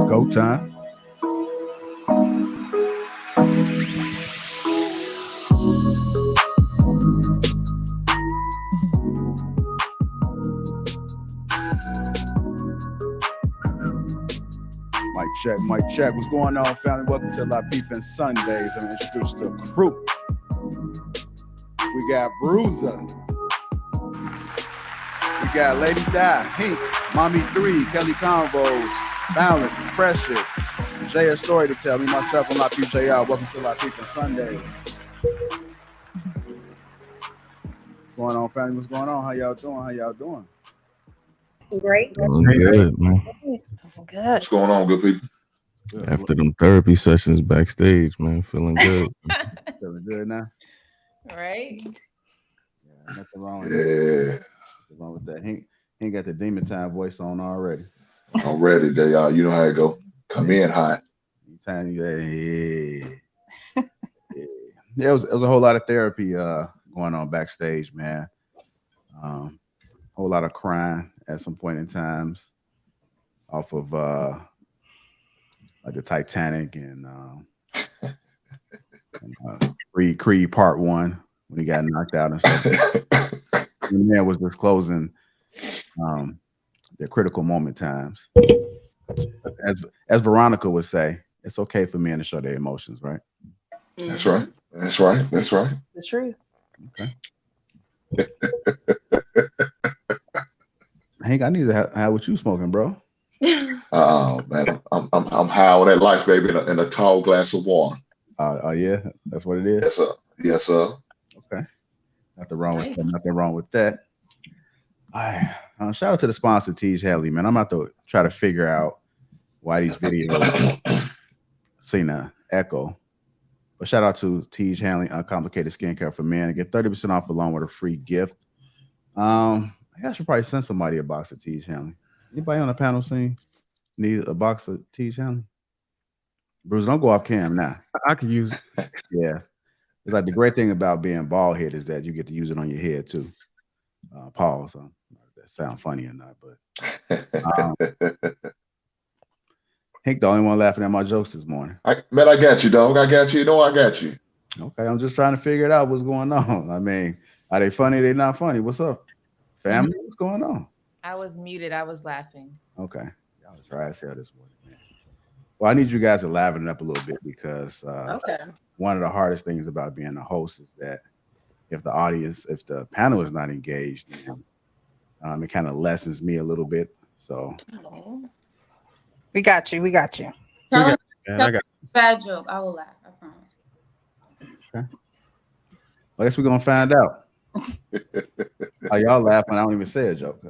Go time. Mic check. What's going on, family? Welcome to Lapeef and Sundays. I'm going to introduce the crew. We got Bruiser. We got Lady Di, Hink, Mommy 3, Kelly Convos, Balance, Precious, Jay a story to tell me, myself, and Lapeef JR. Welcome to Lapeef and Sundays. What's going on, family? What's going on? How y'all doing? Great. Good, man. Good. What's going on, good people? Good. After them therapy sessions backstage, man, feeling good. Feeling good now? Right. Yeah, nothing wrong with Yeah. Nothing wrong with that. He ain't got the demon time voice on already. I'm ready, JR. You know how it go. Come in hot. Anytime you say, yeah, it was a whole lot of therapy going on backstage, man. Whole lot of crying at some point in times off of like the Titanic and Creed Part 1 when he got knocked out and stuff. The man was disclosing the critical moment times. As Veronica would say, it's okay for men to show their emotions, right? That's right. That's right. That's right. The truth. Okay. Hank, I need to have what you smoking, bro. Man, I'm high on that life, baby, in a tall glass of water. Oh yeah, that's what it is. Yes, sir. Yes, sir. Okay, nothing wrong with that. All right. Shout out to the sponsor, Tej Haley, man. I'm about to try to figure out why these videos seem to echo. But shout out to Tej Haley, Uncomplicated Skincare for Men. Get 30% off along with a free gift. I should probably send somebody a box of Tej Haley. Anybody on the panel scene need a box of Tej Haley? Bruce, don't go off cam now. I could use it. Yeah. It's like the great thing about being bald head is that you get to use it on your head too. Pause. That sound funny or not, but Hank the only one laughing at my jokes this morning. I got you, dog. I got you. You know I got you. Okay, I'm just trying to figure it out what's going on. I mean, are they funny? They not funny? What's up, family? What's going on? I was muted. I was laughing. Okay, y'all was dry as hell this morning, man. Well, I need you guys to liven it up a little bit because one of the hardest things about being a host is that if the panel is not engaged, it kind of lessens me a little bit. So we got you. I got Bad joke. I will laugh. I promise. Okay. Well, I guess we're gonna find out. Are y'all laughing? I don't even say a joke.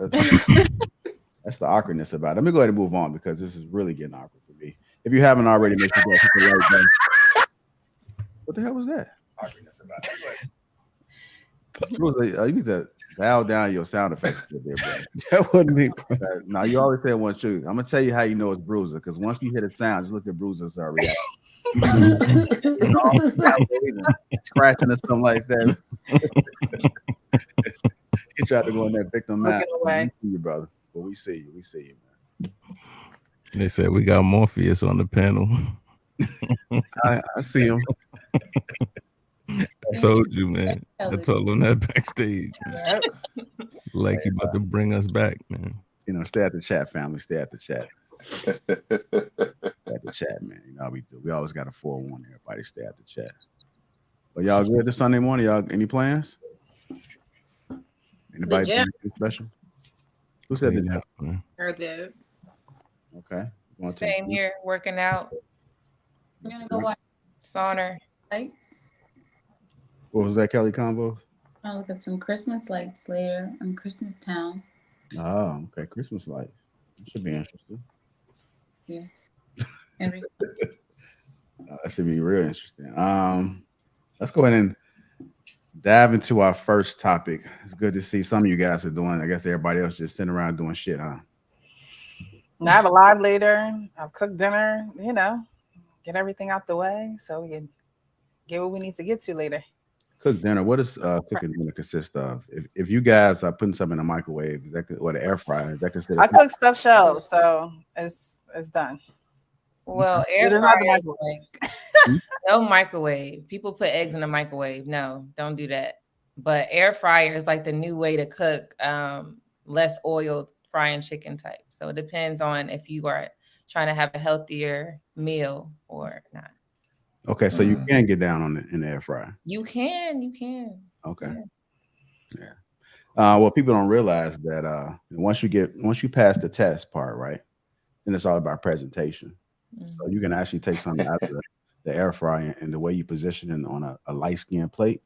That's the awkwardness about it. Let me go ahead and move on because this is really getting awkward for me. If you haven't already, make sure you hit the like button. What the hell was that? Awkwardness about it. You need to dial down your sound effects a little bit, bro. that wouldn't be. Now you always say one truth. I'm gonna tell you how you know it's Bruiser because once you hear the sound, just look at Bruiser's reaction. Scratching or something like that. He tried to go in that victim map. We see you, brother. But we see you, man. They said we got Morpheus on the panel. I see him. I told you, man. I told him that backstage. Man. Like he about to bring us back, man. Stay at the chat, family. Stay at the chat. Stay at the chat, man. We always got to forewarn everybody. Stay at the chat. But y'all good this Sunday morning? Y'all any plans? Anybody do anything special? Who said that? Heard that. Okay. Same here, working out. We're gonna go watch Sauna. lights. What was that, Kelly Convo? I'll look at some Christmas lights later in Christmas Town. Oh, okay. Christmas lights. That should be interesting. Yes. That should be real interesting. Let's go ahead and dive into our first topic. It's good to see some of you guys are doing. I guess everybody else just sitting around doing shit, huh? I have a live later. I've cooked dinner, get everything out the way so we can get what we need to get to later. Cook dinner. What does cooking dinner consist of? If you guys are putting something in the microwave, or the air fryer, is that considered? I cook stuffed shells, so it's done. Well, air It is not fryer the is microwave. like no microwave. People put eggs in the microwave. No, don't do that. But air fryer is like the new way to cook less oiled frying chicken type. So it depends on if you are trying to have a healthier meal or not. Okay, so you can get down on it in the air fryer. You can. Okay. Yeah. Well, people don't realize that once you pass the test part, right, then it's all about presentation. So you can actually take something out of the air fryer and the way you position it on a light skin plate.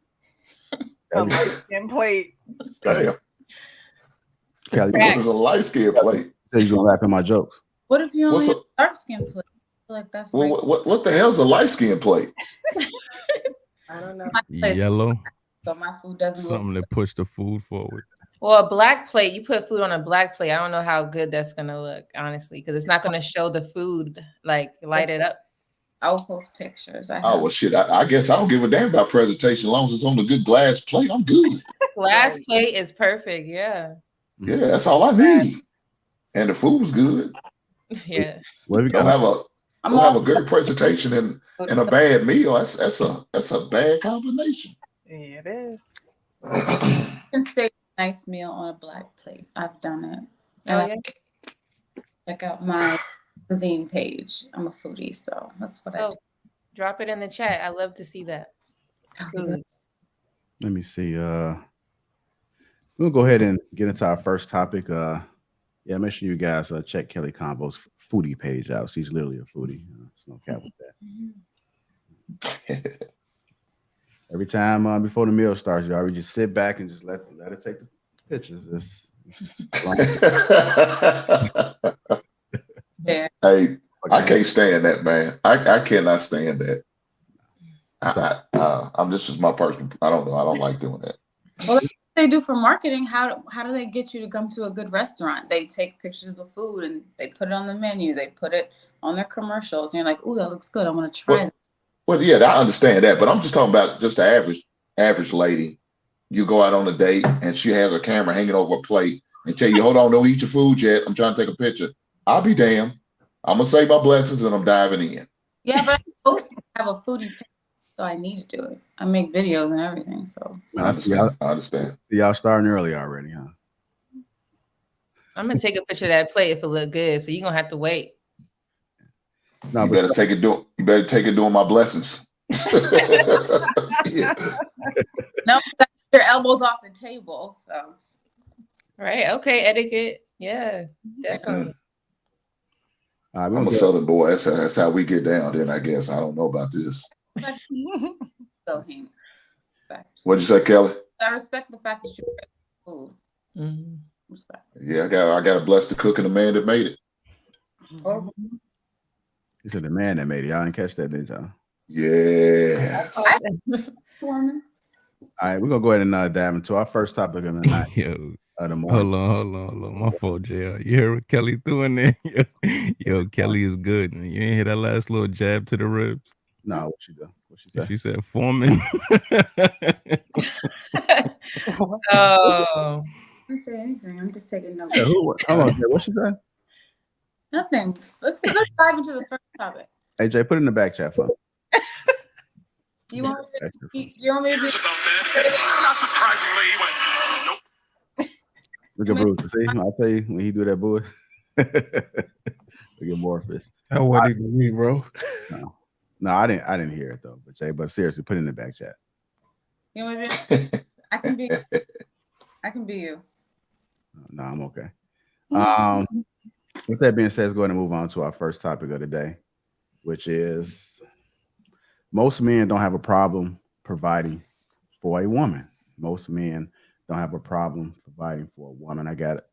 A light skin plate. Damn. Kelly, What is a light skin plate? so you gonna laugh at my jokes? What if you only What's have dark skin plate? I feel like that's Well, what the hell's a light skin plate? I don't know. Yellow. So my food doesn't Something look. that push the food forward. Well, a black plate, you put food on a black plate. I don't know how good that's gonna look, honestly, because it's not gonna show the food like light it up. I'll post pictures. Oh well, shit. I guess I don't give a damn about presentation as long as it's on a good glass plate. I'm good. Glass plate is perfect. Yeah. Yeah, that's all I need. And the food's good. Yeah. What have you Don't got? have a good presentation and a bad meal. That's a bad combination. Yeah, it is. You can stay a nice meal on a black plate. I've done it. Oh, And check out my cuisine page. I'm a foodie, so that's what I do. Drop it in the chat. I love to see that. Let me see. We'll go ahead and get into our first topic. Yeah, make sure you guys check Kelly Combo's foodie page out. She's literally a foodie. There's no cap with that. Every time before the meal starts, you already just sit back and just let it take the pictures. Yeah. Hey, I can't stand that, man. I cannot stand that. I'm just my personal. I don't know. I don't like doing that. Well, they do for marketing. How do they get you to come to a good restaurant? They take pictures of the food and they put it on the menu. They put it on their commercials. And you're like, "Ooh, that looks good. I want to try that." Well, yeah, I understand that, but I'm just talking about just the average lady. You go out on a date and she has a camera hanging over a plate and tell you, "Hold on, don't eat your food yet. I'm trying to take a picture." I'll be damned. I'm gonna say my blessings and I'm diving in. Yeah, but I'm supposed to have a foodie page, so I need to do it. I make videos and everything, so. I understand. Y'all starting early already, huh? I'm gonna take a picture of that plate if it look good. So you're gonna have to wait. No, you better take it doing my blessings. Yeah. No, your elbows off the table. So. Right. Okay. Etiquette. Yeah. Definitely. I'm a Southern boy. That's how we get down. Then I guess I don't know about this. So, Hank. What'd you say, Kelly? I respect the fact that you prep food. Mm-hmm. Respect. Yeah, I got to bless the cook and the man that made it. He said the man that made it. Y'all didn't catch that, did y'all? Yeah. All right, we're gonna go ahead and dive into our first topic of the night. Of the morning. Hold on. My fault, JR. You heard what Kelly threw in there? Yo, Kelly is good. You ain't hear that last little jab to the ribs? No, what she do? What she said? She said foreman. Oh. I didn't say anything. I'm just taking notes. Yeah, hold on, what she said? Nothing. Let's dive into the first topic. Hey Jay, put it in the back chat for me. You want me to be Not surprisingly, he went, nope. Look at Bruce. See, I'll tell you when he do that boy. Look at Morpheus. How what he do me, bro? No, I didn't hear it though. But Jay, seriously, put it in the back chat. You want me to I can be you. No, I'm okay. With that being said, let's go ahead and move on to our first topic of the day, which is most men don't have a problem providing for a woman. Most men don't have a problem providing for a woman. I got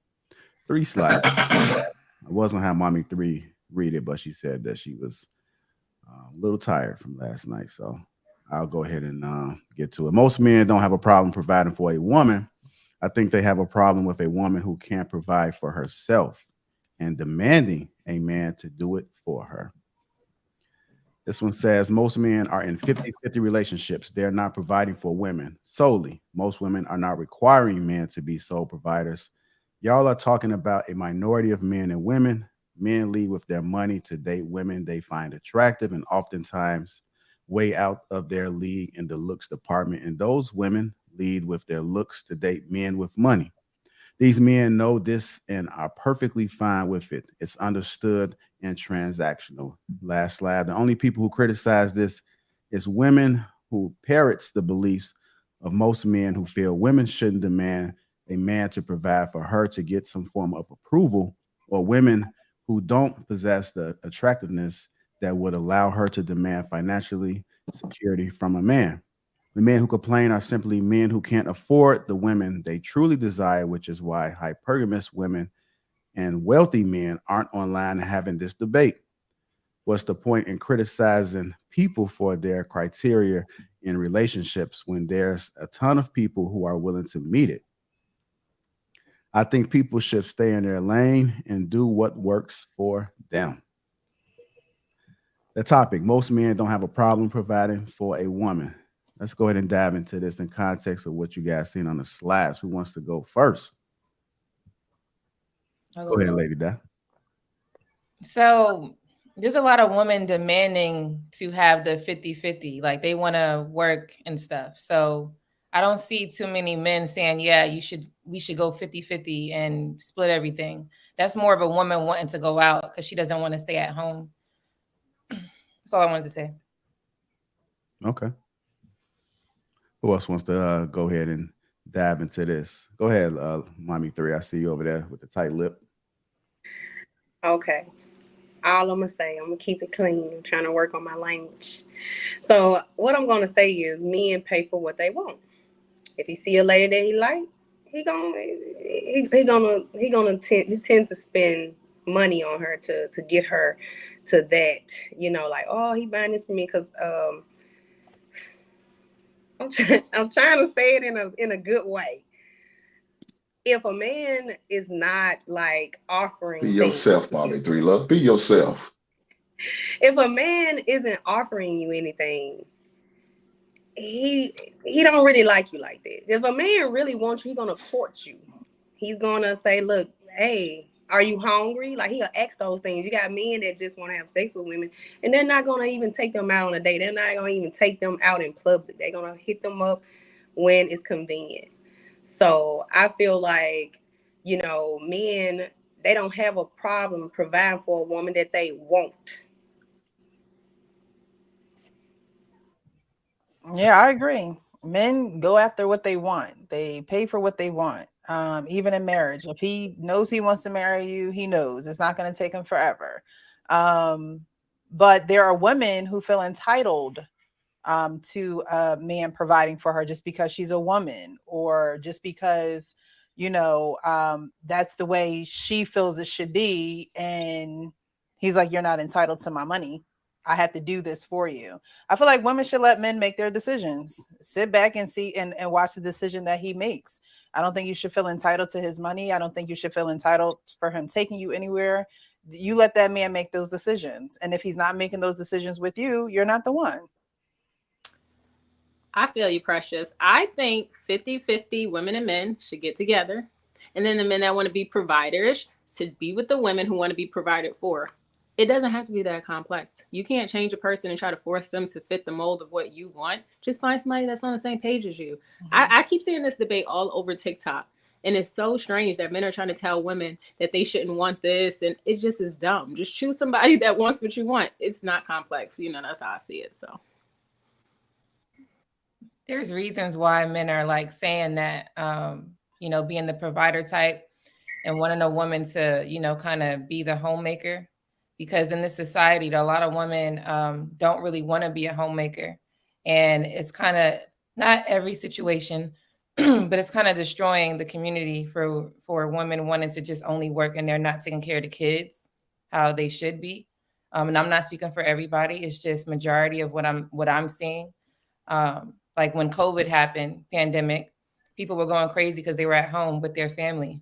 3 slides. I was gonna have Mommy 3 read it, but she said that she was a little tired from last night. So I'll go ahead and get to it. Most men don't have a problem providing for a woman. I think they have a problem with a woman who can't provide for herself and demanding a man to do it for her. This one says most men are in 50-50 relationships. They're not providing for women solely. Most women are not requiring men to be sole providers. Y'all are talking about a minority of men and women. Men lead with their money to date women they find attractive and oftentimes way out of their league in the looks department. And those women lead with their looks to date men with money. These men know this and are perfectly fine with it. It's understood and transactional. Last slide. The only people who criticize this is women who parrots the beliefs of most men who feel women shouldn't demand a man to provide for her to get some form of approval, or women who don't possess the attractiveness that would allow her to demand financially security from a man. The men who complain are simply men who can't afford the women they truly desire, which is why hypergamous women and wealthy men aren't online and having this debate. What's the point in criticizing people for their criteria in relationships when there's a ton of people who are willing to meet it? I think people should stay in their lane and do what works for them. The topic: most men don't have a problem providing for a woman. Let's go ahead and dive into this in context of what you guys seen on the slides. Who wants to go first? Go ahead, Lady Di. So there's a lot of women demanding to have the 50-50. Like they want to work and stuff. So I don't see too many men saying, yeah, we should go 50-50 and split everything. That's more of a woman wanting to go out because she doesn't want to stay at home. That's all I wanted to say. Okay. Who else wants to go ahead and dive into this? Go ahead, Mommy 3. I see you over there with the tight lip. Okay. All I'm going to say, I'm going to keep it clean. I'm trying to work on my language. So what I'm going to say is men pay for what they want. If he see a lady that he like, he tends to spend money on her to get her to that, like, oh, he buying this for me because I'm trying to say it in a good way. If a man is not like offering be yourself, Mommy 3 Love. Be yourself. If a man isn't offering you anything, he don't really like you like that. If a man really wants you, he's gonna court you. He's gonna say, look, hey, are you hungry? Like he'll ask those things. You got men that just want to have sex with women and they're not gonna even take them out on a date. They're not gonna even take them out in public. They're gonna hit them up when it's convenient. So I feel like, men, they don't have a problem providing for a woman that they want. Yeah, I agree. Men go after what they want. They pay for what they want. Even in marriage, if he knows he wants to marry you, he knows it's not going to take him forever. But there are women who feel entitled to a man providing for her just because she's a woman, or just because, that's the way she feels it should be. And he's like, you're not entitled to my money. I have to do this for you. I feel like women should let men make their decisions. Sit back and see and watch the decision that he makes. I don't think you should feel entitled to his money. I don't think you should feel entitled for him taking you anywhere. You let that man make those decisions. And if he's not making those decisions with you, you're not the one. I feel you, Precious. I think 50-50 women and men should get together. And then the men that want to be providers should be with the women who want to be provided for. It doesn't have to be that complex. You can't change a person and try to force them to fit the mold of what you want. Just find somebody that's on the same page as you. Mm-hmm. I keep seeing this debate all over TikTok. And it's so strange that men are trying to tell women that they shouldn't want this. And it just is dumb. Just choose somebody that wants what you want. It's not complex. That's how I see it. So there's reasons why men are like saying that, being the provider type and wanting a woman to, kind of be the homemaker. Because in this society, a lot of women don't really want to be a homemaker. And it's kind of not every situation, but it's kind of destroying the community for women wanting to just only work and they're not taking care of the kids how they should be. And I'm not speaking for everybody. It's just majority of what I'm seeing. Like when COVID happened, pandemic, people were going crazy because they were at home with their family.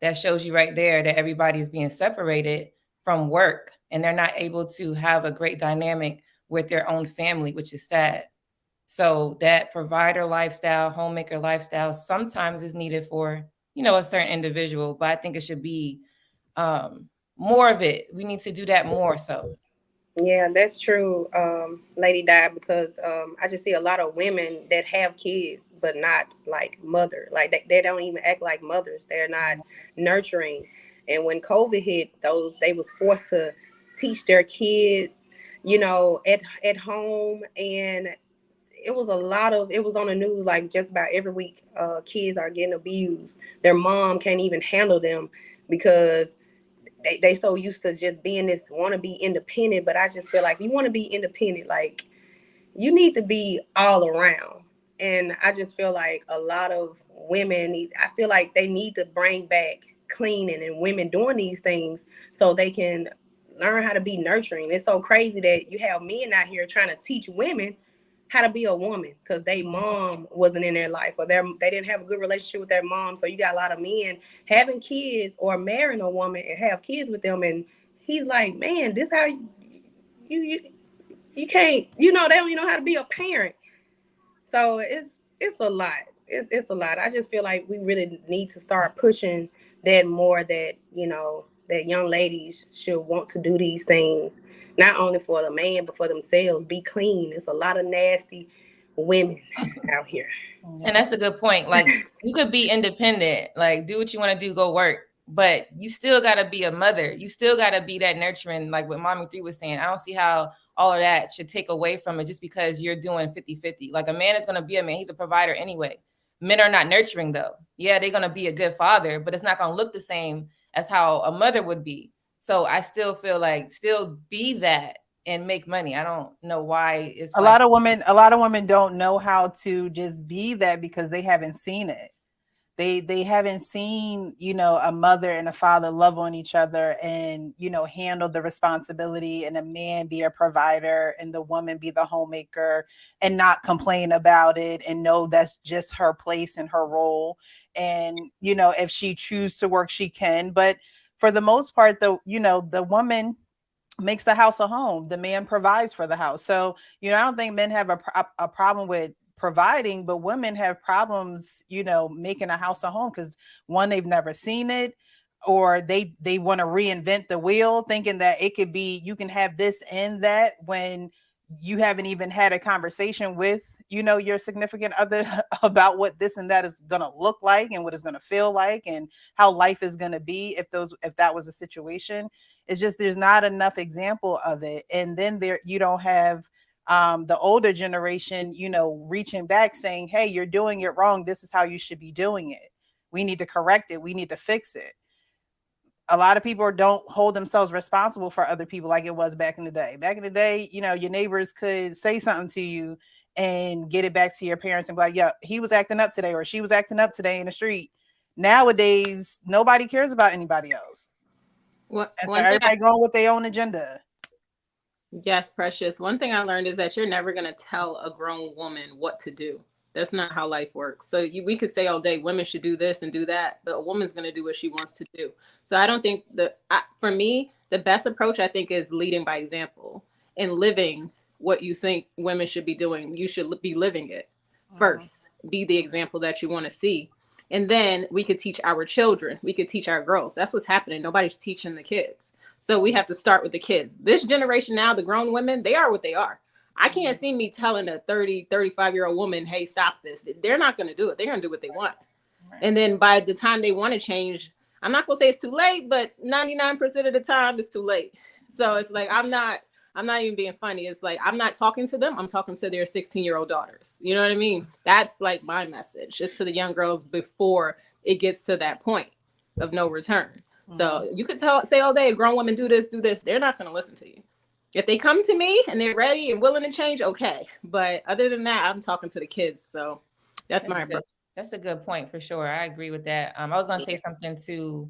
That shows you right there that everybody is being separated from work and they're not able to have a great dynamic with their own family, which is sad. So that provider lifestyle, homemaker lifestyle sometimes is needed for, a certain individual, but I think it should be more of it. We need to do that more. So Yeah, that's true, Lady Di, because I just see a lot of women that have kids, but not like mother. Like they don't even act like mothers. They're not nurturing. And when COVID hit, they was forced to teach their kids, at home, and it was on the news like just about every week. Kids are getting abused. Their mom can't even handle them because they so used to just being this want to be independent. But I just feel like you want to be independent, like you need to be all around. And I just feel like a lot of I feel like they need to bring back cleaning and women doing these things so they can learn how to be nurturing. It's so crazy that you have men out here trying to teach women how to be a woman because their mom wasn't in their life, or they didn't have a good relationship with their mom. So you got a lot of men having kids or marrying a woman and have kids with them, and he's like, man, this how you can't, they don't even know how to be a parent. So it's a lot. It's a lot. I just feel like we really need to start pushing that more, that that young ladies should want to do these things, not only for the man but for themselves. Be clean. It's a lot of nasty women out here. and that's a good point. Like you could be independent, like do what you want to do, go work, but you still got to be a mother. You still got to be that nurturing, like what Mommy 3 was saying. I don't see how all of that should take away from it just because you're doing 50-50. Like a man is going to be a man. He's a provider anyway. Men are not nurturing though. Yeah, they're going to be a good father, but it's not going to look the same as how a mother would be. So I still feel like still be that and make money. I don't know why it's a lot of women don't know how to just be that because they haven't seen it. They haven't seen, a mother and a father love on each other and, handle the responsibility, and a man be a provider and the woman be the homemaker and not complain about it and know that's just her place and her role. And, if she chooses to work, she can. But for the most part, the woman makes the house a home. The man provides for the house. So, I don't think men have a problem with providing, but women have problems, making a house a home because one, they've never seen it, or they want to reinvent the wheel thinking that it could be, you can have this and that when you haven't even had a conversation with, your significant other about what this and that is going to look like and what it's going to feel like and how life is going to be if that was a situation. It's just, there's not enough example of it. And then you don't have the older generation, reaching back saying, hey, you're doing it wrong. This is how you should be doing it. We need to correct it. We need to fix it. A lot of people don't hold themselves responsible for other people like it was back in the day. Back in the day, your neighbors could say something to you and get it back to your parents and be like, yeah, he was acting up today or she was acting up today in the street. Nowadays, nobody cares about anybody else. And so everybody going with their own agenda. Yes, Precious. One thing I learned is that you're never going to tell a grown woman what to do. That's not how life works. So we could say all day, women should do this and do that, but a woman's going to do what she wants to do. So I don't think for me, the best approach, I think, is leading by example and living what you think women should be doing. You should be living it first. Be the example that you want to see. And then we could teach our children. We could teach our girls. That's what's happening. Nobody's teaching the kids. So we have to start with the kids. This generation now, the grown women, they are what they are. I can't see me telling a 30, 35-year-old woman, hey, stop this. They're not going to do it. They're going to do what they want. And then by the time they want to change, I'm not going to say it's too late, but 99% of the time it's too late. So it's like, I'm not even being funny. It's like, I'm not talking to them. I'm talking to their 16-year-old daughters. You know what I mean? That's like my message, just to the young girls before it gets to that point of no return. So you could say all day, grown women do this. They're not going to listen to you. If they come to me and they're ready and willing to change, okay. But other than that, I'm talking to the kids. So that's my approach. That's a good point for sure. I agree with that. I was going to say something to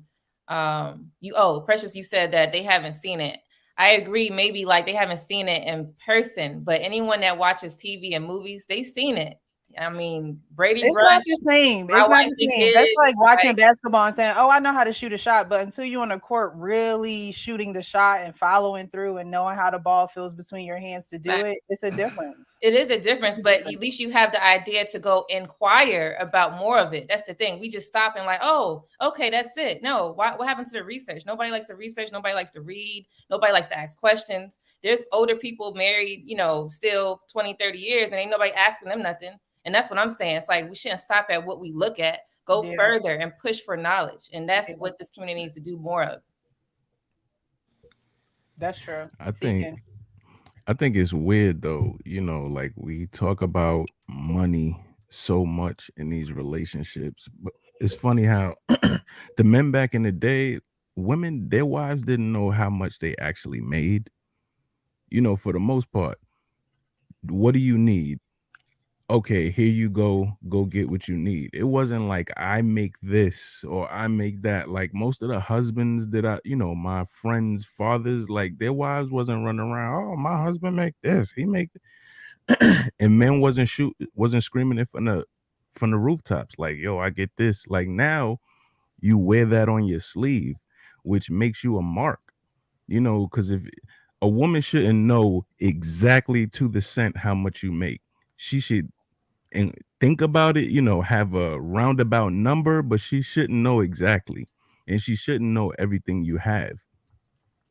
Precious, you said that they haven't seen it. I agree. Maybe like they haven't seen it in person, but anyone that watches TV and movies, they've seen it. I mean, Brady It's Bunch. not the same. My It's not wife the think same. it That's is, like watching like- basketball and saying, "Oh, I know how to shoot a shot," but until you're on the court, really shooting the shot and following through and knowing how the ball feels between your hands to do it, it's a difference. It is a difference, It's a but difference. at least you have the idea to go inquire about more of it. That's the thing. We just stop and like, oh, okay, that's it. No, what happened to the research? Nobody likes to research. Nobody likes to read. Nobody likes to ask questions. There's older people married, you know, still 20, 30 years, and ain't nobody asking them nothing. And that's what I'm saying. It's like we shouldn't stop at what we look at. Go further and push for knowledge. And that's what this community needs to do more of. That's true. I think it's weird though, you know, like we talk about money so much in these relationships, but it's funny how the men back in the day, women, their wives didn't know how much they actually made. You know, for the most part, what do you need? Okay, here you go get what you need. It wasn't like I make this or I make that. Like most of the husbands that my friends' fathers, like their wives wasn't running around, oh, my husband make this, he make and men wasn't screaming it from the rooftops, like, yo, I get this. Like now you wear that on your sleeve, which makes you a mark, you know, because if a woman shouldn't know exactly to the cent how much you make. She should and think about it, you know, have a roundabout number, but she shouldn't know exactly. And she shouldn't know everything you have.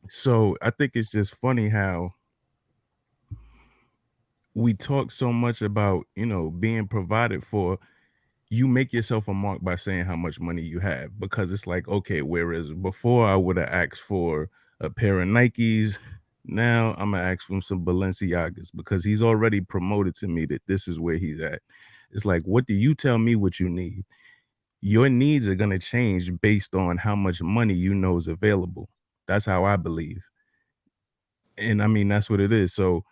So I think it's just funny how we talk so much about, you know, being provided for. You make yourself a mark by saying how much money you have, because it's like, okay, whereas before I would have asked for a pair of Nikes, now I'm gonna ask for some Balenciagas because he's already promoted to me that this is where he's at. It's like, what do you tell me what you need? Your needs are gonna change based on how much money you know is available. That's how I believe. And I mean, that's what it is. So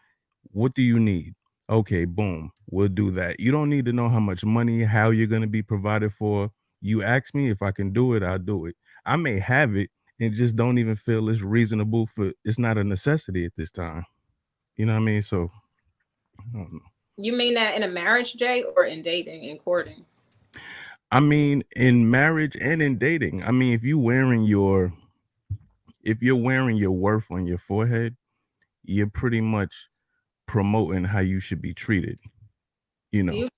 what do you need? Okay, boom, we'll do that. You don't need to know how much money, how you're going to be provided for. You ask me if I can do it, I'll do it. I may have it and just don't even feel it's reasonable it's not a necessity at this time. You know what I mean? So, I don't know. You mean that in a marriage, Jay, or in dating and courting? I mean, in marriage and in dating. I mean, if you're wearing your worth on your forehead, you're pretty much promoting how you should be treated. You know,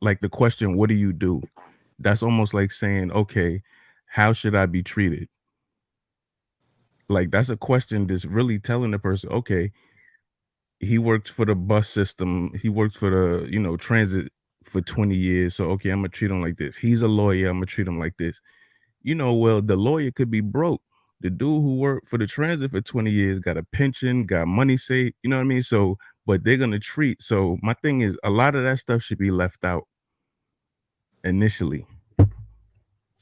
like the question, what do you do? That's almost like saying, okay, how should I be treated? Like that's a question that's really telling the person, okay, he worked for the bus system, he worked for the, you know, transit for 20 years. So okay, I'm gonna treat him like this. He's a lawyer, I'm gonna treat him like this. You know, well, the lawyer could be broke. The dude who worked for the transit for 20 years got a pension, got money saved, you know what I mean? So, but they're gonna treat. So my thing is, a lot of that stuff should be left out initially.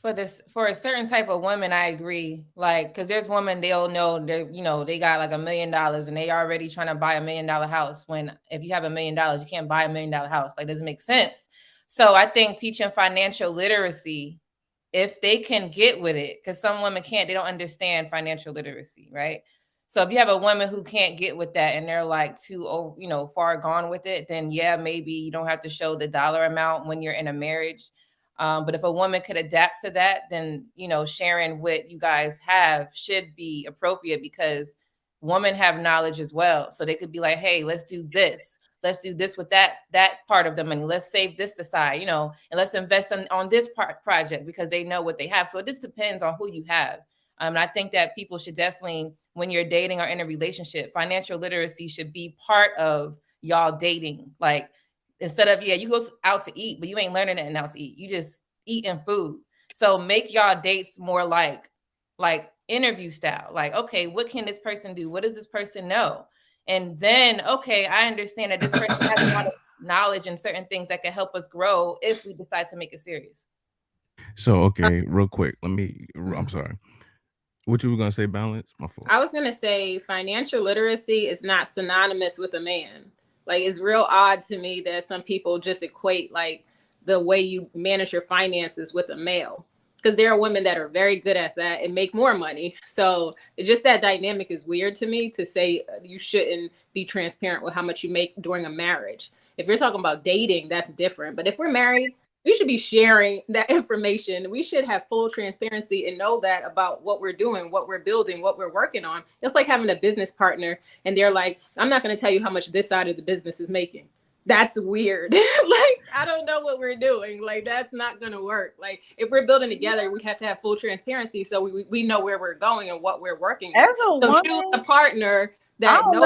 For a certain type of women, I agree. Like, because there's women, they'll know they got like $1 million and they already trying to buy $1 million house. When if you have $1 million, you can't buy $1 million house. Like, doesn't make sense. So I think teaching financial literacy, if they can get with it, because some women can't, they don't understand financial literacy, right? So if you have a woman who can't get with that and they're like too, far gone with it, then yeah, maybe you don't have to show the dollar amount when you're in a marriage. But if a woman could adapt to that, then, sharing what you guys have should be appropriate, because women have knowledge as well. So they could be like, hey, let's do this. Let's do this with that part of the money. Let's save this aside, and let's invest on this project, because they know what they have. So it just depends on who you have. And I think that people should definitely, when you're dating or in a relationship, financial literacy should be part of y'all dating. Like, instead of, you go out to eat, but you ain't learning nothing else to eat. You just eating food. So make y'all dates more like interview style. Like, okay, what can this person do? What does this person know? And then, okay, I understand that this person has a lot of knowledge and certain things that can help us grow if we decide to make it serious. So, okay, real quick, I'm sorry. What you were going to say, Balance? My fault. I was going to say financial literacy is not synonymous with a man. Like, it's real odd to me that some people just equate like the way you manage your finances with a male, because there are women that are very good at that and make more money. So just that dynamic is weird to me, to say you shouldn't be transparent with how much you make during a marriage. If you're talking about dating, that's different. But if we're married, we should be sharing that information. We should have full transparency and know that about what we're doing, what we're building, what we're working on. It's like having a business partner and they're like, I'm not going to tell you how much this side of the business is making. That's weird. Like, I don't know what we're doing. Like, that's not going to work. Like, if we're building together, we have to have full transparency so we know where we're going and what we're working As on. a woman, choose a partner that I don't knows.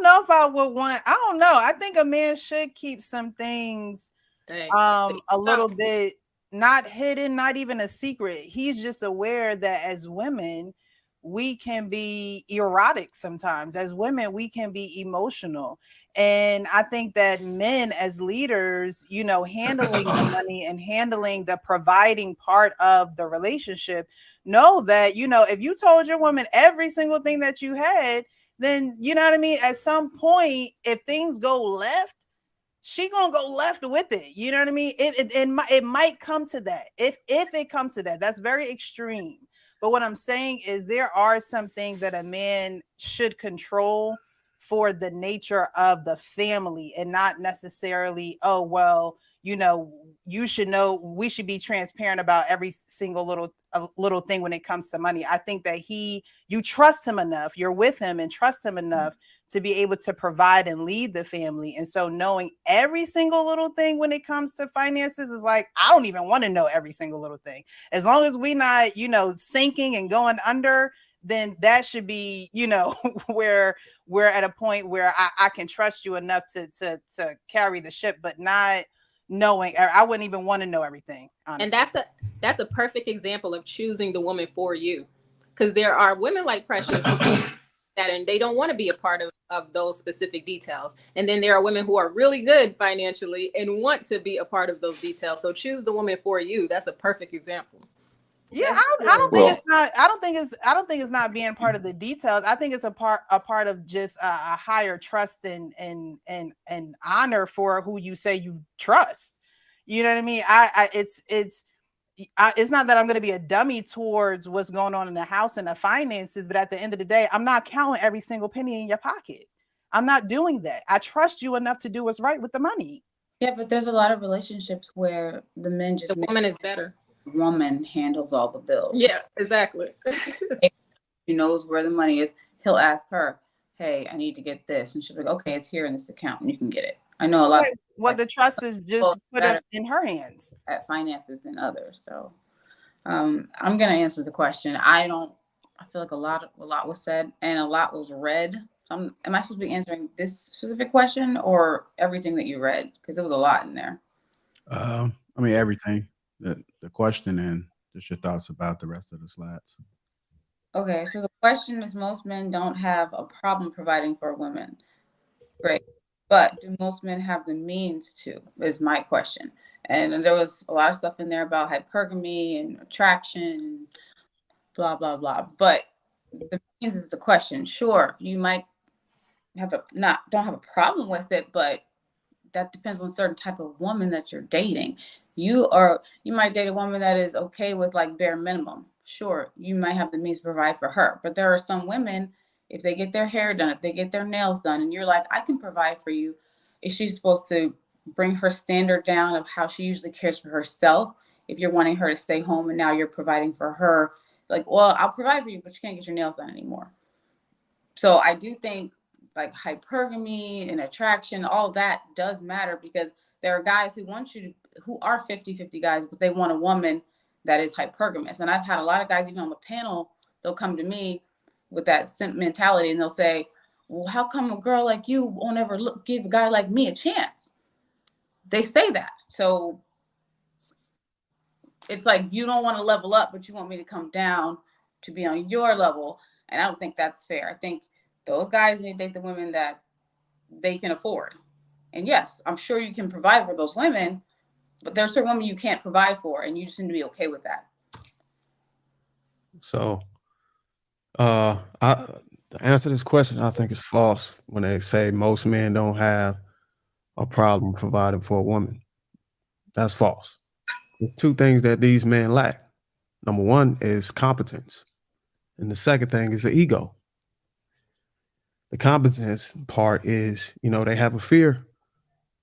know if I would want. I don't know. I think a man should keep some things a little bit not hidden, not even a secret. He's just aware that as women, we can be erotic sometimes. As women, we can be emotional. And I think that men as leaders, you know, handling the money and handling the providing part of the relationship, know that, you know, if you told your woman every single thing that you had, then, you know what I mean? At some point, if things go left, she gonna go left with it. You know what I mean? It might come to that. If it comes to that, that's very extreme. But what I'm saying is there are some things that a man should control for the nature of the family and not necessarily, oh, well, you know, you should know, we should be transparent about every single little thing when it comes to money. I think that you trust him enough, you're with him and trust him enough to be able to provide and lead the family. And so knowing every single little thing when it comes to finances is like, I don't even want to know every single little thing. As long as we not, you know, sinking and going under, then that should be, you know, where we're at a point where I can trust you enough to carry the ship, but not knowing, I wouldn't even want to know everything, honestly. And that's a perfect example of choosing the woman for you. Because there are women like Precious who that and they don't want to be a part of those specific details. And then there are women who are really good financially and want to be a part of those details. So choose the woman for you. That's a perfect example. Yeah, I don't think it's not. I don't think it's not being part of the details. I think it's a part of just a higher trust and honor for who you say you trust. You know what I mean? It's not that I'm going to be a dummy towards what's going on in the house and the finances, but at the end of the day, I'm not counting every single penny in your pocket. I'm not doing that. I trust you enough to do what's right with the money. Yeah, but there's a lot of relationships where the men just the woman is better. Woman handles all the bills. Yeah, exactly. She knows where the money is. He'll ask her, hey, I need to get this. And she'll be like, okay, it's here in this account and you can get it. I know a lot. What the trust is just put it in her hands. At finances than others. So I'm going to answer the question. I feel like a lot was said and a lot was read. Am I supposed to be answering this specific question or everything that you read? Because there was a lot in there. I mean, everything. The question and just your thoughts about the rest of the slides. Okay, so the question is most men don't have a problem providing for women. Great. But do most men have the means to, is my question. And there was a lot of stuff in there about hypergamy and attraction and blah, blah, blah. But the means is the question. Sure, you might don't have a problem with it, but that depends on a certain type of woman that you're dating. You might date a woman that is okay with like bare minimum. Sure, you might have the means to provide for her, but there are some women, if they get their hair done, if they get their nails done, and you're like, I can provide for you. Is she supposed to bring her standard down of how she usually cares for herself? If you're wanting her to stay home and now you're providing for her, like, well, I'll provide for you, but you can't get your nails done anymore. So I do think like hypergamy and attraction, all that does matter because there are guys who who are 50-50 guys, but they want a woman that is hypergamous. And I've had a lot of guys, even on the panel, they'll come to me with that simp mentality and they'll say, well, how come a girl like you won't ever give a guy like me a chance? They say that. So it's like, you don't want to level up, but you want me to come down to be on your level. And I don't think that's fair. I think those guys need to date the women that they can afford. And yes, I'm sure you can provide for those women, but there's certain women you can't provide for, and you just need to be okay with that. So, to answer this question, I think it's false when they say most men don't have a problem providing for a woman. That's false. There's two things that these men lack. Number one is competence, and the second thing is the ego. The competence part is, they have a fear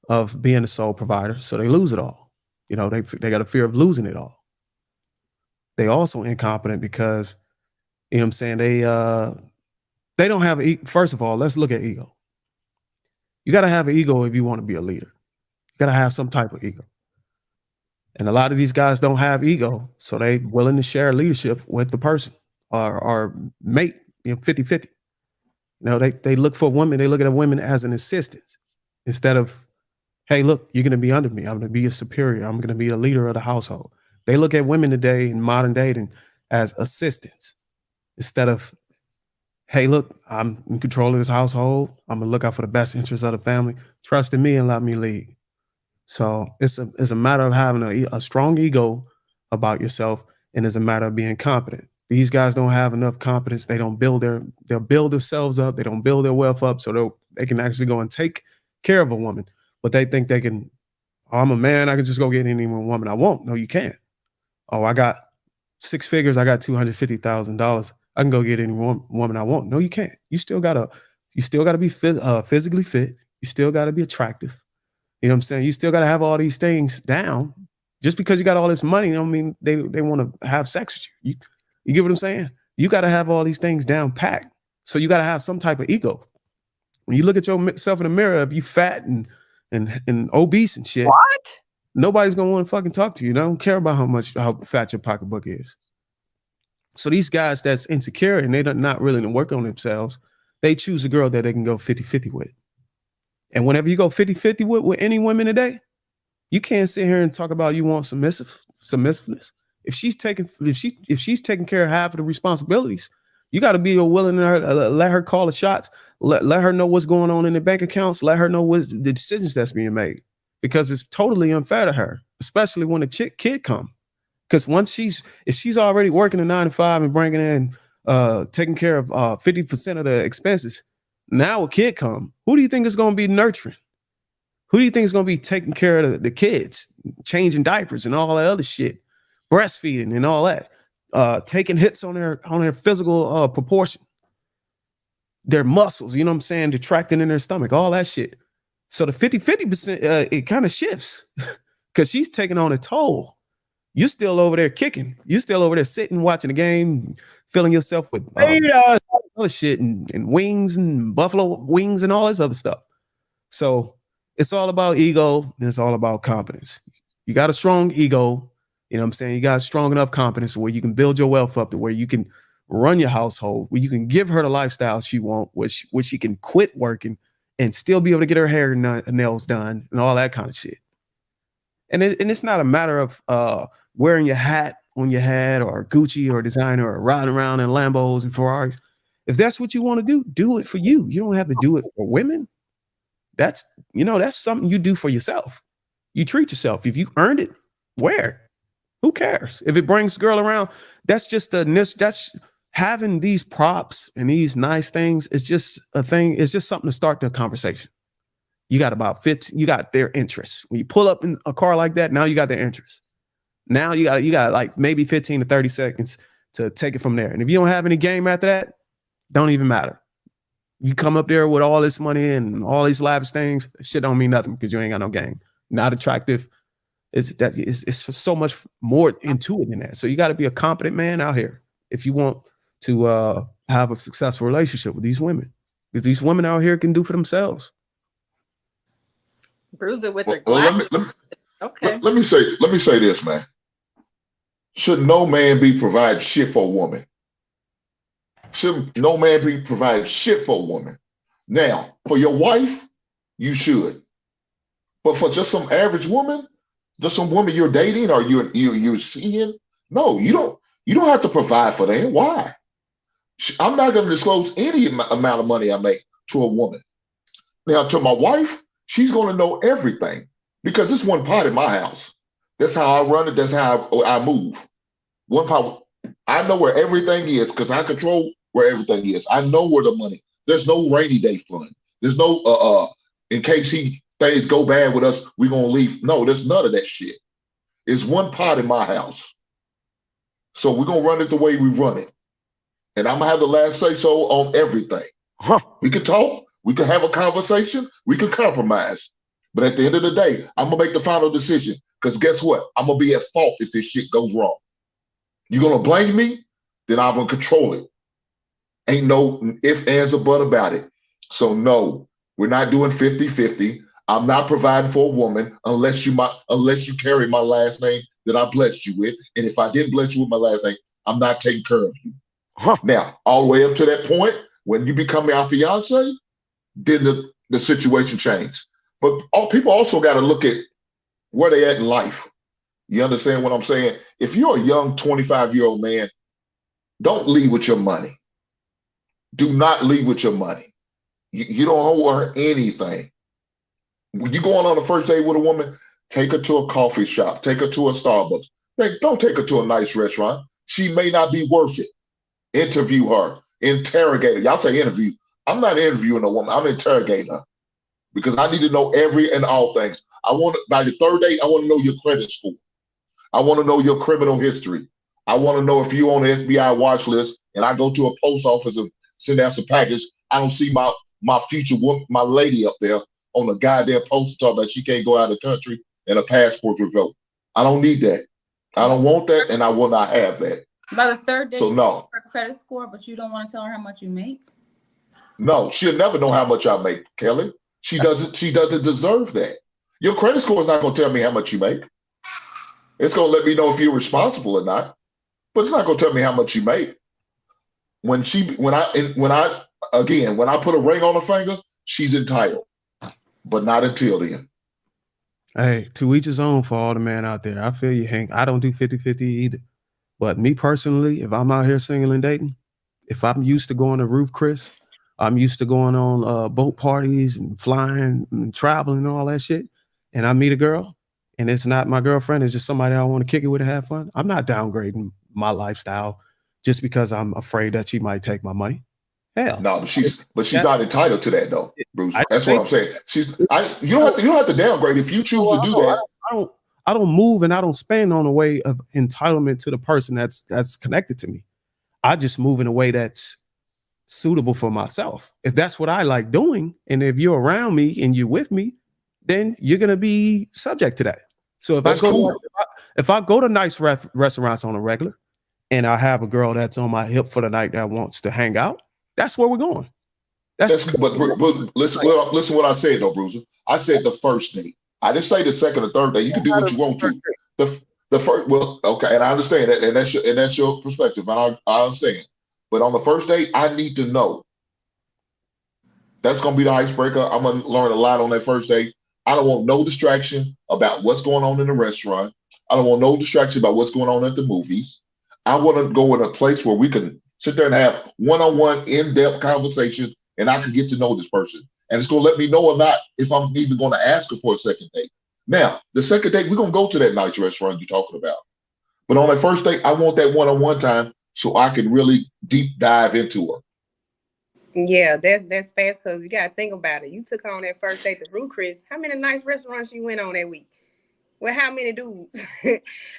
of being a sole provider, so they lose it all. You know, they got a fear of losing it all. They also incompetent because, you know what I'm saying, they don't have first of all, let's look at ego. You got to have an ego if you want to be a leader. You got to have some type of ego. And a lot of these guys don't have ego, so they willing to share leadership with the person or mate, 50-50. You know, they look for women, they look at a woman as an assistant instead of, hey, look, you're going to be under me. I'm going to be a superior. I'm going to be a leader of the household. They look at women today in modern dating as assistants instead of, hey, look, I'm in control of this household. I'm going to look out for the best interests of the family. Trust in me and let me lead. So it's a matter of having a strong ego about yourself, and it's a matter of being competent. These guys don't have enough competence. They don't they'll build themselves up. They don't build their wealth up so they can actually go and take care of a woman. But they think they can, oh, I'm a man, I can just go get any woman I want. No, you can't. Oh, I got 6 figures, I got $250,000. I can go get any woman I want. No, you can't. You still gotta be physically fit. You still gotta be attractive. You know what I'm saying? You still gotta have all these things down. Just because you got all this money, don't mean they want to have sex with you. You get what I'm saying? You gotta have all these things down packed. So you gotta have some type of ego. When you look at yourself in the mirror, if you fat and obese and shit, What? nobody's gonna want to fucking talk to you. They don't care about how fat your pocketbook is. So these guys that's insecure and they're not willing to work on themselves, they choose a girl that they can go 50-50 with. And whenever you go 50-50 with any women today, you can't sit here and talk about you want submissiveness. If she's taking care of half of the responsibilities, you got to be willing to let her call the shots, let her know what's going on in the bank accounts, let her know what's the decisions that's being made, because it's totally unfair to her, especially when a kid come. Because if she's already working a 9-to-5 and bringing in, taking care of 50% of the expenses, now a kid come. Who do you think is going to be nurturing? Who do you think is going to be taking care of the kids, changing diapers and all that other shit, breastfeeding and all that, taking hits on their physical proportion, their muscles, you know what I'm saying, detracting in their stomach, all that shit. So the 50%, it kind of shifts because she's taking on a toll. You're still over there kicking. You're still over there sitting, watching the game, filling yourself with other shit and wings and buffalo wings and all this other stuff. So it's all about ego and it's all about competence. You got a strong ego, you know what I'm saying? You got strong enough competence where you can build your wealth up to where you can run your household, where you can give her the lifestyle she wants, where she can quit working and still be able to get her hair and nails done and all that kind of shit. And it's not a matter of wearing your hat on your head or Gucci or designer or riding around in Lambos and Ferraris. If that's what you want to do it for you. You don't have to do it for women. That's something you do for yourself. You treat yourself. If you earned it, wear it. Who cares? If it brings girl around, that's having these props and these nice things. It's just a thing. It's just something to start the conversation. You got about 15, you got their interests. When you pull up in a car like that, now you got their interests. Now you got like maybe 15 to 30 seconds to take it from there. And if you don't have any game after that, don't even matter. You come up there with all this money and all these lavish things, shit don't mean nothing because you ain't got no game. Not attractive. It's so much more into it than that. So you got to be a competent man out here if you want to have a successful relationship with these women. Because these women out here can do for themselves. Bruiser with her glasses. Okay. Let me say this, man. Should no man be providing shit for a woman? Should no man be providing shit for a woman? Now, for your wife, you should. But for just some average woman, just some woman you're dating or you're seeing, no, you don't have to provide for them. Why? I'm not going to disclose any amount of money I make to a woman. Now, to my wife, she's going to know everything because it's one pot in my house. That's how I run it. That's how I move. One pot. I know where everything is because I control where everything is. I know where the money. There's no rainy day fund. There's no in case things go bad with us, we're gonna leave. No, there's none of that shit. It's one pot in my house. So we're gonna run it the way we run it. And I'm gonna have the last say so on everything. We can talk, we can have a conversation, we can compromise. But at the end of the day, I'm gonna make the final decision. Because guess what? I'm gonna be at fault if this shit goes wrong. You're gonna blame me, then I'm gonna control it. Ain't no if, ands, or but about it. So no, we're not doing 50-50. I'm not providing for a woman unless you carry my last name that I blessed you with. And if I didn't bless you with my last name, I'm not taking care of you. Now, all the way up to that point, when you become our fiance, then the situation changed. But people also got to look at where they at in life. You understand what I'm saying? If you're a young 25-year-old man, don't leave with your money. Do not leave with your money. You don't owe her anything. When you going on a first date with a woman, take her to a coffee shop, take her to a Starbucks. Don't take her to a nice restaurant. She may not be worth it. Interview her, interrogate her. Y'all say interview. I'm not interviewing a woman. I'm interrogating her because I need to know every and all things. By the third date, I want to know your credit score. I want to know your criminal history. I want to know if you're on the FBI watch list and I go to a post office and send out some package. I don't see my future woman, my lady up there on the goddamn poster talking about she can't go out of the country and a passport revoked. I don't need that. I don't want that, and I will not have that. By the third day, so no. Her credit score, but you don't want to tell her how much you make? No, she'll never know how much I make, Kelly. She doesn't deserve that. Your credit score is not going to tell me how much you make. It's going to let me know if you're responsible or not, but it's not going to tell me how much you make. When I put a ring on her finger, she's entitled, but not until then. Hey, to each his own for all the men out there. I feel you, Hank. I don't do 50-50 either. But me personally, if I'm out here single and dating, if I'm used to going to Roof Chris, I'm used to going on boat parties and flying and traveling and all that shit, and I meet a girl, and it's not my girlfriend, it's just somebody I want to kick it with and have fun, I'm not downgrading my lifestyle just because I'm afraid that she might take my money. Hell. No, but she's not entitled to that though, Bruce. That's what I'm saying. You don't have to downgrade if you choose to do that. I don't move and I don't spend on a way of entitlement to the person that's connected to me. I just move in a way that's suitable for myself. If that's what I like doing, and if you're around me and you're with me, then you're gonna be subject to that. So if I go to nice restaurants on a regular, and I have a girl that's on my hip for the night that wants to hang out, that's where we're going. But listen what I said though, Bruiser. I said the first date. I didn't say the second or third date. You can do what you want to. The first, well, okay, and I understand that, and that's your perspective, and I understand. But on the first date, I need to know. That's gonna be the icebreaker. I'm gonna learn a lot on that first date. I don't want no distraction about what's going on in the restaurant. I don't want no distraction about what's going on at the movies. I want to go in a place where we can sit there and have one-on-one, in-depth conversation, and I can get to know this person. And it's going to let me know or not if I'm even going to ask her for a second date. Now, the second date, we're going to go to that nice restaurant you're talking about. But on that first date, I want that one-on-one time so I can really deep dive into her. Yeah, that's fast because you got to think about it. You took on that first date to Rue Chris. How many nice restaurants you went on that week? Well, how many dudes?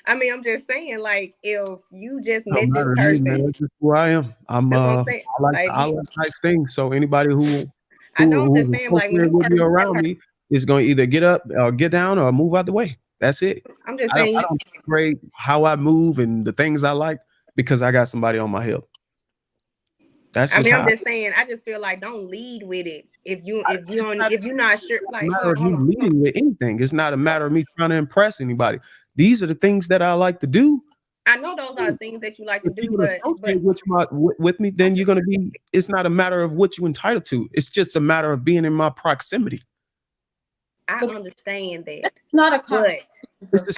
I mean, I'm just saying, like, if you just met this person, that's just who I am. I like nice things. So anybody who just saying, like, when you around me is going to either get up or get down or move out the way. That's it. I'm just saying, I don't grade how I move and the things I like because I got somebody on my hip. That's just I'm just saying. I just feel like don't lead with it if you're not sure. Like, it's not a matter of me leading with anything. It's not a matter of me trying to impress anybody. These are the things that I like to do. I know those are things that you like to do, but with me, then you're gonna be. It's not a matter of what you're entitled to. It's just a matter of being in my proximity. I understand that. It's not a but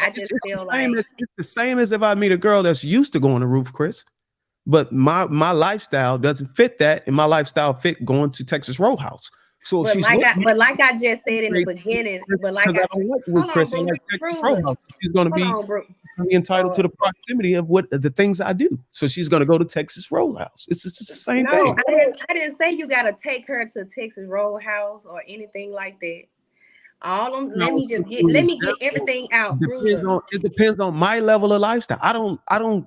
I just feel like it's the same as if I meet a girl that's used to going to Roof Chris. But my lifestyle doesn't fit that, and my lifestyle fit going to Texas Roadhouse. So like I just said in the beginning, but like I don't like Roof Chris, I like Texas Roadhouse. She's gonna be entitled to the proximity of what the things I do. So she's gonna go to Texas Roadhouse. It's just the same thing. I didn't say you gotta take her to Texas Roadhouse or anything like that. Let me get everything out. It depends on my level of lifestyle. I don't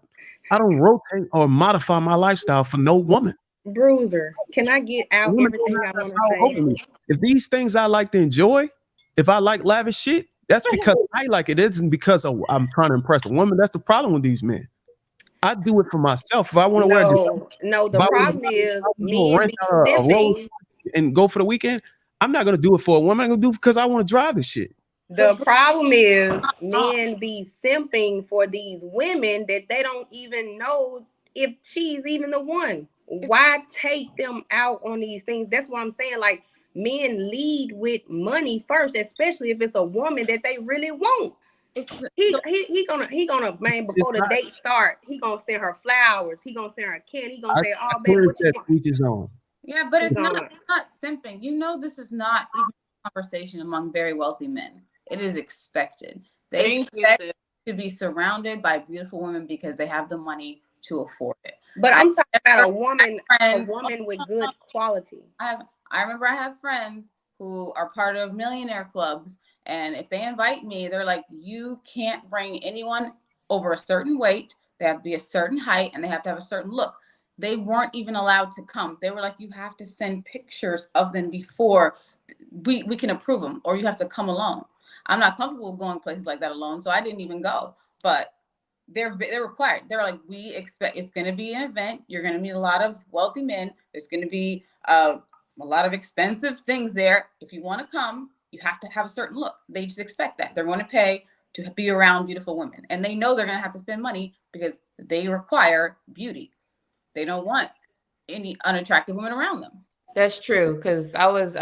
rotate or modify my lifestyle for no woman. Bruiser, can I get out everything I want to say? If these things I like to enjoy, If I like lavish shit, that's because I like it. It isn't because I'm trying to impress a woman. That's the problem with these men. I do it for myself. If I want to wear, No. The problem is men rent be out a Rolls simping. and go for the weekend, I'm not gonna do it for a woman. I'm gonna do it because I want to drive this shit. The problem is men be simping for these women that they don't even know if she's even the one. Why take them out on these things? That's what I'm saying. Like, men lead with money first, especially if it's a woman that they really want. He gonna man, before the date start, he gonna send her flowers. He gonna send her a candy. He gonna say, "Oh, baby, what you want?" Each his own. Yeah, but it's not simping. You know, this is not even a conversation among very wealthy men. It is expected. They expect to be surrounded by beautiful women because they have the money to afford it. But I'm talking about a woman with good quality. I remember I have friends who are part of millionaire clubs, and if they invite me, they're like, you can't bring anyone over a certain weight. They have to be a certain height, and they have to have a certain look. They weren't even allowed to come. They were like, you have to send pictures of them before we can approve them, or you have to come alone. I'm not comfortable going places like that alone, so I didn't even go. But they're required. They're like, we expect it's going to be an event. You're going to meet a lot of wealthy men. There's going to be a lot of expensive things there. If you want to come, you have to have a certain look. They just expect that. They're going to pay to be around beautiful women, and they know they're going to have to spend money because they require beauty. They don't want any unattractive women around them. That's true, because I was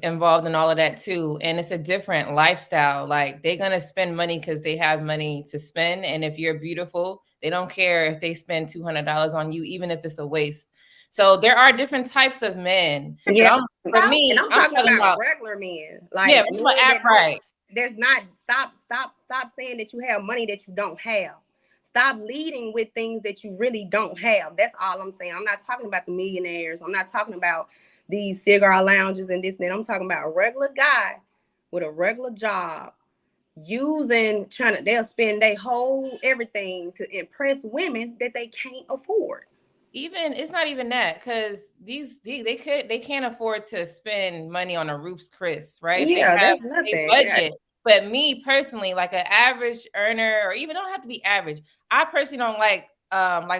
involved in all of that too. And it's a different lifestyle. Like, they're going to spend money because they have money to spend. And if you're beautiful, they don't care if they spend $200 on you, even if it's a waste. So there are different types of men. Yeah, for me, I'm talking about regular men. Like, yeah, right. There's not, stop saying that you have money that you don't have. Stop leading with things that you really don't have. That's all I'm saying. I'm not talking about the millionaires. I'm not talking about these cigar lounges and this and that. I'm talking about a regular guy with a regular job they'll spend their whole everything to impress women that they can't afford. It's not even that, because they can't afford to spend money on a Ruth's Chris, right? Yeah, they have that's nothing. a budget. But me personally, like an average earner, or even don't have to be average, I personally don't like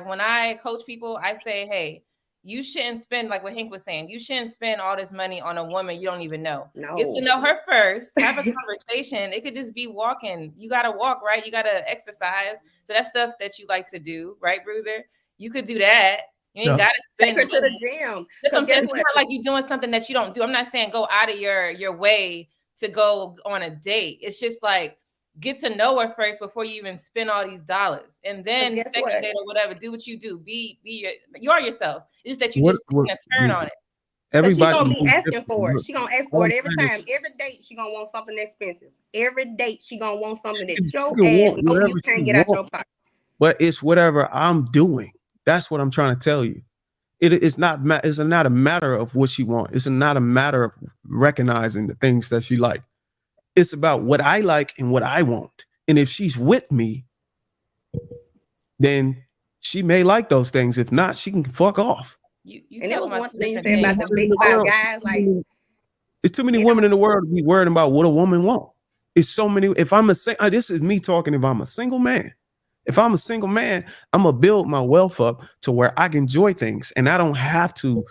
when I coach people, I say, hey, you shouldn't spend, like what Hank was saying, you shouldn't spend all this money on a woman you don't even know. No. Get to know her first, have a conversation. It could just be walking. You got to walk, right? You got to exercise. So that's stuff that you like to do, right, Bruiser? You could do that. You ain't got to spend. Take her to the gym. That's what I'm saying. It's not like you're doing something that you don't do. I'm not saying go out of your way to go on a date. It's just like, get to know her first before you even spend all these dollars. And then second date or whatever, do what you do. You are yourself. It's just that you just taking a turn on it. Everybody gonna be asking for it. She gonna ask for it every time. Every date, she gonna want something expensive. Every date, she gonna want something that your ass know you can't get out your pocket. But it's whatever I'm doing. That's what I'm trying to tell you. It's not a matter of what she wants. It's not a matter of recognizing the things that she like. It's about what I like and what I want. And if she's with me, then she may like those things. If not, she can fuck off. And it was one thing you said about the big five guys. Like, there's too many women in the world to be worried about what a woman wants. It's so many. If I'm this is me talking. If I'm a single man. If I'm a single man, I'm gonna build my wealth up to where I can enjoy things, and I don't have to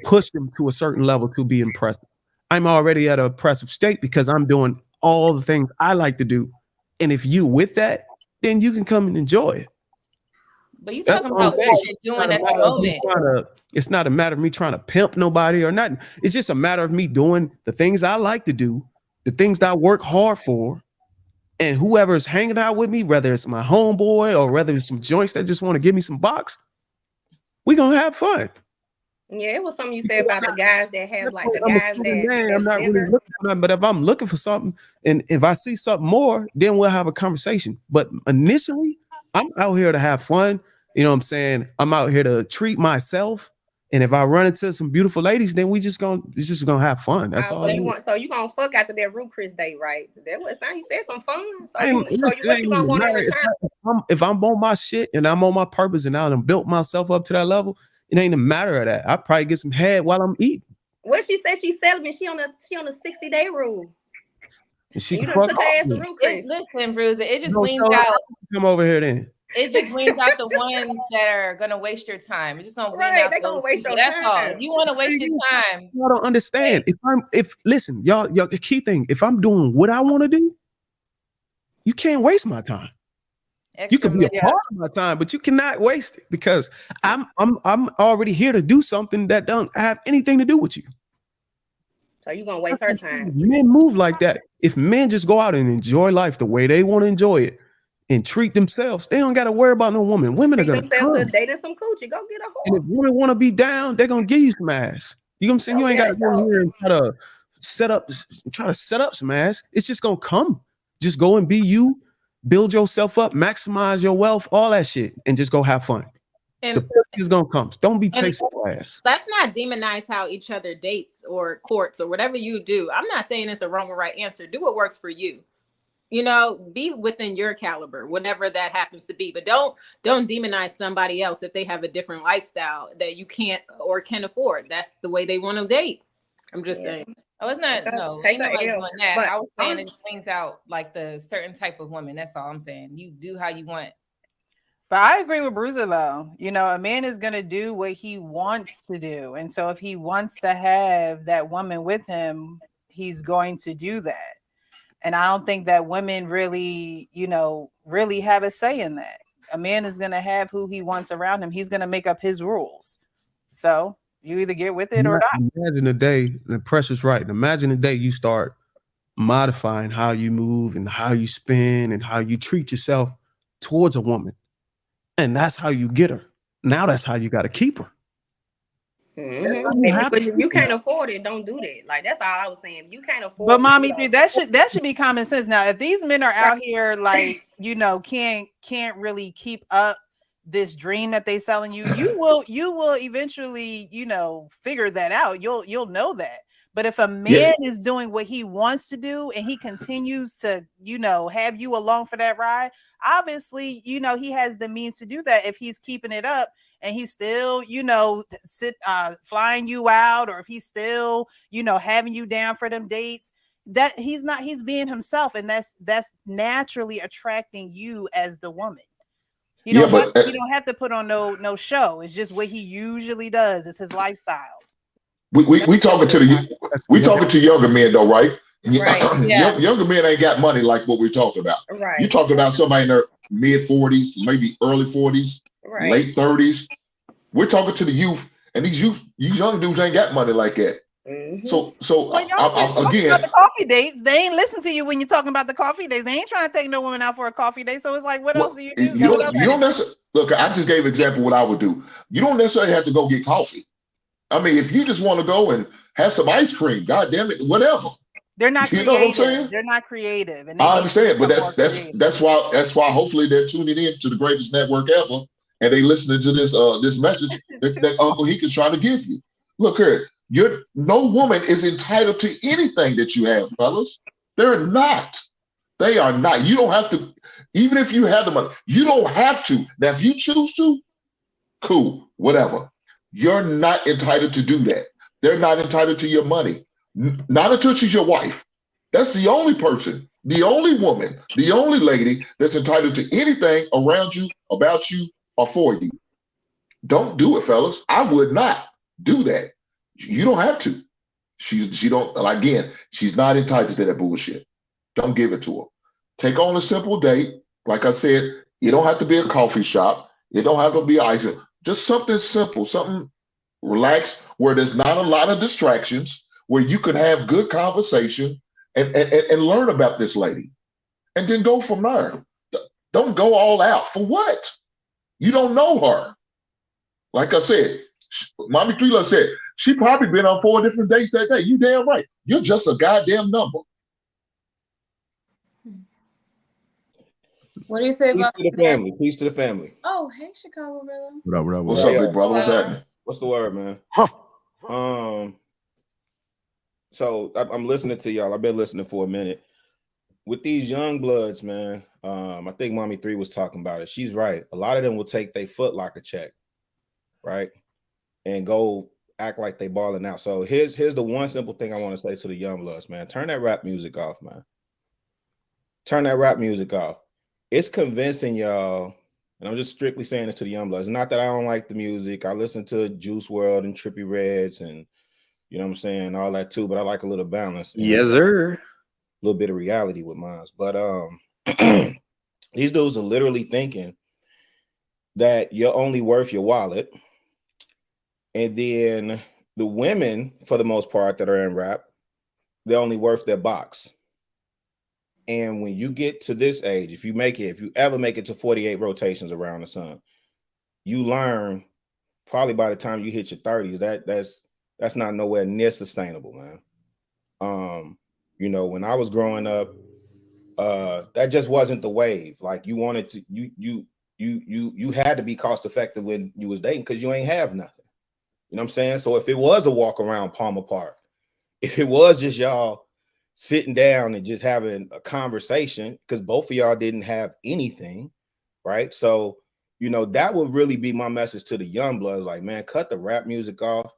push them to a certain level to be impressive. I'm already at an impressive state because I'm doing all the things I like to do. And if you with that, then you can come and enjoy it. But you talking about what you're doing at the moment. It's not a matter of me trying to pimp nobody or nothing. It's just a matter of me doing the things I like to do, the things that I work hard for. And whoever's hanging out with me, whether it's my homeboy or whether it's some joints that just want to give me some box, we gonna have fun. Yeah, it was something you said about the guys that have like the guys that I'm not really looking for nothing, but if I'm looking for something and if I see something more, then we'll have a conversation. But initially, I'm out here to have fun. You know what I'm saying? I'm out here to treat myself. And if I run into some beautiful ladies, then it's just gonna have fun. That's all. So you gonna fuck after that Ruth Chris date, right? That was you said some fun. So what you gonna want in return? If I'm on my shit and I'm on my purpose and I done built myself up to that level, it ain't a matter of that. I probably get some head while I'm eating. What she said, she's celibate. She on a 60-day rule. And she You can done fuck took her all ass of to me. Root Chris. Listen, Bruiser, it just No, weans tell her out. come over here then. It just weans out the ones that are gonna waste your time. It's just gonna wean Right, out they gonna those waste people. your That's all. time. If you want to waste your time, Y'all don't understand. Listen, y'all, the key thing, if I'm doing what I want to do, you can't waste my time. You can be a part of my time, but you cannot waste it because I'm already here to do something that don't have anything to do with you. So you gonna waste her time. Men move like that. If men just go out and enjoy life the way they want to enjoy it and treat themselves, they don't got to worry about no woman. Women are Treat gonna themselves come. to dating some coochie. Go get a And whore. if women want to be down, they're gonna give you some ass. You know what I'm saying? You ain't got to go here and try to set up some ass. It's just gonna come. Just go and be you, build yourself up, maximize your wealth, all that shit, and just go have fun. And the pussy is gonna come. Don't be chasing ass. Let's not demonize how each other dates or courts or whatever you do. I'm not saying it's a wrong or right answer. Do what works for you. You know, be within your caliber, whatever that happens to be. But don't demonize somebody else if they have a different lifestyle that you can't or can afford. That's the way they want to date. I'm just saying. Oh, it's not. No, Take ain't a nobody L, doing that. but I was saying it brings out like the certain type of woman. That's all I'm saying. You do how you want. But I agree with Bruiser though. You know, a man is gonna do what he wants to do, and so if he wants to have that woman with him, he's going to do that. And I don't think that women really, really have a say in that. A man is gonna have who he wants around him. He's gonna make up his rules. So you either get with it or not. Imagine the day, the pressure's right. Imagine the day you start modifying how you move and how you spin and how you treat yourself towards a woman. And that's how you get her. Now that's how you got to keep her. If you can't afford it, don't do that. Like that's all I was saying. You can't afford. But mommy, that should be common sense. Now, if these men are out here like can't really keep up this dream that they selling you, you will eventually figure that out. You'll know that. But if a man is doing what he wants to do and he continues to, have you along for that ride, obviously, he has the means to do that if he's keeping it up and he's still, flying you out, or if he's still, having you down for them dates, that he's being himself. And that's naturally attracting you as the woman. You don't have to put on no show. It's just what he usually does. It's his lifestyle. We talking to younger men though, right? Younger men ain't got money like what we're talking about. Right. You talking about somebody in their mid 40s, maybe early 40s, late 30s. We're talking to the youth, and these young dudes ain't got money like that. So again, about the coffee dates, they ain't listen to you when you're talking about the coffee dates. They ain't trying to take no woman out for a coffee date. So it's like, what else do you do? You don't necessarily look. I just gave an example of what I would do. You don't necessarily have to go get coffee. I mean, if you just want to go and have some ice cream, God damn it, whatever. They're not creative. Know what I'm saying? They're not creative. And I understand, but that's why hopefully they're tuning in to the greatest network ever, and they listening to this message that Uncle Heek is trying to give you. Look here, no woman is entitled to anything that you have, fellas. They're not. They are not. You don't have to, even if you have the money, you don't have to. Now, if you choose to, cool, whatever. You're not entitled to do that. They're not entitled to your money. Not until she's your wife. That's the only person, the only woman, the only lady that's entitled to anything around you, about you, or for you. Don't do it, fellas. I would not do that. You don't have to. She don't, again, she's not entitled to that bullshit. Don't give it to her. Take on a simple date. Like I said, it don't have to be a coffee shop. It don't have to be ice cream. Just something simple, something relaxed, where there's not a lot of distractions, where you can have good conversation and learn about this lady. And then go from there. Don't go all out. For what? You don't know her. Like I said, Mommy Trila said, she probably been on 4 different dates that day. You damn right. You're just a goddamn number. What do you say about the family? Peace to the family. Oh, hey, Chicago brother. What up? What's up, big brother? What's happening? What's the word, man? So I'm listening to y'all. I've been listening for a minute. With these young bloods, man, I think Mommy 3 was talking about it. She's right. A lot of them will take their Foot Locker check, right, and go act like they balling out. So here's the one simple thing I want to say to the young bloods, man. Turn that rap music off, man. turn that rap music off. It's convincing y'all, and I'm just strictly saying this to the young bloods. Not that I don't like the music. I listen to Juice WRLD and Trippie Redds and you know what I'm saying, all that too, but I like a little balance. Yes, sir. A little bit of reality with mine. But these dudes are literally thinking that you're only worth your wallet. And then the women, for the most part, that are in rap, they're only worth their box. And when you get to this age, if you ever make it to 48 rotations around the sun, you learn probably by the time you hit your 30s, that's not nowhere near sustainable, man. You know, when I was growing up, that just wasn't the wave. Like you wanted to, you had to be cost effective when you was dating because you ain't have nothing. You know what I'm saying? So if it was a walk around Palmer Park, if it was just y'all sitting down and just having a conversation, because both of y'all didn't have anything, right? So, you know, that would really be my message to the young bloods. Like, man, cut the rap music off,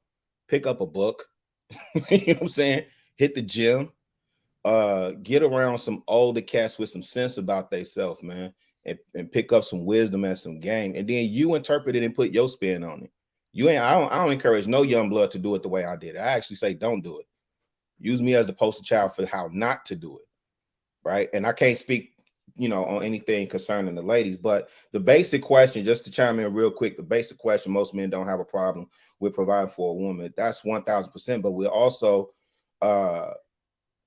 pick up a book, you know what I'm saying? Hit the gym, get around some older cats with some sense about themselves, man, and pick up some wisdom and some game. And then you interpret it and put your spin on it. I don't encourage no young blood to do it the way I did. I actually say don't do it. Use me as the poster child for how not to do it, right? And I can't speak, you know, on anything concerning the ladies, but the basic question, just to chime in real quick, the basic question, most men don't have a problem with providing for a woman. That's 1000%, but we're also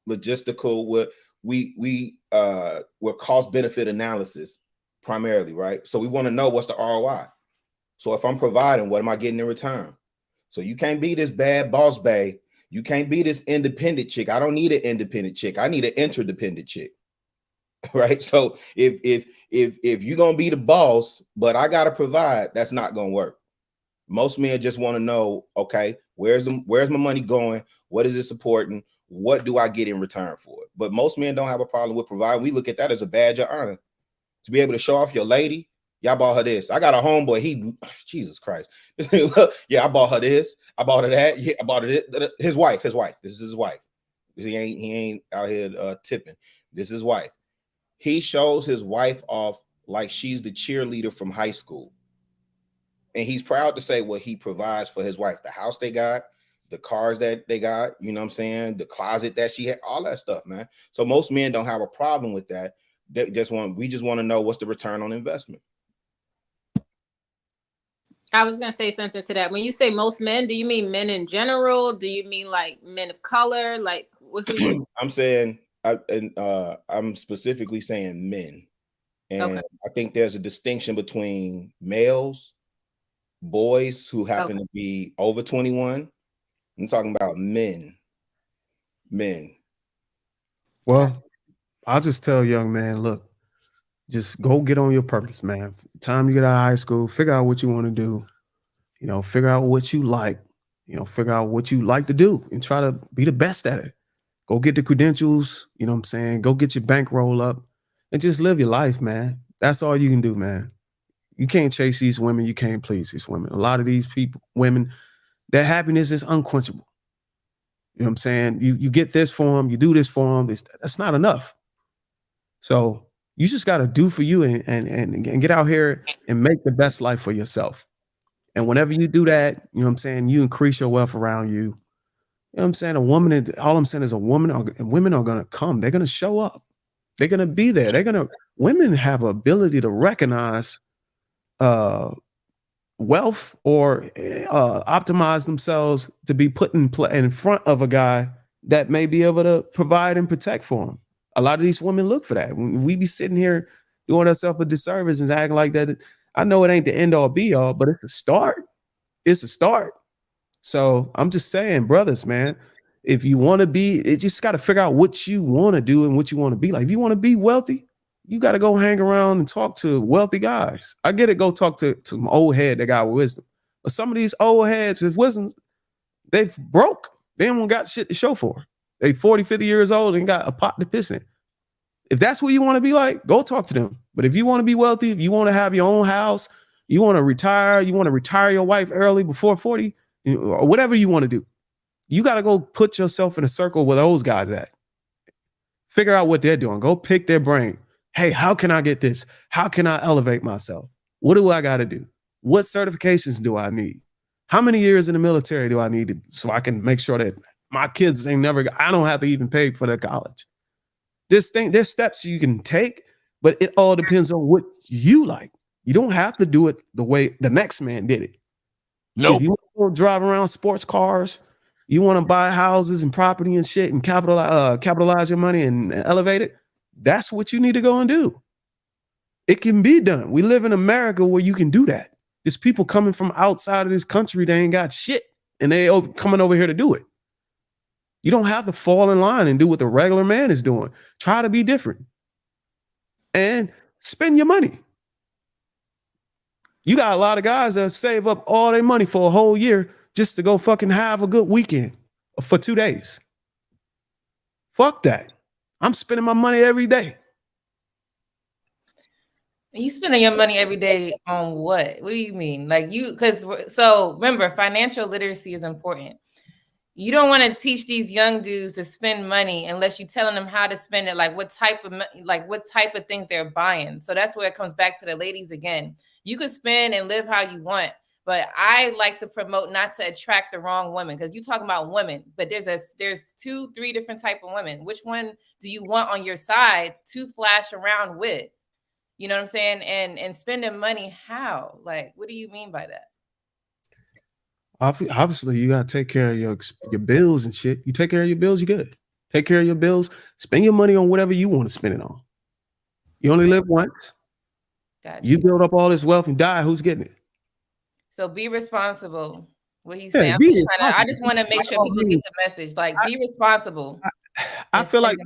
logistical. We're cost benefit analysis primarily, right? So we want to know what's the ROI. So if I'm providing, what am I getting in return? So you can't be this bad boss bae. You can't be this independent chick. I don't need an independent chick. I need an interdependent chick, right? So if you're gonna be the boss, but I gotta provide, that's not gonna work. Most men just want to know, okay, where's my money going? What is it supporting? What do I get in return for it? But most men don't have a problem with providing. We look at that as a badge of honor to be able to show off your lady. Y'all bought her this. I got a homeboy. Jesus Christ. Yeah, I bought her this. I bought her that. Yeah, I bought it. His wife. This is his wife. He ain't out here tipping. This is his wife. He shows his wife off like she's the cheerleader from high school. And he's proud to say what he provides for his wife. The house they got, the cars that they got, you know what I'm saying? The closet that she had, all that stuff, man. So most men don't have a problem with that. We just want to know what's the return on investment. I was gonna say something to that. When you say most men, do you mean men in general? Do you mean like men of color? Like what? I'm saying, I'm specifically saying men, and okay. I think there's a distinction between males, boys who happen to be over 21. I'm talking about men. Well, I'll just tell young man, look, just go get on your purpose, man. Time you get out of high school, figure out what you want to do, you know, figure out what you like, you know, figure out what you like to do and try to be the best at it. Go get the credentials, you know what I'm saying? Go get your bankroll up and just live your life, man. That's all you can do, man. You can't chase these women. You can't please these women. A lot of these women, their happiness is unquenchable. You know what I'm saying? You get this for them, you do this for them. That's not enough. So you just got to do for you and get out here and make the best life for yourself. And whenever you do that, you know what I'm saying, you increase your wealth around you. You know what I'm saying? All I'm saying is women are going to come. They're going to show up. They're going to be there. Women have ability to recognize wealth or optimize themselves to be put in front of a guy that may be able to provide and protect for them. A lot of these women look for that. When we be sitting here doing ourselves a disservice and acting like that, I know it ain't the end all be all, but it's a start. It's a start. So I'm just saying, brothers, man, if you want to you just got to figure out what you want to do and what you want to be like. If you want to be wealthy, you got to go hang around and talk to wealthy guys. I get it. Go talk to some old head that got wisdom. But some of these old heads with wisdom, they've broke. They don't got shit to show for. They 40, 50 years old and got a pot to piss in. If that's what you want to be like, go talk to them. But if you want to be wealthy, if you want to have your own house, you want to retire your wife early before 40, or whatever you want to do, you got to go put yourself in a circle where those guys at. Figure out what they're doing. Go pick their brain. Hey, how can I get this? How can I elevate myself? What do I got to do? What certifications do I need? How many years in the military do I need so I can make sure that my kids ain't never, I don't have to even pay for their college. There's steps you can take, but it all depends on what you like. You don't have to do it the way the next man did it. Nope. If you want to drive around sports cars, you want to buy houses and property and shit and capitalize your money and elevate it, that's what you need to go and do. It can be done. We live in America where you can do that. There's people coming from outside of this country, they ain't got shit, and they coming over here to do it. You don't have to fall in line and do what the regular man is doing. Try to be different. And spend your money. You got a lot of guys that save up all their money for a whole year just to go fucking have a good weekend for 2 days. Fuck that. I'm spending my money every day. You spending your money every day on what? What do you mean? So remember, financial literacy is important. You don't want to teach these young dudes to spend money unless you're telling them how to spend it, like what type of things they're buying. So that's where it comes back to the ladies again. You can spend and live how you want, but I like to promote not to attract the wrong women, because you're talking about women, but there's 2-3 different type of women. Which one do you want on your side to flash around with? You know what I'm saying? And spending money how? Like, what do you mean by that? Obviously, you gotta take care of your bills and shit. You take care of your bills, you good. Take care of your bills. Spend your money on whatever you want to spend it on. You only live once. Gotcha. You build up all this wealth and die. Who's getting it? So be responsible. What he's Yeah, saying. I just want to make sure people get the message. Like, be responsible. I feel like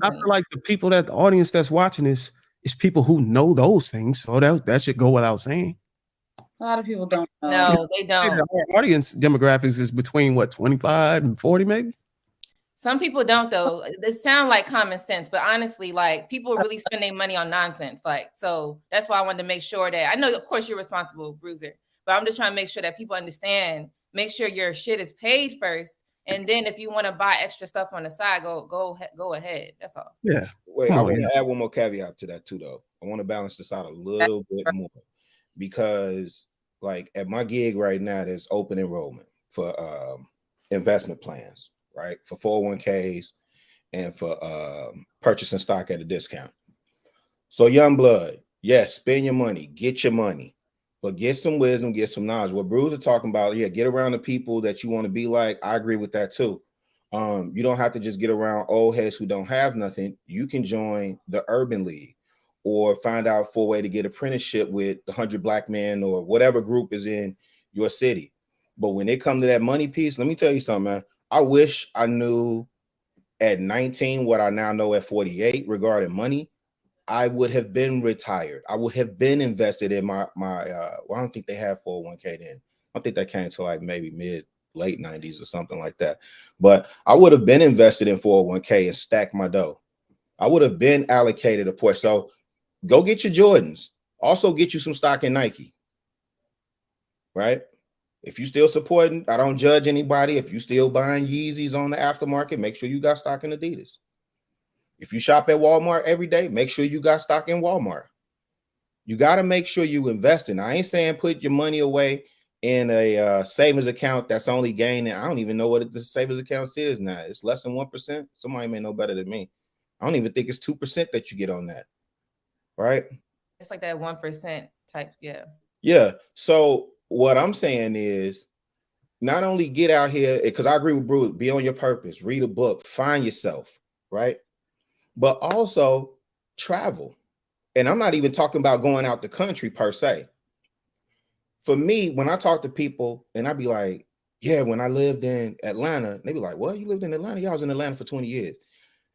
the people the audience that's watching this is people who know those things. So that should go without saying. A lot of people don't know. No, they don't. Our audience demographics is between 25 and 40, maybe. Some people don't, though. It sounds like common sense, but honestly, like, people really spend their money on nonsense. Like, so that's why I wanted to make sure that, I know, of course, you're responsible, Bruiser, but I'm just trying to make sure that people understand. Make sure your shit is paid first, and then if you want to buy extra stuff on the side, go ahead. That's all. Yeah. Wait, I want to add one more caveat to that too, though. I want to balance this out a little bit more, because like at my gig right now, there's open enrollment for investment plans, right? For 401ks and for purchasing stock at a discount. So young blood, yes, spend your money, get your money, but get some wisdom, get some knowledge. What Bruce is talking about, yeah, get around the people that you want to be like. I agree with that too. You don't have to just get around old heads who don't have nothing. You can join the Urban League or find out for a way to get apprenticeship with the 100 Black Men or whatever group is in your city. But when it comes to that money piece, let me tell you something, man. I wish I knew at 19 what I now know at 48 regarding money. I would have been retired. I would have been invested in my I don't think they have 401k then. I think that came to like maybe late 90s or something like that. But I would have been invested in 401k and stacked my dough. I would have been allocated a portion. So go get your Jordans. Also get you some stock in Nike. Right? If you still supporting, I don't judge anybody. If you still buying Yeezys on the aftermarket, make sure you got stock in Adidas. If you shop at Walmart every day, make sure you got stock in Walmart. You got to make sure you invest in. I ain't saying put your money away in a savings account that's only gaining. I don't even know what the savings account is now. It's less than 1%. Somebody may know better than me. I don't even think it's 2% that you get on that. Right? It's like that 1% type. Yeah. Yeah. So what I'm saying is not only get out here, because I agree with Bruce, be on your purpose, read a book, find yourself, right? But also travel. And I'm not even talking about going out the country per se. For me, when I talk to people and I be like, yeah, when I lived in Atlanta, they be like, what? You lived in Atlanta? Yeah, I was in Atlanta for 20 years.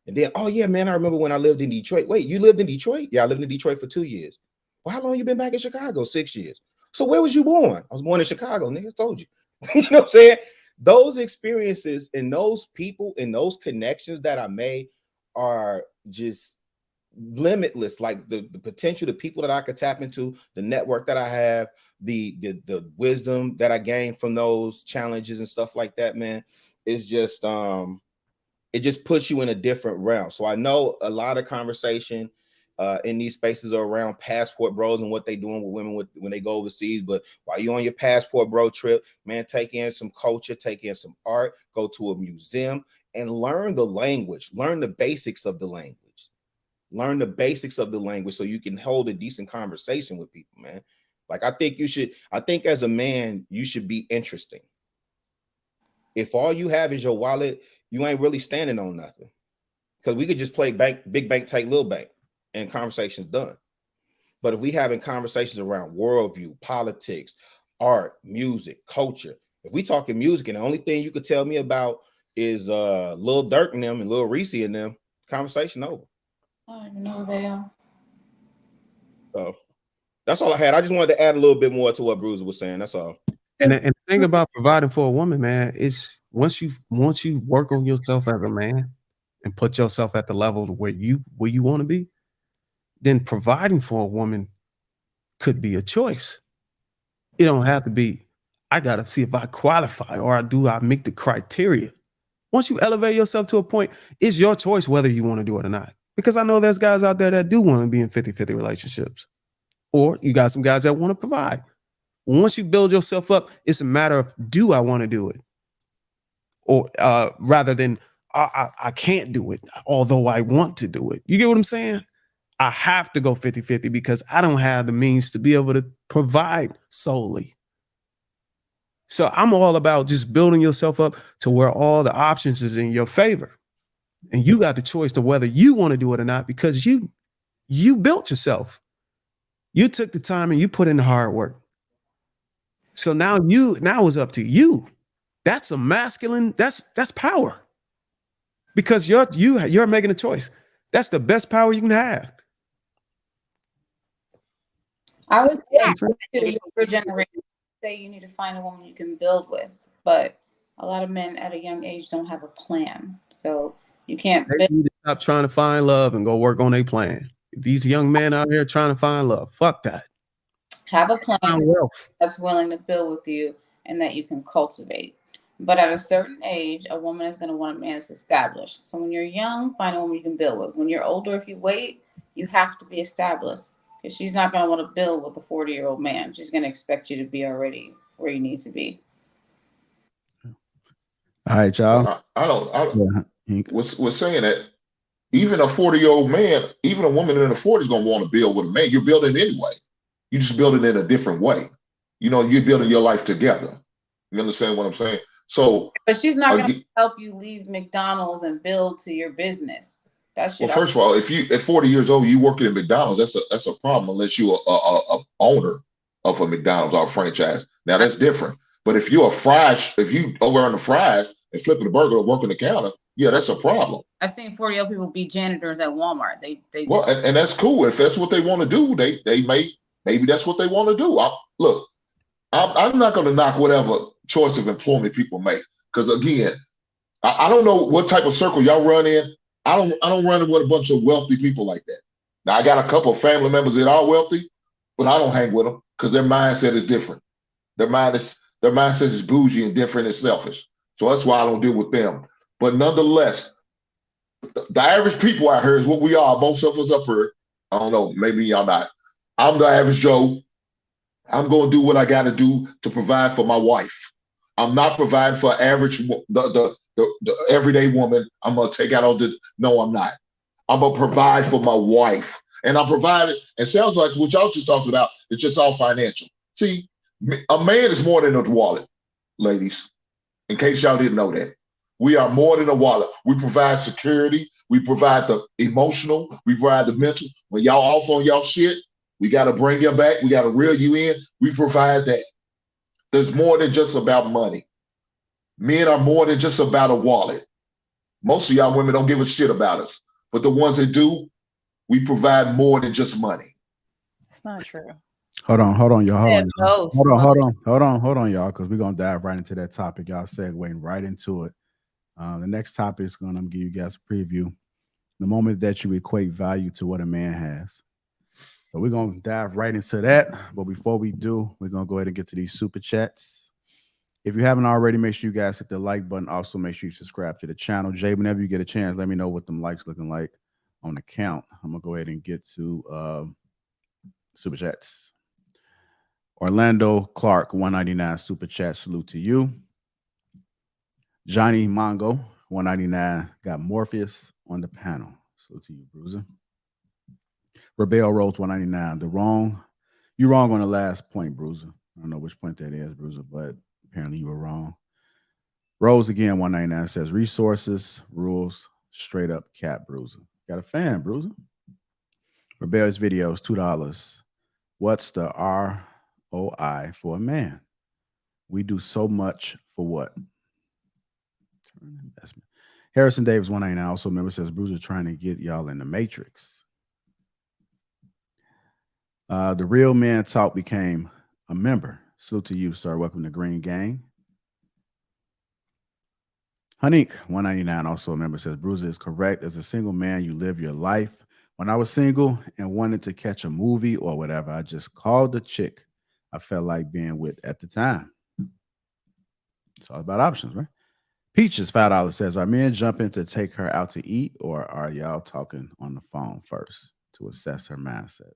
And then, oh yeah, man, I remember when I lived in Detroit. Wait, you lived in Detroit? Yeah, I lived in Detroit for 2 years. Well, how long you been back in Chicago? 6 years. So where was you born? I was born in Chicago, nigga, I told you. You know what I'm saying? Those experiences and those people and those connections that I made are just limitless. Like the potential, the people that I could tap into, the network that I have, the wisdom that I gained from those challenges and stuff like that, man, is just it just puts you in a different realm. So I know a lot of conversation in these spaces are around passport bros and what they doing with women when they go overseas. But while you're on your passport bro trip, man, take in some culture, take in some art, go to a museum and learn the language, learn the basics of the language. Learn the basics of the language so you can hold a decent conversation with people, man. Like I think as a man, you should be interesting. If all you have is your wallet, you ain't really standing on nothing. Because we could just play big bank, take little bank, and conversation's done. But if we having conversations around worldview, politics, art, music, culture, if we talking music and the only thing you could tell me about is Lil Durk and them and Lil Reese and them, conversation over. I don't even know who they are. So that's all I had. I just wanted to add a little bit more to what Bruiser was saying. That's all. And the thing about providing for a woman, man, is once you work on yourself as a man and put yourself at the level where you want to be, then providing for a woman could be a choice. It don't have to be, I gotta see if I qualify or I meet the criteria. Once you elevate yourself to a point, it's your choice whether you want to do it or not. Because I know there's guys out there that do want to be in 50-50 relationships. Or you got some guys that want to provide. Once you build yourself up, it's a matter of, do I want to do it? Or rather than, I can't do it, although I want to do it. You get what I'm saying? I have to go 50-50 because I don't have the means to be able to provide solely. So I'm all about just building yourself up to where all the options is in your favor. And you got the choice to whether you want to do it or not, because you built yourself. You took the time and you put in the hard work. So now it's up to you. That's a masculine, that's power. Because you're making a choice. That's the best power you can have. I would say to the younger generation, say you need to find a woman you can build with, but a lot of men at a young age don't have a plan. So you can't stop trying to find love and go work on a plan. These young men out here trying to find love, fuck that. Have a plan that's willing to build with you and that you can cultivate. But at a certain age, a woman is going to want a man that's established. So when you're young, find a woman you can build with. When you're older, if you wait, you have to be established. Because she's not going to want to build with a 40-year-old man. She's going to expect you to be already where you need to be. All right, y'all. I don't. We're saying that even a 40-year-old man, even a woman in the 40s going to want to build with a man. You're building anyway. You just build it in a different way. You know, you're building your life together. You understand what I'm saying? So, but she's not going to help you leave McDonald's and build to your business. Well, first of all, if you at 40 years old, you working at McDonald's, that's a problem unless you're a owner of a McDonald's or a franchise. Now that's different. But if you're if you over on the fries and flipping the burger or working the counter, yeah, that's a problem. I've seen 40-year-old people be janitors at Walmart. They well, and that's cool. If that's what they want to do, maybe that's what they want to do. I'm not going to knock whatever choice of employment people make, because again, I don't know what type of circle y'all run in. I don't run with a bunch of wealthy people like that. Now I got a couple of family members that are wealthy, but I don't hang with them because their mindset is different. Their mindset is bougie and different and selfish. So that's why I don't deal with them. But nonetheless, the average people out here is what we are. Most of us up here. I don't know, maybe y'all not. I'm the average Joe. I'm going to do what I got to do to provide for my wife. I'm not providing for average the everyday woman. I'm going to take out all the. No, I'm not. I'm going to provide for my wife. And I'm providing. It sounds like what y'all just talked about, it's just all financial. See, a man is more than a wallet, ladies, in case y'all didn't know that. We are more than a wallet. We provide security. We provide the emotional. We provide the mental. When y'all off on y'all shit, we got to bring you back. We got to reel you in. We provide that. There's more than just about money. Men are more than just about a wallet. Most of y'all women don't give a shit about us. But the ones that do, we provide more than just money. It's not true. Hold on, y'all. Hold on, y'all, because we're going to dive right into that topic. Y'all segueing right into it. The next topic is going to give you guys a preview. The moment that you equate value to what a man has. So we're going to dive right into that. But before we do, we're going to go ahead and get to these super chats. If you haven't already, make sure you guys hit the like button. Also, make sure you subscribe to the channel. Jay, whenever you get a chance, let me know what them likes looking like on the count. I'm gonna go ahead and get to super chats. Orlando Clark, 199 super chat. Salute to you. Johnny Mongo, 199, got Morpheus on the panel. Salute to you, Bruiser. Rebel Rose, 199. You wrong on the last point, Bruiser. I don't know which point that is, Bruiser, but apparently you were wrong. Rose again, 199, says resources, rules, straight up cap, Bruiser. Got a fan, Bruiser. Rebel's videos, $2. What's the ROI for a man? We do so much for what? Investment. Harrison Davis, 199, also member, says Bruiser trying to get y'all in the matrix. The Real Man Talk became a member. Salute to you, sir. Welcome to Green Gang. Hanik, 199, also a member, says Bruiser is correct. As a single man, you live your life. When I was single and wanted to catch a movie or whatever, I just called the chick I felt like being with at the time. It's all about options, right? Peaches, $5, says, are men jumping to take her out to eat, or are y'all talking on the phone first to assess her mindset?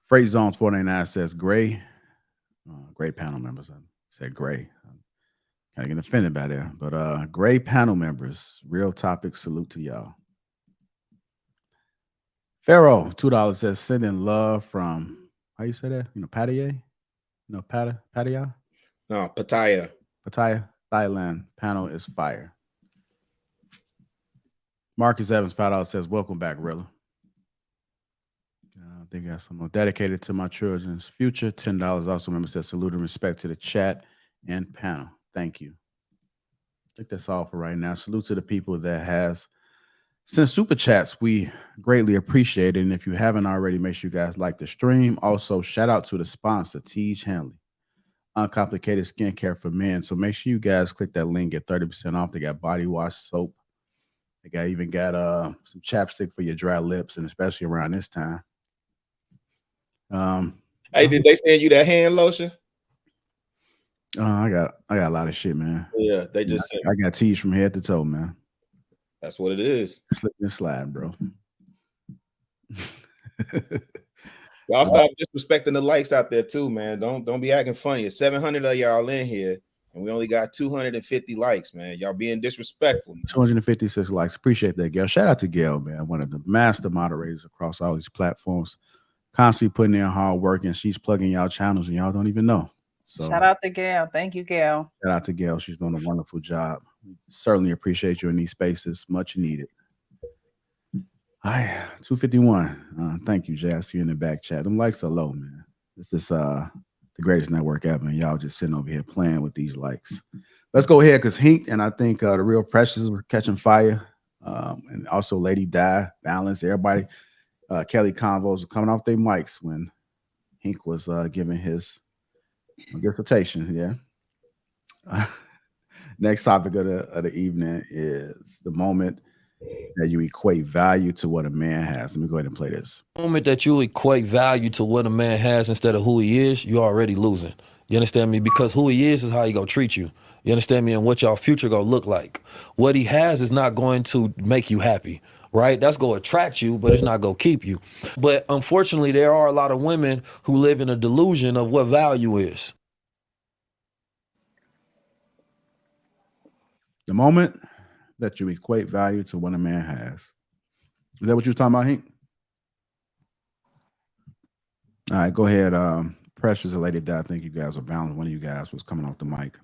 Freight Zones 499 says gray panel members. I said gray. I'm kind of getting offended by that. But gray panel members, real topic, salute to y'all. Pharaoh, $2, says sending love from, how you say that? Pattaya? Pattaya? No, Pattaya. Pattaya, Thailand. Panel is fire. Marcus Evans, $5, says, welcome back, Rilla. I think I got some more dedicated to my children's future. $10. Also, remember, says salute and respect to the chat and panel. Thank you. I think that's all for right now. Salute to the people that has sent super chats. We greatly appreciate it. And if you haven't already, make sure you guys like the stream. Also, shout out to the sponsor, Tej Hanley. Uncomplicated skincare for men. So make sure you guys click that link, get 30% off. They got body wash, soap. They even got some chapstick for your dry lips, and especially around this time. Hey, did they send you that hand lotion? I got a lot of shit, man. Yeah, they just sent. I got teas from head to toe, man. That's what it is. Slip and slide, bro. Y'all stop disrespecting the likes out there too, man. Don't be acting funny. It's 700 of y'all in here, and we only got 250 likes, man. Y'all being disrespectful. 256 likes. Appreciate that, Gail. Shout out to Gail, man. One of the master moderators across all these platforms. Constantly putting in hard work, and she's plugging y'all channels, and y'all don't even know. So shout out to Gail. Thank you, Gail. Shout out to Gail. She's doing a wonderful job. We certainly appreciate you in these spaces. Much needed. All right, 251. Thank you, Jay. I see you in the back chat. Them likes are low, man. This is the greatest network ever, and y'all just sitting over here playing with these likes. Let's go ahead, because Hink and I think the Real Precious were catching fire, and also Lady Di, Balance, everybody. Kelly Convos were coming off their mics when Hink was giving his dissertation. Yeah. Next topic of the evening is the moment that you equate value to what a man has. Let me go ahead and play this. The moment that you equate value to what a man has instead of who he is, you're already losing. You understand me? Because who he is how he gonna treat you. You understand me? And what your future gonna look like. What he has is not going to make you happy, right? That's gonna attract you, but it's not gonna keep you. But unfortunately, there are a lot of women who live in a delusion of what value is. The moment that you equate value to what a man has. Is that what you was talking about, Hank? All right, go ahead. Precious and Lady Di, I think you guys are balanced. One of you guys was coming off the mic.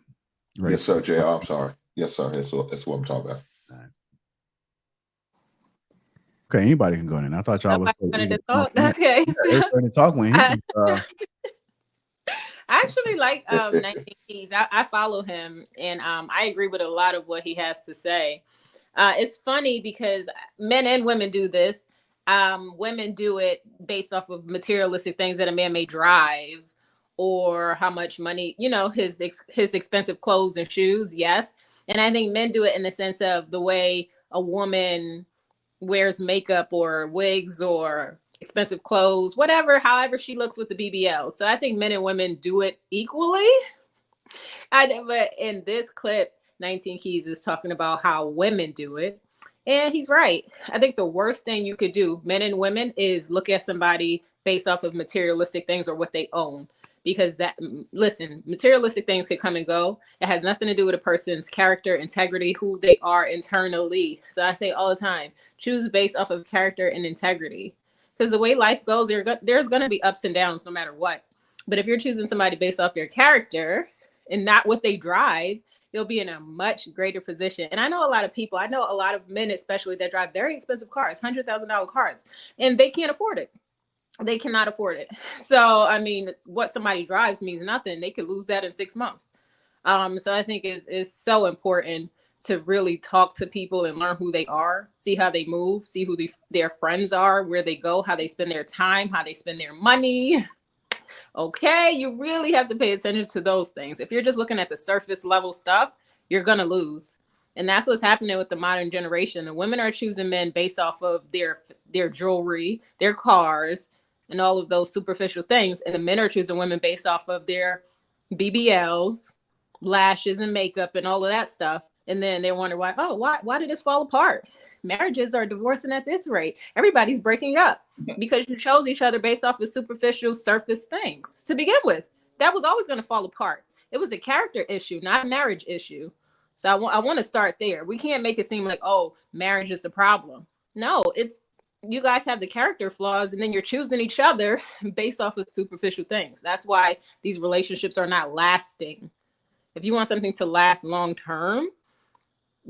Right. Yes, sir, JR. I'm sorry. Yes, sir. That's what I'm talking about. All right. Okay, anybody can go in. I thought y'all was wanted to talk. Okay. Everybody to talk when he I actually like 19 Keys. I follow him, and I agree with a lot of what he has to say. It's funny because men and women do this. Women do it based off of materialistic things that a man may drive, or how much money, his expensive clothes and shoes. Yes. And I think men do it in the sense of the way a woman wears makeup or wigs or expensive clothes, whatever, however she looks with the BBL. So I think men and women do it equally. But in this clip, 19 Keys is talking about how women do it. And he's right. I think the worst thing you could do, men and women, is look at somebody based off of materialistic things or what they own. Because listen, materialistic things could come and go. It has nothing to do with a person's character, integrity, who they are internally. So I say all the time, choose based off of character and integrity. Because the way life goes, there's going to be ups and downs no matter what. But if you're choosing somebody based off their character and not what they drive, you'll be in a much greater position. And I know a lot of men, especially, that drive very expensive cars, $100,000 cars, and they can't afford it. They cannot afford it. So, I mean, what somebody drives means nothing. They could lose that in 6 months. So I think it's so important to really talk to people and learn who they are, see how they move, see who their friends are, where they go, how they spend their time, how they spend their money. Okay, you really have to pay attention to those things. If you're just looking at the surface level stuff, you're going to lose. And that's what's happening with the modern generation. The women are choosing men based off of their jewelry, their cars, and all of those superficial things. And the men are choosing women based off of their BBLs, lashes and makeup and all of that stuff. And then they wonder why did this fall apart? Marriages are divorcing at this rate. Everybody's breaking up because you chose each other based off of superficial surface things to begin with. That was always going to fall apart. It was a character issue, not a marriage issue. So I want to start there. We can't make it seem like, oh, marriage is the problem. No, it's you guys have the character flaws and then you're choosing each other based off of superficial things. That's why these relationships are not lasting. If you want something to last long term,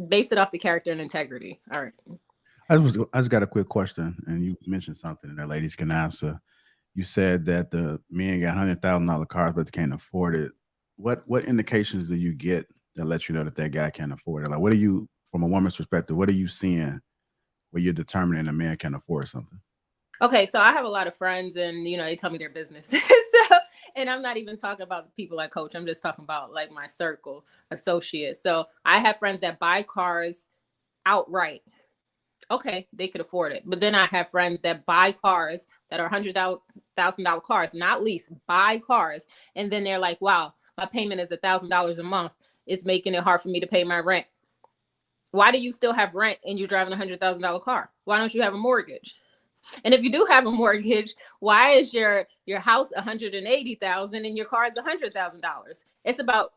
base it off the character and integrity. All right. I just got a quick question, and you mentioned something that ladies can answer. You said that the men got $100,000 cars, but they can't afford it. What indications do you get that let you know that guy can't afford it? Like, what are you, from a woman's perspective, what are you seeing where you're determining a man can afford something? Okay, so I have a lot of friends, and they tell me their business. And I'm not even talking about the people I coach. I'm just talking about like my circle, associates. So I have friends that buy cars outright. Okay, they could afford it. But then I have friends that buy cars that are $100,000 cars, not lease, buy cars. And then they're like, wow, my payment is $1,000 a month. It's making it hard for me to pay my rent. Why do you still have rent and you're driving a $100,000 car? Why don't you have a mortgage? And if you do have a mortgage, why is your house $180,000 and your car is $100,000? It's about,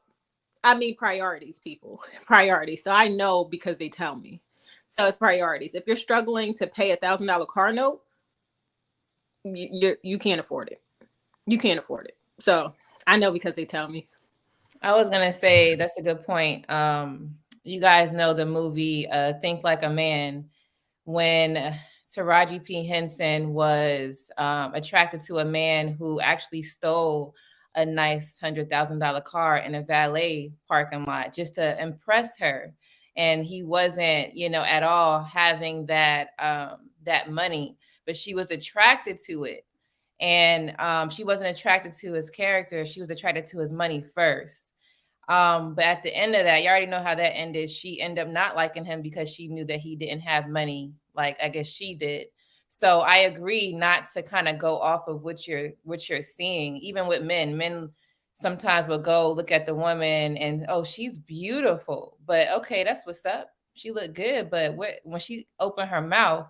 priorities, people. Priorities. So I know because they tell me. So it's priorities. If you're struggling to pay $1,000 car note, you can't afford it. You can't afford it. So I know because they tell me. I was gonna say that's a good point. You guys know the movie Think Like a Man, when Taraji P. Henson was attracted to a man who actually stole a nice $100,000 car in a valet parking lot just to impress her. And he wasn't, at all having that money, but she was attracted to it. And she wasn't attracted to his character. She was attracted to his money first. But at the end of that, you already know how that ended. She ended up not liking him because she knew that he didn't have money like I guess she did. So I agree not to kind of go off of what you're seeing. Even with men sometimes will go look at the woman and, oh, she's beautiful. But okay, that's what's up. She looked good. But when she opened her mouth,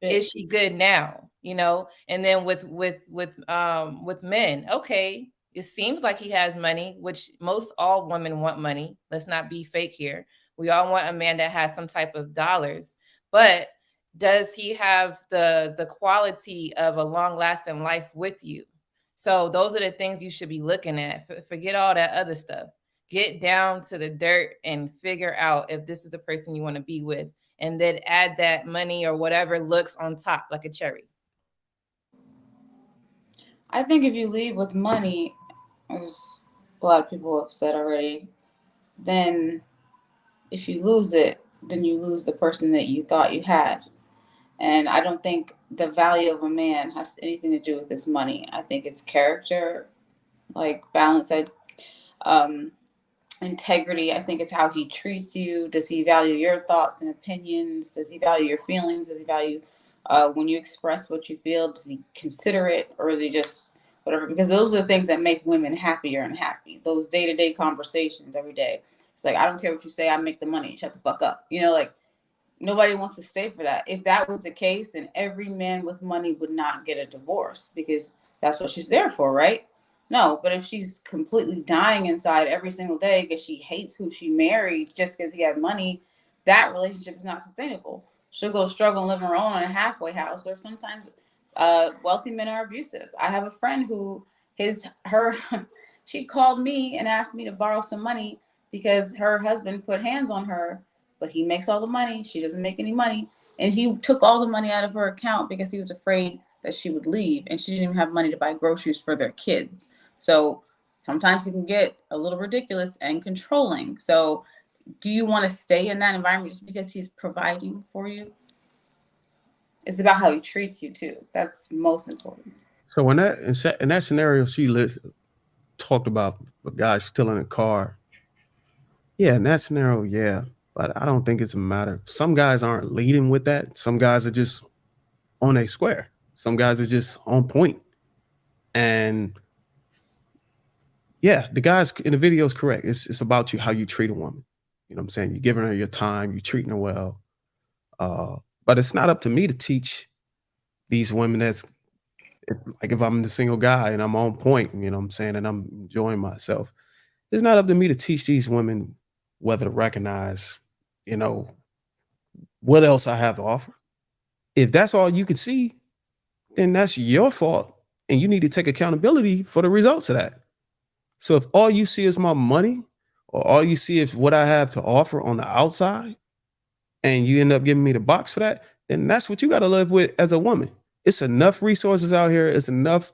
is she good now? And then with men, okay, it seems like he has money, which all women want money. Let's not be fake here. We all want a man that has some type of dollars, but does he have the quality of a long-lasting life with you? So those are the things you should be looking at. Forget all that other stuff. Get down to the dirt and figure out if this is the person you want to be with, and then add that money or whatever looks on top like a cherry. I think if you lead with money, as a lot of people have said already, then if you lose it, then you lose the person that you thought you had. And I don't think the value of a man has anything to do with his money. I think it's character, like balance, integrity. I think it's how he treats you. Does he value your thoughts and opinions? Does he value your feelings? Does he value When you express what you feel, does he consider it, or is he just whatever? Because those are the things that make women happier and happy. Those day-to-day conversations every day. It's like, I don't care what you say, I make the money. Shut the fuck up. You know, like nobody wants to stay for that. If that was the case, then every man with money would not get a divorce because that's what she's there for, right? No, but if she's completely dying inside every single day because she hates who she married just because he had money, that relationship is not sustainable. She'll go struggle and live on her own in a halfway house, or sometimes wealthy men are abusive. I have a friend who she called me and asked me to borrow some money because her husband put hands on her, but he makes all the money. She doesn't make any money. And he took all the money out of her account because he was afraid that she would leave, and she didn't even have money to buy groceries for their kids. So sometimes he can get a little ridiculous and controlling. So do you want to stay in that environment just because he's providing for you? It's about how he treats you too. That's most important. So in that scenario, she talked about a guy still in a car. Yeah, in that scenario, yeah. But I don't think it's a matter. Some guys aren't leading with that. Some guys are just on a square. Some guys are just on point. And yeah, the guys in the video is correct. It's about you, how you treat a woman. You know what I'm saying? You're giving her your time, you're treating her well. But it's not up to me to teach these women if I'm the single guy and I'm on point, you know what I'm saying, and I'm enjoying myself. It's not up to me to teach these women whether to recognize, you know, what else I have to offer. If that's all you can see, then that's your fault. And you need to take accountability for the results of that. So if all you see is my money, or all you see is what I have to offer on the outside, and you end up giving me the box for that, then that's what you got to live with as a woman. It's enough resources out here. It's enough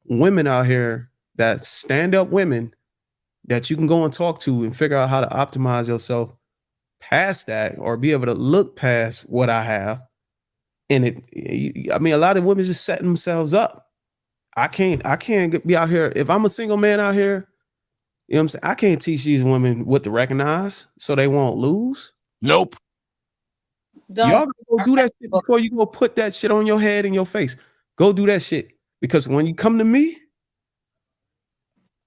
women out here that stand up women that you can go and talk to and figure out how to optimize yourself past that, or be able to look past what I have. And I mean, a lot of women just setting themselves up. I can't be out here. If I'm a single man out here, you know what I'm saying? I can't teach these women what to recognize so they won't lose. Nope. Y'all go do that shit before you go put that shit on your head and your face. Go do that shit. Because when you come to me,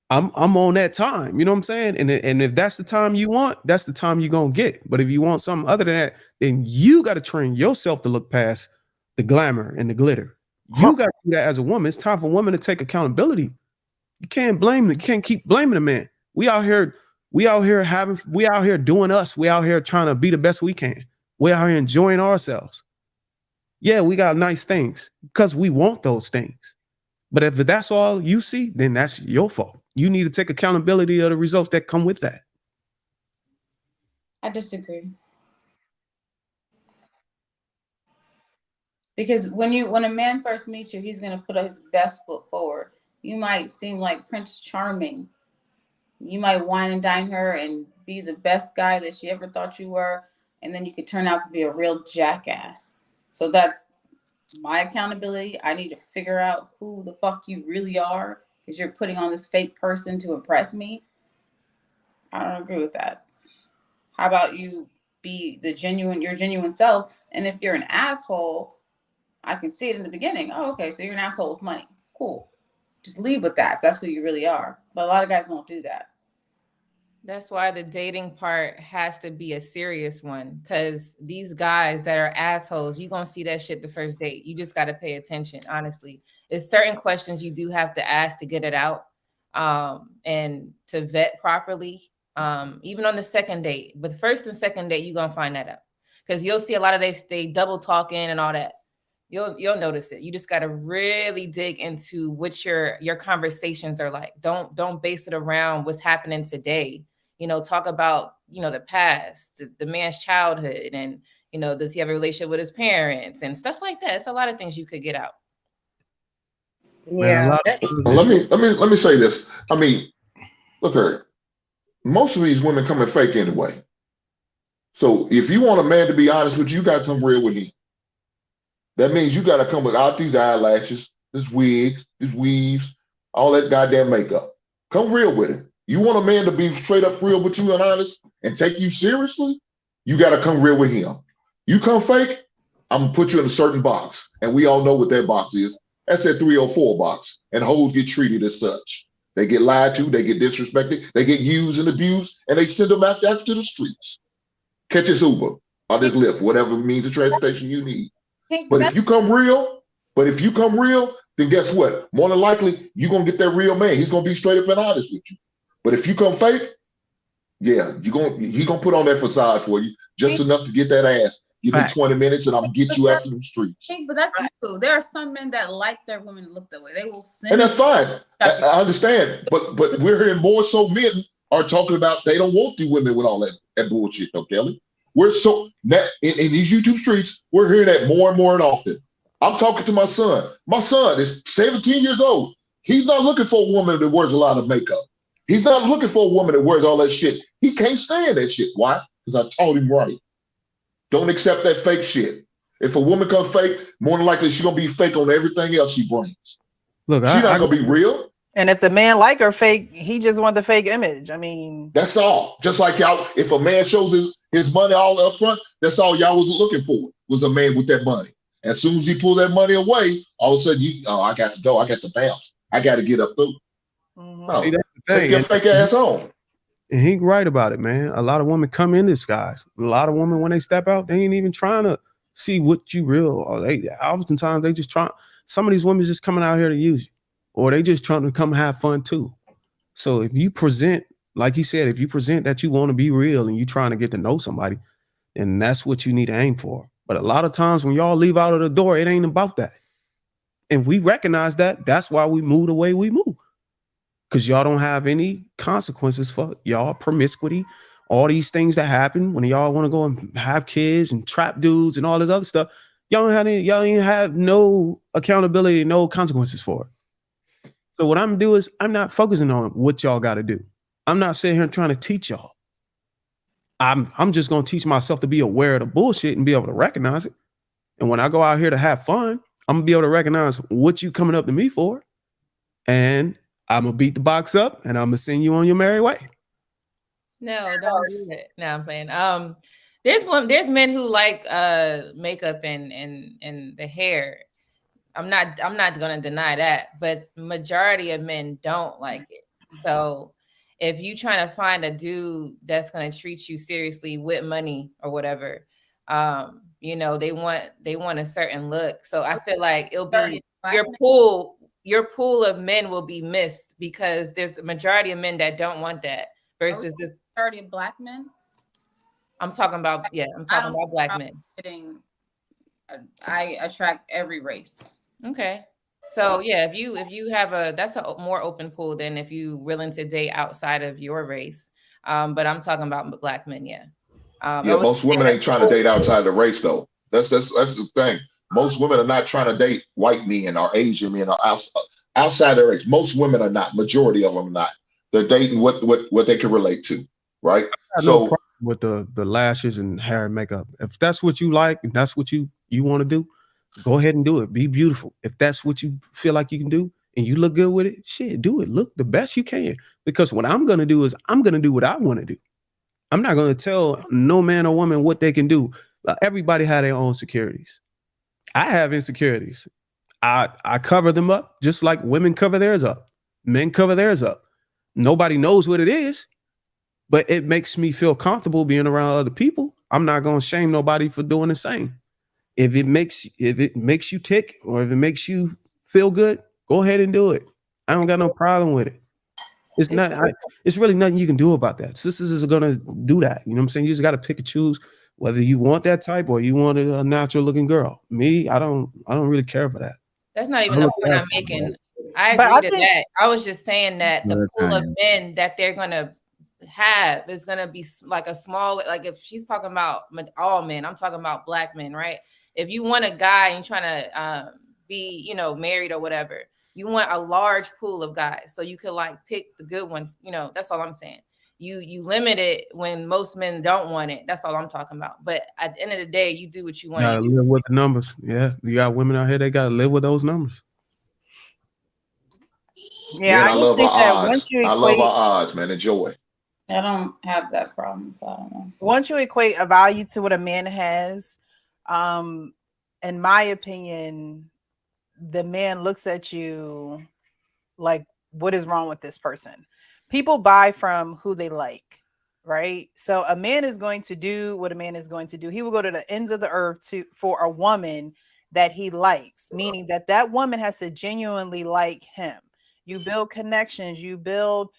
I'm on that time. You know what I'm saying? And if that's the time you want, that's the time you're gonna get. But if you want something other than that, then you got to train yourself to look past the glamour and the glitter. You got to do that as a woman. It's time for women to take accountability. You can't keep blaming the man. We out here doing us. We out here trying to be the best we can. We out here enjoying ourselves. Yeah, we got nice things because we want those things. But if that's all you see, then that's your fault. You need to take accountability of the results that come with that. I disagree. Because when a man first meets you, he's going to put his best foot forward. You might seem like Prince Charming. You might wine and dine her and be the best guy that she ever thought you were. And then you could turn out to be a real jackass. So that's my accountability. I need to figure out who the fuck you really are, because you're putting on this fake person to impress me. I don't agree with that. How about you be your genuine self? And if you're an asshole, I can see it in the beginning. Oh, okay, so you're an asshole with money. Cool. Just leave with that. That's who you really are. But a lot of guys won't do that. That's why the dating part has to be a serious one, because these guys that are assholes, you're going to see that shit the first date. You just got to pay attention, honestly. There's certain questions you do have to ask to get it out, and to vet properly, even on the second date. But first and second date, you're going to find that out, because you'll see a lot of they double talking and all that. You'll notice it. You just got to really dig into what your conversations are like. Don't base it around what's happening today. You know, talk about, you know, the past, the man's childhood, and, you know, does he have a relationship with his parents and stuff like that. It's a lot of things you could get out. Yeah. Let me say this. I mean, look here. Most of these women come in fake anyway. So if you want a man to be honest with you, you got to come real with him. That means you got to come without these eyelashes, this wigs, these weaves, all that goddamn makeup. Come real with it. You want a man to be straight up real with you and honest and take you seriously? You got to come real with him. You come fake, I'm gonna put you in a certain box, and we all know what that box is. That's that 304 box, and hoes get treated as such. They get lied to, they get disrespected, they get used and abused, and they send them out to the streets. Catch this Uber or this Lyft, whatever means of transportation you need. But if you come real, then guess what? More than likely, you're gonna get that real man. He's gonna be straight up and honest with you. But if you come fake, yeah, he's gonna put on that facade for you just enough to get that ass. Give me 20 minutes and I'm gonna get you out to the streets. But that's you. There are some men that like their women to look that way. They will send. And that's fine. I understand. But we're hearing more so men are talking about they don't want the women with all that bullshit, though, Kelly. We're so that in these YouTube streets, we're hearing that more and more and often. I'm talking to my son. My son is 17 years old. He's not looking for a woman that wears a lot of makeup. He's not looking for a woman that wears all that shit. He can't stand that shit. Why? Because I taught him right. Don't accept that fake shit. If a woman comes fake, more than likely she's gonna be fake on everything else she brings. Look, she's not gonna be real. And if the man like her fake, he just want the fake image. I mean, that's all. Just like y'all, if a man shows his money all up front, that's all y'all was looking for, was a man with that money. As soon as he pulled that money away, all of a sudden I got to go, I got to bounce, I got to get up through. See, that's the thing. Take your fake ass on. And he right about it, man. A lot of women come in disguise. A lot of women, when they step out, they ain't even trying to see what you real. Or oftentimes they just try. Some of these women just coming out here to use you, or they just trying to come have fun too. So if you present, like he said, if you present that you want to be real and you trying to get to know somebody, then that's what you need to aim for. But a lot of times when y'all leave out of the door, it ain't about that. And we recognize that. That's why we move the way we move. Because y'all don't have any consequences for y'all promiscuity, all these things that happen when y'all want to go and have kids and trap dudes and all this other stuff. Y'all ain't have no accountability, no consequences for it. So what I'm gonna do is I'm not focusing on what y'all got to do. I'm not sitting here trying to teach y'all. I'm just gonna teach myself to be aware of the bullshit and be able to recognize it. And when I go out here to have fun, I'm gonna be able to recognize what you coming up to me for, and I'm gonna beat the box up and I'm gonna send you on your merry way. No, don't do it. No, I'm playing. There's men who like makeup and the hair. I'm not gonna deny that, but majority of men don't like it. So if you trying to find a dude that's gonna treat you seriously with money or whatever, they want a certain look. So I feel like it'll be your pool of men will be missed because there's a majority of men that don't want that versus this majority of black men. I'm talking about black men. I attract every race. Okay. So yeah, if you have that's a more open pool than if you willing to date outside of your race. But I'm talking about black men, yeah. Most women ain't trying to date outside the race though. That's the thing. Most women are not trying to date white men or Asian men or outside their race. Most women are not. Majority of them are not. They're dating what they can relate to, right? I no problem with the lashes and hair and makeup. If that's what you like and that's what you want to do, go ahead and do it. Be beautiful. If that's what you feel like you can do and you look good with it, shit, do it. Look the best you can. Because what I'm gonna do is I'm gonna do what I want to do. I'm not gonna tell no man or woman what they can do. Everybody have their own insecurities. I have insecurities. I cover them up just like women cover theirs up. Men cover theirs up. Nobody knows what it is, but it makes me feel comfortable being around other people. I'm not going to shame nobody for doing the same. If it makes you tick or if it makes you feel good, go ahead and do it. I don't got no problem with it. It's really nothing you can do about that. Sisters are going to do that. You know what I'm saying? You just got to pick and choose whether you want that type or you want a natural looking girl. Me, I don't really care for that. That's not even the point I'm making. I agree to that. I was just saying that the pool of men that they're gonna have is gonna be like a small, like if she's talking about all men, I'm talking about black men, right? If you want a guy and you're trying to be, married or whatever, you want a large pool of guys so you could like pick the good one. That's all I'm saying. You limit it when most men don't want it. That's all I'm talking about. But at the end of the day, you do what you want. You gotta live with the numbers. Yeah, you got women out here. They gotta live with those numbers. Yeah, I just think that once you equate, I love our odds, man. Enjoy. I don't have that problem, so I don't know. Once you equate a value to what a man has, in my opinion, the man looks at you like, what is wrong with this person? People buy from who they like, right? So a man is going to do what a man is going to do. He will go to the ends of the earth for a woman that he likes, meaning that that woman has to genuinely like him. You build connections, you build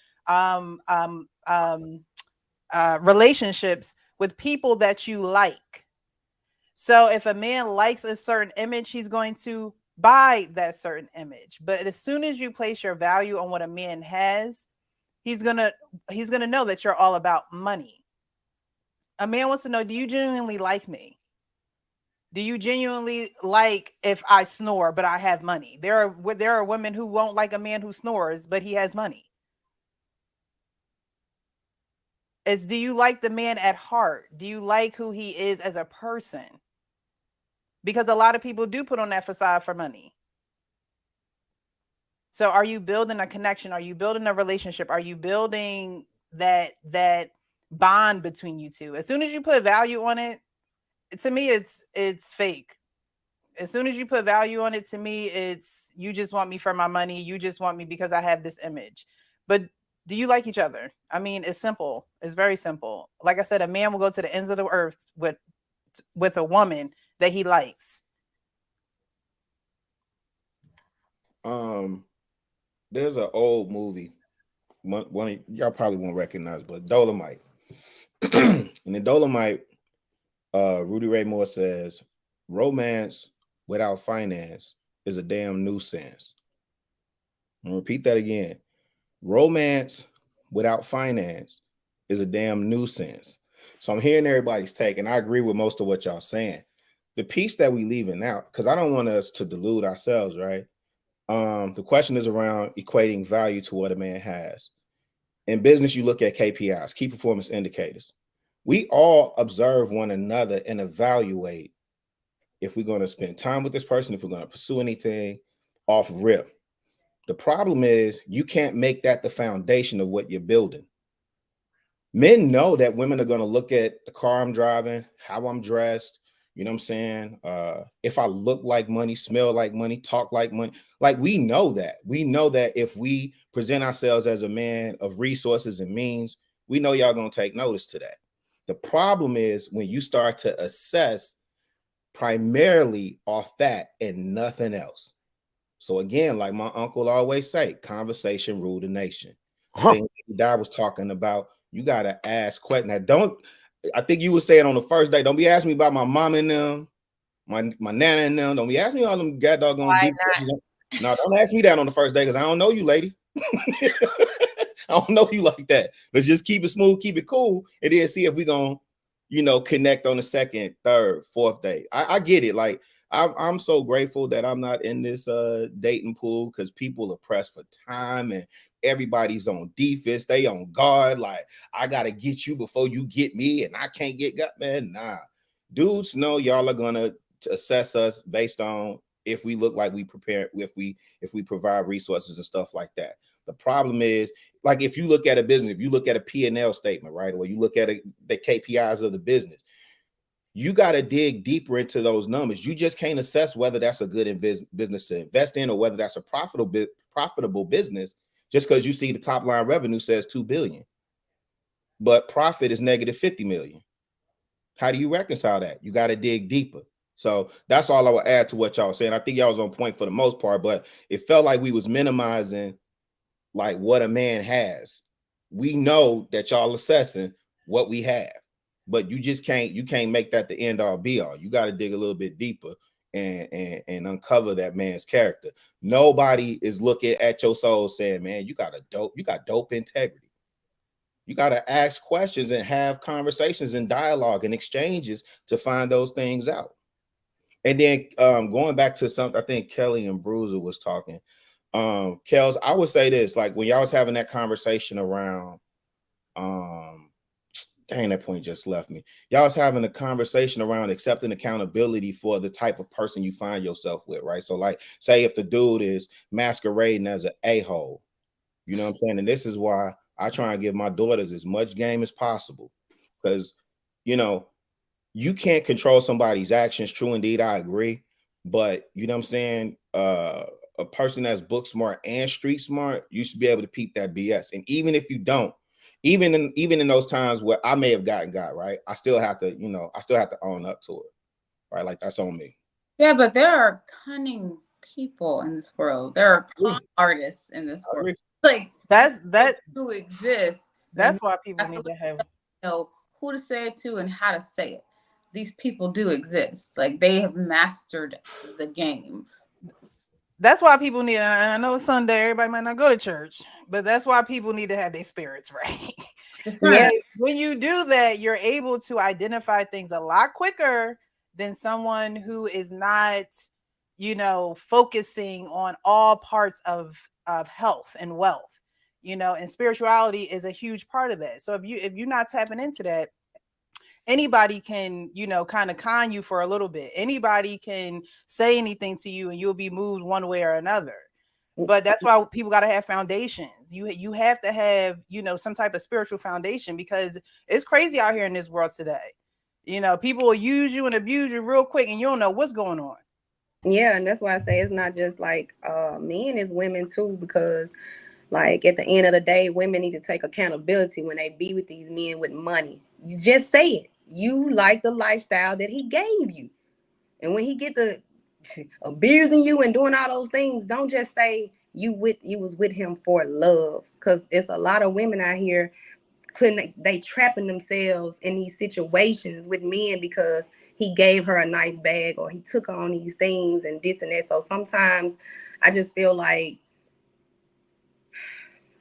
relationships with people that you like. So if a man likes a certain image, he's going to buy that certain image. But as soon as you place your value on what a man has, he's gonna know that you're all about money. A man wants to know, do you genuinely like me? Do you genuinely like if I snore but I have money? There are women who won't like a man who snores but he has money. Is, do you like the man at heart? Do you like who he is as a person? Because a lot of people do put on that facade for money. So are you building a connection? Are you building a relationship? Are you building that bond between you two? As soon as you put value on it, to me, it's fake. As soon as you put value on it, to me, it's, you just want me for my money. You just want me because I have this image. But do you like each other? I mean, it's simple. It's very simple. Like I said, a man will go to the ends of the earth with a woman that he likes. There's an old movie, one of y'all probably won't recognize, but Dolomite. And in Dolomite, Rudy Ray Moore says, romance without finance is a damn nuisance. I'll repeat that again. Romance without finance is a damn nuisance. So I'm hearing everybody's take, and I agree with most of what y'all saying. The piece that we leaving out, because I don't want us to delude ourselves, right? The question is around equating value to what a man has. In business, you look at KPIs, key performance indicators. We all observe one another and evaluate if we're going to spend time with this person, if we're going to pursue anything off rip. The problem is you can't make that the foundation of what you're building. Men know that women are going to look at the car I'm driving, how I'm dressed, you know what I'm saying? If I look like money, smell like money, talk like money, like we know that. We know that if we present ourselves as a man of resources and means, we know y'all going to take notice to that. The problem is when you start to assess primarily off that and nothing else. So again, like my uncle always say, conversation rule the nation. I think Dad was talking about, you got to ask questions. Now, I think you were saying on the first day, don't be asking me about my mom and them, my nana and them. Don't be asking me all them doggone deep questions. No, don't ask me that on the first day because I don't know you, lady. I don't know you like that. Let's just keep it smooth, keep it cool, and then see if we're going to, connect on the second, third, fourth day. I get it. Like, I'm so grateful that I'm not in this dating pool because people are pressed for time and everybody's on defense. They on guard. Like, I got to get you before you get me and I can't get got, man. Nah. Dudes know y'all are going to assess us based on if we look like we prepare, if we provide resources and stuff like that. The problem is, like, if you look at a business, if you look at a P&L statement, right, or you look at the KPIs of the business, you got to dig deeper into those numbers. You just can't assess whether that's a good business to invest in or whether that's a profitable business just because you see the top line revenue says 2 billion, but profit is negative 50 million. How do you reconcile that? You got to dig deeper. So that's all I would add to what y'all were saying. I think y'all was on point for the most part, but it felt like we was minimizing like what a man has. We know that y'all assessing what we have. But you just can't make that the end all be all. You got to dig a little bit deeper and uncover that man's character. Nobody is looking at your soul saying, man, you got dope integrity. You got to ask questions and have conversations and dialogue and exchanges to find those things out. And then going back to something, I think Kelly and Bruiser was talking. Kels, I would say this, like when y'all was having that conversation around dang, that point just left me. Y'all was having a conversation around accepting accountability for the type of person you find yourself with, right? So like, say if the dude is masquerading as an a-hole, you know what I'm saying? And this is why I try and give my daughters as much game as possible because, you can't control somebody's actions. True, indeed, I agree. But you know what I'm saying? A person that's book smart and street smart, you should be able to peep that BS. And even if you don't, even in those times where I may have got right, I still have to, own up to it. Right? Like that's on me. Yeah, but there are cunning people in this world. There are con artists in this world. Like that who exists. That's why people need to have know who to say it to and how to say it. These people do exist. Like they have mastered the game. That's why people need, and I know it's Sunday, everybody might not go to church, but that's why people need to have their spirits right. Yeah. When you do that, you're able to identify things a lot quicker than someone who is not, focusing on all parts of health and wealth, and spirituality is a huge part of that. So if you're not tapping into that, anybody can, kind of con you for a little bit. Anybody can say anything to you and you'll be moved one way or another. But that's why people got to have foundations. You have to have, some type of spiritual foundation, because it's crazy out here in this world today. People will use you and abuse you real quick and you don't know what's going on. Yeah, and that's why I say it's not just like men, it's women too, because like at the end of the day, women need to take accountability when they be with these men with money. You just say it. You like the lifestyle that he gave you. And when he get the abusing you and doing all those things, don't just say you was with him for love. Because it's a lot of women out here they trapping themselves in these situations with men because he gave her a nice bag or he took on these things and this and that. So sometimes I just feel like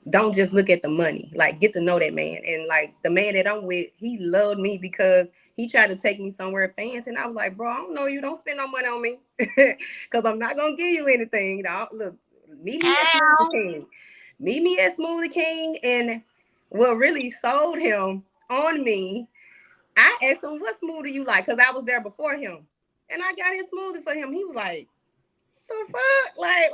don't just look at the money, like get to know that man. And like the man that I'm with, he loved me because he tried to take me somewhere fancy. And I was like, bro, I don't know you. Don't spend no money on me because I'm not going to give you anything. Look, meet me at Smoothie King. Meet me at Smoothie King. And what really sold him on me, I asked him, what smoothie you like? Because I was there before him. And I got his smoothie for him. He was like, the fuck? Like,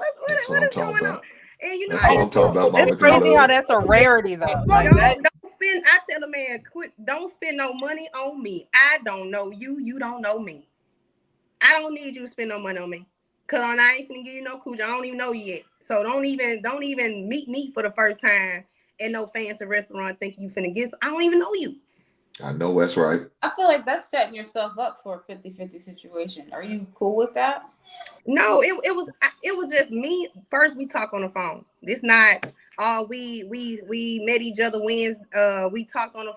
what is going on? And that's what I'm talking about. It's crazy how that's a rarity though. Like don't spend. I tell a man, quit. Don't spend no money on me. I don't know you. You don't know me. I don't need you to spend no money on me. Cause I ain't finna give you no cooch. I don't even know you yet. So don't even meet me for the first time in no fancy restaurant thinking you finna get. I don't even know you. I know that's right. I feel like that's setting yourself up for a 50-50 situation. Are you cool with that? No, it was just me. First, we talk on the phone. This not we met each other Wednesday. We talked on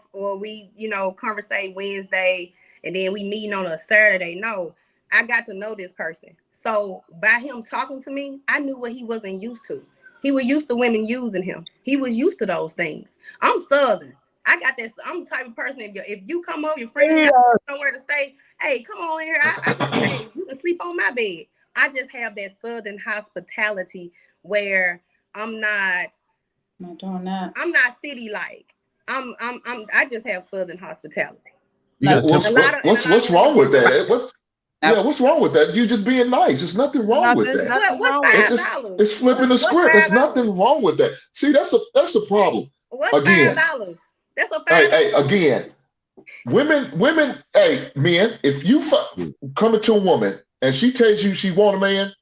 we conversate Wednesday, and then we meeting on a Saturday. No, I got to know this person. So by him talking to me, I knew what he wasn't used to. He was used to women using him. He was used to those things. I'm Southern. I got this. I'm the type of person. If you come over, your friends got nowhere to stay. Hey, come on here. Hey, you can sleep on my bed. I just have that Southern hospitality where I'm not doing that. I'm not city like. I just have Southern hospitality. What's wrong with that? What's wrong with that? You just being nice. There's nothing wrong with that. What's $5? It's flipping the script. There's nothing wrong with that. See, that's the problem. What's $5? That's a $5. Hey, again, women. Hey, men, if you coming to a woman and she tells you she want a man,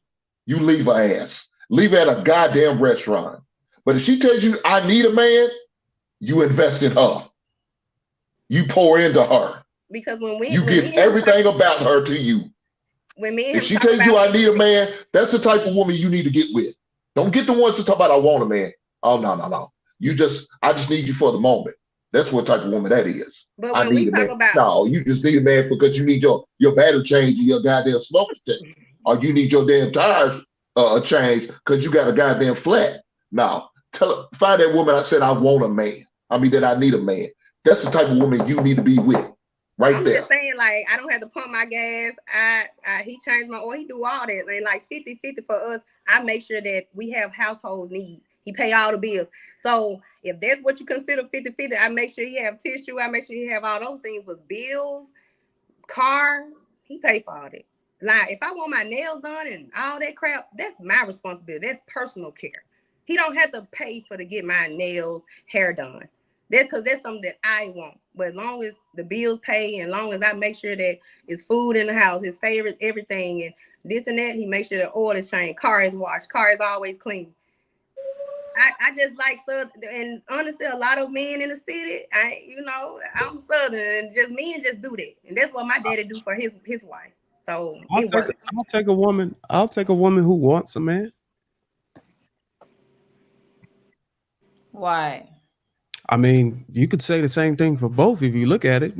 you leave her ass. Leave her at a goddamn restaurant. But if she tells you I need a man, you invest in her. You pour into her. Because when you give everything about her to you. If she tells you I need a man, that's the type of woman you need to get with. Don't get the ones that talk about I want a man. Oh no. I just need you for the moment. That's what type of woman that is. But when we talk about no, you just need a man because you need your battery change, your goddamn smoke stick, or you need your damn tires change because you got a goddamn flat. Now, find that woman. I said I want a man. I mean that I need a man. That's the type of woman you need to be with, right I'm there. Just saying, like I don't have to pump my gas. He changed my oil. He do all that. And like 50-50 for us. I make sure that we have household needs. He pay all the bills. So if that's what you consider 50-50, I make sure he have tissue. I make sure he have all those things with bills, car. He pay for all that. Like if I want my nails done and all that crap, that's my responsibility. That's personal care. He don't have to pay to get my nails, hair done. That's something that I want. But as long as the bills pay, and long as I make sure that it's food in the house, his favorite everything, and this and that, he makes sure the oil is changed, car is washed, car is always clean. I just like Southern, and honestly, a lot of men in the city, I'm Southern, and just men just do that, and that's what my daddy do for his wife. So I'll take a woman. I'll take a woman who wants a man. Why? I mean, you could say the same thing for both if you look at it.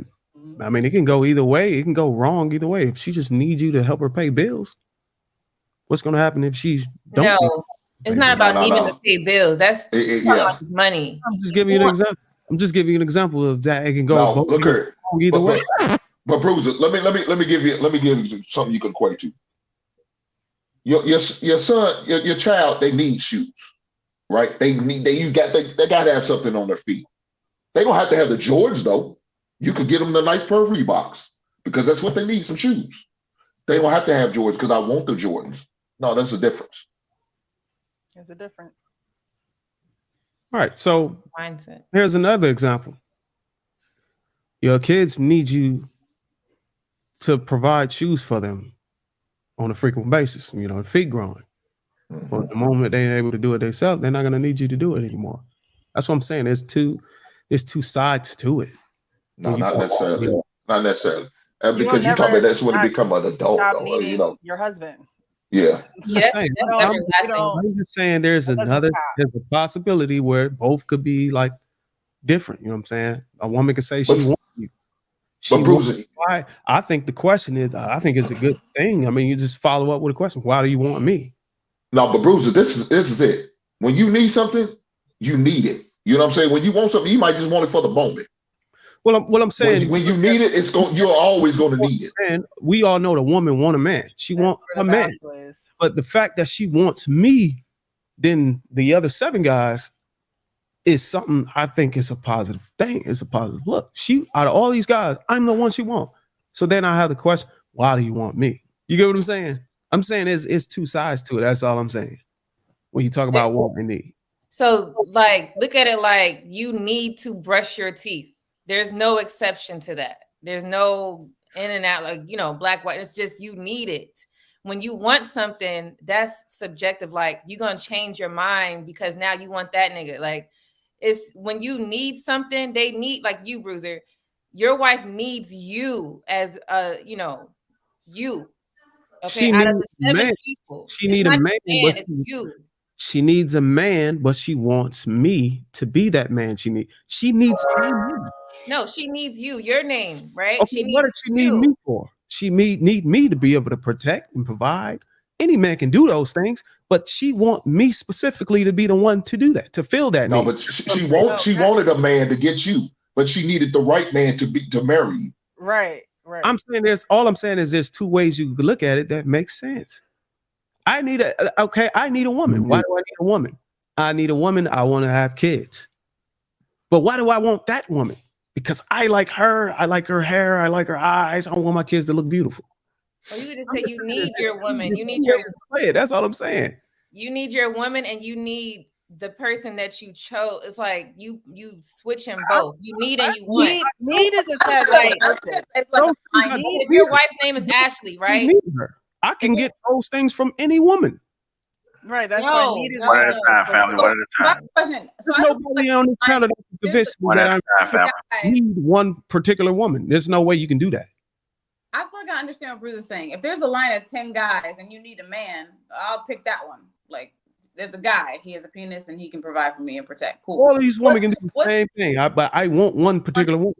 I mean, it can go either way. It can go wrong either way. If she just needs you to help her pay bills, what's going to happen if she don't? No, it's not about needing to pay bills. That's about his money. I'm just giving you an example. I'm just giving you an example of that. It can go both wrong either way. But Bruiser, let me give you something you can equate to. Your son, your child, they need shoes, right? They gotta have something on their feet. They don't have to have the Jordans though. You could get them the nice pair of Reeboks because that's what they need, some shoes. They don't have to have Jordans because I want the Jordans. No, that's the difference. There's a difference. All right, so mindset. Here's another example. Your kids need you to provide shoes for them on a frequent basis. You know, feet growing. But the moment they're able to do it themselves, they're not going to need you to do it anymore. That's what I'm saying. There's two sides to it. No, not necessarily. Not necessarily. Because you talk about that's when you become an adult, though, you know. Your husband. Yeah. I'm just saying there's a possibility where both could be like different. You know what I'm saying? A woman could say she wants you. Why? I think the question is, I think it's a good thing. I mean, you just follow up with a question. Why do you want me? No, but Bruiser, this is it. When you need something, you need it. You know what I'm saying? When you want something, you might just want it for the moment. Well, I'm saying when you need it, you're always going to need it. And we all know the woman want a man. She wants a man. But the fact that she wants me, then the other 7 guys, is something I think is a positive thing. It's a positive look. She, out of all these guys, I'm the one she wants. So then I have the question, why do you want me? You get what I'm saying? I'm saying it's 2 sides to it. That's all I'm saying. When you talk about want and need. So like, look at it like you need to brush your teeth. There's no exception to that. There's no in and out, like, black, white. It's just you need it. When you want something, that's subjective. Like, you're going to change your mind because now you want that nigga. Like, it's when you need something, they need, like you, Bruiser, your wife needs you as you. Okay, She out of needs the 7 man. people, She needs a man, but it's you. She needs a man, but she wants me to be that man. She needs a man. No, she needs you, your name, right? Okay, what does she need me for? She need me to be able to protect and provide. Any man can do those things, but she want me specifically to be the one to do that, to fill that need. No, but she wanted a man to get you, but she needed the right man to marry you. Right. I'm saying there's 2 ways you could look at it that makes sense. I need a woman. Why do I need a woman? I need a woman. I want to have kids. But why do I want that woman? Because I like her. I like her hair. I like her eyes. I want my kids to look beautiful. Well, you could just say you need your woman. You need your play. That's all I'm saying. You need your woman, and you need the person that you chose. It's like you switch them both. You need and you want. Need is attached to purpose. It's like if your wife's name is Ashley, right? Need her. I can get those things from any woman. Right. That's why need is one at a time, family. One at a time. Nobody on this panel that can convince me that I need one particular woman. There's no way you can do that. I feel like I understand what Bruce is saying. If there's a line of 10 guys and you need a man, I'll pick that one. Like, there's a guy, he has a penis and he can provide for me and protect. Cool. All these women can do the same thing. But I want one particular woman.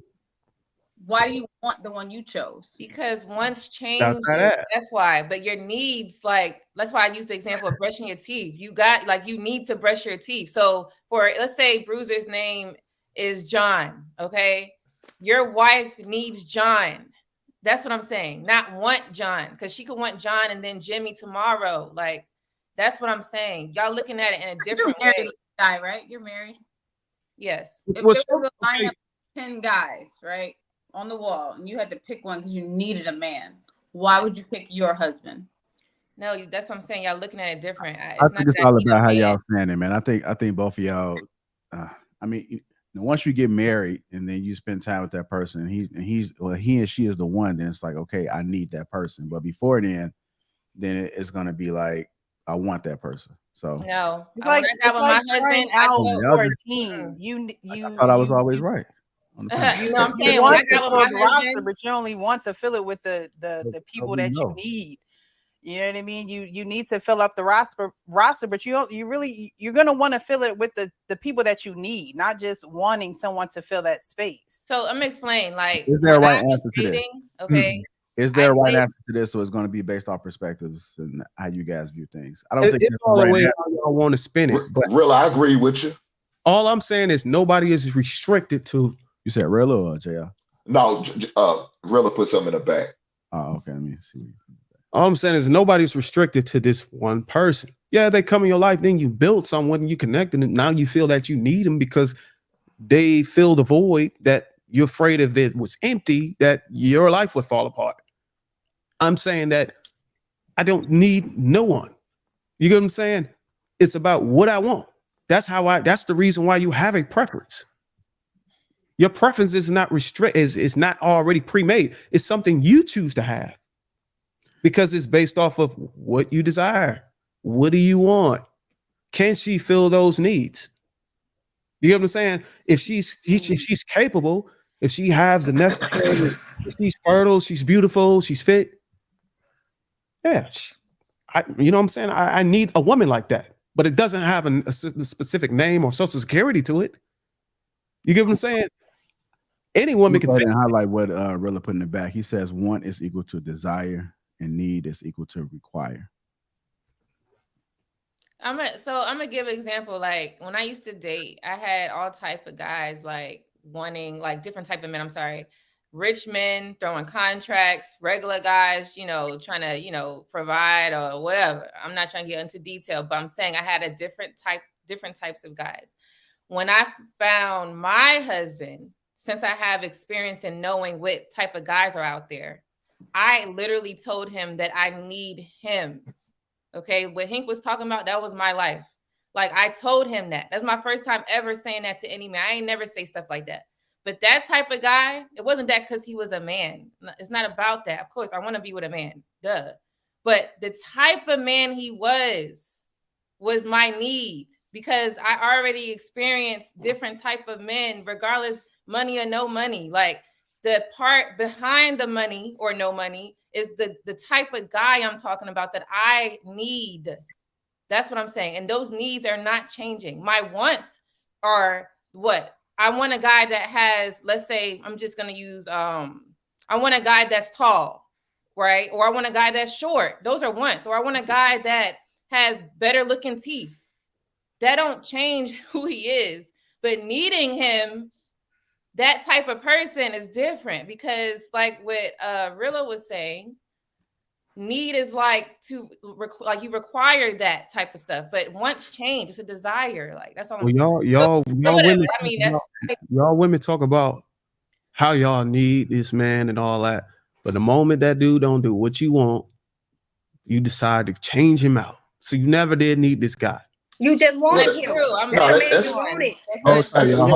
Why do you want the one you chose? Because once changes, that's why. But your needs, like, that's why I use the example of brushing your teeth. You need to brush your teeth. So let's say Bruiser's name is John, okay? Your wife needs John. That's what I'm saying. Not want John, because she could want John and then Jimmy tomorrow. Like, that's what I'm saying. Y'all looking at it in a different way. Guy, right? You're married? Yes. If there was a line of 10 guys, right, on the wall, and you had to pick one because you needed a man, why would you pick your husband? No, that's what I'm saying. Y'all looking at it different. I think it's all about how y'all standing, man. I think both of y'all. I mean, Now, once you get married and then you spend time with that person, and he and she is the one, then it's like, okay, I need that person. But before then it's gonna be like, I want that person. So No, It's when like I got with my trying husband, I out told, for a team. I thought I was always right on the panel. no, I'm You saying when I want to got with fill my the roster, husband, but you only want to fill it with the So people we that you know. need. You know what I mean? You need to fill up the roster, but you're gonna want to fill it with the people that you need, not just wanting someone to fill that space. so I'm gonna explain. Like, Is there a when right I was answer to this? dating, okay, Is I there a right date. answer to this, or it's going to be based off perspectives and how you guys view things? I don't think It's there's a all the right way answer. how y'all want to spin it. But Real, I agree with you. all I'm saying is nobody is restricted to. You said Rilla or JL? No, Rilla put something in the back. Oh, okay. Let me see. All I'm saying is nobody's restricted to this one person. Yeah, they come in your life, then you build someone, you connected, and now you feel that you need them because they fill the void that you're afraid if it was empty, that your life would fall apart. I'm saying that I don't need no one. You get what I'm saying? It's about what I want. That's the reason why you have a preference. Your preference is not is not already pre-made. It's something you choose to have because it's based off of what you desire. What do you want? Can she fill those needs? You get what I'm saying? If she's capable, if she has the necessary, if she's fertile, she's beautiful, she's fit. Yeah, you know what I'm saying? I need a woman like that, but it doesn't have a specific name or social security to it. You get what I'm saying? Any woman can go ahead and highlight what Rilla put in the back. He says want is equal to desire and need is equal to require. I'm gonna give an example. Like, when I used to date, I had all type of guys like wanting like different type of men. I'm sorry, rich men throwing contracts, regular guys, trying to, provide or whatever. I'm not trying to get into detail, but I'm saying I had a different types of guys. When I found my husband, since I have experience in knowing what type of guys are out there, I literally told him that I need him. Okay, what Hank was talking about, that was my life. Like, I told him that. That's my first time ever saying that to any man. I ain't never say stuff like that. But that type of guy, it wasn't that because he was a man. It's not about that. Of course, I want to be with a man. Duh. But the type of man he was my need, because I already experienced different type of men, regardless money or no money. Like, the part behind the money or no money is the type of guy I'm talking about that I need. That's what I'm saying. And those needs are not changing. My wants are what? I want a guy that has, let's say, I'm just going to use, I want a guy that's tall, right? Or I want a guy that's short. Those are wants. Or I want a guy that has better looking teeth. That don't change who he is. But needing him, that type of person is different, because like what Rilla was saying, need is like you require that type of stuff, but once change, it's a desire. Like, that's all I'm saying. Y'all women, I mean, that's y'all women talk about how y'all need this man and all that, but the moment that dude don't do what you want, you decide to change him out. So you never did need this guy. You just wanted that's him. true. I'm That's not the man you wanted.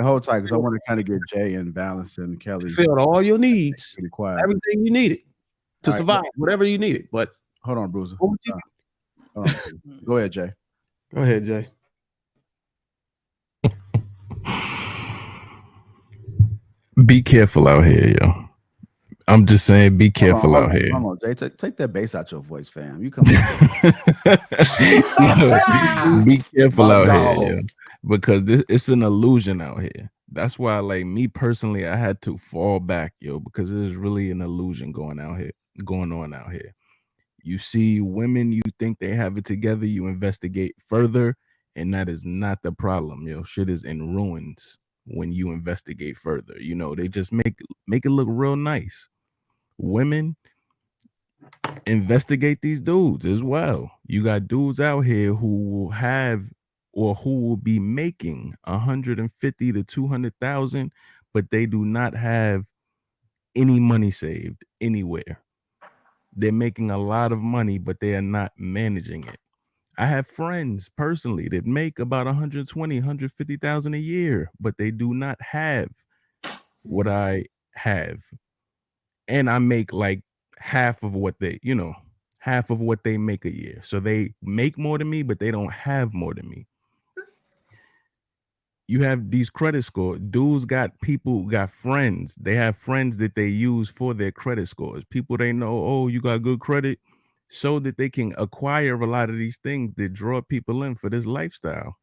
Hold tight, because I want to kind of get Jay and Balance and Kelly. Filled all your needs, pretty quiet. everything you needed to survive, whatever you needed. But hold on, Bruiser. Hold on. Go ahead, Jay. Go ahead, Jay. Be careful out here, yo. I'm just saying, be careful out here. Hold on, Jay. Take that bass out your voice, fam. You come on. Be careful out here, yo. Because it's an illusion out here. That's why, like, me personally, I had to fall back, yo, because there's really an illusion going on out here. You see women, you think they have it together, you investigate further, and that is not the problem, yo. Shit is in ruins when you investigate further. They just make it look real nice. Women, investigate these dudes as well. You got dudes out here who will have or who will be making 150 to 200,000, but they do not have any money saved anywhere. They're making a lot of money, but they are not managing it. I have friends personally that make about 120, 150,000 a year, but they do not have what I have. And I make like half of what they, half of what they make a year. So they make more than me, but they don't have more than me. You have these credit scores. Dudes got friends. They have friends that they use for their credit scores. People they know, oh, you got good credit, so that they can acquire a lot of these things that draw people in for this lifestyle.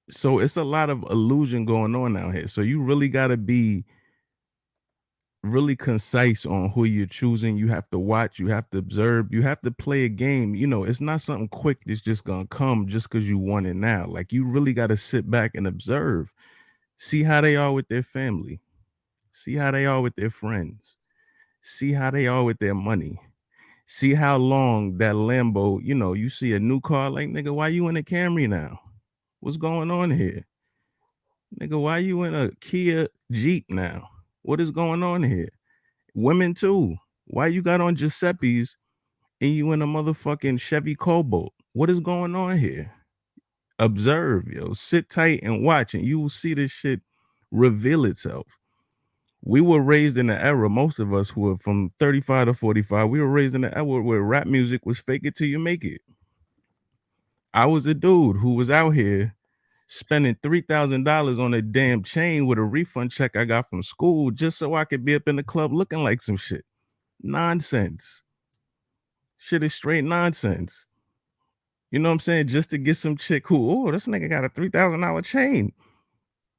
So it's a lot of illusion going on out here. So you really got to be really concise on who you're choosing. You have to watch, you have to observe, you have to play a game. It's not something quick that's just gonna come just because you want it now. Like, you really got to sit back and observe, see how they are with their family, see how they are with their friends, see how they are with their money, see how long that Lambo, you see a new car, like, nigga, why you in a Camry now? What's going on here? Nigga, why you in a Kia Jeep now? What is going on here? Women too. Why you got on Giuseppe's and you in a motherfucking Chevy Cobalt? What is going on here? Observe, yo. Sit tight and watch, and you will see this shit reveal itself. We were raised in an era, most of us who were from 35 to 45, we were raised in an era where rap music was fake it till you make it. I was a dude who was out here spending $3,000 on a damn chain with a refund check I got from school just so I could be up in the club looking like some shit. Nonsense. Shit is straight nonsense. You know what I'm saying? Just to get some chick who, oh, this nigga got a $3,000 chain.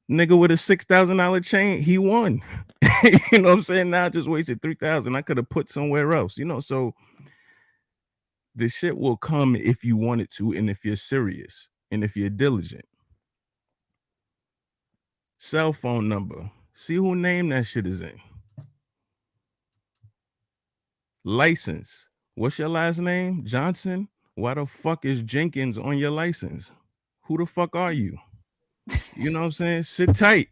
Nigga with a $6,000 chain, he won. You know what I'm saying? Now I just wasted $3,000. I could have put somewhere else. So the shit will come if you want it to, and if you're serious, and if you're diligent. Cell phone number. See who name that shit is in. License. What's your last name? Johnson? Why the fuck is Jenkins on your license? Who the fuck are you? You know what I'm saying? Sit tight.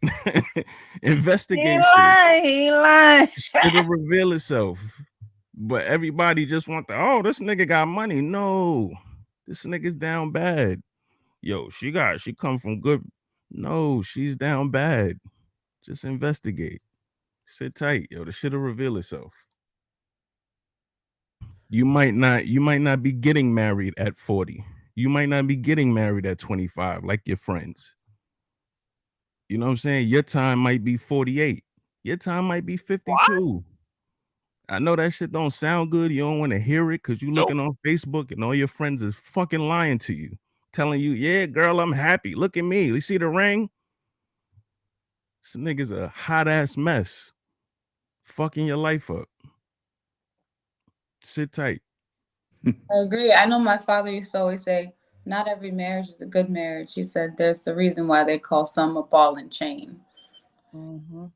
Investigate. He lying. It'll reveal itself. But everybody just want this nigga got money. No, this nigga's down bad. Yo, she come from good. No, she's down bad. Just investigate. Sit tight, yo. The shit'll reveal itself. You might not be getting married at 40. You might not be getting married at 25 like your friends. You know what I'm saying? Your time might be 48. Your time might be 52. What? I know that shit don't sound good. You don't want to hear it because you looking on Facebook and all your friends is fucking lying to you, telling you, yeah, girl, I'm happy. Look at me. You see the ring? This nigga's a hot ass mess. Fucking your life up. Sit tight. I agree. I know my father used to always say, not every marriage is a good marriage. He said there's the reason why they call some a ball and chain. Mm-hmm.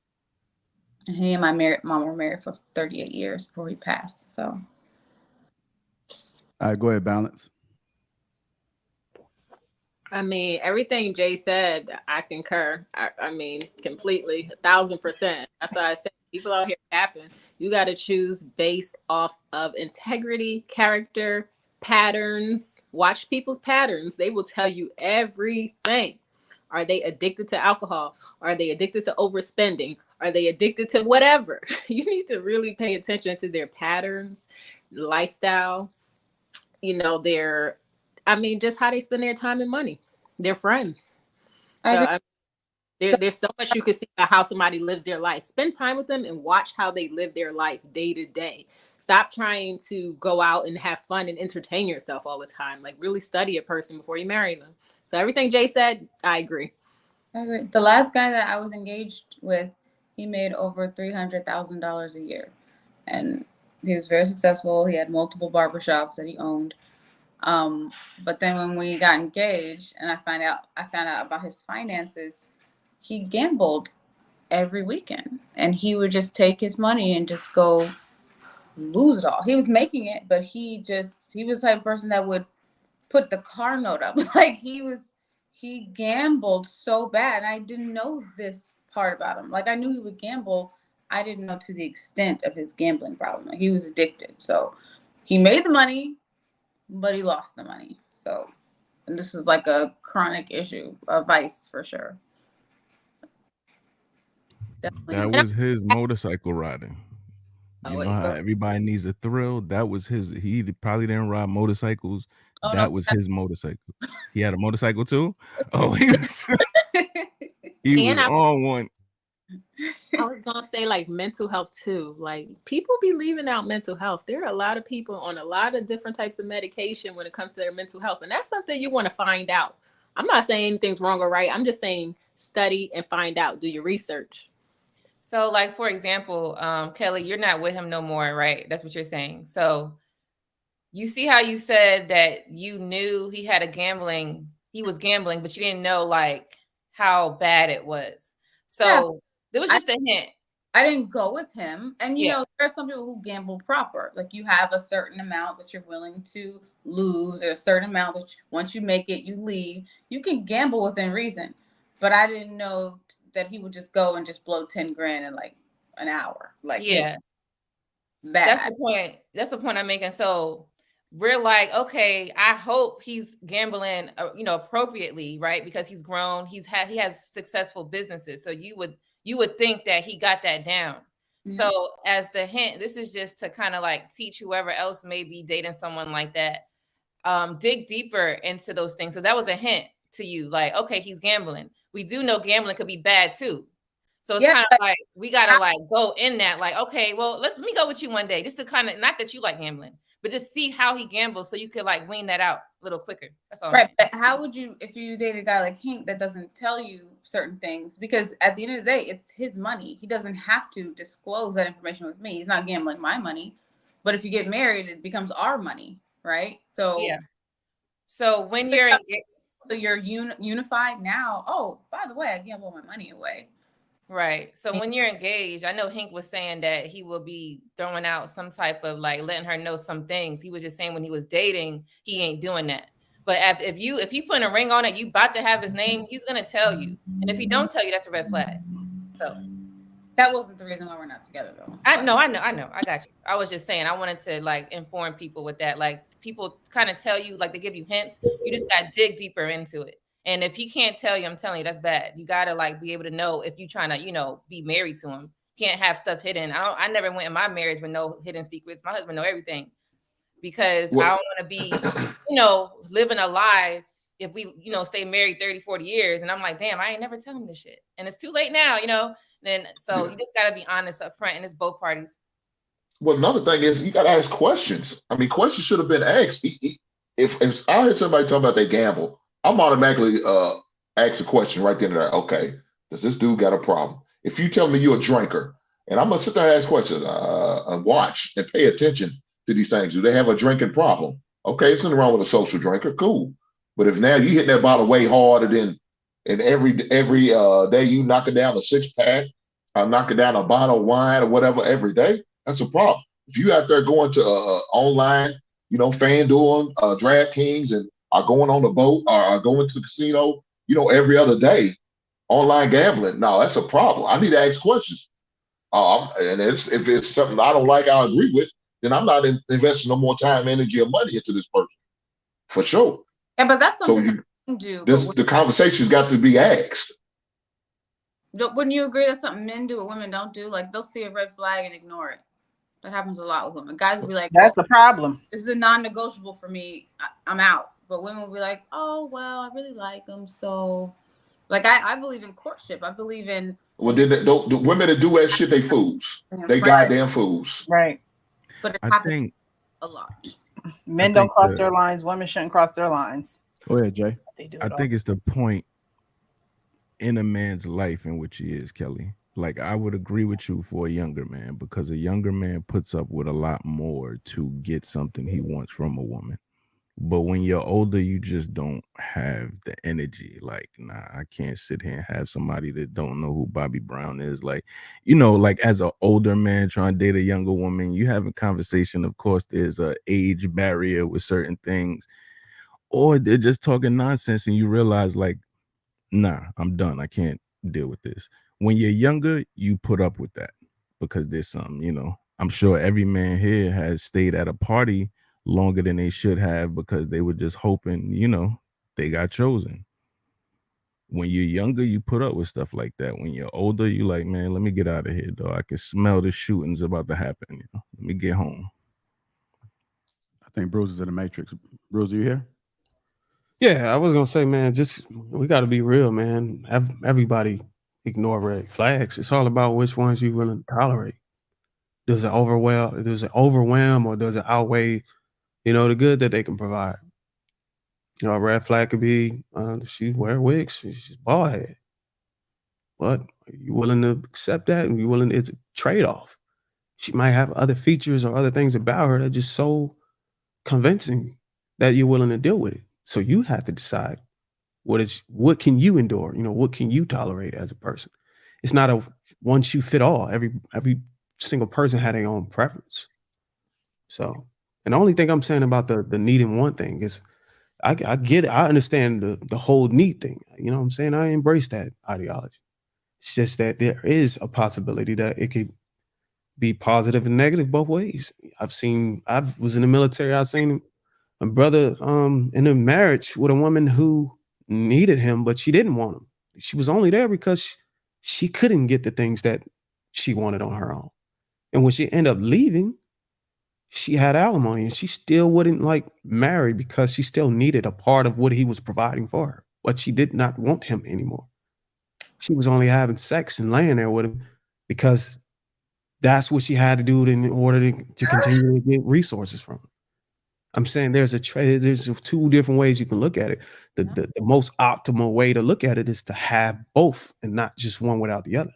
And he and my mom were married for 38 years before he passed. So. All right, go ahead, Balance. I mean, everything Jay said, I concur. I mean, completely, 1,000%. That's why I said people out here capping. You got to choose based off of integrity, character, patterns. Watch people's patterns. They will tell you everything. Are they addicted to alcohol? Are they addicted to overspending? Are they addicted to whatever? You need to really pay attention to their patterns, lifestyle, just how they spend their time and money, their friends. There's so much you can see about how somebody lives their life. Spend time with them and watch how they live their life day to day. Stop trying to go out and have fun and entertain yourself all the time. Like, really study a person before you marry them. So everything Jay said, I agree. The last guy that I was engaged with, he made over $300,000 a year. And he was very successful. He had multiple barbershops that he owned. But then when we got engaged and I found out about his finances, he gambled every weekend, and he would just take his money and just go lose it all. He was making it, but he was the type of person that would put the car note up. Like, he gambled so bad. And I didn't know this part about him. Like, I knew he would gamble. I didn't know to the extent of his gambling problem. Like, he was addicted. So he made the money. but he lost the money. So, and this is like a chronic issue, a vice for sure. So, that was his motorcycle riding. You know how everybody needs a thrill? That was his. He probably didn't ride motorcycles. That was his motorcycle. He had a motorcycle too? Oh, he was, he was on one. I was gonna say like mental health too. Like people be leaving out mental health. There are a lot of people on a lot of different types of medication when it comes to their mental health, and that's something you want to find out. I'm not saying anything's wrong or right. I'm just saying study and find out. Do your research. So, like for example, Kelly, you're not with him no more, right? That's what you're saying. So, you see how you said that you knew he had he was gambling, but you didn't know like how bad it was. So there was just a hint. I didn't go with him. And you know, there are some people who gamble proper. Like you have a certain amount that you're willing to lose, or a certain amount that once you make it, you leave. You can gamble within reason. But I didn't know that he would just go and just blow 10 grand in like an hour. Like that's the point. That's the point I'm making. So we're like, okay, I hope he's gambling, appropriately, right? Because he's grown, he has successful businesses. So you would think that he got that down. Mm-hmm. So as the hint, this is just to kind of like teach whoever else may be dating someone like that, dig deeper into those things. So that was a hint to you, like, okay, he's gambling. We do know gambling could be bad too. So it's kind of like we gotta like go in that, like, okay, well, let me go with you one day, just to kind of, not that you like gambling, but just see how he gambles, so you could like wean that out a little quicker. That's all. Right. But how would you, if you date a guy like Hank that doesn't tell you certain things? Because at the end of the day, it's his money. He doesn't have to disclose that information with me. He's not gambling my money. But if you get married, it becomes our money, right? So So when you're unified now. Oh, by the way, I gamble my money away. Right. So when you're engaged, I know Hank was saying that he will be throwing out some type of like letting her know some things. He was just saying when he was dating, he ain't doing that. But if he putting a ring on it, you about to have his name, he's gonna tell you. And if he don't tell you, that's a red flag. So that wasn't the reason why we're not together though. I know. I got you. I was just saying I wanted to like inform people with that. Like people kind of tell you, like they give you hints. You just gotta dig deeper into it. And if he can't tell you, I'm telling you, that's bad. You gotta like be able to know if you're trying to, be married to him. Can't have stuff hidden. I never went in my marriage with no hidden secrets. My husband know everything, because I don't want to be, living a lie if we, stay married 30, 40 years. And I'm like, damn, I ain't never telling him this shit. And it's too late now, Then so you just gotta be honest up front, and it's both parties. Well, another thing is you gotta ask questions. I mean, questions should have been asked. If I heard somebody talking about they gamble, I'm automatically ask a question right then and there. Okay, does this dude got a problem? If you tell me you're a drinker, and I'm gonna sit there and ask questions, and watch and pay attention to these things. Do they have a drinking problem? Okay, there's nothing wrong with a social drinker, cool. But if now you hitting that bottle way harder than, and every day you knocking down a 6-pack, knocking down a bottle of wine or whatever every day, that's a problem. If you out there going to online, FanDuel, DraftKings, and are going on the boat or are going to the casino, every other day, online gambling, no, that's a problem. I need to ask questions. And if it's something I don't like, I agree with, then I'm not investing no more time, energy, or money into this person, for sure. Yeah, but that's something you can do. The conversation's got to be asked. Wouldn't you agree that's something men do what women don't do? Like they'll see a red flag and ignore it. That happens a lot with women. Guys will be like, that's the problem. This is a non-negotiable for me. I'm out. But women will be like, oh, well, I really like him. So, like, I believe in courtship. I believe in. Well, then the women that do that shit, they fools. They goddamn fools. Right. But it happens a lot. Men don't cross their lines. Women shouldn't cross their lines. Go ahead, Jay. I think it's the point in a man's life in which he is, Kelly. Like, I would agree with you for a younger man, because a younger man puts up with a lot more to get something he wants from a woman. But when you're older, you just don't have the energy. Like, nah, I can't sit here and have somebody that don't know who Bobby Brown is. Like, like as an older man trying to date a younger woman, you have a conversation. Of course, there's a age barrier with certain things, or they're just talking nonsense, and you realize, like, nah, I'm done. I can't deal with this. When you're younger, you put up with that because there's something, I'm sure every man here has stayed at a party longer than they should have because they were just hoping, you know, they got chosen. When you're younger, you put up with stuff like that. When you're older, you like, man, let me get out of here, though. I can smell the shooting's about to happen. You know, let me get home. I think Bruce is in the Matrix. Bruce, are you here? Yeah, I was gonna say, man, we got to be real, man. Everybody ignore red flags. It's all about which ones you willing to tolerate. Does it overwhelm? Does it overwhelm, or does it outweigh, you know, the good that they can provide? You know, a red flag could be she wear wigs, she's bald head. But are you willing to accept that? And you willing? It's a trade off. She might have other features or other things about her that are just so convincing that you're willing to deal with it. So you have to decide what can you endure? You know, what can you tolerate as a person? It's not a one shoe fit all. Every single person had their own preference. So, and the only thing I'm saying about the need and want thing is I get it. I understand the whole need thing. You know what I'm saying? I embrace that ideology. It's just that there is a possibility that it could be positive and negative both ways. I was in the military. I've seen a brother in a marriage with a woman who needed him, but she didn't want him. She was only there because she couldn't get the things that she wanted on her own. And when she ended up leaving, she had alimony and she still wouldn't like marry because she still needed a part of what he was providing for her. But she did not want him anymore. She was only having sex and laying there with him because that's what she had to do in order to continue to get resources from him. I'm saying there's two different ways you can look at it. The most optimal way to look at it is to have both and not just one without the other.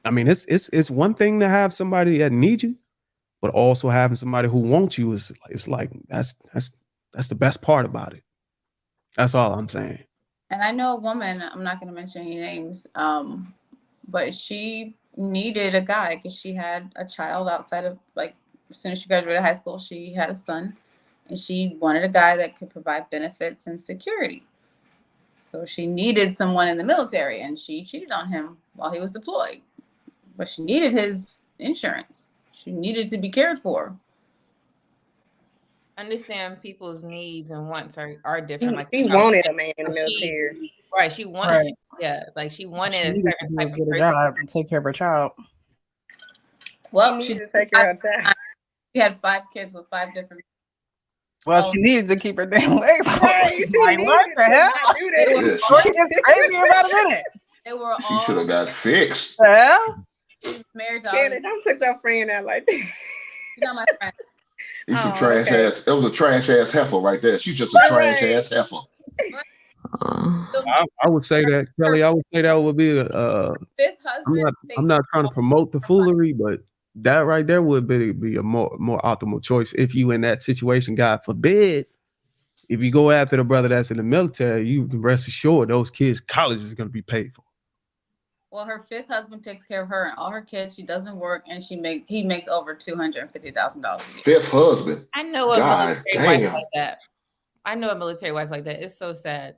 I mean, it's one thing to have somebody that needs you, but also having somebody who wants you is like that's the best part about it. That's all I'm saying. And I know a woman, I'm not going to mention any names, but she needed a guy because she had a child outside of, like, as soon as she graduated high school, she had a son, and she wanted a guy that could provide benefits and security. So she needed someone in the military, and she cheated on him while he was deployed. But she needed his insurance. She needed to be cared for. Understand people's needs and wants are different. Like she wanted a man in the military. Right. She wanted, yeah, like she wanted She a needed to certain do type is of get a person. job and take care of her child. Well, she needed to take care of her child. She had 5 kids with 5 different. Well, she needed to keep her damn legs closed. Right, Like, what the hell? She gets crazy about a minute. They were all. She should have got fixed. Well, married to Kelly, don't put your friend out like that. She's not my friend. He's a trash ass. That was a trash ass heifer right there. She's just a trash ass heifer. I would say that, Kelly. I would say that would be fifth husband. I'm not trying to promote the foolery, but that right there would be a more optimal choice if you in that situation. God forbid, if you go after the brother that's in the military, you can rest assured those kids' college is going to be paid for. Well, her 5th husband takes care of her and all her kids. She doesn't work, and he makes over $250,000 a year. 5th husband. I know a God military damn. wife like that. I know a military wife like that. It's so sad.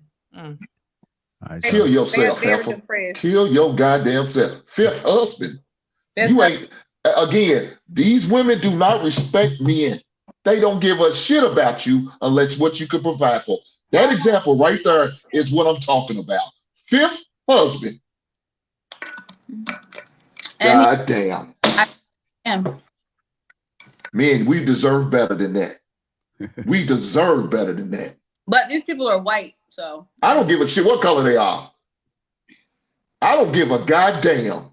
Kill yourself, heifer. Kill your goddamn self. 5th husband. You ain't. Again, these women do not respect men. They don't give a shit about you unless what you could provide for. That example right there is what I'm talking about. 5th husband. God damn. Men, we deserve better than that. We deserve better than that. But these people are white, so. I don't give a shit what color they are. I don't give a goddamn.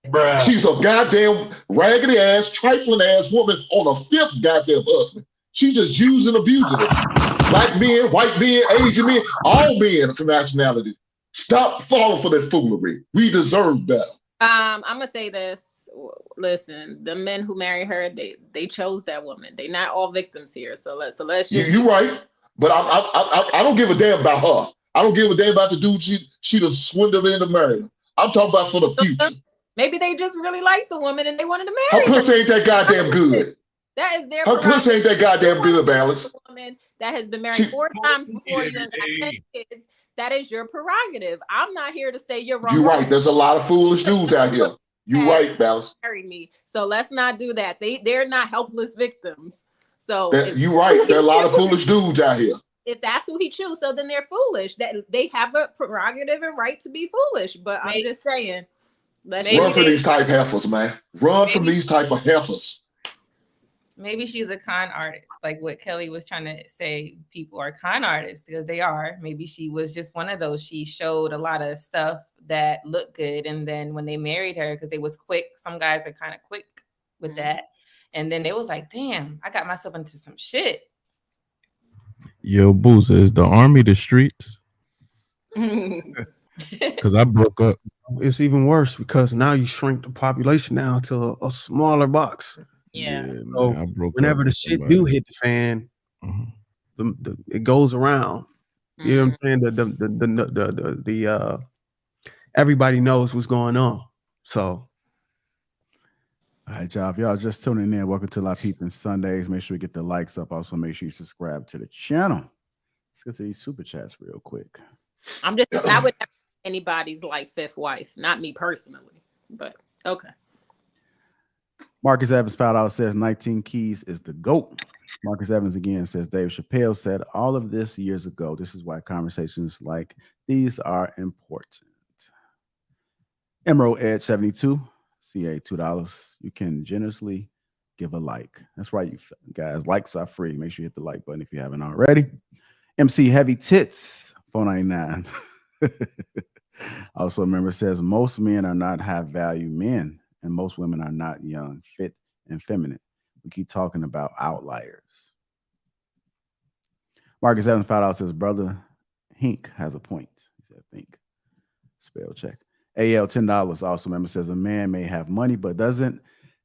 Bruh. She's a goddamn raggedy ass, trifling ass woman on a 5th goddamn husband. She just using and abusing it. Black men, white men, Asian men, all men for nationality. Stop falling for that foolery. We deserve better. I'm gonna say this. Listen, the men who marry her, they chose that woman. They're not all victims here. So let's just. You're right, but I don't give a damn about her. I don't give a damn about the dude she done swindled into marrying. I'm talking about for the future. Maybe they just really liked the woman and they wanted to marry her. Her pussy ain't that goddamn good. That is their. Her pussy ain't that goddamn good, Balance. Woman that has been married 4 times before you and got 10 kids. That is your prerogative. I'm not here to say you're wrong. You're right. There's a lot of foolish dudes out here. You're right, Balance. Marry me. So let's not do that. They're not helpless victims. So you're right. There are a lot of foolish dudes out here. If that's who he chooses, so then they're foolish. That they have a prerogative and right to be foolish. But I'm just saying, run for these type heifers, man. Run from these type of heifers. Maybe she's a con artist, like what Kelly was trying to say. People are con artists because they are. Maybe she was just one of those. She showed a lot of stuff that looked good, and then when they married her, because they was quick, some guys are kind of quick with that, and then they was like, "Damn, I got myself into some shit." Yo, Booza, is the army the streets? Because I broke up. It's even worse because now you shrink the population down to a smaller box. Yeah. So I broke whenever up the with shit somebody. do hit the fan, it goes around. You know what I'm saying? The everybody knows what's going on. So. All right, y'all. If y'all just tuning in, welcome to Lapeef and Sundays. Make sure you get the likes up. Also, make sure you subscribe to the channel. Let's get to these super chats real quick. I would never be anybody's like fifth wife, not me personally, but okay. Marcus Evans $5 says 19 Keys is the GOAT. Marcus Evans again says Dave Chappelle said all of this years ago. This is why conversations like these are important. Emerald Edge 72. CA $2. You can generously give a like. That's right, you guys. Likes are free. Make sure you hit the like button if you haven't already. MC Heavy Tits $4.99. Also, a member says most men are not high value men, and most women are not young, fit, and feminine. We keep talking about outliers. Marcus Evans $5 says brother Hink has a point. He said think. Spell check. AL $10 also member says a man may have money, but doesn't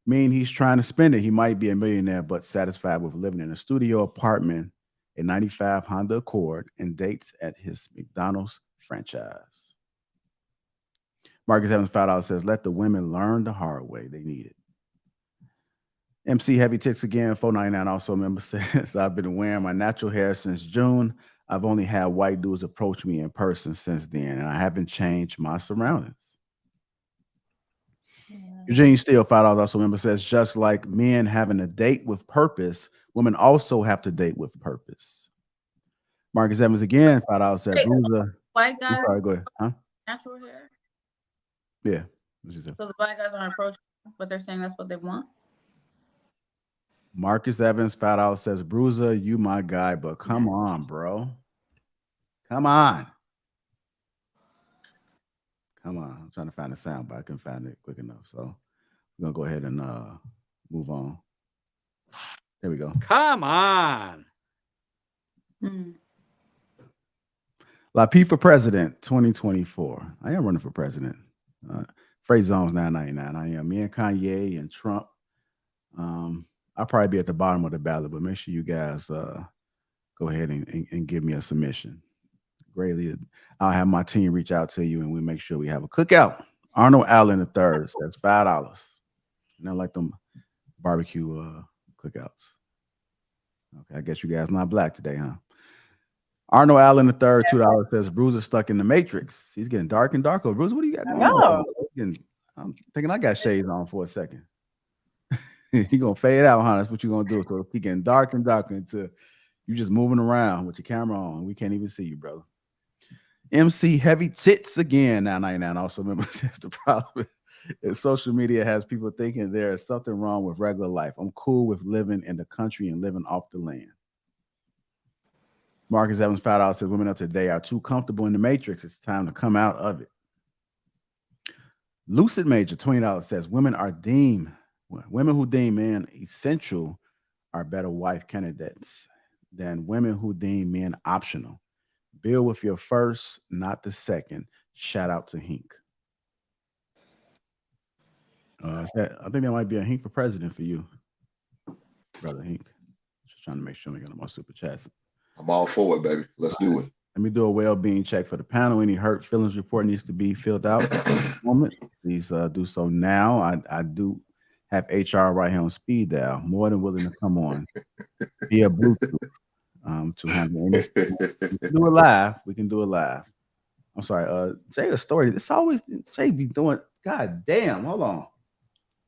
mean he's trying to spend it. He might be a millionaire, but satisfied with living in a studio apartment, a 95 Honda Accord, and dates at his McDonald's franchise. Marcus Evans $5 says let the women learn the hard way. They need it. MC Heavy Tits again, $4.99 also member says I've been wearing my natural hair since June. I've only had white dudes approach me in person since then, and I haven't changed my surroundings. Eugene Steele, $5 also member says, just like men having a date with purpose, women also have to date with purpose. Marcus Evans again, $5 said, Bruiser. White guys, sorry, go ahead. Huh? Natural hair. Yeah. So the black guys aren't approaching, but they're saying that's what they want. Marcus Evans, $5 says, Bruiser, you my guy, but come on, bro. Come on. Come on. I'm trying to find the sound, but I couldn't find it quick enough. So we're going to go ahead and move on. There we go. Come on. Lapeef for president 2024. I am running for president. Freight Zones $9.99. I am. Me and Kanye and Trump. I'll probably be at the bottom of the ballot, but make sure you guys go ahead and give me a submission. Greatly, I'll have my team reach out to you, and we make sure we have a cookout. Arnold Allen III says $5. And I like them barbecue cookouts. Okay, I guess you guys not black today, huh? Arnold Allen III, $2 says Bruiser stuck in the Matrix. He's getting dark and darker. Bruiser, what do you got going on? I'm thinking I got shades on for a second. He gonna fade out, huh? That's what you're gonna do. So he getting dark and darker until you just moving around with your camera on. We can't even see you, brother. MC Heavy Tits again, $9.99. Also, remember, says the problem is social media has people thinking there is something wrong with regular life. I'm cool with living in the country and living off the land. Marcus Evans $5 says women of today are too comfortable in the matrix. It's time to come out of it. Lucid Major $20 says women who deem men essential are better wife candidates than women who deem men optional. Build with your first, not the second. Shout out to Hink. I think that might be a Hink for president for you, brother Hink. Just trying to make sure we got more super chats. I'm all for it, baby. Let's do it. Let me do a well-being check for the panel. Any hurt feelings report needs to be filled out at the moment. Please do so now. I do have HR right here on speed dial. More than willing to come on via Bluetooth to handle any. We can do it live. We can do it live. I'm sorry. Jay, a story. It's always Jay be doing. God damn. Hold on. Let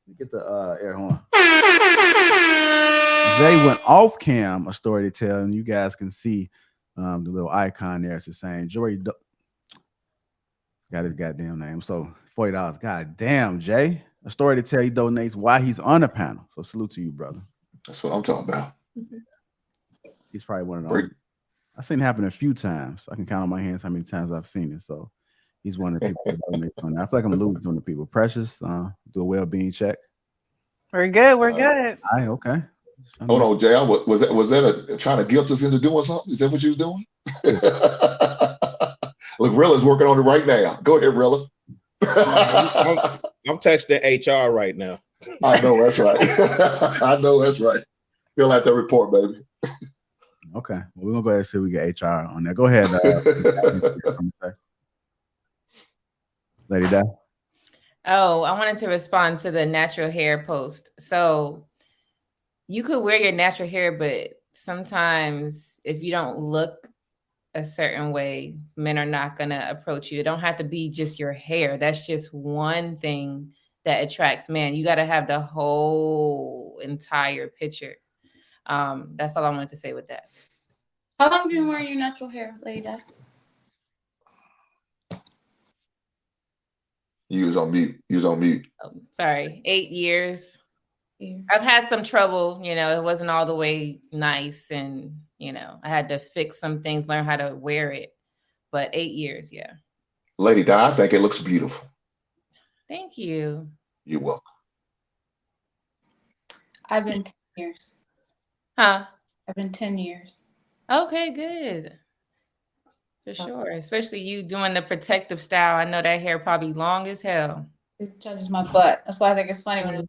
me get the air horn. Jay went off cam a story to tell, and you guys can see the little icon there. It's the same. Jory got his goddamn name. So $40. God damn, Jay. A story to tell. He donates while he's on the panel. So salute to you, brother. That's what I'm talking about. He's probably one of them. I've seen it happen a few times. I can count on my hands how many times I've seen it. So he's one of the people that donates on that. I feel like I'm losing to the people. Precious, do a well-being check. We're good. We're good. All right, okay. Hold on, Jay. Was that trying to guilt us into doing something? Is that what you was doing? Look, Rilla's working on it right now. Go ahead, Rilla. I'm texting HR right now. I know that's right. I know that's right. Fill out that report, baby. Okay. Well, we're gonna go ahead and see if we get HR on there. Go ahead, Lady Di. Oh, I wanted to respond to the natural hair post. So you could wear your natural hair, but sometimes if you don't look a certain way, men are not gonna approach you. It don't have to be just your hair. That's just one thing that attracts men. You got to have the whole entire picture. That's all I wanted to say with that. How long have you been wearing your natural hair, Lady Di? You was on mute. You was on mute. Oh, sorry, 8 years. I've had some trouble, it wasn't all the way nice, and I had to fix some things, learn how to wear it, but 8 years. Yeah. Lady Di, I think it looks beautiful. Thank you. You're welcome. I've been 10 years. Huh? I've been 10 years. Okay, good. For sure. Especially you doing the protective style. I know that hair probably long as hell. It touches my butt. That's why I think it's funny when it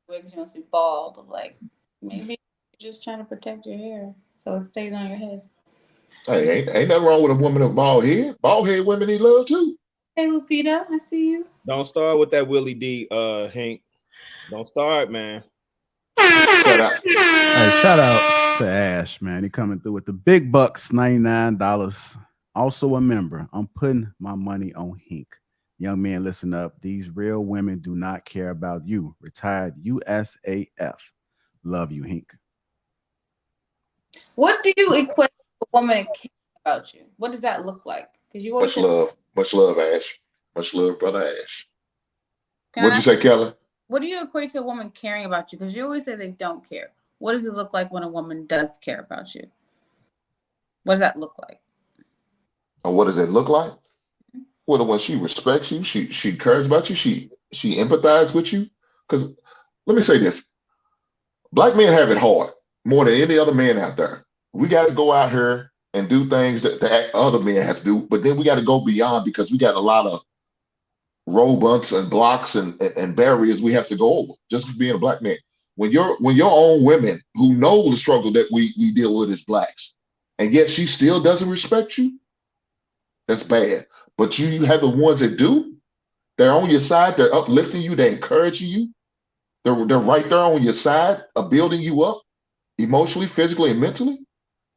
wigs you must be bald. Like maybe you're just trying to protect your hair so it stays on your head. Hey, ain't nothing wrong with a woman with bald head. Bald head women need love too. Hey, Lupita, I see you. Don't start with that Willie D, Hank. Don't start, man. Shut up. Hey, shout out to Ash, man. He coming through with the big bucks, $99. Also a member. I'm putting my money on Hink. Young men, listen up. These real women do not care about you. Retired USAF. Love you, Hink. What do you equate a woman caring about you? What does that look like? Because you always Much love, Ash. Much love, brother Ash. What'd you say, Kelly? What do you equate to a woman caring about you? Because you always say they don't care. What does it look like when a woman does care about you? What does that look like? What does it look like? Well, when she respects you, she cares about you, she empathizes with you. Because let me say this: Black men have it hard more than any other man out there. We got to go out here and do things that other men have to do, but then we got to go beyond because we got a lot of roadblocks and blocks and barriers we have to go over just for being a Black man. When your own women who know the struggle that we deal with as Blacks, and yet she still doesn't respect you, that's bad. But you have the ones that do. They're on your side. They're uplifting you. They're encouraging you. They're right there on your side, building you up emotionally, physically, and mentally.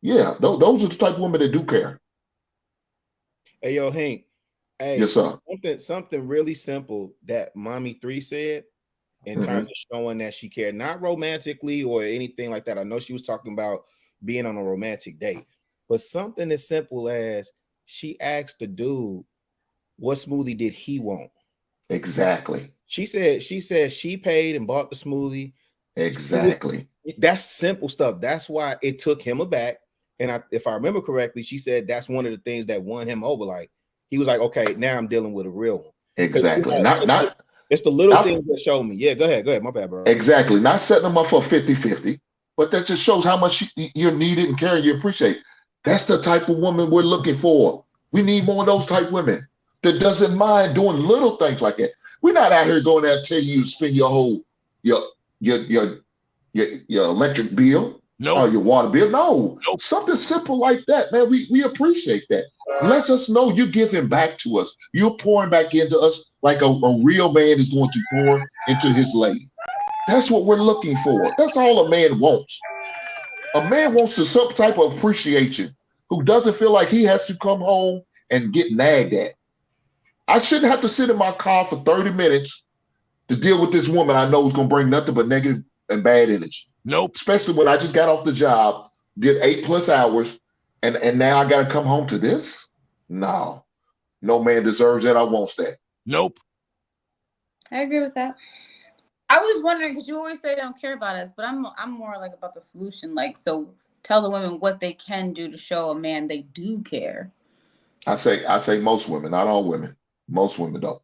Yeah, those are the type of women that do care. Hey, yo, Hank. Hey, yes, sir. Something really simple that Mommy 3 said in terms of showing that she cared, not romantically or anything like that. I know she was talking about being on a romantic date, but something as simple as she asked the dude, what smoothie did he want? Exactly. She said she paid and bought the smoothie. Exactly. That's simple stuff. That's why it took him aback. And if I remember correctly, she said that's one of the things that won him over. Like he was like, okay, now I'm dealing with a real one. Exactly. It's the little things that show me. Yeah, go ahead. My bad, bro. Exactly. Not setting them up for 50-50, but that just shows how much you're needed and caring, you appreciate. That's the type of woman we're looking for. We need more of those type women that doesn't mind doing little things like that. We're not out here going out telling you to spend your whole your electric bill or your water bill. No, something simple like that, man. We appreciate that. Lets us know you're giving back to us. You're pouring back into us like a real man is going to pour into his lady. That's what we're looking for. That's all a man wants. A man wants some type of appreciation who doesn't feel like he has to come home and get nagged at. I shouldn't have to sit in my car for 30 minutes to deal with this woman I know is going to bring nothing but negative and bad energy. Nope. Especially when I just got off the job, did 8+ hours, and now I got to come home to this. No man deserves that. I want that. Nope. I agree with that. I was wondering because you always say they don't care about us, but I'm more like about the solution. Like, so tell the women what they can do to show a man they do care. I say most women, not all women. Most women don't.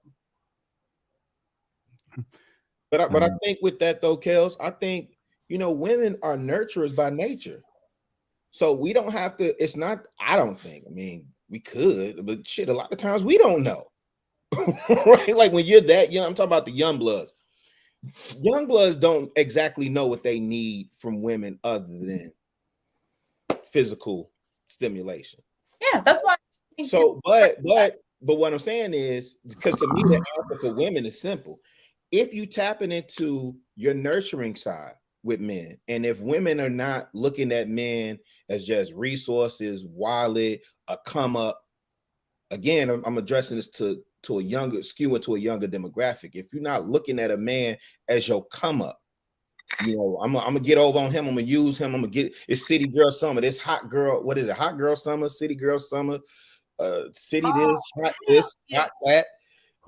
But I think with that though, Kels, I think women are nurturers by nature, so we don't have to. It's not. I don't think. I mean, we could, but shit, a lot of times we don't know, right? Like when you're that young, I'm talking about the young bloods. Young bloods don't exactly know what they need from women other than physical stimulation. Yeah, that's why. So, but what I'm saying is, because to me, the answer for women is simple. If you tapping into your nurturing side with men, and if women are not looking at men as just resources, wallet, a come up, again, I'm addressing this to a younger, skewing to a younger demographic. If you're not looking at a man as your come up, I'm gonna get over on him. I'm gonna use him. I'm gonna get it's city girl summer. This hot girl, what is it? Hot girl summer, city girl summer, city this, hot that.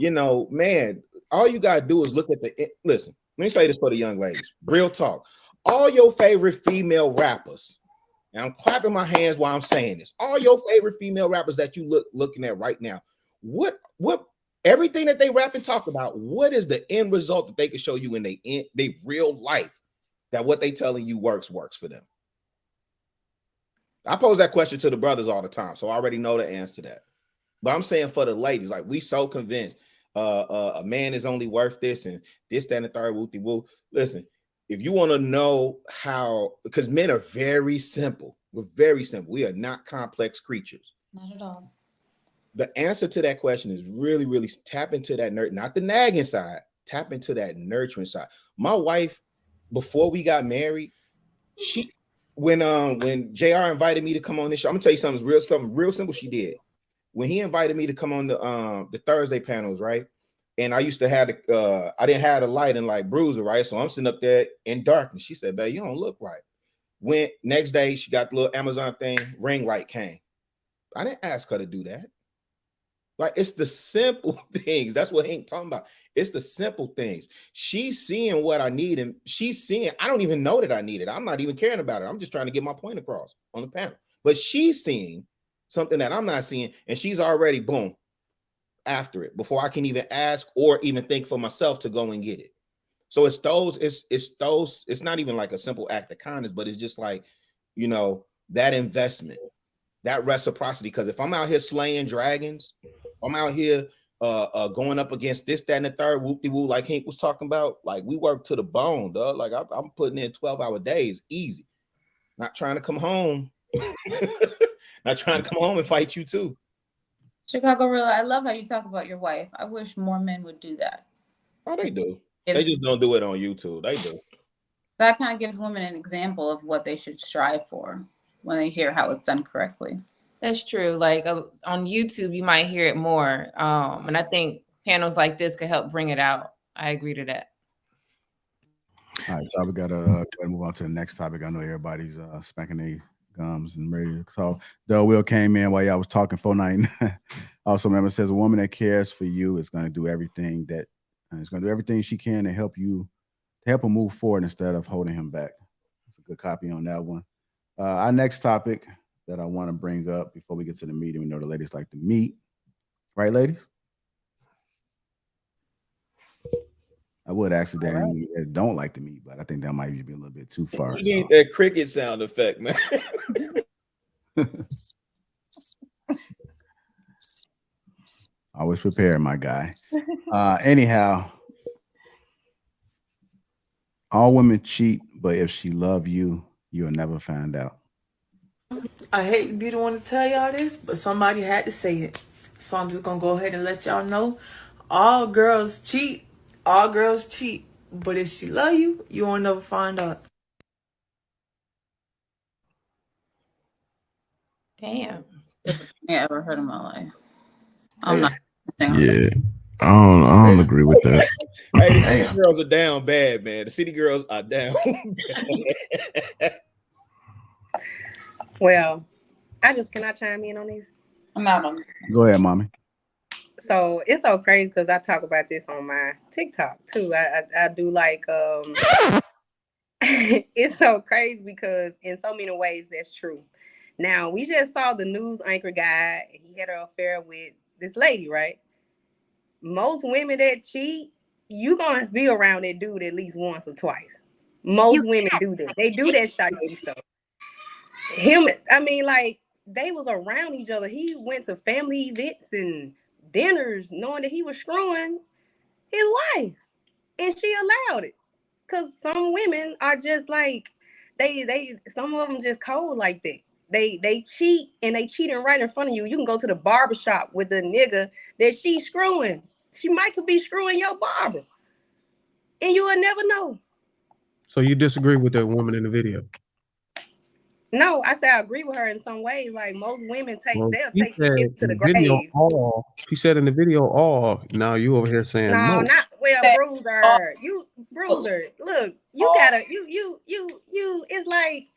Man, all you gotta do is look at listen. Let me say this for the young ladies. Real talk. All your favorite female rappers, and I'm clapping my hands while I'm saying this. All your favorite female rappers that you looking at right now. What everything that they rap and talk about, what is the end result that they can show you in they real life that what they telling you works for them? I pose that question to the brothers all the time, so I already know the answer to that. But I'm saying for the ladies, like we so convinced a man is only worth this and this, that, and the third, wooty woo. Listen, if you want to know how, because men are very simple. We're very simple. We are not complex creatures. Not at all. The answer to that question is really, really tap into that not the nagging side, tap into that nurturing side. My wife, before we got married, when JR invited me to come on this show, I'm gonna tell you something real simple she did. When he invited me to come on the Thursday panels, right? And I used to have I didn't have the light and like Bruiser, right? So I'm sitting up there in darkness. She said, "Babe, you don't look right." Went next day, she got the little Amazon thing, ring light came. I didn't ask her to do that. Like, it's the simple things. That's what Hank talking about. It's the simple things. She's seeing what I need, and she's seeing, I don't even know that I need it. I'm not even caring about it. I'm just trying to get my point across on the panel. But she's seeing something that I'm not seeing, and she's already, boom, after it before I can even ask or even think for myself to go and get it. So it's not even like a simple act of kindness, but it's just like, that investment, that reciprocity. Because if I'm out here slaying dragons, I'm out here going up against this, that, and the third, whoop-de-woo, like Hank was talking about. Like, we work to the bone, dog. Like, I'm putting in 12-hour days, easy. Not trying to come home. Not trying to come home and fight you too. Chicago Real, I love how you talk about your wife. I wish more men would do that. Oh, they do. They just don't do it on YouTube. They do. That kind of gives women an example of what they should strive for when they hear how it's done correctly. That's true. Like on YouTube, you might hear it more. And I think panels like this could help bring it out. I agree to that. All right, so we got to move on to the next topic. I know everybody's smacking their gums and ready to talk. Del Will came in while y'all was talking 499. Also, remember, says a woman that cares for you is going to do everything she can to help him move forward instead of holding him back. That's a good copy on that one. Our next topic that I want to bring up before we get to the meeting, we know the ladies like to meet, right, ladies? I would actually that don't like to meet, but I think that might be a little bit too far. You need that cricket sound effect, man. Always prepared, my guy. Anyhow, all women cheat, but if she love you, you'll never find out. I hate to be the one to tell y'all this, but somebody had to say it. So I'm just going to go ahead and let y'all know. All girls cheat. All girls cheat. But if she love you, you won't never find out. Damn. I ever heard in my life. I'm not. Yeah, I don't agree with that. Hey, the city Damn. girls are down bad, man. The city girls are down bad. Well, can I chime in on this? I'm out on this. Go ahead, mommy. So it's so crazy because I talk about this on my TikTok too. I do like it's so crazy because in so many ways that's true. Now we just saw the news anchor guy. He had an affair with this lady, right? Most women that cheat, you gonna be around that dude at least once or twice. Most women do that. They do that shitty stuff. Like they was around each other. He went to family events and dinners knowing that he was screwing his wife, and she allowed it. Cause some women are just like some of them just cold like that. They cheat, and they cheating right in front of you. You can go to the barbershop with the nigga that she's screwing. She might could be screwing your barber, and you will never know. So you disagree with the woman in the video? No, I say I agree with her in some ways. Like most women they'll She take some said shit to in the the video grave. all. She said in the video all. Now you over here saying No, most. not Bruiser. Bruiser. Look, you gotta you. It's like,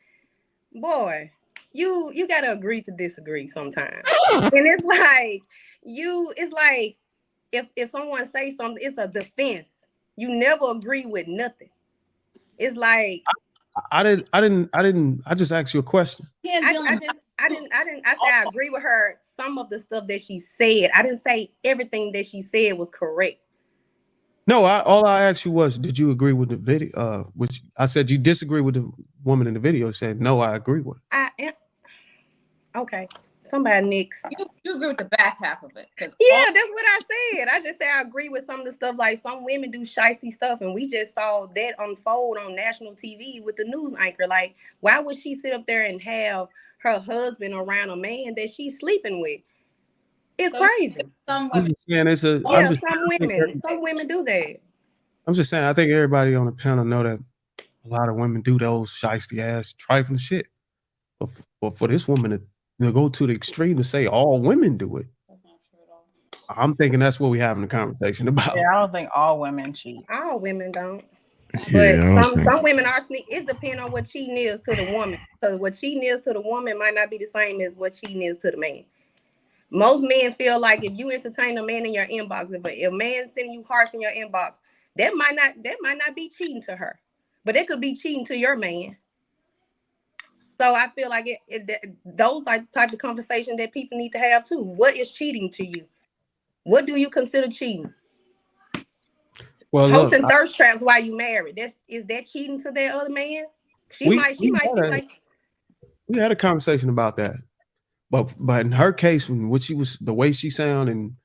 boy, you gotta agree to disagree sometimes. And it's like it's like if someone say something, it's a defense. You never agree with nothing. It's like I just asked you a question. I said I agree with her. Some of the stuff that she said, I didn't say everything that she said was correct. No, all I asked you was, did you agree with the video? Which I said you disagree with the woman in the video. Said no, I agree with it. I am okay. Somebody next. You agree with the back half of it. That's what I said. I just say I agree with some of the stuff. Like some women do shicey stuff, and we just saw that unfold on national TV with the news anchor. Like, why would she sit up there and have her husband around a man that she's sleeping with? It's crazy. Some women. Some women do that. I'm just saying. I think everybody on the panel know that a lot of women do those shiesty ass trifling shit. But for this woman to go to the extreme to say all women do it, I'm thinking that's what we having a conversation about. Yeah, I don't think all women cheat. All women don't. Yeah, But some women are sneak. It depends on what cheating is to the woman. Because what cheating is to the woman might not be the same as what cheating is to the man. Most men feel like if you entertain a man in your inbox, if a man sending you hearts in your inbox, that might not be cheating to her, but it could be cheating to your man. So I feel like those are the type of conversation that people need to have too. What is cheating to you? What do you consider cheating? Well, hosting thirst traps while you married. Is that cheating to that other man? She might feel like we had a conversation about that. But in her case, when she was the way she sounded and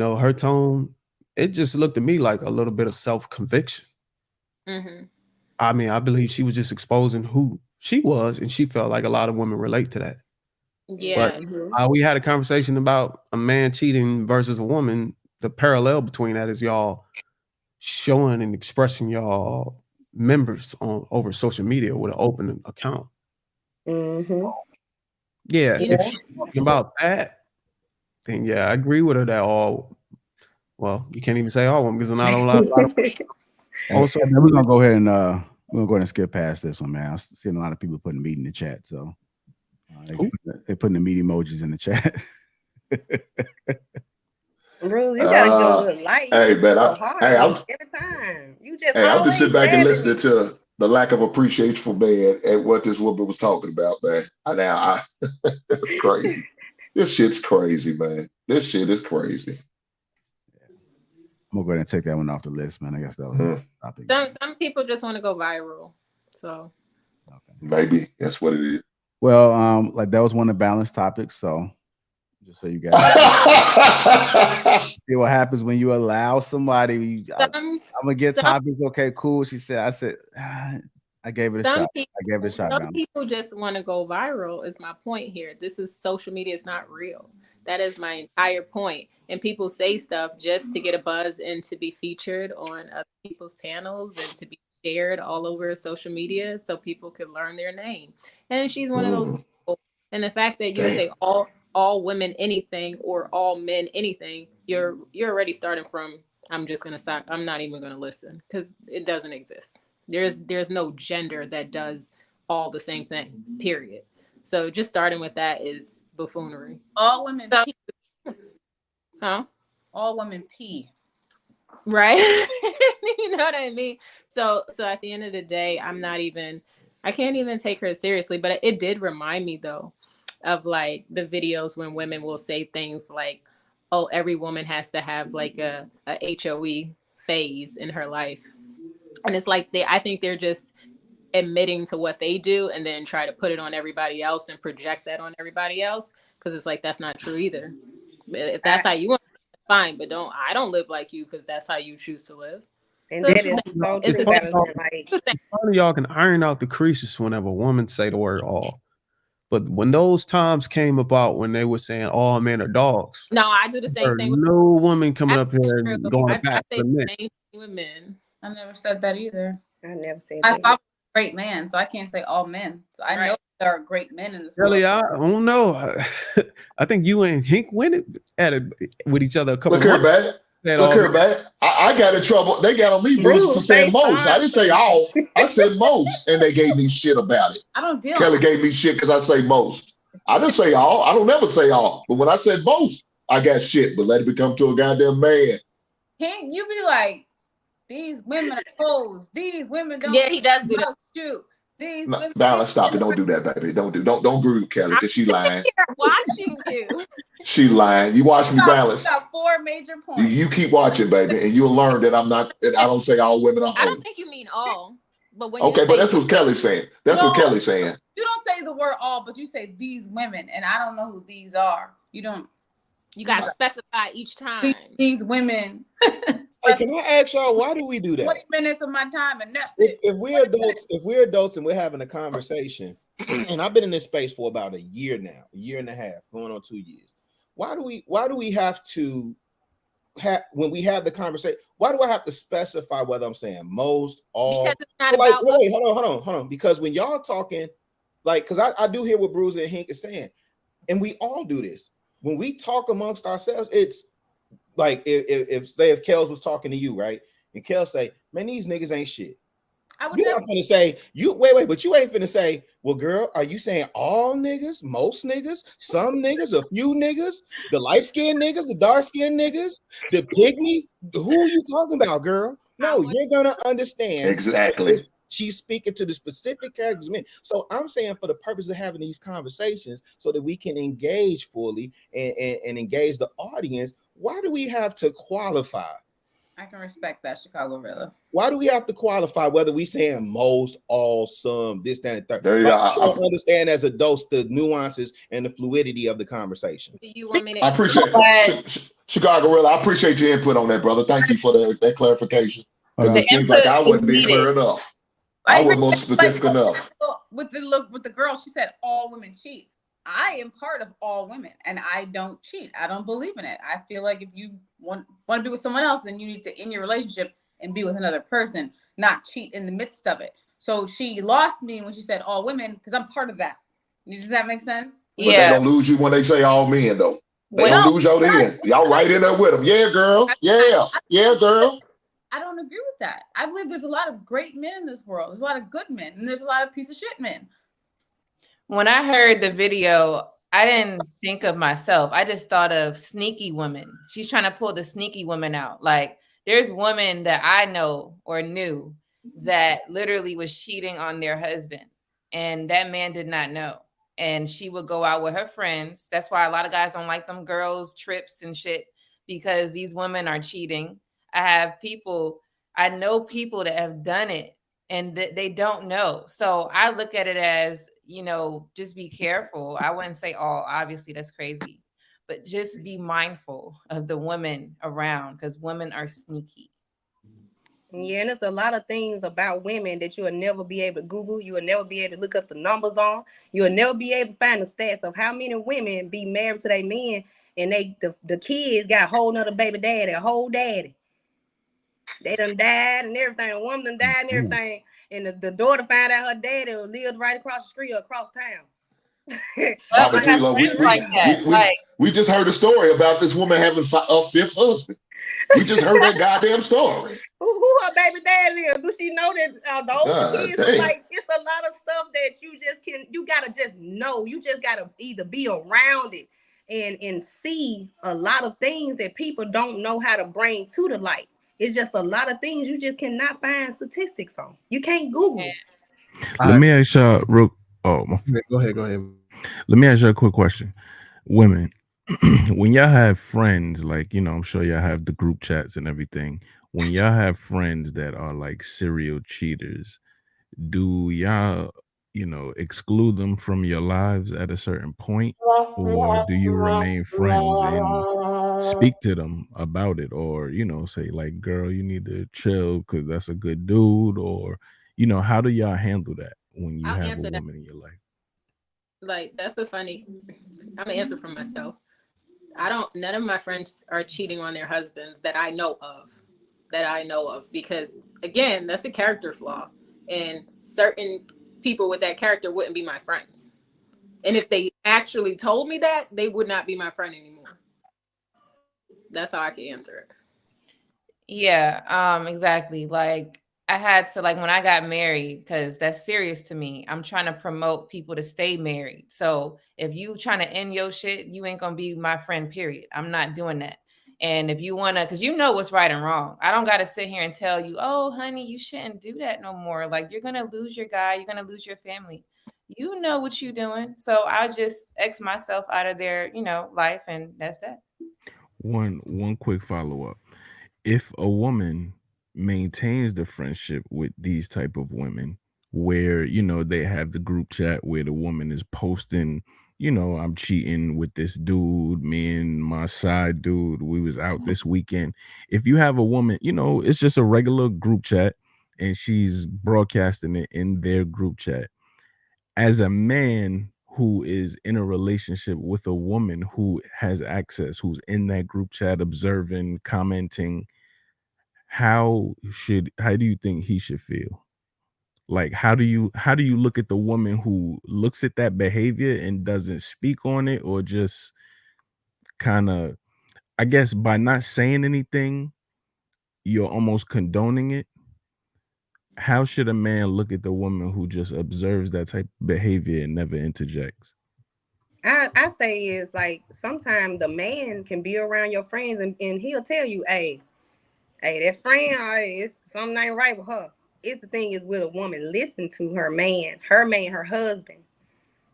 her tone, it just looked to me like a little bit of self-conviction. Mm-hmm. I mean, I believe she was just exposing who she was, and she felt like a lot of women relate to that. Yeah. But we had a conversation about a man cheating versus a woman. The parallel between that is y'all showing and expressing y'all members over social media with an open account. Mm-hmm. Yeah, if she's talking about that, then yeah, I agree with her that you can't even say all women because not a lot of Also, we're gonna go ahead and skip past this one, man. I'm seeing a lot of people putting meat in the chat, so they're putting the meat emojis in the chat. Bruce, you gotta go a little light. Hey, man, Every time. I'm just sitting back and listening to the lack of appreciation for man and what this woman was talking about, man. It's crazy. This shit's crazy, man. This shit is crazy. I'm gonna go ahead and take that one off the list, man. I guess that was a topic. Some people just want to go viral, so maybe that's what it is. Well, like that was one of the balanced topics, so just so you guys see what happens when you allow somebody. I'm gonna get topics. Okay, cool. I said, I gave it a shot. I gave it a shot. Some people just want to go viral. Is my point here. This is social media. It's not real. That is my entire point. And people say stuff just to get a buzz and to be featured on other people's panels and to be shared all over social media so people could learn their name. And she's one of those people. And the fact that you say all women anything or all men anything, you're already starting from I'm just gonna stop. I'm not even gonna listen because it doesn't exist. There's no gender that does all the same thing. Period. So just starting with that is buffoonery. All women So, pee. huh? All women pee. Right. You know what I mean? So at the end of the day, I can't even take her seriously. But it did remind me though of like the videos when women will say things like, oh, every woman has to have like a HOE phase in her life. And it's like I think they're just admitting to what they do and then try to put it on everybody else and project that on everybody else. Cause it's like, that's not true either. If that's how you want to live, fine, but I don't live like you because that's how you choose to live. And So that is so it's true, the same. Valentine. Like, None of y'all can iron out the creases whenever a woman say the word all. But when those times came about when they were saying all men are dogs, No, I do the same there thing. no woman coming up here and going I back say for the men. same thing with men. I never said that either. I never said I that. thought great man, so I can't say all men. So I know there are great men in this world. Really, I don't know. I think you and Hink went at it with each other a couple Look here, months. man. Look here, man. I got in trouble. They got on me, Bruce, for saying most. I didn't say all. I said most, and they gave me shit about it. I don't deal. Kelly gave me shit because I say most. I didn't say all. I don't never say all. But when I said most, I got shit. But let it become to a goddamn man. Hink, you be like, these women are hoes. These women don't. Yeah, he does do that. Shoot. These No, women. Balance, stop it. Don't do that, baby. Don't agree Kelly because she lying. Watching you. She lying. You watch me, Balance. Got 4 major points. You keep watching, baby, and you'll learn that I'm not. That I don't say all women are hoes. I don't think you mean all. But when Okay, you say but that's what Kelly's saying. That's what Kelly's saying. You don't say the word all, but you say these women, and I don't know who these are. You don't. You got to specify each time. These women. Hey, can I ask y'all, why do we do that? 20 minutes of my time, and that's it. If we're adults and we're having a conversation, and I've been in this space for about a year now, a year and a half, going on 2 years. Why do we have to when we have the conversation? Why do I have to specify whether I'm saying most, all? Because it's not like, about. wait, hold on. Because when y'all talking, like, because I do hear what Bruiser and Hink is saying, and we all do this when we talk amongst ourselves. It's like if Kels was talking to you, right, and Kels say, "Man, these niggas ain't shit." You're not gonna say you wait, but you ain't finna say, well, girl, are you saying all niggas, most niggas, some niggas, a few niggas, the light-skinned niggas, the dark-skinned niggas, the pygmy? Who are you talking about, girl? No, you're gonna understand exactly. She's speaking to the specific characters. So I'm saying for the purpose of having these conversations so that we can engage fully and engage the audience, why do we have to qualify? I can respect that, Chicago Villa. Why do we have to qualify whether we saying most, all, some, this, that, and third? I don't understand as adults the nuances and the fluidity of the conversation. Do you want me to? I appreciate Chicago Real. I appreciate your input on that, brother. Thank you for that clarification. Because it seems like I wasn't being clear enough. I wasn't more specific enough. With the girl, she said all women cheat. I am part of all women, and I don't cheat. I don't believe in it. I feel like if you want to be with someone else, then you need to end your relationship and be with another person, not cheat in the midst of it. So she lost me when she said all women because I'm part of that. Does that make sense? But they don't lose you when they say all men, though. They don't lose y'all then. Y'all right in there with them. Yeah, girl. Yeah, girl. I don't agree with that. I believe there's a lot of great men in this world. There's a lot of good men, and there's a lot of piece of shit men. When I heard the video, I didn't think of myself. I just thought of sneaky women. She's trying to pull the sneaky women out. Like there's women that I know or knew that literally was cheating on their husband, and that man did not know. And she would go out with her friends. That's why a lot of guys don't like them girls trips and shit, because these women are cheating. I know people that have done it and they don't know. So I look at it as, just be careful. I wouldn't say all, obviously that's crazy, but just be mindful of the women around because women are sneaky. Yeah, and there's a lot of things about women that you will never be able to Google. You will never be able to look up the numbers on. You will never be able to find the stats of how many women be married to their men and the kids got a whole nother baby daddy, a whole daddy. They done died and everything. The woman done died and everything. And the daughter found out her daddy lived right across the street or across town. We just heard a story about this woman having a fifth husband. We just heard that goddamn story. Who her baby daddy is? Do she know that those the kids? Damn. Like, it's a lot of stuff that you gotta just know. You just gotta either be around it and see a lot of things that people don't know how to bring to the light. It's just a lot of things you just cannot find statistics on. You can't Google it. Let me ask y'all real. Oh, go ahead. Let me ask you a quick question. Women, when y'all have friends, like, I'm sure y'all have the group chats and everything. When y'all have friends that are like serial cheaters, do y'all, exclude them from your lives at a certain point? Or do you remain friends and speak to them about it? Or, say like, girl, you need to chill because that's a good dude? Or, how do y'all handle that when you I'll have answer a that. woman in your life? Like, that's I'm gonna answer for myself. None of my friends are cheating on their husbands that I know of, because again, that's a character flaw, and certain people with that character wouldn't be my friends. And if they actually told me that, they would not be my friend anymore. That's how I can answer it. Yeah, exactly. Like, I had to, like, when I got married, because that's serious to me, I'm trying to promote people to stay married. So if you trying to end your shit, you ain't gonna be my friend, period. I'm not doing that. And if you wanna, because you know what's right and wrong, I don't gotta sit here and tell you, oh honey, you shouldn't do that no more. Like, you're gonna lose your guy, you're gonna lose your family. You know what you're doing. So I just X myself out of their, life, and that's that. One quick follow-up. If a woman maintains the friendship with these type of women, where they have the group chat where the woman is posting, I'm cheating with this dude, me and my side dude, we was out this weekend. If you have a woman, it's just a regular group chat and she's broadcasting it in their group chat, as a man who is in a relationship with a woman who has access, who's in that group chat observing, commenting, how do you think he should feel? Like, how do you look at the woman who looks at that behavior and doesn't speak on it, or just kind of, I guess, by not saying anything, you're almost condoning it? How should a man look at the woman who just observes that type of behavior and never interjects? I say is like, sometimes the man can be around your friends and he'll tell you, hey, that friend, it's something ain't right with her. It's the thing is, will a woman listen to her man, her husband,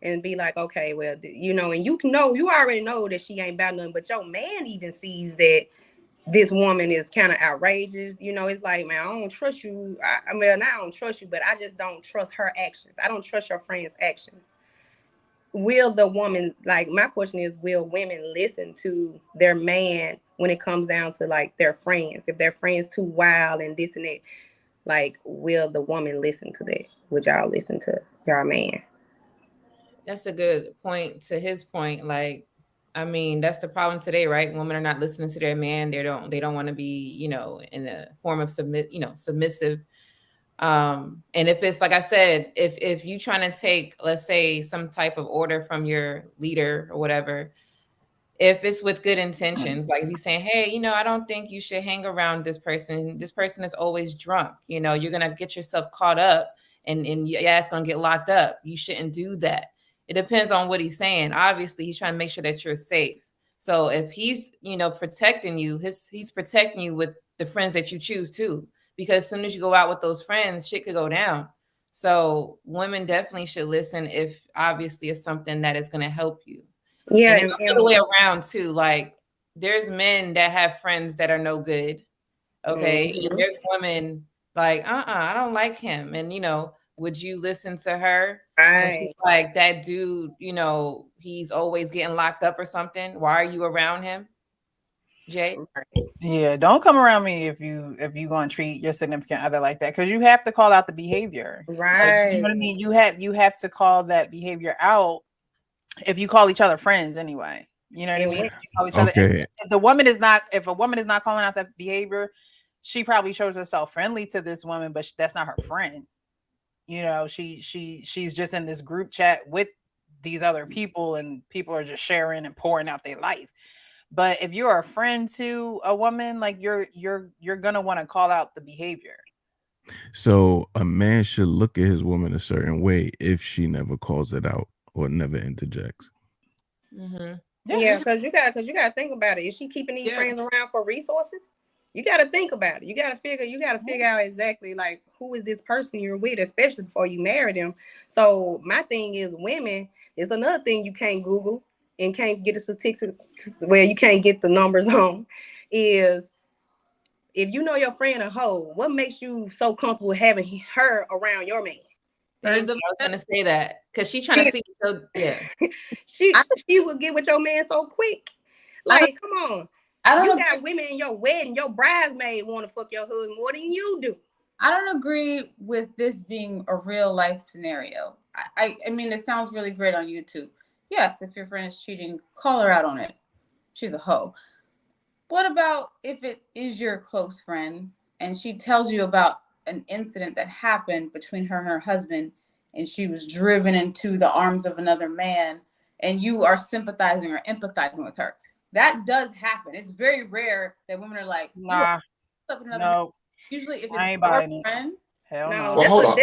and be like, okay, well, and you already know that she ain't about nothing, but your man even sees that this woman is kind of outrageous. It's like, man, I don't trust you. I mean, I don't trust you, but I just don't trust her actions. I don't trust your friend's actions. Will the woman, like, my question is, will women listen to their man when it comes down to like their friends? If their friends too wild and this and that, like, will the woman listen to that? Would y'all listen to y'all man? That's a good point. To his point, like, I mean, that's the problem today, right? Women are not listening to their man. They don't want to be, in a form of submissive. And if it's like I said, if you trying to take, let's say, some type of order from your leader or whatever, if it's with good intentions, like if he's saying, hey, I don't think you should hang around this person. This person is always drunk. You're gonna get yourself caught up, and your ass gonna get locked up. You shouldn't do that. It depends on what he's saying. Obviously, he's trying to make sure that you're safe. So if he's, protecting you, he's protecting you with the friends that you choose too. Because as soon as you go out with those friends, shit could go down. So women definitely should listen if obviously it's something that is going to help you. Yeah, and it's the other way around too. Like, there's men that have friends that are no good. Okay. Mhm. And there's women like, I don't like him. And would you listen to her? When she's Right. like, that dude, he's always getting locked up or something. Why are you around him, Jay? Yeah, don't come around me if you going to treat your significant other like that, because you have to call out the behavior. Like, you know what I Right. mean? You have to call that behavior out if you call each other friends anyway. You know what I And mean? when, If you call each other, Okay. if a woman is not calling out that behavior, she probably shows herself friendly to this woman, but that's not her friend. She's just in this group chat with these other people, and people are just sharing and pouring out their life. But if you're a friend to a woman, like you're gonna want to call out the behavior. So a man should look at his woman a certain way if she never calls it out or never interjects. Mm-hmm. Yeah, because you gotta think about it. Is she keeping these friends around for resources? You gotta think about it. You gotta figure out exactly like who is this person you're with, especially before you marry them. So my thing is, women, it's another thing you can't Google and can't get a statistic where you can't get the numbers on is if you know your friend a hoe, what makes you so comfortable having her around your man? I was gonna say that because she's trying to sleep. So yeah, she will get with your man so quick. Like, come on. You got women in your wedding, your bridesmaid want to fuck your husband more than you do. I don't agree with this being a real life scenario. I mean, it sounds really great on YouTube. Yes, if your friend is cheating, call her out on it. She's a hoe. What about if it is your close friend and she tells you about an incident that happened between her and her husband and she was driven into the arms of another man and you are sympathizing or empathizing with her? That does happen. It's very rare that women are like, nah, no. Usually if I it's ain't your buying friend, hell no. Well, hold on.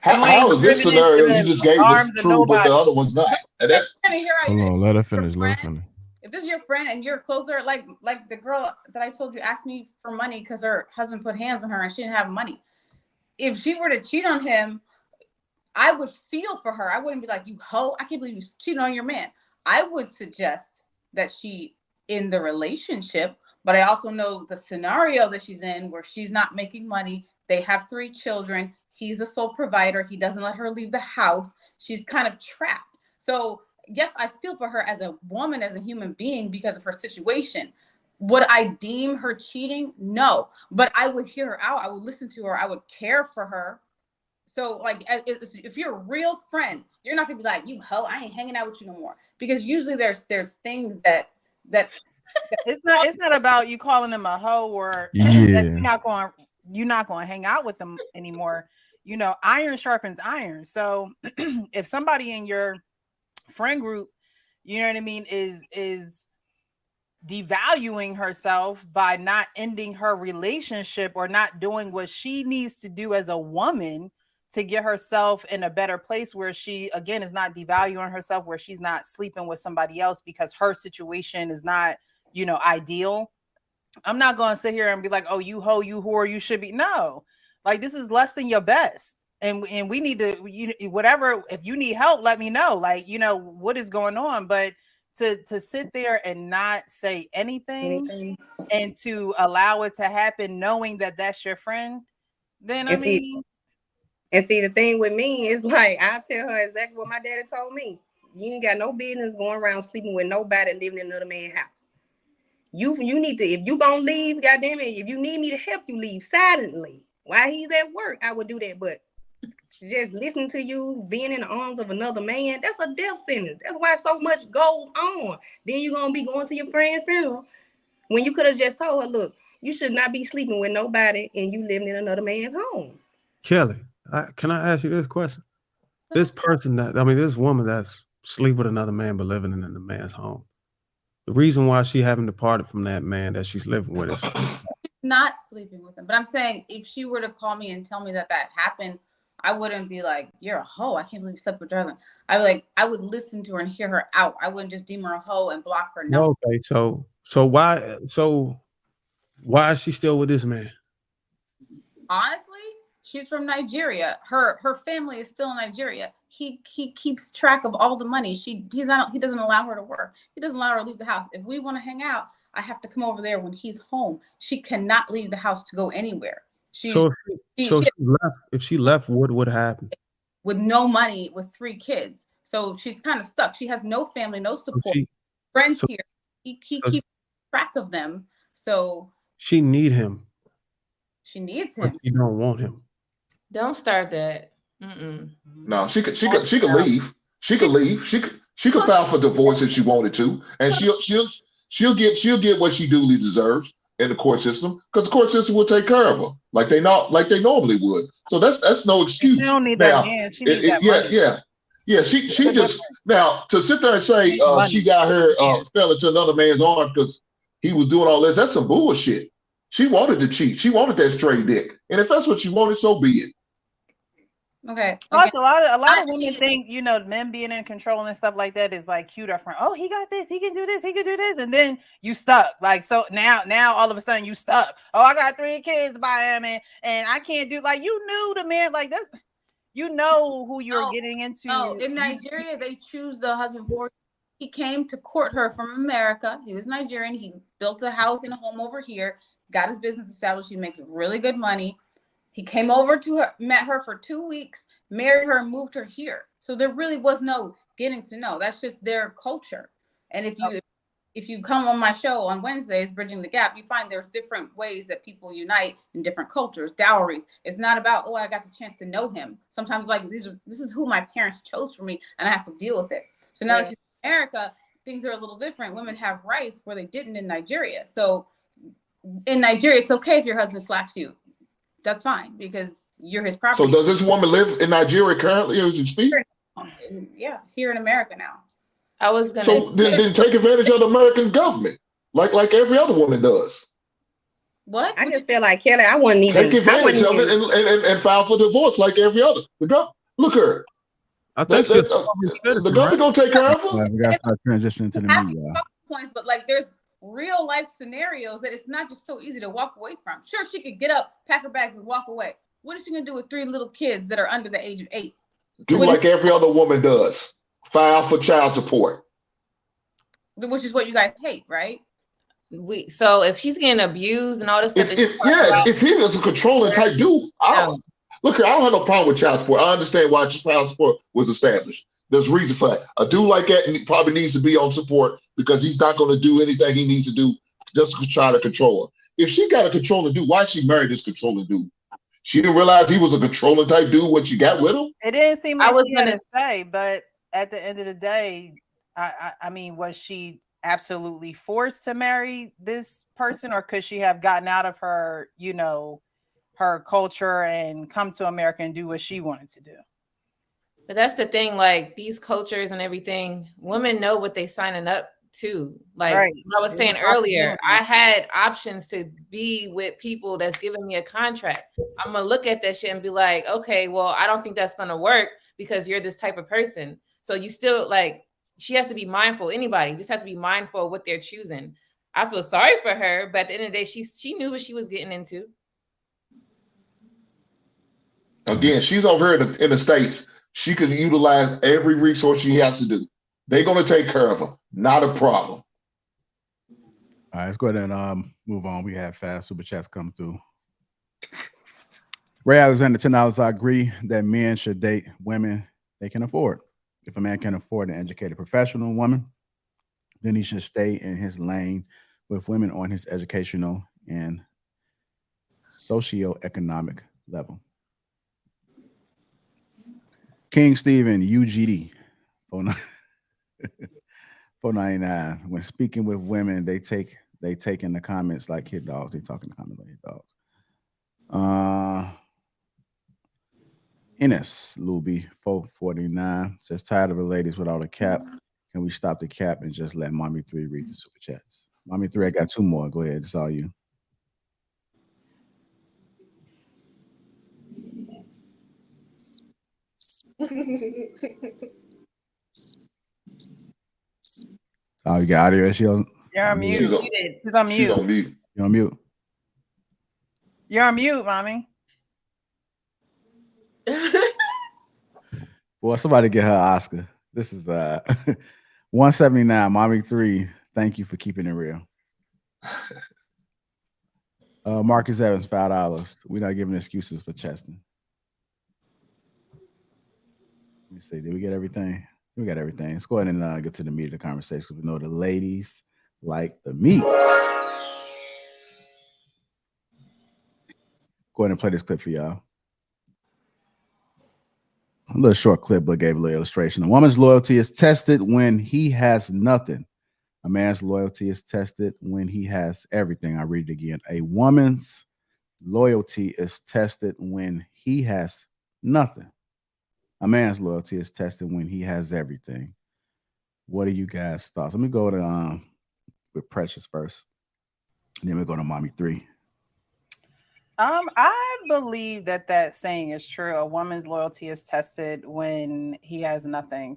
How is this scenario you just gave us true, but the other one's not? Hold on, let her finish. Let her finish. If this is your friend and you're closer, like the girl that I told you asked me for money because her husband put hands on her and she didn't have money. If she were to cheat on him, I would feel for her. I wouldn't be like, you hoe, I can't believe you cheated on your man. I would suggest that she in the relationship, but I also know the scenario that she's in where she's not making money. They have 3 children. He's a sole provider. He doesn't let her leave the house. She's kind of trapped. So yes, I feel for her as a woman, as a human being because of her situation. Would I deem her cheating? No, but I would hear her out. I would listen to her. I would care for her. So like, if you're a real friend, you're not gonna be like, you hoe, I ain't hanging out with you no more. Because usually there's things that it's not about you calling them a hoe or that you're not going to hang out with them anymore. You know, iron sharpens iron. So if somebody in your friend group, you know what I mean, is devaluing herself by not ending her relationship or not doing what she needs to do as a woman to get herself in a better place where she again is not devaluing herself, where she's not sleeping with somebody else because her situation is not, you know, ideal. I'm not going to sit here and be like, oh, you hoe, you whore, you should be. No, like this is less than your best. And we need to, whatever, if you need help, let me know, like, you know, what is going on. But to sit there and not say anything and to allow it to happen, knowing that that's your friend, then I mean. And see, the thing with me is like, I tell her exactly what my daddy told me. You ain't got no business going around sleeping with nobody living in another man's house. You need to, if you gonna leave, goddamn it, if you need me to help you leave silently while he's at work, I would do that. But just listening to you being in the arms of another man, that's a death sentence. That's why so much goes on. Then you're gonna be going to your friend's funeral when you could have just told her, look, you should not be sleeping with nobody and you living in another man's home. Kelly, can I ask you this question? This person this woman that's sleeping with another man but living in a man's home, the reason why she haven't departed from that man that she's living with is not sleeping with him. But I'm saying if she were to call me and tell me that happened, I wouldn't be like, you're a hoe, I can't believe you slept with her. I would listen to her and hear her out. I wouldn't just deem her a hoe and block her. No. Okay, so why is she still with this man? Honestly, she's from Nigeria. Her family is still in Nigeria. He keeps track of all the money. He doesn't allow her to work. He doesn't allow her to leave the house. If we want to hang out, I have to come over there when he's home. She cannot leave the house to go anywhere. If she left, what would happen? With no money, with 3 kids. So she's kind of stuck. She has no family, no support. Friends here. He keeps track of them. So she need him. She needs him. But she don't want him. Don't start that. No, she could leave. She could leave. She could file for divorce if she wanted to, and she'll get what she duly deserves in the court system because the court system will take care of her like they normally would. So that's no excuse. She don't need that man. She needs that money. Yeah. Yeah, she just now to sit there and say she got her fell into another man's arm because he was doing all this. That's some bullshit. She wanted to cheat. She wanted that straight dick, and if that's what she wanted, so be it. Okay. Plus, a lot of women think, you know, men being in control and stuff like that is like cute up front. Oh, he got this, he can do this, he can do this, and then you stuck. Like, so now all of a sudden you stuck. Oh, I got 3 kids by him, and I can't do, like, you knew the man, like this. You know who you're getting into. No, in Nigeria, they choose the husband for you. He came to court her from America. He was Nigerian. He built a house and a home over here, got his business established. He makes really good money. He came over to her, met her for 2 weeks, married her, and moved her here. So there really was no getting to know. That's just their culture. And if you come on my show on Wednesdays, Bridging the Gap, you find there's different ways that people unite in different cultures, dowries. It's not about, oh, I got the chance to know him. Sometimes like this is who my parents chose for me and I have to deal with it. So now that she's in America, things are a little different. Women have rights where they didn't in Nigeria. So in Nigeria, it's okay if your husband slaps you. That's fine because you're his property. So does this woman live in Nigeria currently as you speak? Yeah, here in America now. I was gonna. So then take advantage of the American government, like every other woman does. What? I just feel like Kelly, I wouldn't even take advantage of it and file for divorce like every other. Look at her. I think the government gonna take care of her. We gotta start transitioning to the media. Points, but like there's real life scenarios that it's not just so easy to walk away from. Sure, she could get up, pack her bags, and walk away. What is she gonna do with 3 little kids that are under the age of 8? Do like every other woman does. File for child support. Which is what you guys hate, right? So if she's getting abused and all this stuff, if he was a controlling type dude, look here, I don't have no problem with child support. I understand why child support was established. There's a reason for that. A dude like that probably needs to be on support because he's not going to do anything he needs to do just to try to control her. If she got a controlling dude, why she married this controlling dude? She didn't realize he was a controlling type dude when she got with him? It didn't seem like she had to say, but at the end of the day, I mean, was she absolutely forced to marry this person, or could she have gotten out of her, you know, her culture and come to America and do what she wanted to do? But that's the thing, like these cultures and everything, women know what they signing up to. Like I was saying earlier, I had options to be with people that's giving me a contract. I'm gonna look at that shit and be like, okay, well, I don't think that's gonna work because you're this type of person. So you still like, she has to be mindful. Anybody just has to be mindful of what they're choosing. I feel sorry for her, but at the end of the day, she knew what she was getting into. Again, she's over here in the States. She can utilize every resource she has to do. They're going to take care of her. Not a problem. All right, let's go ahead and move on. We have fast super chats come through. Ray Alexander, $10. I agree that men should date women they can afford. If a man can afford an educated professional woman, then he should stay in his lane with women on his educational and socioeconomic level. King Stephen, UGD, 499. When speaking with women, they take in the comments like hit dogs. They talk in the comments like hit dogs. Ines Luby, 449 says, tired of the ladies without a cap. Can we stop the cap and just let Mommy 3 read the super chats? Mommy 3, I got 2 more. Go ahead. It's all you. Oh, you got audio issues? You're on mute. She's on mute. She's on mute. You're on mute. You're on mute, Mommy. Boy, somebody get her Oscar. This is 179. Mommy 3. Thank you for keeping it real. Marcus Evans, $5. We're not giving excuses for Cheston. Let me see. Did we get everything? We got everything. Let's go ahead and get to the meat of the conversation. We know the ladies like the meat. Go ahead and play this clip for y'all. A little short clip, but gave a little illustration. A woman's loyalty is tested when he has nothing. A man's loyalty is tested when he has everything. I read it again. A woman's loyalty is tested when he has nothing. A man's loyalty is tested when he has everything. What are you guys' thoughts? Let me go to with Precious first. And then we go to Mommy 3. I believe that saying is true. A woman's loyalty is tested when he has nothing.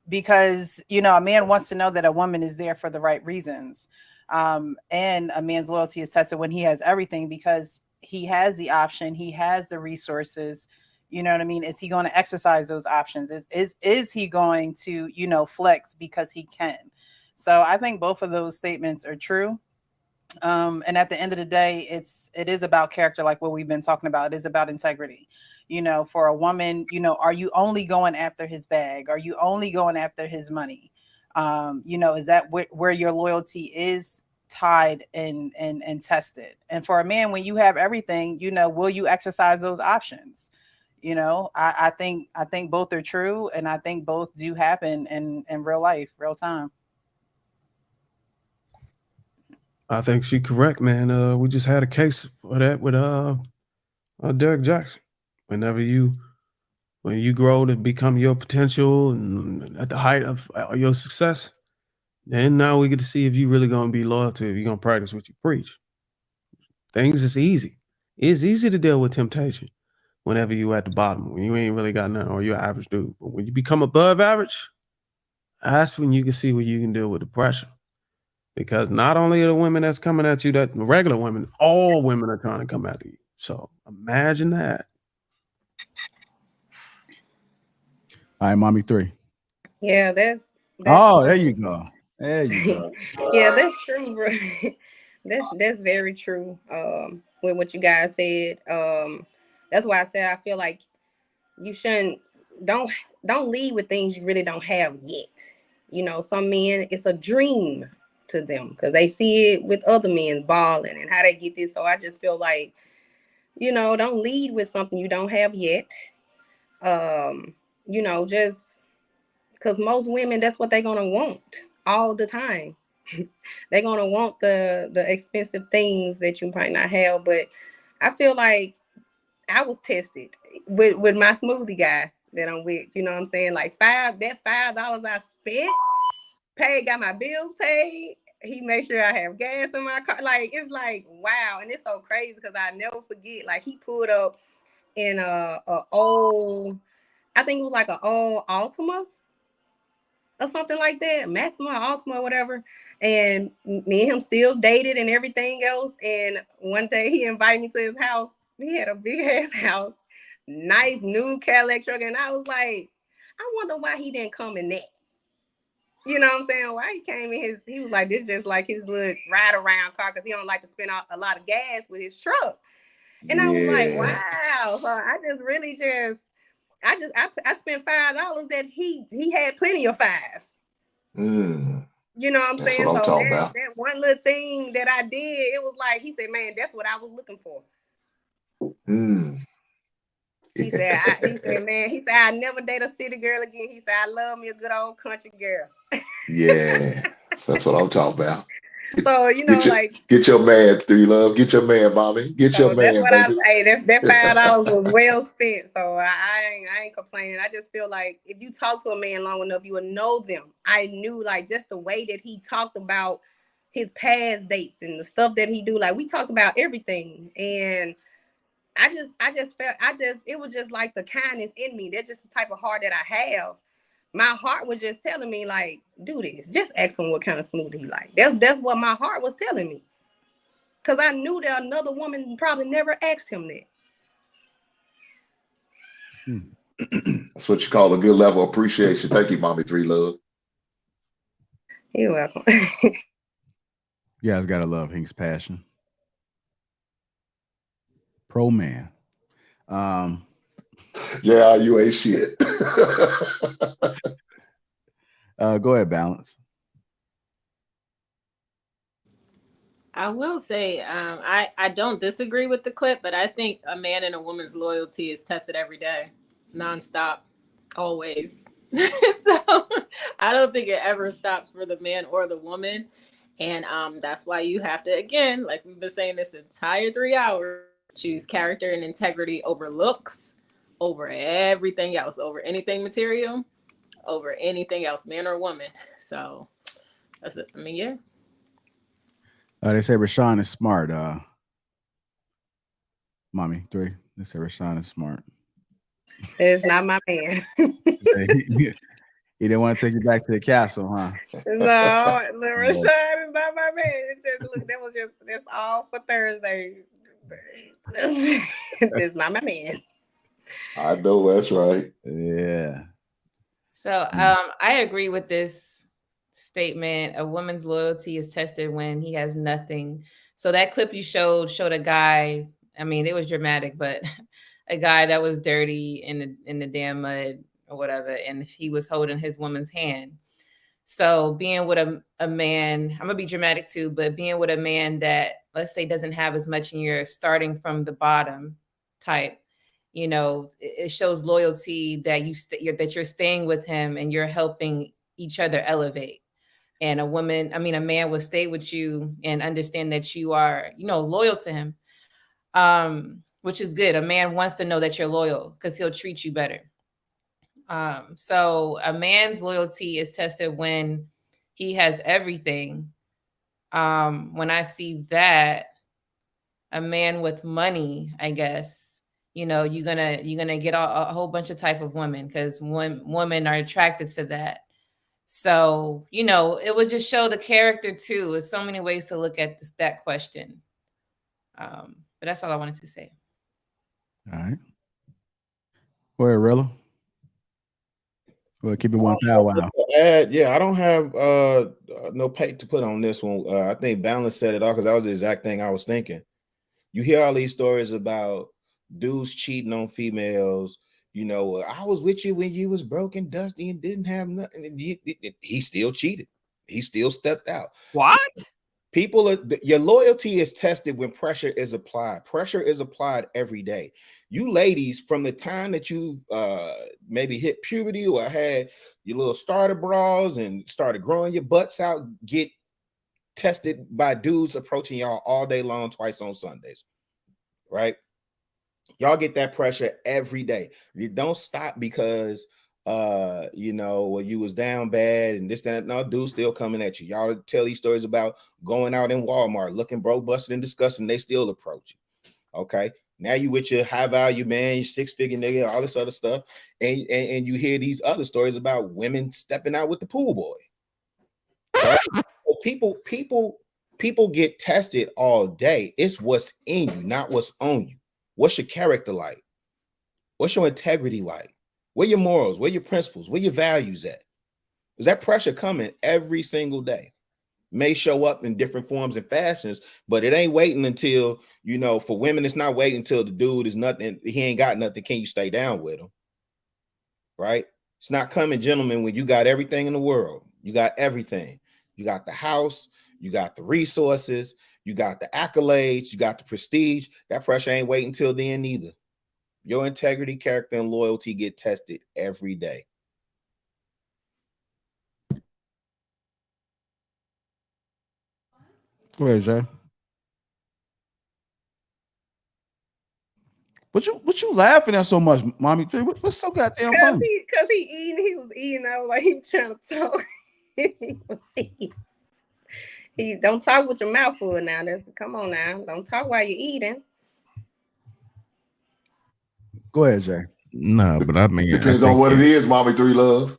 Because, a man wants to know that a woman is there for the right reasons. And a man's loyalty is tested when he has everything because he has the option, he has the resources. You know what I mean? Is he going to exercise those options? Is he going to, flex because he can? So I think both of those statements are true. And at the end of the day, it is about character, like what we've been talking about. It is about integrity. For a woman, are you only going after his bag? Are you only going after his money? Is that where your loyalty is tied and tested? And for a man, when you have everything, will you exercise those options? I think both are true, and I think both do happen in real life, real time. I think she's correct, man. We just had a case for that with Derek Jackson. When you grow to become your potential and at the height of your success, then now we get to see if you really gonna be loyal to, if you're gonna practice what you preach. Things is easy. It's easy to deal with temptation whenever you at the bottom, when you ain't really got nothing, or you're an average dude. But when you become above average, that's when you can see what you can deal with the pressure. Because not only are the women that's coming at you, that regular women, all women are trying to come at you. So imagine that. All right, Mommy 3. Yeah, that's there you go. There you go. Yeah, that's true, bro. That's very true. With what you guys said. That's why I said I feel like you shouldn't don't lead with things you really don't have yet. Some men, it's a dream to them because they see it with other men balling and how they get this. So I just feel like, don't lead with something you don't have yet. Just because most women, that's what they're gonna want all the time. They're gonna want the expensive things that you might not have. But I feel like I was tested with my smoothie guy that I'm with. You know what I'm saying? Like $5 I spent, got my bills paid. He made sure I have gas in my car. Like, it's like, wow. And it's so crazy because I never forget. Like, he pulled up in a old, I think it was like an old Altima or something like that, Maxima, Altima, whatever. And me and him still dated and everything else. And one day he invited me to his house. He had a big ass house, nice new Cadillac truck. And I was like, I wonder why he didn't come in that. You know what I'm saying? Why he came in he was like, this just like his little ride around car because he don't like to spend a lot of gas with his truck. And I was like, wow. So I just really I spent $5 that he had plenty of fives. You know what I'm saying? What I'm so talking about. that one little thing that I did, it was like, he said, man, that's what I was looking for. He said, I never date a city girl again. He said, I love me a good old country girl. Yeah, that's what I'm talking about. So, get your man, 3 Love. Get your man, mommy. Get your man, baby. That $5 was well spent. So I ain't complaining. I just feel like if you talk to a man long enough, you will know them. I knew like just the way that he talked about his past dates and the stuff that he do. Like we talked about everything. And I just felt it was just like the kindness in me. That's just the type of heart that I have. My heart was just telling me, like, do this. Just ask him what kind of smoothie he like. That's what my heart was telling me. Because I knew that another woman probably never asked him that. That's what you call a good level of appreciation. Thank you, Mommy 3 Love. You're welcome. You guys gotta love Hink's passion. Pro man. Yeah, you ain't shit. Go ahead, Balance. I will say, I don't disagree with the clip, but I think a man and a woman's loyalty is tested every day, nonstop, always. So I don't think it ever stops for the man or the woman. And that's why you have to, again, like we've been saying this entire 3 hours, choose character and integrity over looks, over everything else, over anything material, over anything else, man or woman. So that's it. I mean, yeah. They say Rashawn is smart. Mommy 3. They say Rashawn is smart. It's not my man. He didn't want to take you back to the castle, huh? No, Rashad is not my man. It's just look, that's all for Thursday. That's not my man. I know that's right. Yeah. So I agree with this statement. A woman's loyalty is tested when he has nothing. So that clip you showed a guy. I mean, it was dramatic, but a guy that was dirty in the damn mud or whatever, and he was holding his woman's hand. So being with a man, I'm gonna be dramatic too, but being with a man that, let's say, doesn't have as much, and you're starting from the bottom type, you know, it shows loyalty that that you're staying with him and you're helping each other elevate. And a man will stay with you and understand that you are, you know, loyal to him, which is good. A man wants to know that you're loyal because he'll treat you better. So a man's loyalty is tested when he has everything. When I see that, a man with money, I guess, you know, you're gonna get a whole bunch of type of women because women are attracted to that. So, you know, it would just show the character too. There's so many ways to look at that question. But that's all I wanted to say. All right. Go ahead, Rilla. Well, keep it one wow. Yeah, I don't have no pay to put on this one. I think Balance said it all because that was the exact thing I was thinking. You hear all these stories about dudes cheating on females. You know, I was with you when you was broke and dusty and didn't have nothing. He still cheated. He still stepped out. What? Your loyalty is tested when pressure is applied. Pressure is applied every day. You ladies, from the time that you maybe hit puberty or had your little starter bras and started growing your butts out, get tested by dudes approaching y'all all day long, twice on Sundays, right? Y'all get that pressure every day. You don't stop because you know, you was down bad and this, that, no, dudes still coming at you. Y'all tell these stories about going out in Walmart, looking broke, busted, and disgusting. They still approach you. Okay. Now you with your high value man, your 6-figure nigga, all this other stuff. And you hear these other stories about women stepping out with the pool boy. Right? So people get tested all day. It's what's in you, not what's on you. What's your character like? What's your integrity like? Where your morals, where your principles, where your values at? Is that pressure coming every single day? May show up in different forms and fashions, but it ain't waiting until, you know, for women, it's not waiting until the dude is nothing, he ain't got nothing. Can you stay down with him? Right? It's not coming, gentlemen, when you got everything in the world. You got everything. You got the house, you got the resources, you got the accolades, you got the prestige. That pressure ain't waiting until then either. Your integrity, character, and loyalty get tested every day. Go ahead, Jay. What you laughing at so much, Mommy? What's so goddamn funny? Because he was eating. I was like, he trying to talk. He don't talk with your mouth full now. Come on now. Don't talk while you're eating. Go ahead, Jay. Nah, but I mean, depends on what it is, Mommy 3 love.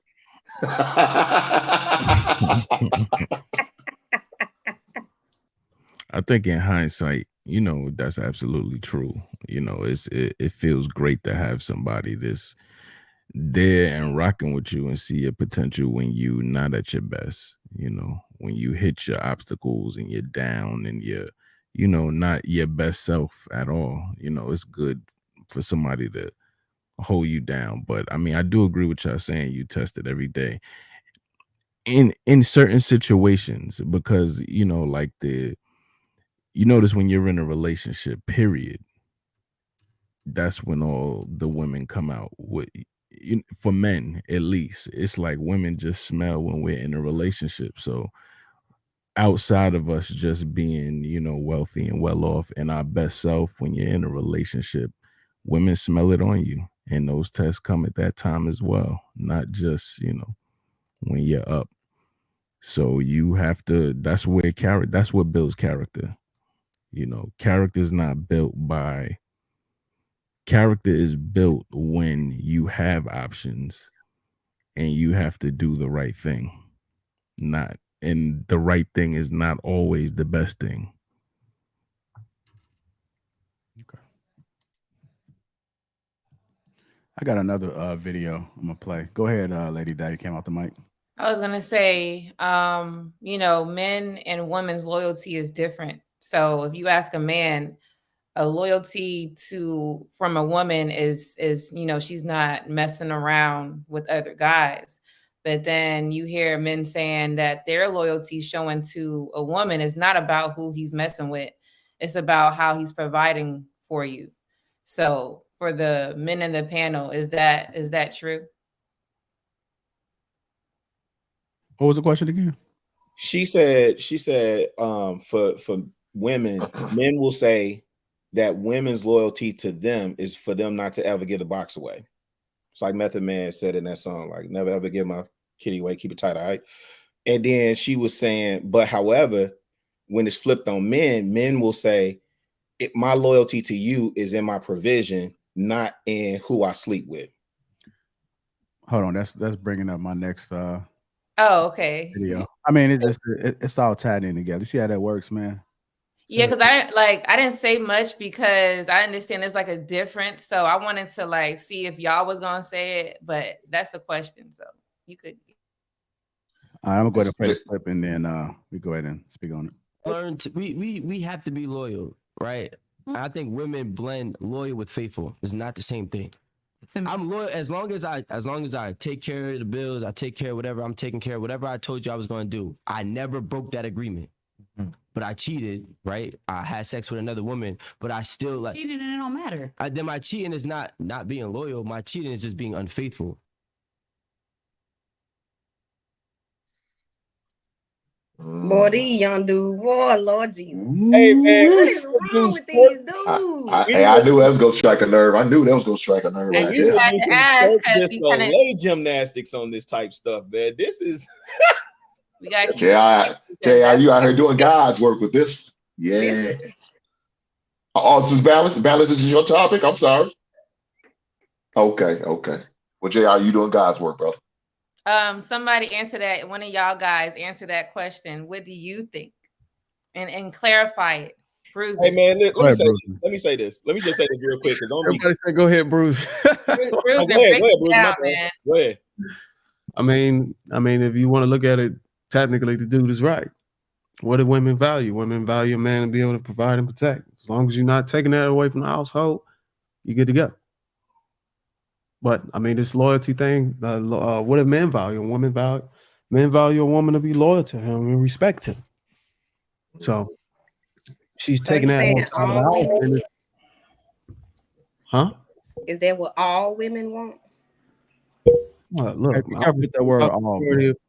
I think in hindsight, you know, that's absolutely true. You know, it feels great to have somebody that's there and rocking with you and see your potential when you not at your best. You know, when you hit your obstacles and you're down and you're, you know, not your best self at all. You know, it's good for somebody to hold you down. But I mean, I do agree with y'all saying you test it every day in certain situations, because, you know, like you notice when you're in a relationship, period, that's when all the women come out with, for men at least. It's like women just smell when we're in a relationship. So outside of us just being, you know, wealthy and well off and our best self, when you're in a relationship, women smell it on you. And those tests come at that time as well, not just, when you're up. So you have to, that's what builds character. Character is not built by, character is built when you have options and you have to do the right thing. And the right thing is not always the best thing. Okay. I got another video I'm gonna play. Go ahead, Lady Di. You came out the mic. I was gonna say, men and women's loyalty is different. So if you ask a man, a loyalty from a woman is she's not messing around with other guys. But then you hear men saying that their loyalty showing to a woman is not about who he's messing with. It's about how he's providing for you. So for the men in the panel, is that true? What was the question again? She said, for women, men will say that women's loyalty to them is for them not to ever get a box away. It's like Method Man said in that song, like, never ever give my kitty away, keep it tight, all right? And then she was saying, but however, when it's flipped on men, men will say, my loyalty to you is in my provision, not in who I sleep with. Hold on, that's bringing up my next Oh, okay. video. I mean, it's all tied in together. See how that works, man? Yeah, because I didn't say much because I understand there's like a difference. So I wanted to like see if y'all was gonna say it, but that's a question. So you could. All right, I'm gonna go ahead and play the clip, and then we go ahead and speak on it. We have to be loyal, right? I think women blend loyal with faithful. It's not the same thing. I'm loyal as long as I take care of the bills, I take care of whatever I'm taking care of, whatever I told you I was going to do. I never broke that agreement. But I cheated, right? I had sex with another woman, but I still like cheating, and it don't matter. Then my cheating is not being loyal. My cheating is just being unfaithful. Boy, these young dudes, boy, Lord Jesus. Hey man, what is wrong with these dudes? I knew that was gonna strike a nerve. I knew that was gonna strike a nerve And right we there. do some leg gymnastics on this type stuff, man. This is we got JI, you out here doing God's work with this. Yeah. Oh, this is balance. Balance is your topic. I'm sorry. Okay. Well, JI, you doing God's work, brother. Somebody answer that. One of y'all guys answer that question. What do you think? And clarify it. Bruce. Hey man, let me say this. Let me just say this real quick. Everybody say, go ahead, Bruce. Bruce, go ahead, Bruce. Man. Go ahead. I mean, if you want to look at it technically, the dude is right. What do women value? Women value a man to be able to provide and protect. As long as you're not taking that away from the household, you're good to go. But I mean, this loyalty thing, what do men value? Men value a woman to be loyal to him and respect him. So she's taking that outside of the house. Huh? Is that what all women want? Look, be careful with that word all.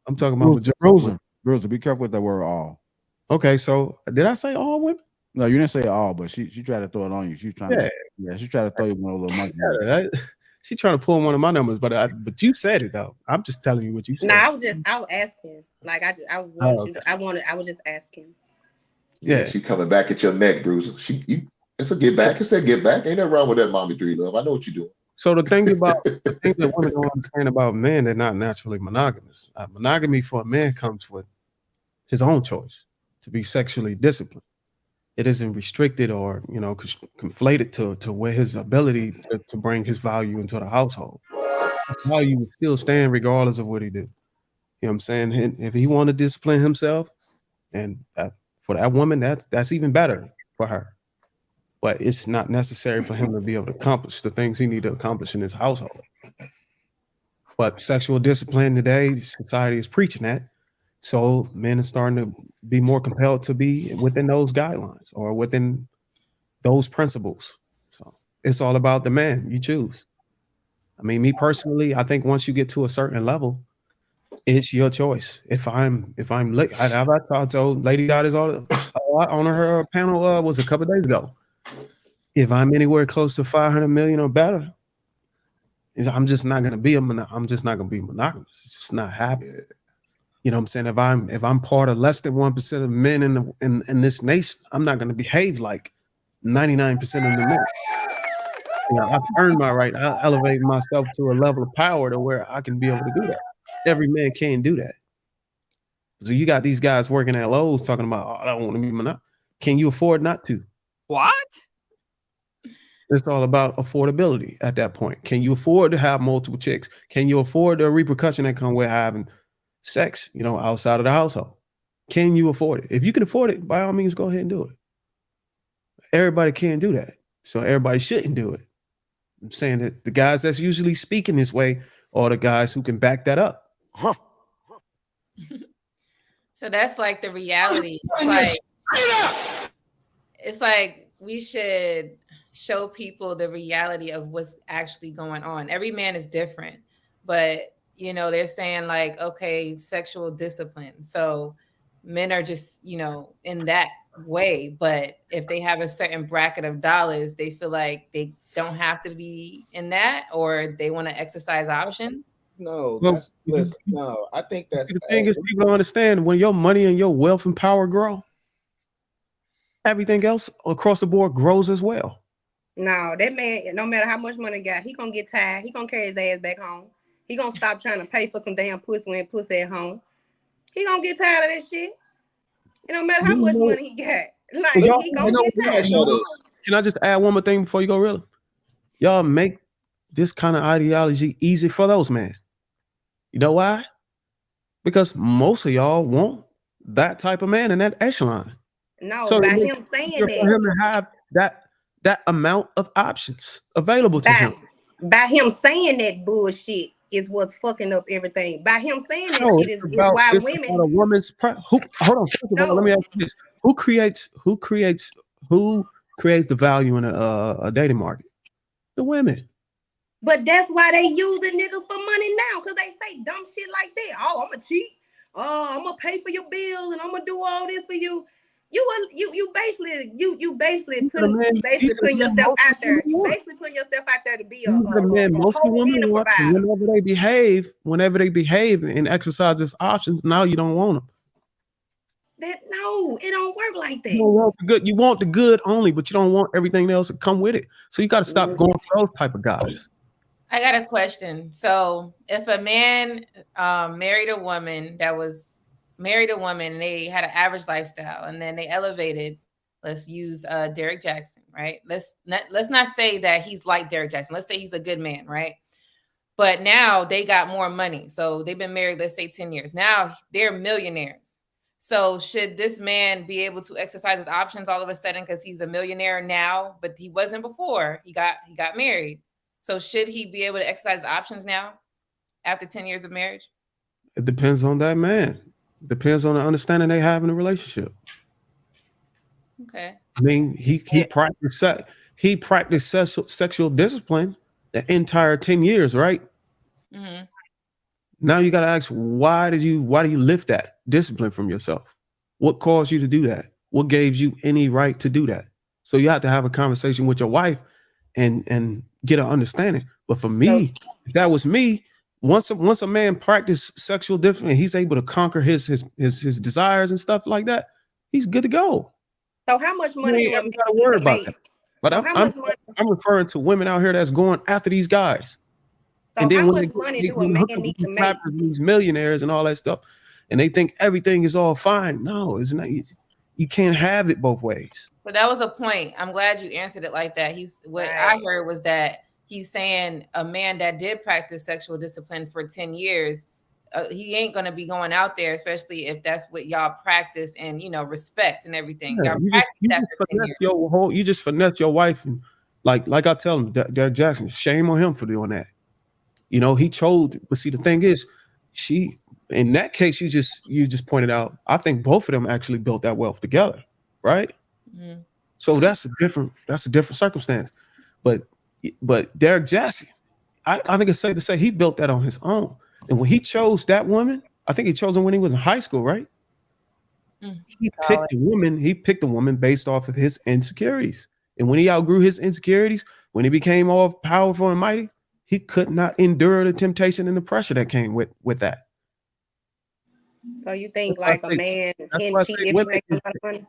I'm talking about Bruce, be careful with that word all. Okay, so did I say all women? No, you didn't say all, but she tried to throw it on you. She tried to throw you one a little monkey. She trying to pull one of my numbers, but you said it though. I'm just telling you what you said. No, I was asking. Like I was just asking. Yeah, she coming back at your neck, Bruce. It's a get back. It's a get back. Ain't nothing wrong with that, Mommy 3 Love. I know what you're doing. So the thing that women don't understand about men, they're not naturally monogamous. Monogamy for a man comes with his own choice to be sexually disciplined. It isn't restricted or conflated to where his ability to bring his value into the household. His value will still stand regardless of what he do. You know what I'm saying? If he want to discipline himself, and for that woman, that's even better for her. But it's not necessary for him to be able to accomplish the things he need to accomplish in his household. But sexual discipline today, society is preaching that. So men are starting to be more compelled to be within those guidelines or within those principles. So it's all about the man you choose. I mean, me personally, I think once you get to a certain level, it's your choice. If I'm I told Lady Dot is on her panel was a couple of days ago. If I'm anywhere close to 500 million or better, I'm just not gonna be monogamous. It's just not happening. Yeah. You know what I'm saying? If I'm part of less than 1% of men in this nation, I'm not gonna behave like 99% of the men. You know, I've earned my right. I elevate myself to a level of power to where I can be able to do that. Every man can't do that. So you got these guys working at Lowe's talking about, oh, I don't want to be monogamous. Can you afford not to? What? It's all about affordability at that point. Can you afford to have multiple chicks? Can you afford the repercussion that come with having sex, you know, outside of the household? Can you afford it? If you can afford it, by all means, go ahead and do it. Everybody can't do that. So everybody shouldn't do it. I'm saying that the guys that's usually speaking this way are the guys who can back that up. So that's like the reality. It's like we should show people the reality of what's actually going on. Every man is different, but you know, they're saying like, okay, sexual discipline. So men are just, you know, in that way. But if they have a certain bracket of dollars, they feel like they don't have to be in that, or they want to exercise options. No, Well, that's listen. No, I think that's the thing is, people don't understand when your money and your wealth and power grow, everything else across the board grows as well. No, that man, no matter how much money he got, he gonna get tired. He gonna carry his ass back home. He gonna stop trying to pay for some damn pussy when pussy at home. He gonna get tired of that shit. It don't matter how much money he got. Like, he gonna get tired. Can I just add one more thing before you go real? Y'all make this kind of ideology easy for those men. You know why? Because most of y'all want that type of man in that echelon. No, So by it makes him saying it easier for him to have that amount of options available to him. By him saying that bullshit is what's fucking up everything. By him saying that No, shit is why it's women. about a woman's hold on. First of all, let me ask you this: who creates the value in a dating market? The women. But that's why they using niggas for money now, because they say dumb shit like that. Oh, I'm gonna cheat. Oh, I'm gonna pay for your bills and I'm gonna do all this for you. You basically putting yourself out there. You basically putting yourself out there to be a most of the women a want, provider. whenever they behave and exercise these options, now you don't want them. No, it don't work like that. You don't want the good. You want the good only, but you don't want everything else to come with it. So you got to stop going for those type of guys. I got a question. So if a man married a woman and they had an average lifestyle and then they elevated, let's use Derek Jackson, right? Let's not say that he's like Derek Jackson. Let's say he's a good man, right? But now they got more money. So they've been married, let's say 10 years. Now they're millionaires. So should this man be able to exercise his options all of a sudden because he's a millionaire now, but he wasn't before he got married? So should he be able to exercise options now after 10 years of marriage? It depends on that man. Depends on the understanding they have in the relationship. Okay. I mean, he practiced sexual discipline the entire 10 years, right? Mm-hmm. Now you got to ask, why do you lift that discipline from yourself? What caused you to do that? What gave you any right to do that? So you have to have a conversation with your wife and get an understanding. But for me, if that was me, once a man practiced sexual discipline, he's able to conquer his desires and stuff like that, he's good to go. So how much money do a man gotta worry about that? But So I'm referring to women out here that's going after these guys. So and then how when much money do a man need to make? These millionaires and all that stuff, and they think everything is all fine. No, it's not easy. You can't have it both ways. But that was a point. I'm glad you answered it like that. I heard was that he's saying a man that did practice sexual discipline for 10 years, he ain't going to be going out there, especially if that's what y'all practice and, you know, respect and everything. Yeah, Y'all you just finesse your wife. And like I tell him, Derek Jackson, shame on him for doing that. You know, he chose, but see, the thing is, in that case, you just pointed out, I think both of them actually built that wealth together, right? Mm-hmm. So that's a different circumstance. But Derek Jackson, I think it's safe to say he built that on his own. And when he chose that woman, I think he chose her when he was in high school, right? Mm-hmm. He picked the woman based off of his insecurities. And when he outgrew his insecurities, when he became all powerful and mighty, he could not endure the temptation and the pressure that came with that. So you think like a man can cheat if he makes a lot of money?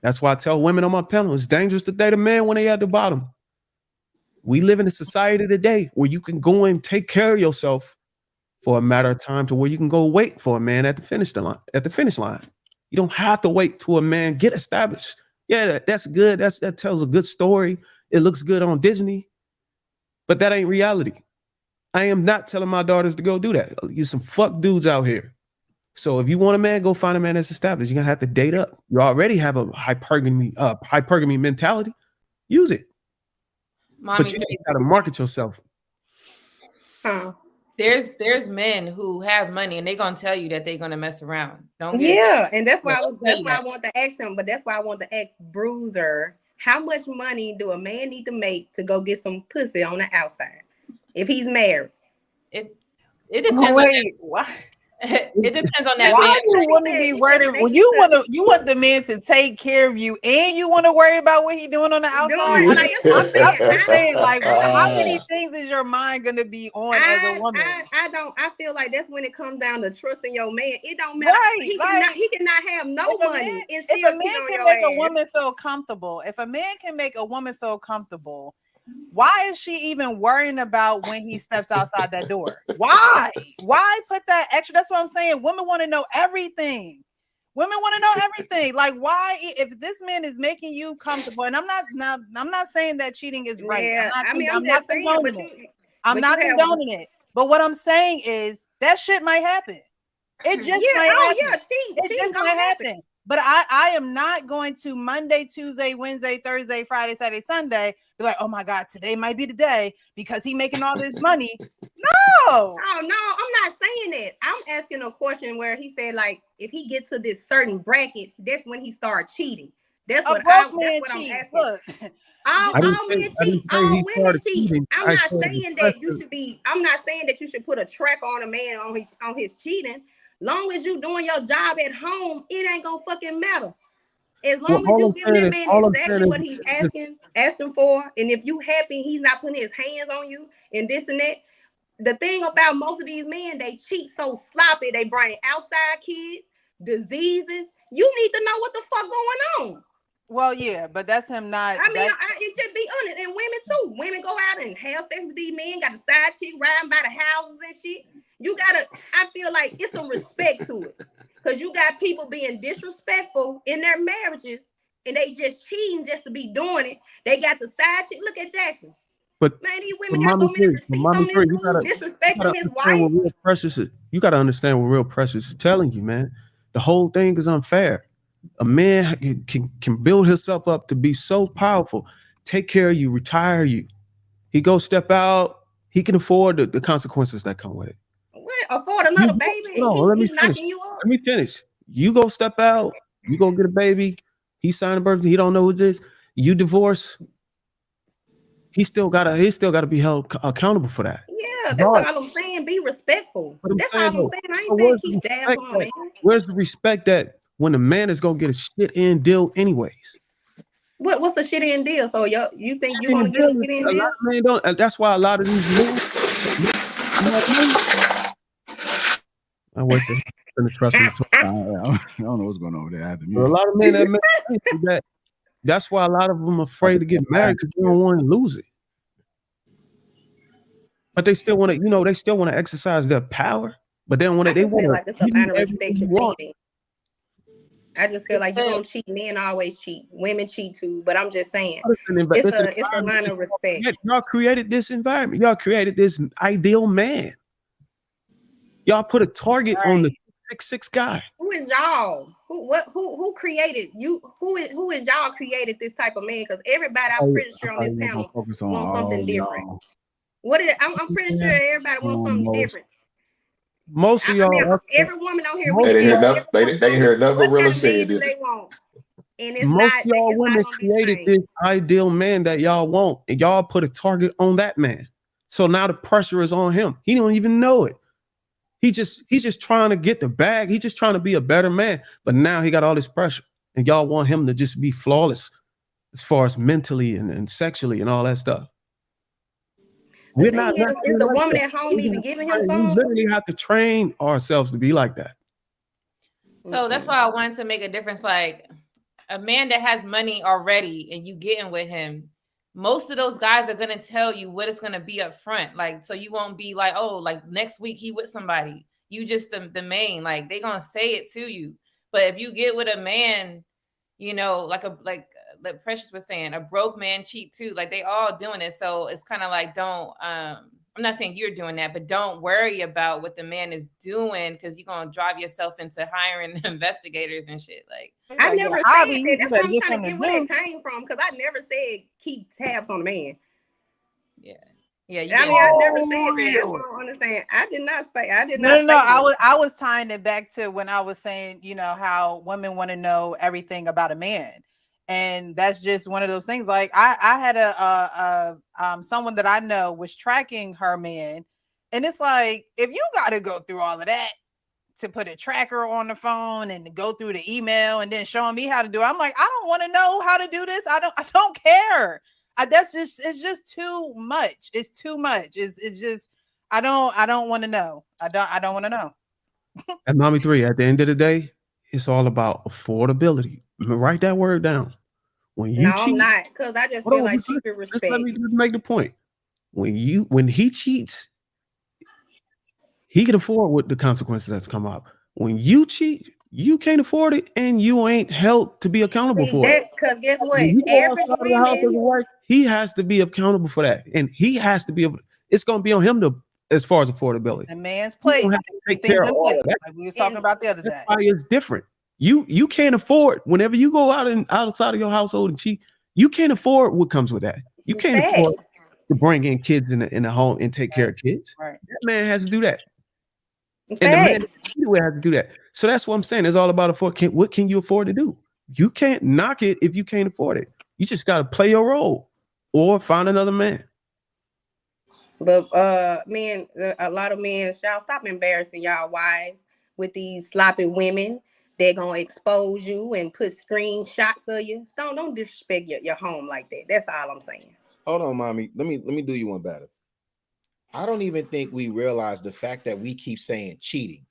That's why I tell women on my panel, it's dangerous to date a man when they at the bottom. We live in a society today where you can go and take care of yourself for a matter of time to where you can go wait for a man at the finish line. You don't have to wait till a man get established. Yeah, that's good. That tells a good story. It looks good on Disney, but that ain't reality. I am not telling my daughters to go do that. There's some fuck dudes out here. So if you want a man, go find a man that's established. You're gonna have to date up. You already have a hypergamy mentality. Use it. Mommy, but you got to market yourself. Huh. There's men who have money and they're gonna tell you that they're gonna mess around. Don't get Yeah, and that's why I want to ask him. But that's why I want to ask Bruiser, how much money do a man need to make to go get some pussy on the outside if he's married? It depends. Wait, what? It depends on that Why man. you want to be worried? Well, you want the man to take care of you, and you want to worry about what he's doing on the outside. I'm saying, like, how many things is your mind gonna be on as a woman? I feel like that's when it comes down to trusting your man. It don't matter. Right, he cannot have no money. If a man can make a woman feel comfortable, if a man can make a woman feel comfortable, why is she even worrying about when he steps outside that door? Why put that extra? That's what I'm saying. Women want to know everything. Women want to know everything. Like, why, if this man is making you comfortable, and I'm not saying that cheating is right. Yeah, I'm not condoning it. I'm not condoning it. But what I'm saying is that shit might happen. It just might happen. Yeah, it just might happen. But I am not going to Monday, Tuesday, Wednesday, Thursday, Friday, Saturday, Sunday be like, oh my God, today might be the day because he making all this money. No. Oh no, I'm not saying that. I'm asking a question where he said, like, if he gets to this certain bracket, that's when he starts cheating. That's what I'm asking. Look, all men cheat, all women cheat. I'm not saying that you should put a track on a man on his cheating. Long as you doing your job at home, it ain't gonna fucking matter. As long as you give that man exactly what he's asking for, and if you happy he's not putting his hands on you and this and that. The thing about most of these men, they cheat so sloppy, they bring outside kids, diseases. You need to know what the fuck going on. Well, yeah, but that's him not. I mean, it just be honest, and women too. Women go out and have sex with these men, got the side chick riding by the houses and shit. I feel like it's some respect to it. Because you got people being disrespectful in their marriages and they just cheating just to be doing it. They got the side chick. Look at Jackson. But man, these women got so many receipts on this dude disrespecting his wife. You got to understand what real precious is telling you, man. The whole thing is unfair. A man can build himself up to be so powerful, take care of you, retire you. He go step out. He can afford the consequences that come with it. Afford another baby? He's knocking you up. Let me finish. You go step out. You go get a baby. He signed a birthday. He don't know who this. You divorce. He still gotta be held accountable for that. Yeah, that's all I'm saying. Be respectful. That's all I'm saying. I ain't saying keep dabs on, man. Where's the respect that when a man is gonna get a shit in deal anyways? What's the shit in deal? So you think you're gonna get a shit in deal? A lot of men don't, and that's why a lot of these men. I went to the trust. I don't know what's going on there. A lot of men that that's why a lot of them are afraid to get married because they don't want to lose it. But they still want to, they still want to exercise their power. But they don't want to. They want like it's a matter of respect to cheating. I just feel like you don't cheat. Men always cheat. Women cheat too. But I'm just saying, it's a line of respect. Y'all created this environment. Y'all created this ideal man. Y'all put a target on the 6'6" guy. Who is y'all? Who created you? Who is y'all created this type of man? Because everybody, I'm pretty sure on this panel wants something different. I'm pretty sure everybody wants something different. Most of y'all, every woman out here, they hear nothing but Rilla said. They want, and it's most not. Of y'all women created this ideal man that y'all want, and y'all put a target on that man. So now the pressure is on him. He don't even know it. He's just trying to get the bag. He's just trying to be a better man. But now he got all this pressure, and y'all want him to just be flawless as far as mentally and sexually and all that stuff. We're thing not is naturally the like woman that. at home even giving him We some? literally have to train ourselves to be like that. So that's why I wanted to make a difference. Like a man that has money already and you getting with him, most of those guys are gonna tell you what it's gonna be up front. Like, so you won't be like, oh, like next week he with somebody. You just the main, like they gonna say it to you. But if you get with a man, you know, like Precious was saying, a broke man cheat too. Like they all doing it. So it's kind of like don't I'm not saying you're doing that, but don't worry about what the man is doing because you're gonna drive yourself into hiring investigators and shit. Like I Like, never your said hobby, that. you That's better what I'm get trying to something get to where do. that came from because I never said keep tabs on the man. yeah, you I mean, I never said that. That's what I don't understand. I did not say. I did not. No. Say that. I was tying it back to when I was saying, you know, how women want to know everything about a man, and that's just one of those things. Like I had a someone that I know was tracking her man, and it's like if you got to go through all of that to put a tracker on the phone and to go through the email and then showing me how to do it, I'm like, I don't want to know how to do this. I don't care. It's just too much. It's too much. It's just I don't want to know. I don't want to know. At Mommy 3, at the end of the day, it's all about affordability. Write that word down. When you No, cheat, I'm not, because I just hold feel on, like she could just respect. let me just make the point. When he cheats, he can afford what the consequences that's come up. When you cheat, you can't afford it, and you ain't held to be accountable See for it. that? Because guess what? When you go Average outside of the house as a women. wife, he has to be accountable for that, and he has to be able. It's going to be on him to, as far as affordability. The man's You place. don't have to take Things care of in all place, of that. like we was talking about the other That's day. why it's different. You can't afford whenever you go out and outside of your household and cheat. You can't afford what comes with that. You can't afford to bring in kids in the home and take care of kids. Right. That man has to do that. And the man anyway has to do that. So that's what I'm saying. It's all about what can you afford to do? You can't knock it if you can't afford it. You just got to play your role or find another man. But men, a lot of men, y'all stop embarrassing y'all wives with these sloppy women. They're gonna expose you and put screenshots of you. Don't disrespect your home like that. That's all I'm saying. Hold on, mommy. Let me do you one better. I don't even think we realize the fact that we keep saying cheating.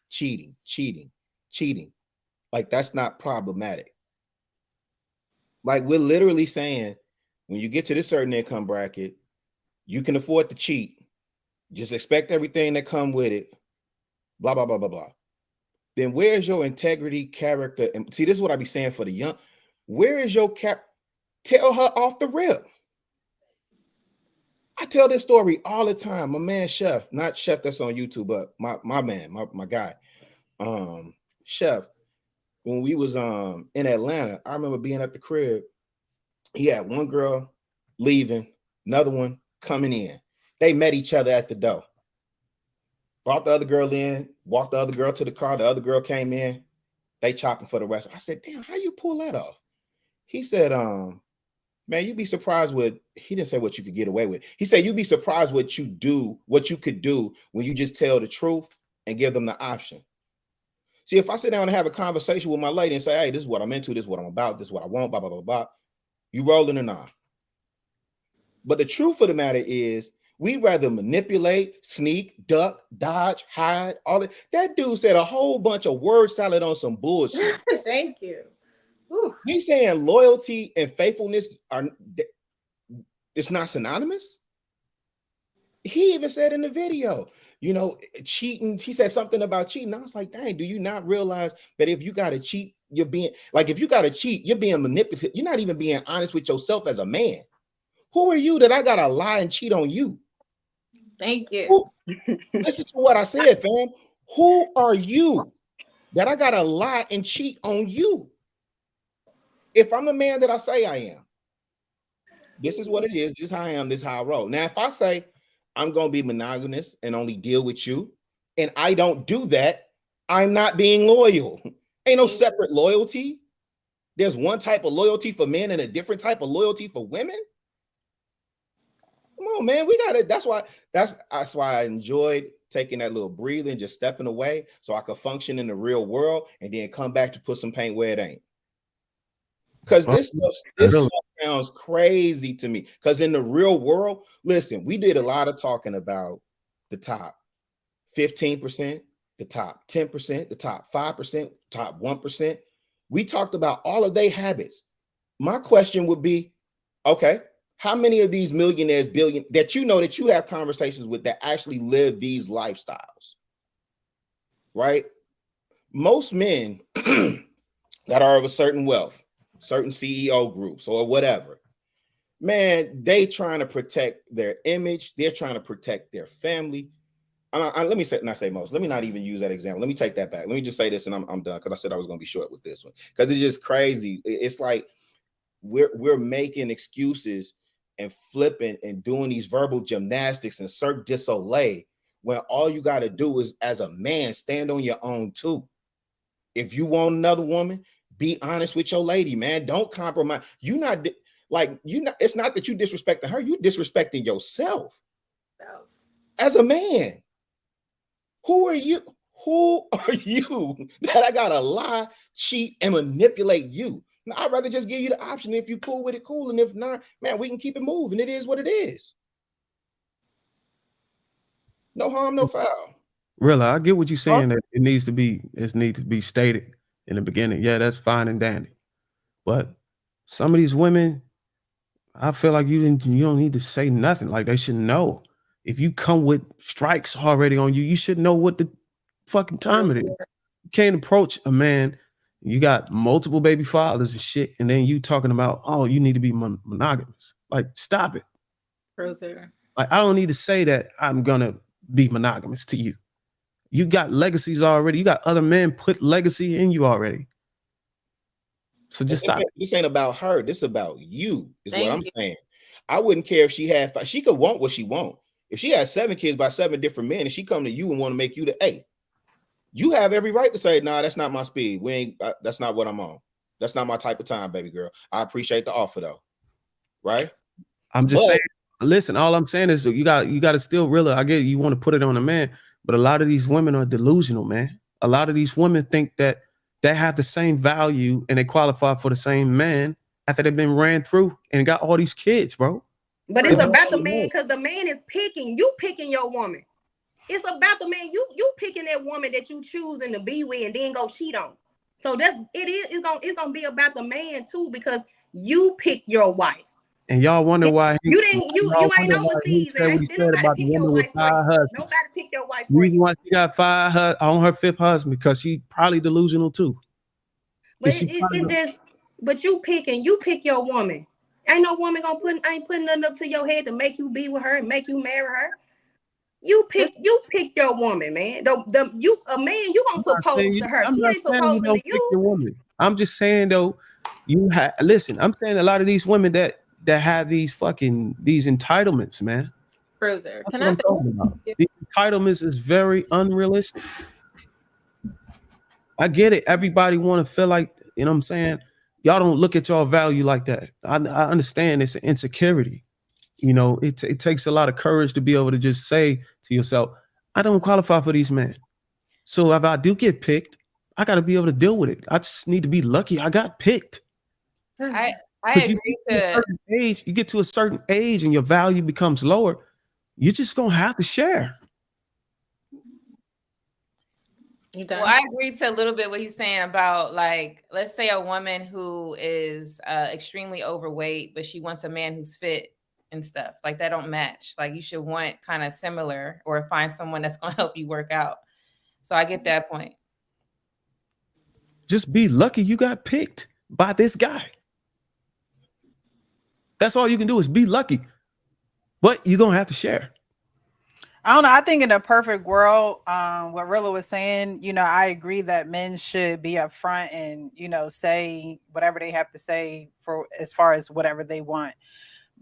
Like that's not problematic. Like we're literally saying when you get to this certain income bracket, you can afford to cheat. Just expect everything that come with it. Blah, blah, blah, blah, blah. Then where's your integrity, character? And see, this is what I be saying for the young. Where is your Tell her off the rip. I tell this story all the time. My man Chef, not Chef that's on YouTube, but my man, my guy. Chef, when we was in Atlanta, I remember being at the crib. He had one girl leaving, another one coming in. They met each other at the door. Brought the other girl in, walked the other girl to the car. The other girl came in. They chopping for the rest. I said, damn, how you pull that off? He said, man, you'd be surprised he didn't say what you could get away with. He said, you'd be surprised what you could do when you just tell the truth and give them the option. See, if I sit down and have a conversation with my lady and say, hey, this is what I'm into, this is what I'm about, this is what I want, blah, blah, blah, blah, you rolling or not? But the truth of the matter is, we rather manipulate, sneak, duck, dodge, hide, all that. That dude said a whole bunch of word salad on some bullshit. Thank you. He's saying loyalty and faithfulness it's not synonymous. He even said in the video, cheating. He said something about cheating. I was like, dang, do you not realize that if you got to cheat, you're being manipulative. You're not even being honest with yourself as a man. Who are you that I got to lie and cheat on you? Thank you. Listen to what I said, fam. Who are you that I got to lie and cheat on you? If I'm the man that I say I am, this is what it is. This is how I am. This is how I roll. Now, if I say I'm going to be monogamous and only deal with you, and I don't do that, I'm not being loyal. Ain't no separate loyalty. There's one type of loyalty for men and a different type of loyalty for women. Come on, man. We got it. That's why I enjoyed taking that little breather and just stepping away so I could function in the real world and then come back to put some paint where it ain't. Because this stuff sounds crazy to me. Because in the real world, listen, we did a lot of talking about the top 15%, the top 10%, the top 5%, top 1%. We talked about all of their habits. My question would be, okay, how many of these millionaires, billion that you know that you have conversations with that actually live these lifestyles? Right? Most men that are of a certain wealth, certain CEO groups or whatever, man, they trying to protect their image. They're trying to protect their family. Let me say most. Let me not even use that example. Let me take that back. Let me just say this and I'm done because I said I was going to be short with this one because it's just crazy. It's like we're making excuses and flipping and doing these verbal gymnastics and Cirque du Soleil when all you got to do is, as a man, stand on your own too. If you want another woman, be honest with your lady, man. Don't compromise. It's not that you disrespecting her, you disrespecting yourself as a man. Who are you? Who are you that I gotta lie, cheat, and manipulate you? Now, I'd rather just give you the option. If you cool with it, cool. And if not, man, we can keep it moving. It is what it is. No harm, no foul. Really, I get what you're saying. That it needs to be stated in the beginning. Yeah, that's fine and dandy. But some of these women, I feel like you don't need to say nothing. Like they should know. If you come with strikes already on you, you should know what the fucking time it is. You can't approach a man. You got multiple baby fathers and shit, and then you talking about, oh, you need to be monogamous. Like, stop it. Like, I don't need to say that I'm gonna be monogamous to you. You got legacies already. You got other men put legacy in you already. So just stop. This ain't about her. This is about you, is what I'm saying. I wouldn't care if she had five. She could want what she want. If she has 7 kids by 7 different men and she come to you and want to make you the 8th, you have every right to say, nah, that's not my speed. That's not what I'm on. That's not my type of time, baby girl. I appreciate the offer though. Right? I'm just saying, listen, all I'm saying is you got to still realize, I get you want to put it on a man, but a lot of these women are delusional, man. A lot of these women think that they have the same value and they qualify for the same man after they've been ran through and got all these kids, bro. But it's about the man, because the man is picking your woman. It's about the man. You picking that woman that you choosing to be with and then go cheat on. So it's gonna be about the man too, because you pick your wife. And y'all wonder why you ain't overseas. Nobody pick your wife for you. Nobody pick your wife for you. Reason why she got 5 on her 5th husband, because she's probably delusional too. But but you pick your woman. Ain't no woman ain't putting nothing up to your head to make you be with her and make you marry her. You pick your woman, man. You gonna propose to her. She ain't proposing to you. I'm just saying though, listen, I'm saying a lot of these women that have these entitlements, man. Frozer, can I say these entitlements is very unrealistic. I get it. Everybody want to feel like, you know what I'm saying? Y'all don't look at y'all value like that. I understand it's an insecurity. You know, it takes a lot of courage to be able to just say to yourself, I don't qualify for these men. So if I do get picked, I got to be able to deal with it. I just need to be lucky I got picked. I agree you get to a certain age and your value becomes lower. You're just going to have to share. Well, I agree to a little bit what he's saying about, like, let's say a woman who is extremely overweight, but she wants a man who's fit and stuff. Like, that don't match. Like, you should want kind of similar or find someone that's going to help you work out. So I get that point. Just be lucky you got picked by this guy. That's all you can do is be lucky. But you're going to have to share. I don't know. I think in a perfect world, what Rilla was saying, you know, I agree that men should be upfront and, you know, say whatever they have to say for as far as whatever they want.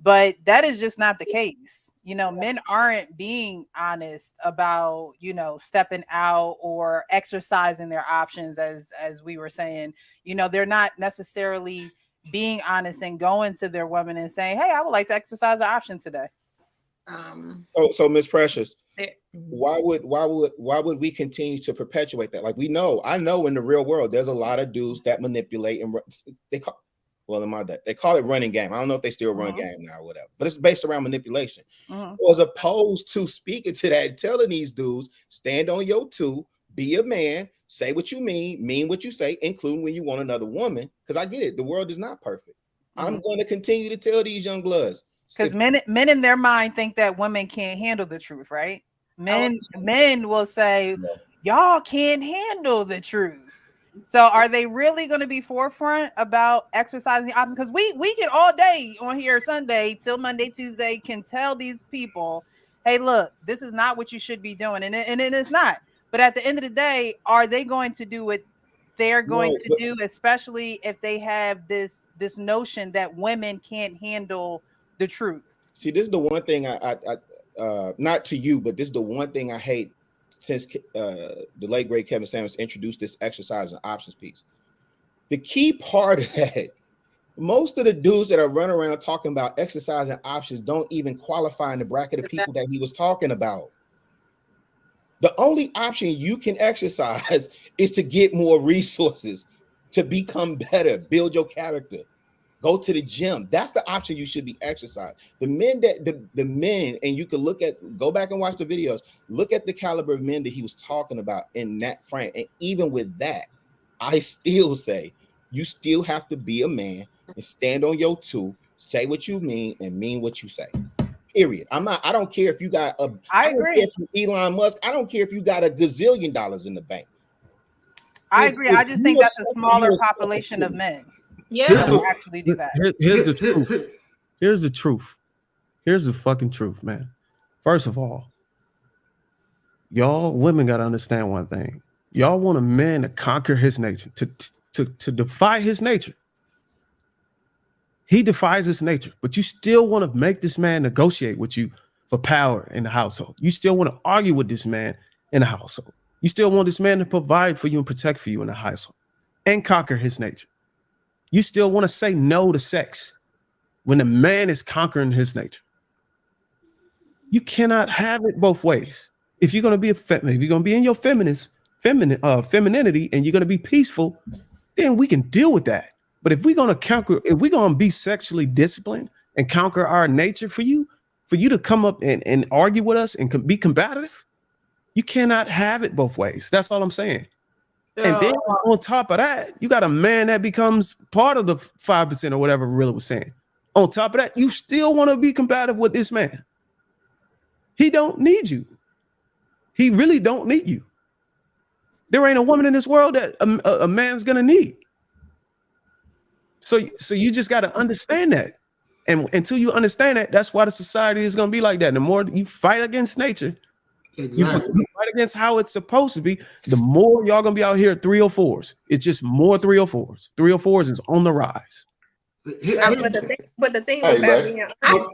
But that is just not the case. You know, men aren't being honest about, you know, stepping out or exercising their options, as we were saying. You know, they're not necessarily being honest and going to their woman and saying, hey, I would like to exercise the option today. So Miss Precious, why would we continue to perpetuate that? Like, I know in the real world there's a lot of dudes that manipulate and Well, in my day, they call it running game. I don't know if they still run game now or whatever, but it's based around manipulation. So as opposed to speaking to that, telling these dudes, stand on your two, be a man, say what you mean what you say, including when you want another woman. Because I get it, the world is not perfect. I'm going to continue to tell these young bloods. Because men in their mind think that women can't handle the truth, right? Men will say, y'all can't handle the truth. So are they really going to be forefront about exercising the options? Because we can all day on here Sunday till Monday, Tuesday can tell these people, hey, look, this is not what you should be doing. And it is not. But at the end of the day, are they going to do what they're going to do, especially if they have this notion that women can't handle the truth? See, this is the one thing I not to you, but this is the one thing I hate since the late great Kevin Samuels introduced this exercise and options piece. The key part of that, most of the dudes that are running around talking about exercise and options don't even qualify in the bracket of people that he was talking about. The only option you can exercise is to get more resources, to become better, build your character, go to the gym. That's the option you should be exercising. The men, and you can go back and watch the videos, look at the caliber of men that he was talking about in that frame. And even with that, I still say you still have to be a man and stand on your two, say what you mean and mean what you say. Period. I don't care if you got I agree. Don't care if Elon Musk, I don't care if you got $1 gazillion in the bank. I agree. I just think that's a smaller population of men. Yeah, actually do that. Here's the truth. Here's the truth. Here's the fucking truth, man. First of all, y'all women got to understand one thing. Y'all want a man to conquer his nature, to defy his nature. He defies his nature, but you still want to make this man negotiate with you for power in the household. You still want to argue with this man in the household. You still want this man to provide for you and protect for you in the household and conquer his nature. You still want to say no to sex when the man is conquering his nature. You cannot have it both ways. If you're going to be if you're going to be in your femininity and you're going to be peaceful, then we can deal with that. But if we're going to be sexually disciplined and conquer our nature for you to come up and argue with us and be combative, you cannot have it both ways. That's all I'm saying. And then on top of that, you got a man that becomes part of the 5% or whatever Rilla was saying. On top of that, you still want to be combative with this man. He don't need you. He really don't need you. There ain't a woman in this world that a man's gonna need. So you just got to understand that. And until you understand that, that's why the society is going to be like that. The more you fight against nature, you fight against how it's supposed to be, the more y'all going to be out here at 304s. It's just more 304s. 304s is on the rise. But the thing about being can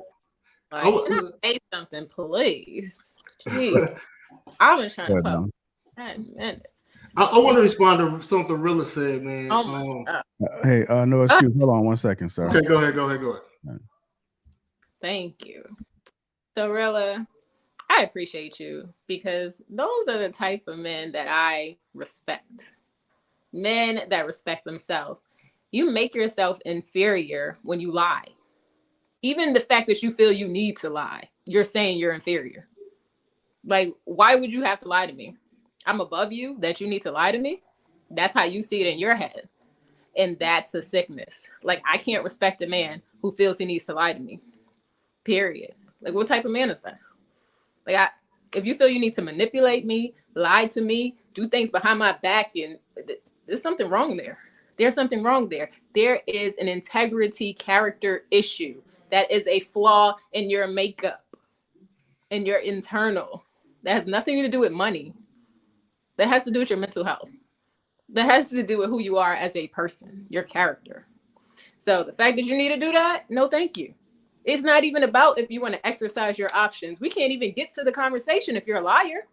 I say something, please? Jeez. I was trying to talk 10 minutes. I want to respond to something Rilla said, man. Hey, no excuse. Hold on 1 second, sir. Okay, go ahead. Thank you. So, Rilla, I appreciate you because those are the type of men that I respect. Men that respect themselves. You make yourself inferior when you lie. Even the fact that you feel you need to lie, you're saying you're inferior. Like, why would you have to lie to me? I'm above you, that you need to lie to me. That's how you see it in your head. And that's a sickness. Like, I can't respect a man who feels he needs to lie to me. Period. Like, what type of man is that? Like, if you feel you need to manipulate me, lie to me, do things behind my back, and there's something wrong there. There's something wrong there. There is an integrity character issue. That is a flaw in your makeup, in your internal. That has nothing to do with money. That has to do with your mental health. That has to do with who you are as a person, your character. So the fact that you need to do that, no thank you. It's not even about if you want to exercise your options. We can't even get to the conversation if you're a liar.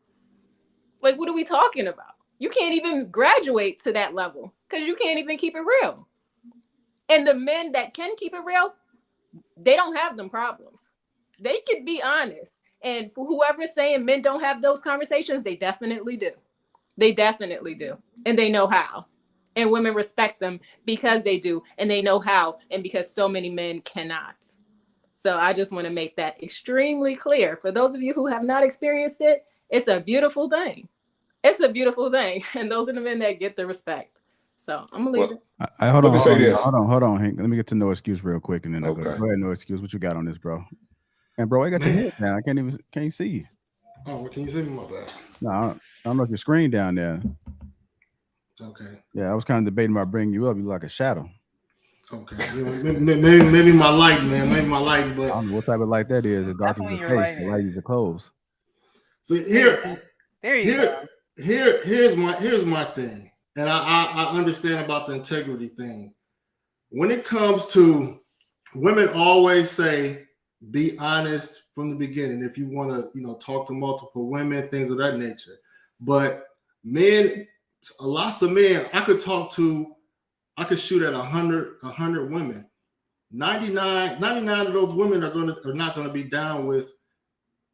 Like, what are we talking about? You can't even graduate to that level because you can't even keep it real. And the men that can keep it real, they don't have them problems. They can be honest. And for whoever's saying men don't have those conversations, they definitely do. They definitely do. And they know how. And women respect them because they do, and they know how, and because so many men cannot. So I just want to make that extremely clear. For those of you who have not experienced it, it's a beautiful thing. It's a beautiful thing. And those are the men that get the respect. So I'm gonna leave it. Hold let me say this. Hold on, Hank. Let me get to No Excuse real quick, and then I'll go ahead. No Excuse. What you got on this, bro? And bro, I got your head down. I can't see you. Oh, well, can you see me? My bad. No, I don't know if your screen down there. Okay. Yeah, I was kind of debating about bringing you up. You like a shadow. Okay. Yeah, maybe my light, man. Maybe my light, but I don't know what type of light that is. It's dark as your face. The light is the clothes. So here's my thing, and I understand about the integrity thing. When it comes to women, always say be honest from the beginning if you want to, talk to multiple women, things of that nature. But men, lots of men, I could shoot at 100 women. 99 of those women are not going to be down with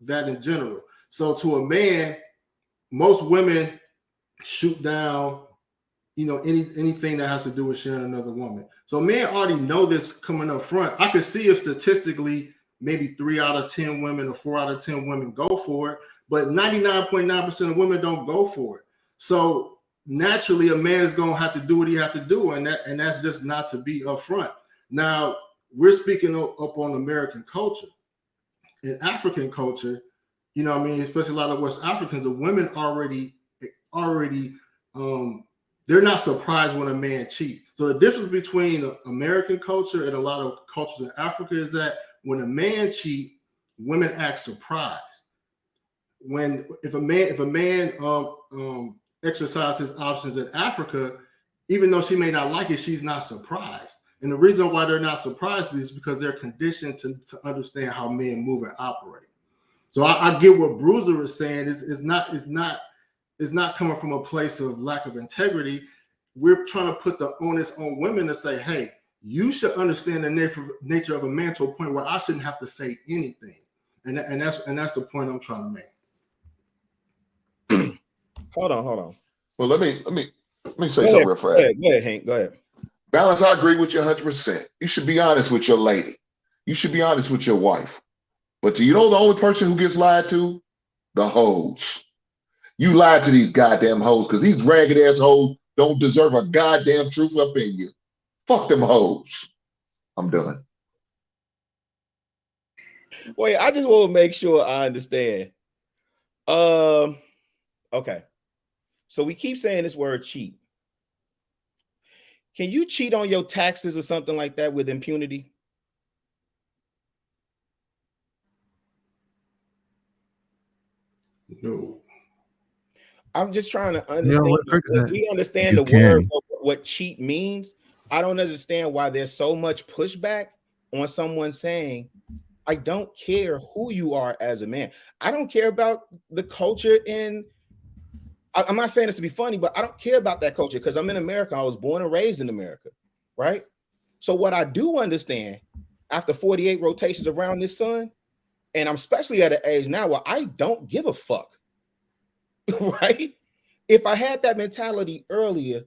that in general. So to a man, most women shoot down, anything that has to do with sharing another woman. So men already know this coming up front. I could see if statistically maybe 3 out of 10 women or 4 out of 10 women go for it, but 99.9% of women don't go for it. So naturally, a man is going to have to do what he has to do, and that's just not to be upfront. Now, we're speaking up on American culture. In African culture, especially a lot of West Africans, the women already they're not surprised when a man cheats. So the difference between American culture and a lot of cultures in Africa is that when a man cheats, women act surprised. If a man exercises options in Africa, even though she may not like it, she's not surprised. And the reason why they're not surprised is because they're conditioned to understand how men move and operate. So I get what Bruiser is saying. It's not coming from a place of lack of integrity. We're trying to put the onus on women to say, hey, you should understand the nature of a man to a point where I shouldn't have to say anything. And that's the point I'm trying to make. Hold on. Well, let me say something real fast. Go ahead, Hank. Go ahead. Balance, I agree with you 100%. You should be honest with your lady. You should be honest with your wife. But the only person who gets lied to? The hoes. You lied to these goddamn hoes because these ragged ass hoes don't deserve a goddamn truth up in you. Fuck them hoes. I'm done. Wait, I just want to make sure I understand. Okay. So we keep saying this word cheat. Can you cheat on your taxes or something like that with impunity? No. I'm just trying to understand. We understand the word of what cheat means. I don't understand why there's so much pushback on someone saying, I don't care who you are as a man. I don't care about the culture I'm not saying this to be funny, but I don't care about that culture because I'm in America. I was born and raised in America, right? So what I do understand after 48 rotations around this sun, and I'm especially at an age now where I don't give a fuck, right? If I had that mentality earlier,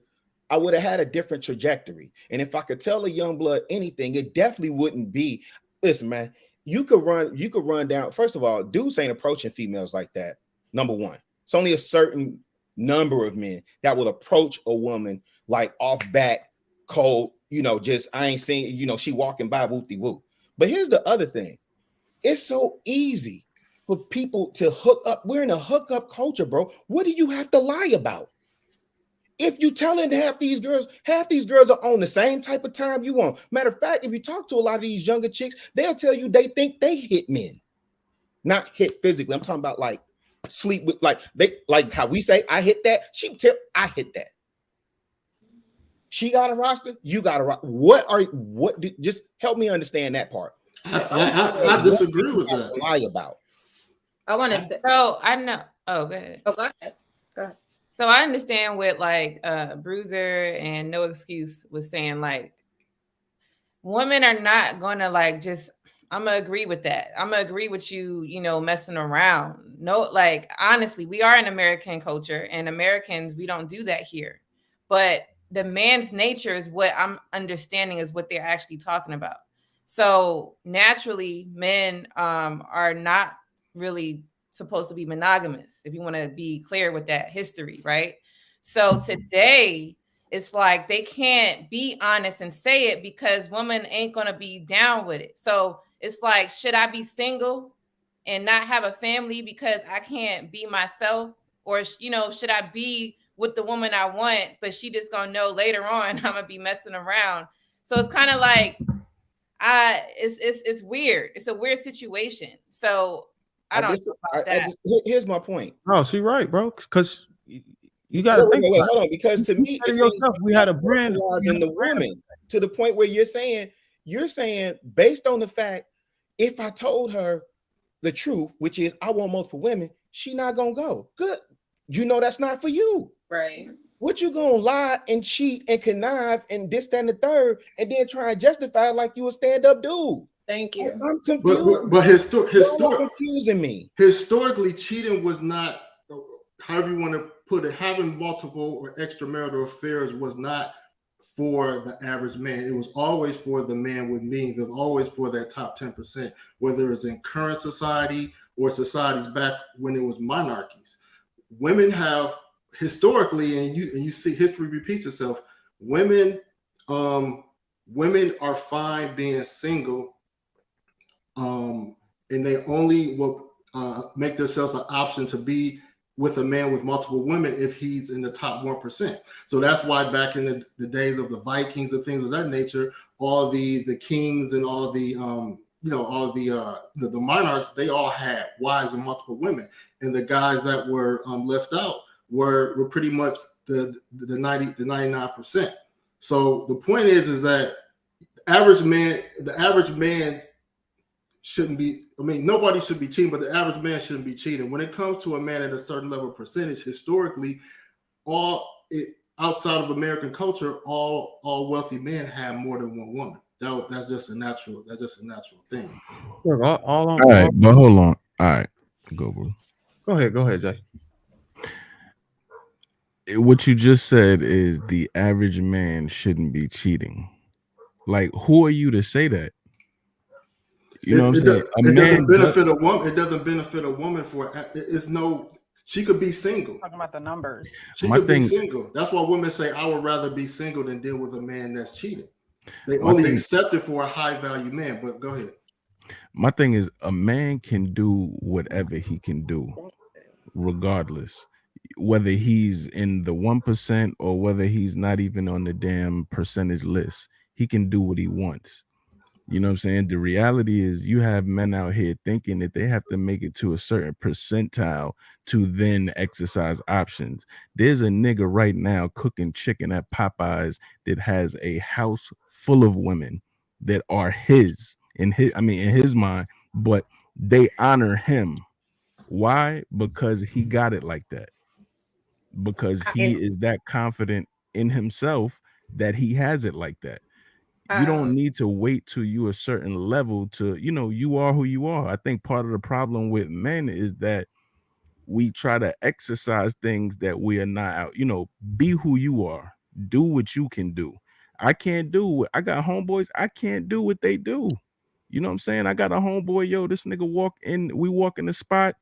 I would have had a different trajectory. And if I could tell a young blood anything, it definitely wouldn't be, listen, man, you could run down. First of all, dudes ain't approaching females like that. Number one, it's only a certain number of men that will approach a woman like off bat, cold, just I ain't seen, she walking by whoop-de-whoop. But here's the other thing. It's so easy for people to hook up. We're in a hookup culture, bro. What do you have to lie about? If you telling half these girls are on the same type of time you want. Matter of fact, if you talk to a lot of these younger chicks, they'll tell you they think they hit men. Not hit physically. I'm talking about like sleep with, like how we say I hit that. She tip I hit that. She got a roster. You got a roster. Just help me understand that part. I disagree with that. Lie about. I want to say. So I know. Oh, go ahead. Oh, go ahead. Go ahead. So I understand what Bruiser and No Excuse was saying. Like, women are not gonna just. I'm gonna agree with that. I'm gonna agree with you. Messing around. No, honestly, we are an American culture, and Americans, we don't do that here. But the man's nature is what I'm understanding is what they're actually talking about. So naturally, men are not really supposed to be monogamous, if you want to be clear with that history, right? So today, it's like they can't be honest and say it because women ain't going to be down with it. So it's like, should I be single and not have a family because I can't be myself? Or, should I be with the woman I want, but she just going to know later on I'm going to be messing around. So it's kind of like, it's weird. It's a weird situation. So I don't know about that. Here's my point. No, she right, bro. Because you got to think. Wait, hold on. Because to me, it yourself, we had a brand in the woman to the point where you're saying based on the fact, if I told her the truth, which is I want multiple women, she not gonna go. Good. You know that's not for you. Right. What you gonna lie and cheat and connive and this, that, and the third, and then try and justify like you a stand-up dude? Thank you. I'm confused. But historically, confusing me. Historically, cheating was not, however you want to put it, having multiple or extramarital affairs was not for the average man. It was always for the man with means. It was always for that top 10%, whether it's in current society or societies back when it was monarchies. Women have historically, and you see history repeats itself. Women are fine being single, and they only will make themselves an option to be with a man with multiple women if he's in the top 1%. So that's why back in the days of the Vikings and things of that nature, all the kings and all the the monarchs, they all had wives and multiple women, and the guys that were left out were pretty much the 99%. So the point is that the average man shouldn't be. I mean, nobody should be cheating, but the average man shouldn't be cheating. When it comes to a man at a certain level of percentage, historically, outside of American culture, all wealthy men have more than one woman. That's just a natural thing. All right, but hold on. All right, go, bro. Go ahead, Jay. What you just said is the average man shouldn't be cheating. Like, who are you to say that? You know what I'm saying? It doesn't benefit a woman. It doesn't benefit a woman she could be single. Talking about the numbers. She could be single. That's why women say, I would rather be single than deal with a man that's cheating. They only accept it for a high value man. But go ahead. My thing is, a man can do whatever he can do, regardless, whether he's in the 1% or whether he's not even on the damn percentage list. He can do what he wants. You know what I'm saying? The reality is you have men out here thinking that they have to make it to a certain percentile to then exercise options. There's a nigga right now cooking chicken at Popeyes that has a house full of women that are in his mind, but they honor him. Why? Because he got it like that. Because he is that confident in himself that he has it like that. You don't need to wait till you a certain level to, you are who you are. I think part of the problem with men is that we try to exercise things that we are not out. Be who you are. Do what you can do. I can't do it. I got homeboys. I can't do what they do. You know what I'm saying? I got a homeboy. This nigga we walk in the spot.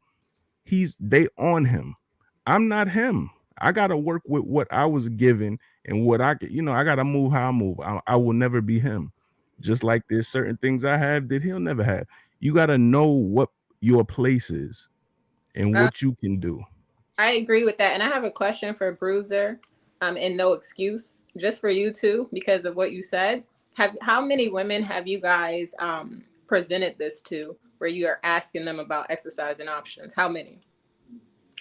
They on him. I'm not him. I got to work with what I was given and what I got to move how I move. I will never be him. Just like there's certain things I have that he'll never have. You got to know what your place is and what you can do. I agree with that. And I have a question for Bruiser and No Excuse, just for you two, because of what you said. How many women have you guys presented this to where you are asking them about exercising options? How many?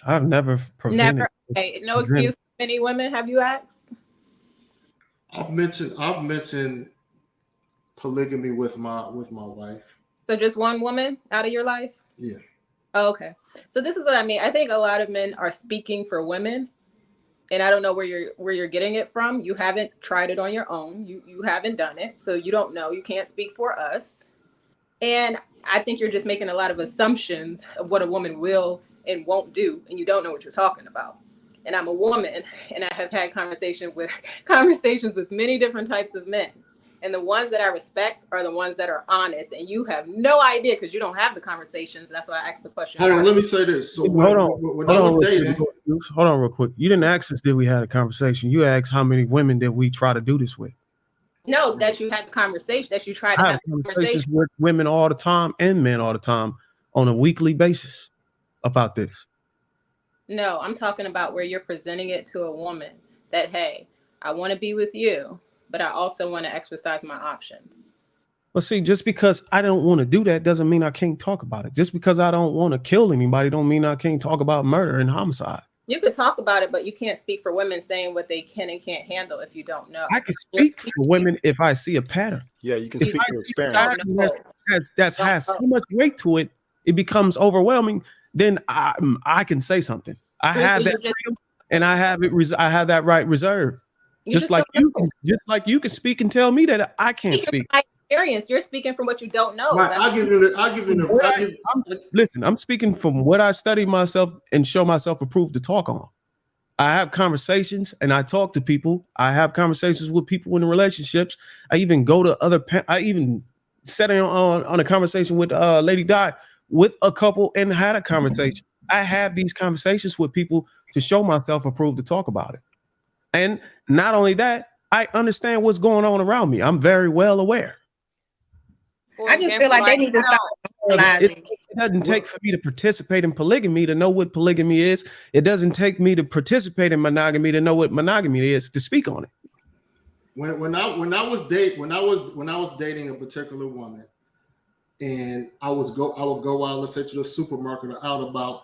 I've never prevented. Never. Okay, No Excuse. How many women have you asked? I've mentioned polygamy with my wife. So just one woman out of your life? Yeah. Oh, okay. So this is what I mean. I think a lot of men are speaking for women, and I don't know where you're getting it from. You haven't tried it on your own. You haven't done it, so you don't know. You can't speak for us. And I think you're just making a lot of assumptions of what a woman will and won't do, and you don't know what you're talking about. and I'm a woman, and I have had conversations with many different types of men. And the ones that I respect are the ones that are honest. And you have no idea because you don't have the conversations. That's why I asked the question. Hold on, let me say this. So when I was dating, hold on real quick. You didn't ask us, did we have a conversation? You asked how many women did we try to do this with? No, that you had the conversation, that you try to have conversations with women all the time and men all the time on a weekly basis about this. No, I'm talking about where you're presenting it to a woman that, hey, I want to be with you, but I also want to exercise my options. Well, see, just because I don't want to do that doesn't mean I can't talk about it. Just because I don't want to kill anybody don't mean I can't talk about murder and homicide. You could talk about it, but you can't speak for women saying what they can and can't handle if you don't know. I can speak for women if I see a pattern. Yeah, you can speak your experience. That has so much weight to it, it becomes overwhelming. Then I can say something. I have that freedom, and I have it. I have that right reserved. Just like you can speak and tell me that I can't speak. Experience. You're speaking from what you don't know. Right. Listen, I'm speaking from what I study myself and show myself approved to talk on. I have conversations and I talk to people. I have conversations with people in relationships. I even go to I even sat on a conversation with Lady Di with a couple and had a conversation. I have these conversations with people to show myself approved to talk about it. And not only that, I understand what's going on around me. I'm very well aware. I just feel like they need to stop normalizing. It doesn't take for me to participate in polygamy to know what polygamy is. It doesn't take me to participate in monogamy to know what monogamy is, to speak on it. When I was dating a particular woman, and I would go out, let's say to the supermarket or out about,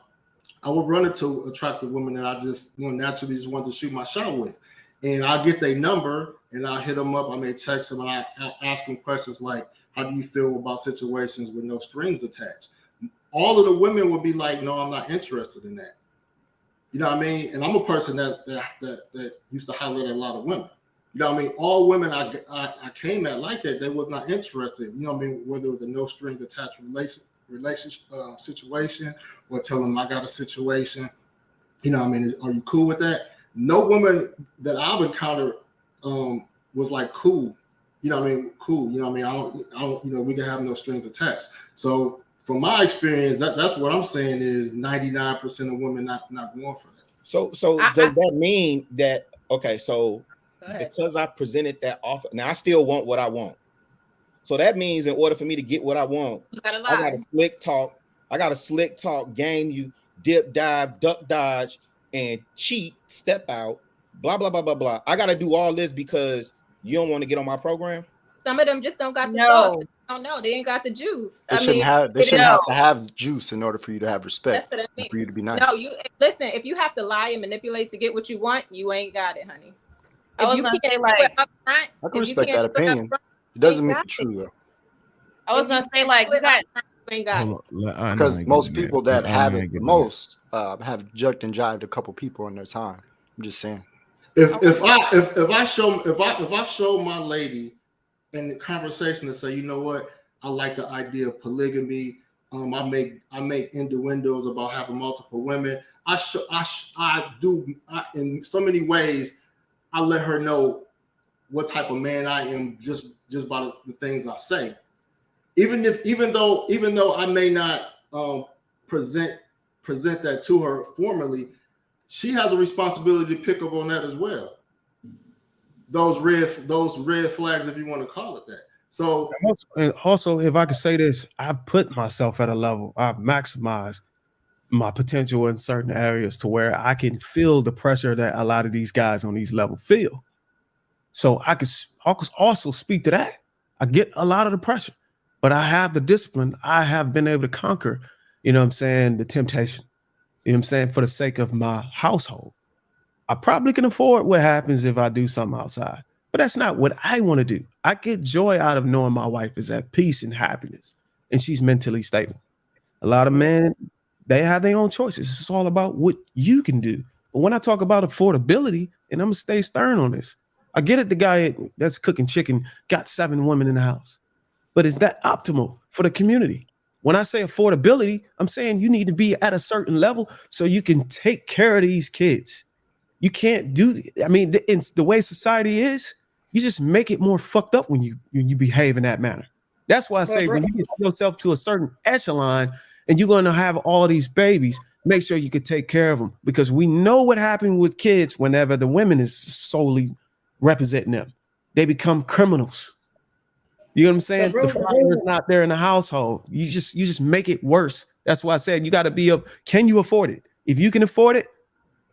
I would run into attractive women that I just naturally just wanted to shoot my shot with. And I'll get their number and I'll hit them up. I may text them and I'll ask them questions like, how do you feel about situations with no strings attached? All of the women would be like, no, I'm not interested in that. You know what I mean? And I'm a person that used to highlight a lot of women. You know what I mean? All women I came at like that, they was not interested. You know what I mean? Whether it was a no strings attached relationship situation or tell them I got a situation. You know what I mean? Are you cool with that? No woman that I've encountered was like cool. You know what I mean? Cool. You know what I mean? I don't, we can have no strings attached. So from my experience, that's what I'm saying is 99% of women not going for that. So does that mean that, okay, so because I presented that offer, now I still want what I want. So that means in order for me to get what I want, I got to slick talk, game you, dip, dive, duck, dodge, and cheat, step out, blah, blah, blah, blah, blah. I got to do all this because you don't want to get on my program? Some of them just don't got the sauce. They don't know. They ain't got the juice. They shouldn't have to have juice in order for you to have respect. That's what I mean. For you to be nice. No, you listen. If you have to lie and manipulate to get what you want, you ain't got it, honey. I was gonna say, like, I can respect that opinion. It doesn't make it true though. I was gonna say, like, you got. Because most people that have it the most have jucked and jived a couple people in their time. I'm just saying. If I show my lady in the conversation and say, you know what, I like the idea of polygamy. I make innuendos about having multiple women. I do in so many ways. I let her know what type of man I am just by the things I say. Even though I may not present that to her formally, she has a responsibility to pick up on that as well. Those red flags, if you want to call it that. So also, if I could say this, I've put myself at a level. I've maximized my potential in certain areas to where I can feel the pressure that a lot of these guys on these levels feel. So I could also speak to that. I get a lot of the pressure, but I have the discipline. I have been able to conquer, the temptation, for the sake of my household. I probably can afford what happens if I do something outside, but that's not what I want to do. I get joy out of knowing my wife is at peace and happiness and she's mentally stable. A lot of men, they have their own choices. It's all about what you can do. But when I talk about affordability, and I'm gonna stay stern on this, I get it. The guy that's cooking chicken got 7 women in the house, but is that optimal for the community? When I say affordability, I'm saying you need to be at a certain level so you can take care of these kids. You can't do. I mean, the way society is, you just make it more fucked up when you behave in that manner. That's why I say when you get yourself to a certain echelon and you're going to have all these babies, make sure you can take care of them, because we know what happened with kids whenever the women is solely representing them. They become criminals. You know what I'm saying? The father is not there in the household. You just make it worse. That's why I said you got to be can you afford it? If you can afford it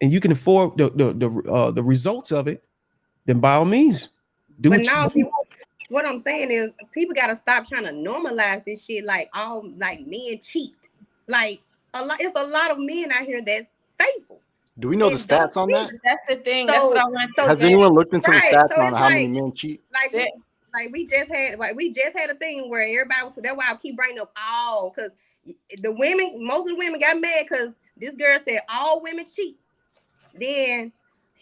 and you can afford the results of it, then by all means, do but what now, you do. what I'm saying is people got to stop trying to normalize this shit like men cheat. Like it's a lot of men out here that's faithful. Do we know the stats on that? That's the thing. That's what I want to Has say. anyone looked into the stats So on how many men cheat? We just had a thing where everybody was. That's why I keep bringing up all, because most of the women got mad because this girl said all women cheat. Then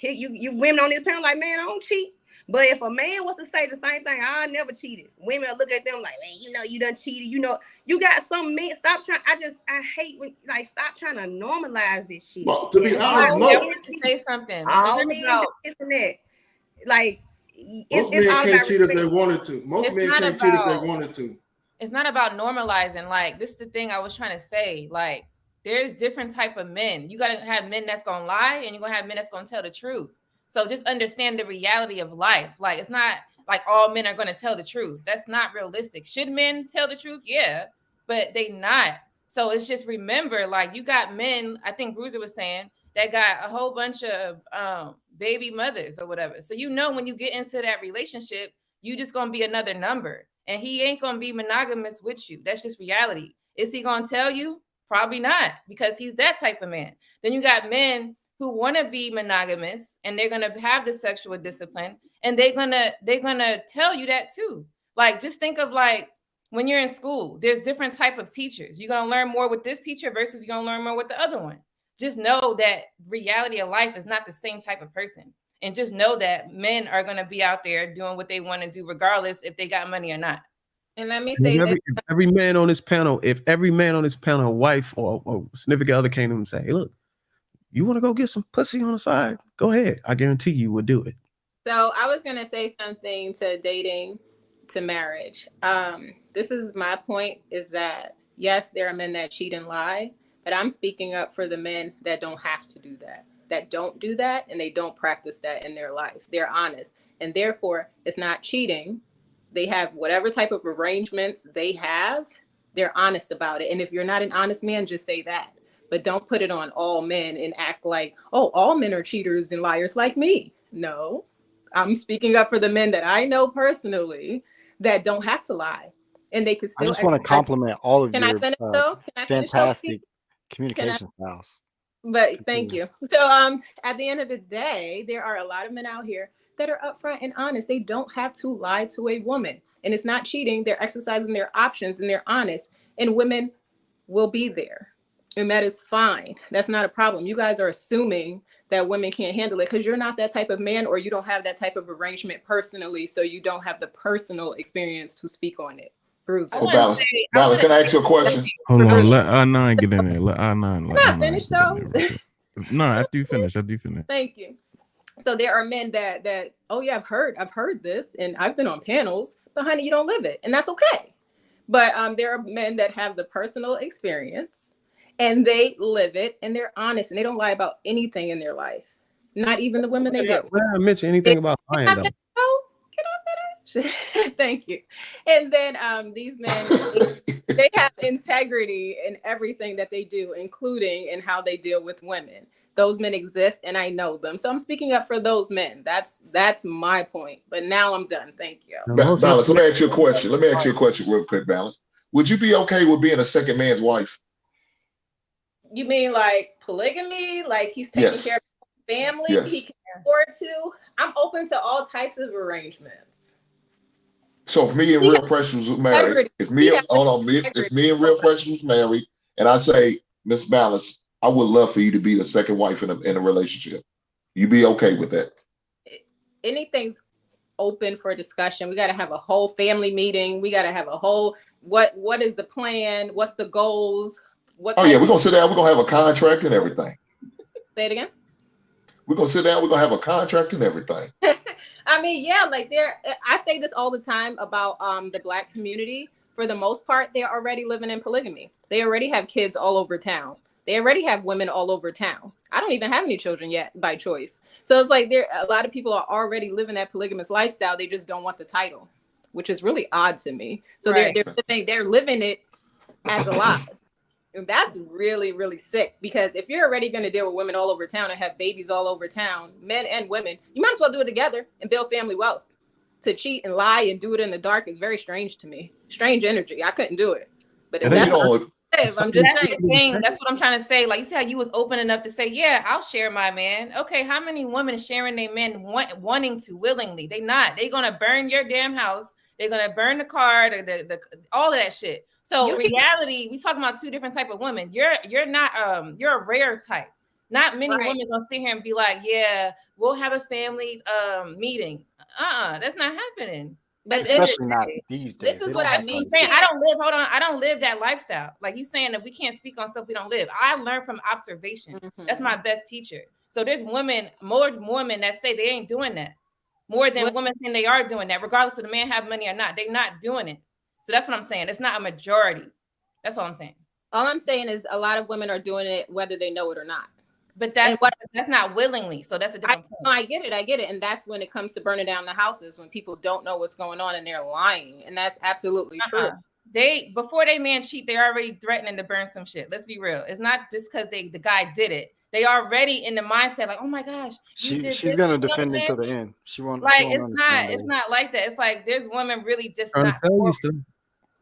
you women on this panel like, man, I don't cheat. But if a man was to say the same thing, I never cheated, women will look at them like, man, you done cheated. You got some men. Stop trying. I hate when stop trying to normalize this shit. Well, to be honest, I want to say something. All men do this and that. Like most men can't cheat if they wanted to. Most men can't cheat if they wanted to. It's not about normalizing. Like, this is the thing I was trying to say. Like, there's different type of men. You got to have men that's going to lie, and you're going to have men that's going to tell the truth. So just understand the reality of life. Like, it's not like all men are going to tell the truth. That's not realistic. Should men tell the truth? Yeah, but they not. So it's just remember, like, you got men, I think Bruiser was saying, that got a whole bunch of baby mothers or whatever. So when you get into that relationship, you just going to be another number. And he ain't going to be monogamous with you. That's just reality. Is he going to tell you? Probably not, because he's that type of man. Then you got men who want to be monogamous, and they're going to have the sexual discipline, and they're going to tell you that too. Like, just think of like when you're in school, there's different type of teachers. You're going to learn more with this teacher versus you're going to learn more with the other one. Just know that reality of life is not the same type of person. And just know that men are going to be out there doing what they want to do, regardless if they got money or not. And let me say If every man on this panel, a wife or significant other came to him and say, hey, look, you want to go get some pussy on the side? Go ahead. I guarantee you would do it. So I was going to say something to dating to marriage. This is my point, is that, yes, there are men that cheat and lie, but I'm speaking up for the men that don't have to do that don't do that, and they don't practice that in their lives. They're honest, and therefore it's not cheating. They have whatever type of arrangements they have, they're honest about it. And if you're not an honest man, just say that. But don't put it on all men and act like, oh, all men are cheaters and liars like me. No, I'm speaking up for the men that I know personally that don't have to lie. And they could still. I just want to compliment all of your fantastic communication styles. But thank you. So at the end of the day, there are a lot of men out here that are upfront and honest. They don't have to lie to a woman. And it's not cheating. They're exercising their options and they're honest. And women will be there. And that is fine. That's not a problem. You guys are assuming that women can't handle it because you're not that type of man, or you don't have that type of arrangement personally. So you don't have the personal experience to speak on it. Bruiser. Balance, can I ask you a question? Hold on, let I9 get in there. Let I9. Can I finish though? No, after you finish. Thank you. So there are men that oh yeah, I've heard this, and I've been on panels, but honey, you don't live it, and that's okay. But there are men that have the personal experience, and they live it, and they're honest, and they don't lie about anything in their life, not even the women they get. When I mention anything about lying, though. Thank you. And then these men, they have integrity in everything that they do, including in how they deal with women. Those men exist, and I know them. So I'm speaking up for those men. That's my point. But now I'm done. Thank you. Balance, let me ask you a question. Real quick, Balance. Would you be okay with being a second man's wife? You mean like polygamy? Like he's taking care of his family? He can afford to? I'm open to all types of arrangements. So if me and Real Precious was married, if me and Real Precious was married, and I say, Miss Balance, I would love for you to be the second wife in a relationship. You be okay with that? Anything's open for discussion. We got to have a whole family meeting. We got to have a whole what is the plan? What's the goals? We're gonna sit down. We're gonna have a contract and everything. Say it again. We're gonna sit down. We're gonna have a contract and everything. I mean, yeah, like I say this all the time about the Black community. For the most part, they're already living in polygamy. They already have kids all over town. They already have women all over town. I don't even have any children yet by choice. So it's like a lot of people are already living that polygamous lifestyle. They just don't want the title, which is really odd to me. So Right. they're living it as a lie. And that's really, really sick, because if you're already going to deal with women all over town and have babies all over town, men and women, you might as well do it together and build family wealth. To cheat and lie and do it in the dark is very strange to me. Strange energy. I couldn't do it. But if that's what I'm just saying. The thing, that's what I'm trying to say. Like you said, how you was open enough to say, yeah, I'll share my man. Okay, how many women sharing their men wanting to willingly? They not. They gonna burn your damn house. They're gonna burn the car, the all of that shit. So reality, we talking about two different type of women. You're not you're a rare type. Not many women gonna sit here and be like, yeah, we'll have a family meeting. That's not happening. But especially not these days. This is what I mean. Saying I don't live that lifestyle. Like you saying that we can't speak on stuff we don't live. I learn from observation. That's my best teacher. So there's more women that say they ain't doing that. More than women saying they are doing that, regardless of the man have money or not. They're not doing it. So that's what I'm saying. It's not a majority. That's all I'm saying. All I'm saying is a lot of women are doing it whether they know it or not. But that's not willingly. So that's a different point. No, I get it. And that's when it comes to burning down the houses, when people don't know what's going on and they're lying. And that's absolutely true. Before they man cheat, they're already threatening to burn some shit. Let's be real. It's not just because the guy did it. They already in the mindset like, oh my gosh, she's gonna defend it to the end. She won't. Like it's not like that. It's like there's women really just not.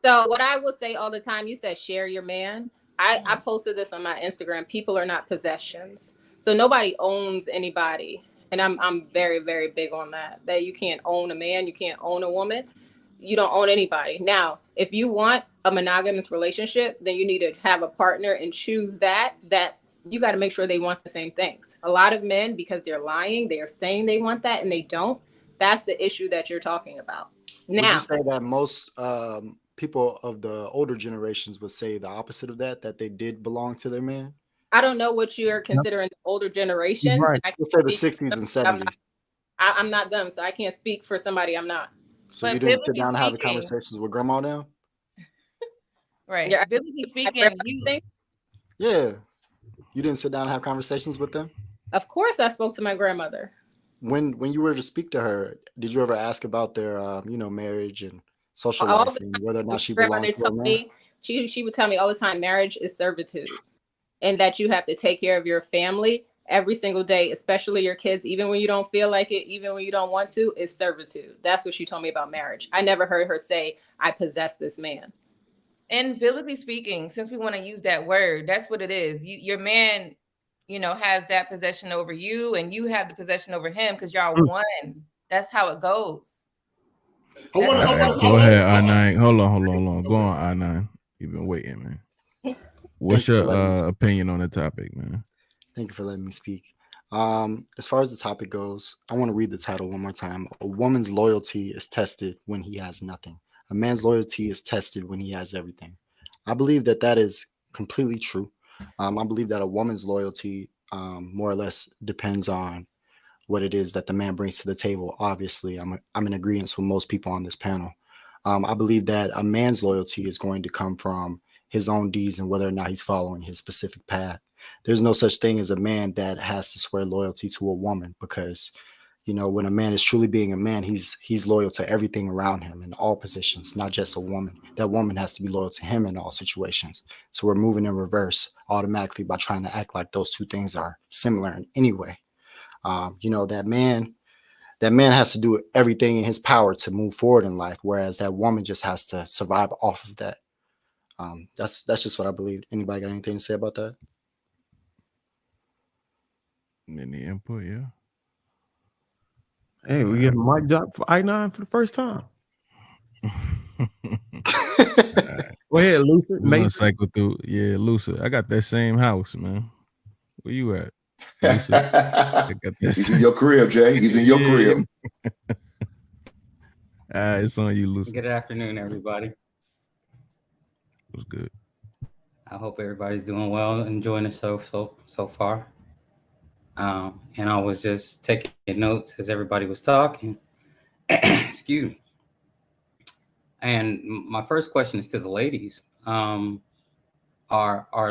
So what I will say all the time, you said share your man. I posted this on my Instagram. People are not possessions. So nobody owns anybody. And I'm very, very big on that. That you can't own a man, you can't own a woman. You don't own anybody. Now, if you want a monogamous relationship, then you need to have a partner and choose that. That's you got to make sure they want the same things. A lot of men, because they're lying, they are saying they want that and they don't. That's the issue that you're talking about. Now, would you say that most people of the older generations would say the opposite of that they did belong to their man? I don't know what you're considering the older generation. Right. Let's say the 60s and 70s. I'm not them, so I can't speak for somebody I'm not. So you didn't sit down and have the conversations with grandma now? Right. Yeah, biblically speaking, yeah. You didn't sit down and have conversations with them? Of course I spoke to my grandmother. When you were to speak to her, did you ever ask about their marriage and social life and whether or not she belonged to a man? She would tell me all the time, marriage is servitude, and that you have to take care of your family every single day, especially your kids, even when you don't feel like it, even when you don't want to, is servitude. That's what she told me about marriage. I never heard her say, I possess this man. And biblically speaking, since we want to use that word, that's what it is. Your man, has that possession over you, and you have the possession over him because y'all one. That's how it goes. Go ahead, I9. Hold on. Go on, I9. You've been waiting, man. What's your opinion on the topic, man? Thank you for letting me speak. As far as the topic goes, I want to read the title one more time. A woman's loyalty is tested when he has nothing. A man's loyalty is tested when he has everything. I believe that is completely true. I believe that a woman's loyalty more or less depends on what it is that the man brings to the table. Obviously, I'm in agreement with most people on this panel. I believe that a man's loyalty is going to come from his own deeds and whether or not he's following his specific path. There's no such thing as a man that has to swear loyalty to a woman because, when a man is truly being a man, he's loyal to everything around him in all positions, not just a woman. That woman has to be loyal to him in all situations. So we're moving in reverse automatically by trying to act like those two things are similar in any way. That man has to do everything in his power to move forward in life, whereas that woman just has to survive off of that. That's just what I believe. Anybody got anything to say about that? Any input, yeah. Hey, we get a mic drop for I9 for the first time. Go ahead, Lucy. We're gonna cycle through. Yeah, Lucy. I got that same house, man. Where you at? Lucy? I got that He's in your crib, Jay. He's in your crib. It's on you, Lucy. Good afternoon, everybody. What's good? I hope everybody's doing well, enjoying the show so far. And I was just taking notes as everybody was talking. Excuse me. And my first question is to the ladies. Are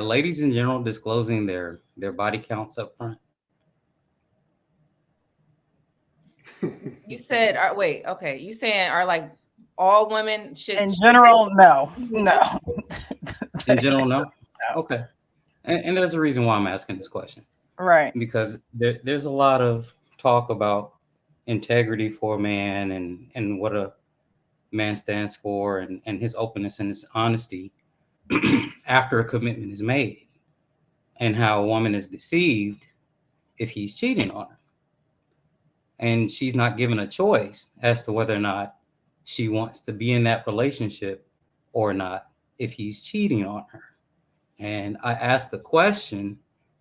ladies in general disclosing their body counts up front? You said, wait, okay. You saying are like all women should in general? No. In general, no. Okay. And there's a reason why I'm asking this question. Right. Because there's a lot of talk about integrity for a man and what a man stands for and his openness and his honesty after a commitment is made, and how a woman is deceived if he's cheating on her. And she's not given a choice as to whether or not she wants to be in that relationship or not if he's cheating on her. And I asked the question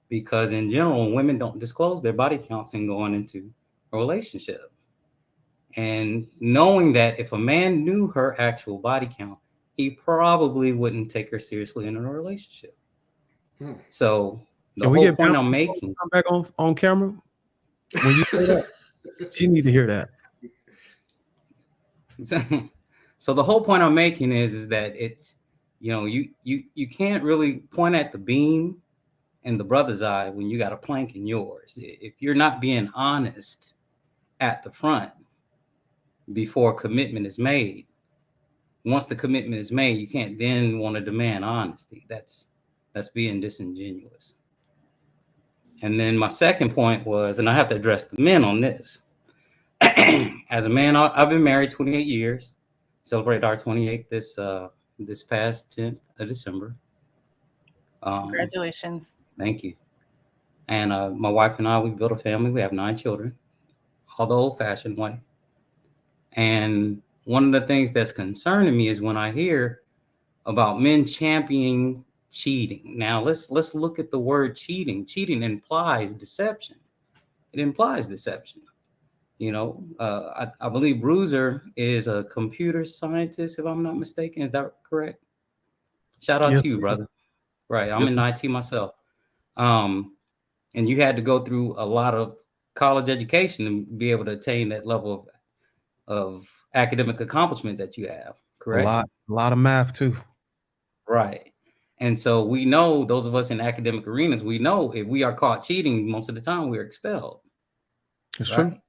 because in general, women don't disclose their body counts in going into a relationship. And knowing that if a man knew her actual body count, he probably wouldn't take her seriously in a relationship. So the Can we whole get point Pam I'm to making, come back on camera when you say that? She need to hear that. so the whole point I'm making is that it's, you can't really point at the beam in the brother's eye when you got a plank in yours. If you're not being honest at the front before commitment is made, once the commitment is made, you can't then want to demand honesty. That's being disingenuous. And then my second point was, and I have to address the men on this. As a man, I've been married 28 years. Celebrate our 28th this past 10th of December. Congratulations. Thank you. And my wife and I, we built a family. We have 9 children, all the old-fashioned way. And one of the things that's concerning me is when I hear about men championing cheating. Now let's look at the word cheating. Cheating implies deception. It implies deception. I believe Bruiser is a computer scientist, if I'm not mistaken. Is that correct? Shout out to you, brother. Right. I'm in IT myself. And you had to go through a lot of college education to be able to attain that level of academic accomplishment that you have, correct? A lot of math too. Right. And so we know, those of us in academic arenas, we know if we are caught cheating, most of the time we're expelled. That's right? true.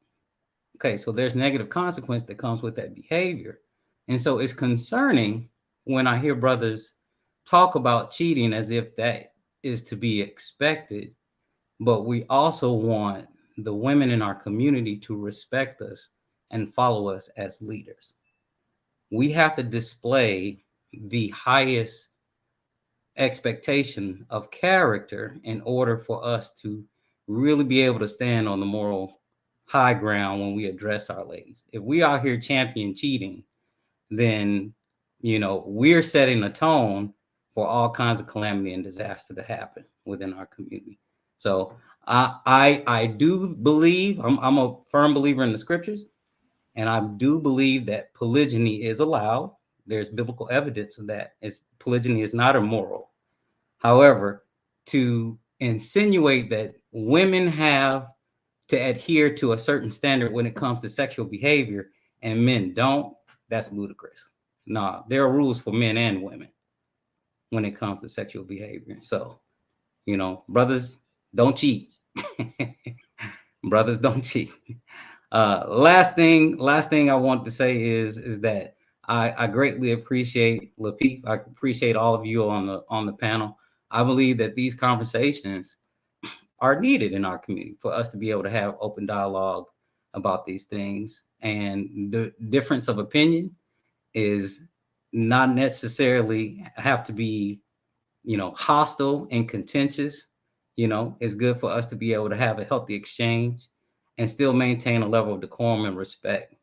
Okay, so there's negative consequence that comes with that behavior. And so it's concerning when I hear brothers talk about cheating as if that is to be expected, but we also want the women in our community to respect us and follow us as leaders. We have to display the highest expectation of character in order for us to really be able to stand on the moral high ground when we address our ladies. If we are here champion cheating, then we're setting a tone for all kinds of calamity and disaster to happen within our community. So I do believe, I'm a firm believer in the scriptures, and I do believe that polygyny is allowed. There's biblical evidence of that. Polygyny is not immoral. However, to insinuate that women have to adhere to a certain standard when it comes to sexual behavior and men don't, that's ludicrous. Nah, there are rules for men and women when it comes to sexual behavior. So, brothers, don't cheat. Brothers, don't cheat. Last thing I want to say is that I greatly appreciate Lapeef. I appreciate all of you on the panel. I believe that these conversations are needed in our community for us to be able to have open dialogue about these things. And the difference of opinion is not necessarily have to be, hostile and contentious. It's good for us to be able to have a healthy exchange and still maintain a level of decorum and respect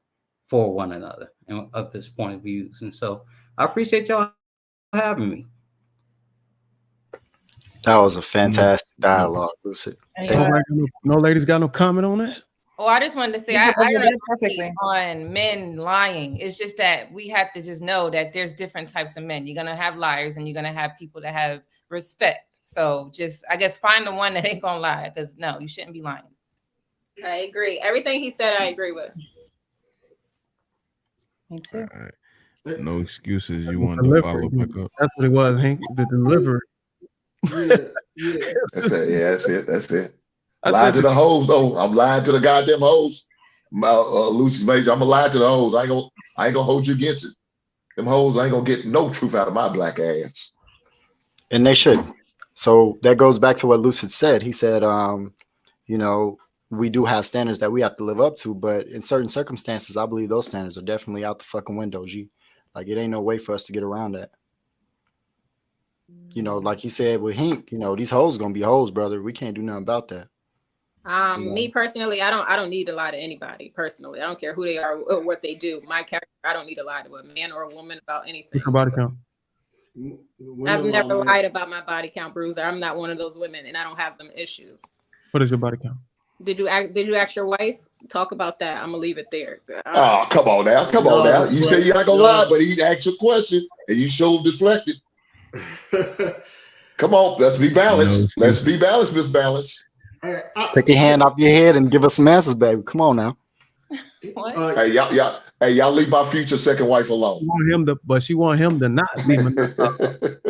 for one another and of this point of views. And so I appreciate y'all having me. That was a fantastic dialogue, Lucid. No ladies got no comment on that? Oh, I just wanted to say I don't agree on men lying. It's just that we have to just know that there's different types of men. You're gonna have liars and you're gonna have people that have respect. So just, I guess, find the one that ain't gonna lie, because no, you shouldn't be lying. I agree. Everything he said, I agree with. Me too. All right. No excuses. You wanted to follow back up. That's what it was, Hank. The delivery. Yeah. That's it. Yeah, that's it. That's it. I Lying said to the hoes, though. I'm lying to the goddamn hoes. Lucy's Major, I'm gonna lie to the hoes. I ain't gonna hold you against it. Them hoes ain't gonna get no truth out of my black ass. And they should. So that goes back to what Lucid said. He said, you know, we do have standards that we have to live up to, but in certain circumstances, I believe those standards are definitely out the fucking window, G. Like, it ain't no way for us to get around that. You know, like he said with Hink, you know, these hoes gonna be hoes, brother. We can't do nothing about that. Me personally, I don't need to lie to anybody. Personally, I don't care who they are or what they do. My character, I don't need to lie to a man or a woman about anything. What's your body count? I've never lied about my body count, Bruiser. I'm not one of those women, and I don't have them issues. What is your body count? Did you ask your wife? Talk about that. I'm gonna leave it there. Oh, come on now. Come on now. You say you're not gonna lie, but he asked you a question and you showed deflected. Come on, let's be balanced. Let's be balanced, Miss Balance. Take your hand off your head and give us some answers, baby. Come on now. Hey, y'all leave my future second wife alone. She want him to not be monogamous.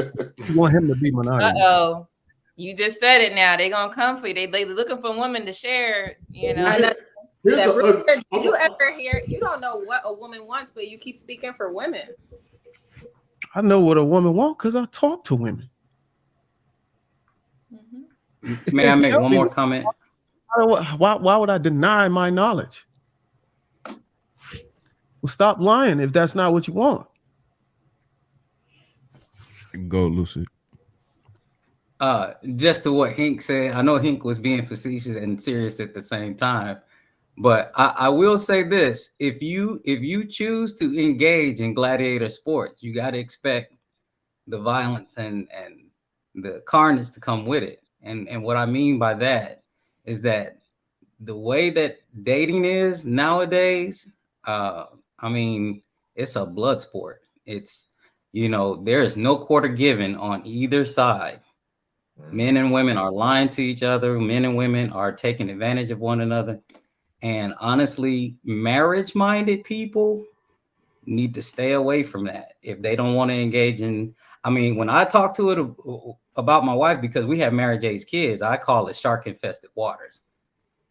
She want him to be monogamous. Uh-oh. You just said it now. They gonna come for you. They looking for women to share, you know. Did you ever hear? You don't know what a woman wants, but you keep speaking for women. I know what a woman wants because I talk to women. May I make one more comment? Why would I deny my knowledge? Well, stop lying if that's not what you want. Go, Lucy. Just to what Hink said, I know Hink was being facetious and serious at the same time, but I will say this: if you choose to engage in gladiator sports, you got to expect the violence and the carnage to come with it. And what I mean by that is that the way that dating is nowadays, I mean, it's a blood sport. It's, you know, there is no quarter given on either side. Men and women are lying to each other. Men and women are taking advantage of one another. And honestly, marriage-minded people need to stay away from that if they don't want to engage in. I mean, when I talk to it about my wife, because we have marriage age kids, I call it shark infested waters.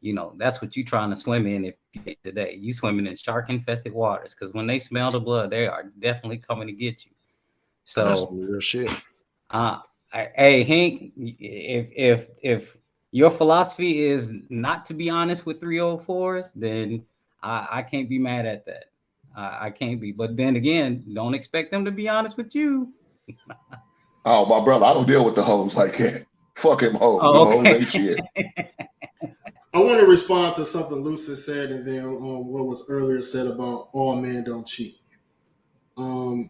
You know, that's what you're trying to swim in if today. You swimming in shark infested waters, because when they smell the blood, they are definitely coming to get you. So that's real shit. Hey, Hank, if your philosophy is not to be honest with 304s, then I can't be mad at that. I can't be. But then again, don't expect them to be honest with you. Oh, my brother, I don't deal with the hoes like that. Fuck him hoes. Oh, Them okay. hoes ain't shit. I want to respond to something Lucy said, and then what was earlier said about all men don't cheat. I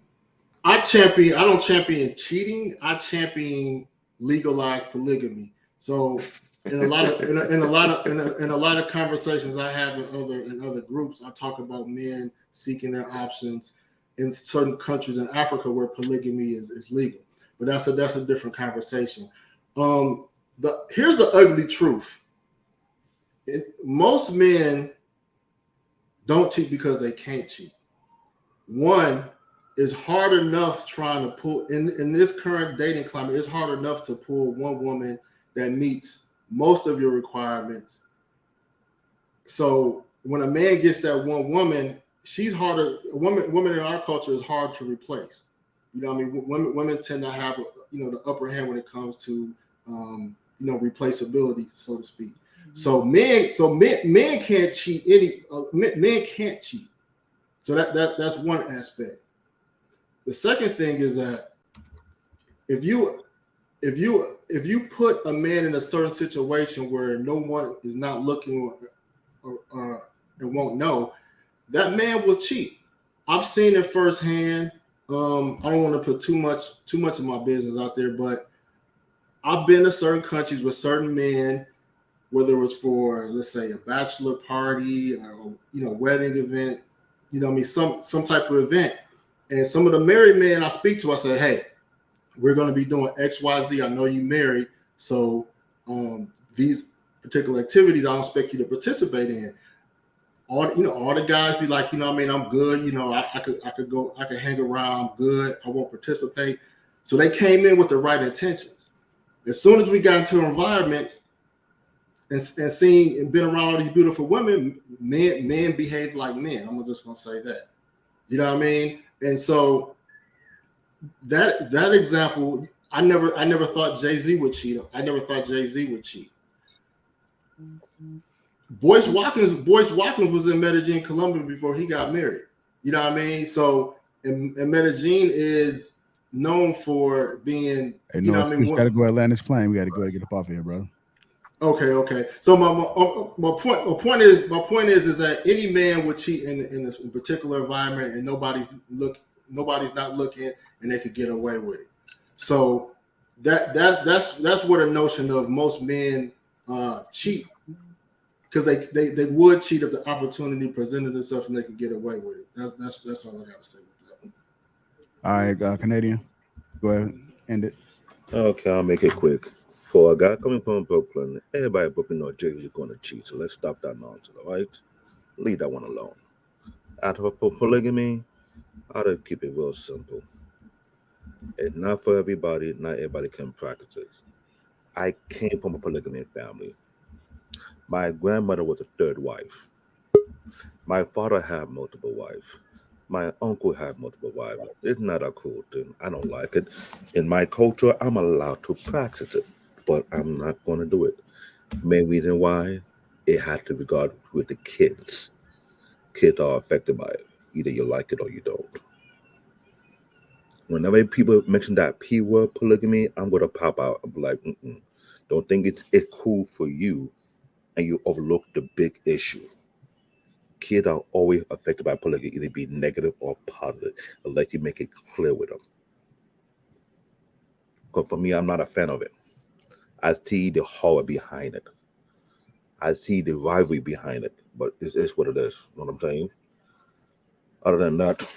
don't champion cheating. I champion legalized polygamy. So in a lot of conversations I have in other groups, I talk about men seeking their options in certain countries in Africa where polygamy is legal. But that's a different conversation. Here's the ugly truth. Most men don't cheat because they can't cheat. One, it's hard enough trying to pull in this current dating climate. It's hard enough to pull one woman that meets most of your requirements. So when a man gets that one woman, she's harder. Women in our culture is hard to replace. You know what I mean? Women tend to have the upper hand when it comes to replaceability, so to speak. So men can't cheat. Men can't cheat. So that's one aspect. The second thing is that if you put a man in a certain situation where no one is not looking or won't know, that man will cheat. I've seen it firsthand. I don't want to put too much of my business out there, but I've been to certain countries with certain men, whether it was for, let's say, a bachelor party or wedding event, some type of event. And some of the married men I speak to, I say, hey, we're going to be doing XYZ. I know you married, so these particular activities I don't expect you to participate in. All the guys be like, you know what I mean, I'm good, you know, I could go, I could hang around, I'm good, I won't participate. So they came in with the right intentions. As soon as we got into environments and seen and been around all these beautiful women, men behave like men. I'm just gonna say that. You know what I mean? And so that example, I never thought Jay-Z would cheat. I never thought Jay-Z would cheat. Boyce Watkins was in Medellin, Colombia before he got married. You know what I mean? So, and Medellin is known for being. Hey, you know what I mean? We got to go ahead and land this plane. We got to go ahead and get up off of here, brother. Okay. So my point is that any man would cheat in this particular environment, and nobody's not looking, and they could get away with it. So that's what a notion of most men cheat. Because they would cheat if the opportunity presented itself and they could get away with it. That's all I got to say with that. All right, Canadian, go ahead and end it. Okay, I'll make it quick. For a guy coming from Brooklyn, everybody in Brooklyn knows Jay-Z's going to cheat, so let's stop that nonsense, all right? Leave that one alone. Out of polygamy, I'll keep it real simple. It's not for everybody. Not everybody can practice it. I came from a polygamy family. My grandmother was a third wife. My father had multiple wives. My uncle had multiple wives. It's not a cool thing. I don't like it. In my culture, I'm allowed to practice it, but I'm not going to do it. Main reason why, it had to regard with the kids. Kids are affected by it. Either you like it or you don't. Whenever people mention that P word, polygamy, I'm going to pop out and be like, don't think it's cool for you, and you overlook the big issue. Kids are always affected by polygamy, either be negative or positive. I'll let you make it clear with them. Because for me, I'm not a fan of it. I see the horror behind it. I see the rivalry behind it, but it's what it is. You know what I'm saying? Other than that,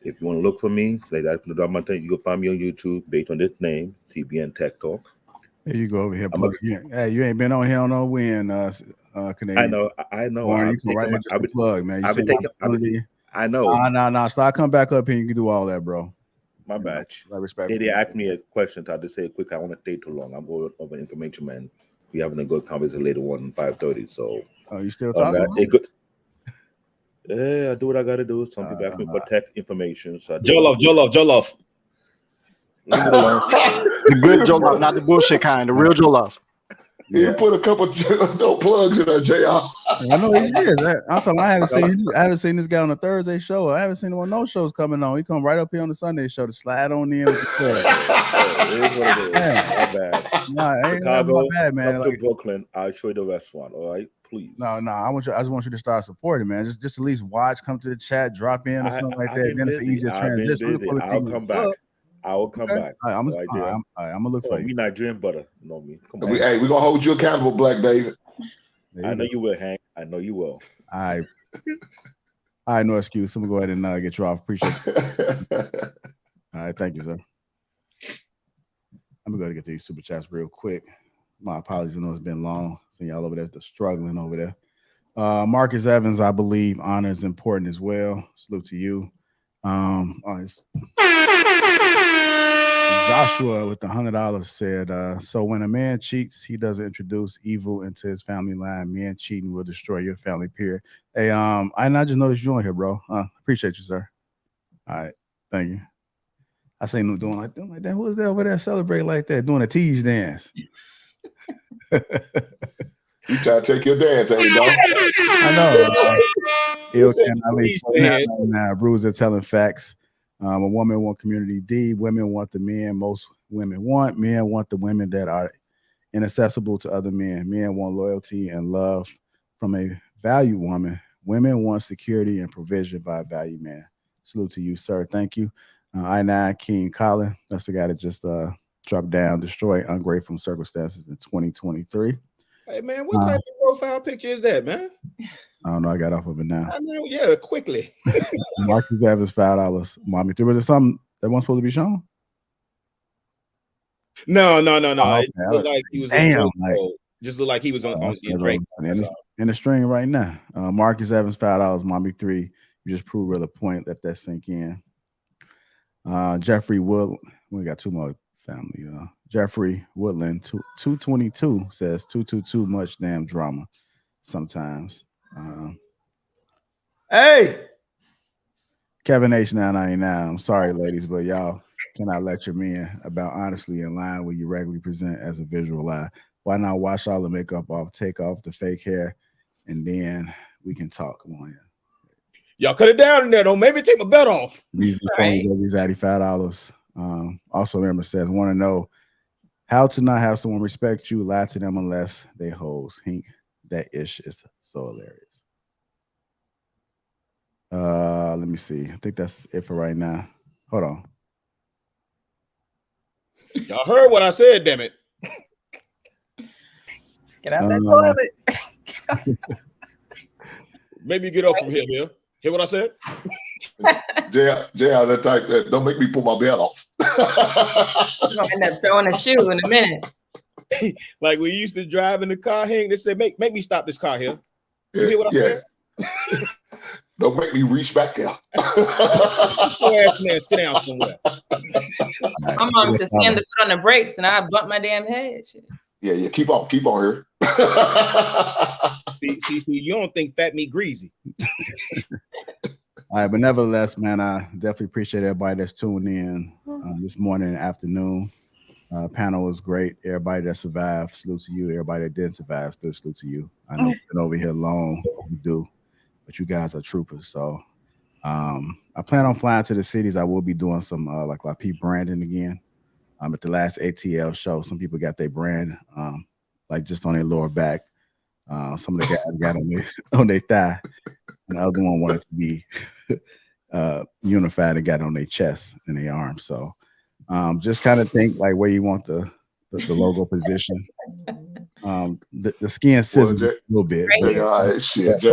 if you want to look for me, like that, you can find me on YouTube based on this name, CBN Tech Talk. There you go over here. Hey, you ain't been on here on no win, Canadian. I know. Warren, you can right now just plug, man. I know. Nah. Start coming back up here. You can do all that, bro. My bad. I respect. They asked me a question, so I just say quick. I want to stay too long. I'm going over information, man. We're having a good conversation later on 5:30. So. Oh, you still talking? Yeah, I do what I got to do. Some people ask me for tech information. So Jollof. Leave it alone. The good Jollof, not the bullshit kind. The real Jollof. You put a couple no plugs in there, JR. I know he is. I'm talking. I haven't seen this guy on a Thursday show. I haven't seen him on no shows coming on. He come right up here on the Sunday show to slide on in with the plug. It is what it is. My bad. Nah, ain't Chicago, my bad, man. Up to Brooklyn, I'll show you the restaurant. All right, please. No. I just want you to start supporting, man. Just at least watch, come to the chat, drop in or something like that. Then it's an easier transition. I'll come back. I will come back. I'm gonna look for you. We Nigerian butter. You know me. Come on. We're gonna hold you accountable, Black David. I know you will, Hank. I know you will. All right, no excuse. I'm gonna go ahead and get you off. Appreciate it. All right, thank you, sir. I'm gonna go ahead and get these super chats real quick. My apologies, I know it's been long. Seeing y'all over there struggling over there. Marcus Evans, I believe honor is important as well. Salute to you. Joshua with the $100 said, so when a man cheats, he doesn't introduce evil into his family line. Men cheating will destroy your family, period. Hey, I just noticed you on here, bro. Appreciate you, sir. All right, thank you. I seen them doing like that. Who was there over there celebrating like that, doing a tease dance? You try to take your dance, ain't you, dog? I know. Bruiser telling facts. A woman want community D. Women want the men most women want. Men want the women that are inaccessible to other men. Men want loyalty and love from a value woman. Women want security and provision by a value man. Salute to you, sir. Thank you. I9 King Colin. That's the guy that just dropped down, destroyed ungrateful circumstances in 2023. Hey man, what type of profile picture is that, man? I don't know. I got off of it now. I know, yeah, quickly. Marcus Evans, $5. Mommy, was there something that wasn't supposed to be shown? No. Oh, okay. It looked like he was in Damn, Drake like mode. Just looked like he was on that's in Drake. in the string right now. Marcus Evans, $5. Mommy 3. You just proved real a point. Let that sink in. Jeffrey Wood. We got two more family. Jeffrey Woodland 222 says 222 much damn drama sometimes. Hey, Kevin H999. I'm sorry, ladies, but y'all cannot lecture men about honestly in line when you regularly present as a visual lie. Why not wash all the makeup off, take off the fake hair, and then we can talk? Come on, Y'all cut it down in there. Don't make me take my belt off. Reason babies $85. Also, remember says, want to know how to not have someone respect you, lie to them unless they hoes. Hink, that ish is so hilarious. Let me see. I think that's it for right now. Hold on. Y'all heard what I said, damn it. Get out that toilet. Maybe get up from here. Hear what I said? JR, that type that don't make me pull my belt off. You're gonna end up throwing a shoe in a minute. Like we used to drive in the car, Hank. They said, make me stop this car here. You hear what I said? Don't make me reach back there. Your ass man, sit down somewhere. My mom used to slam the foot on the brakes, and I bumped my damn head. Shit. Yeah. Keep on here. See, you don't think fat meat greasy. All right, but nevertheless, man, I definitely appreciate everybody that's tuned in this morning and afternoon. Panel was great. Everybody that survived, salute to you. Everybody that didn't survive, still salute to you. I know you've been over here long, you do, but you guys are troopers. So I plan on flying to the cities. I will be doing some like Lapeef branding again. At the last ATL show, some people got their brand like just on their lower back. Some of the guys got on their thigh, and the other one wanted to be unified and got on their chest and their arms. So just kind of think like where you want the logo position. The skin sizzles a little bit. Shit.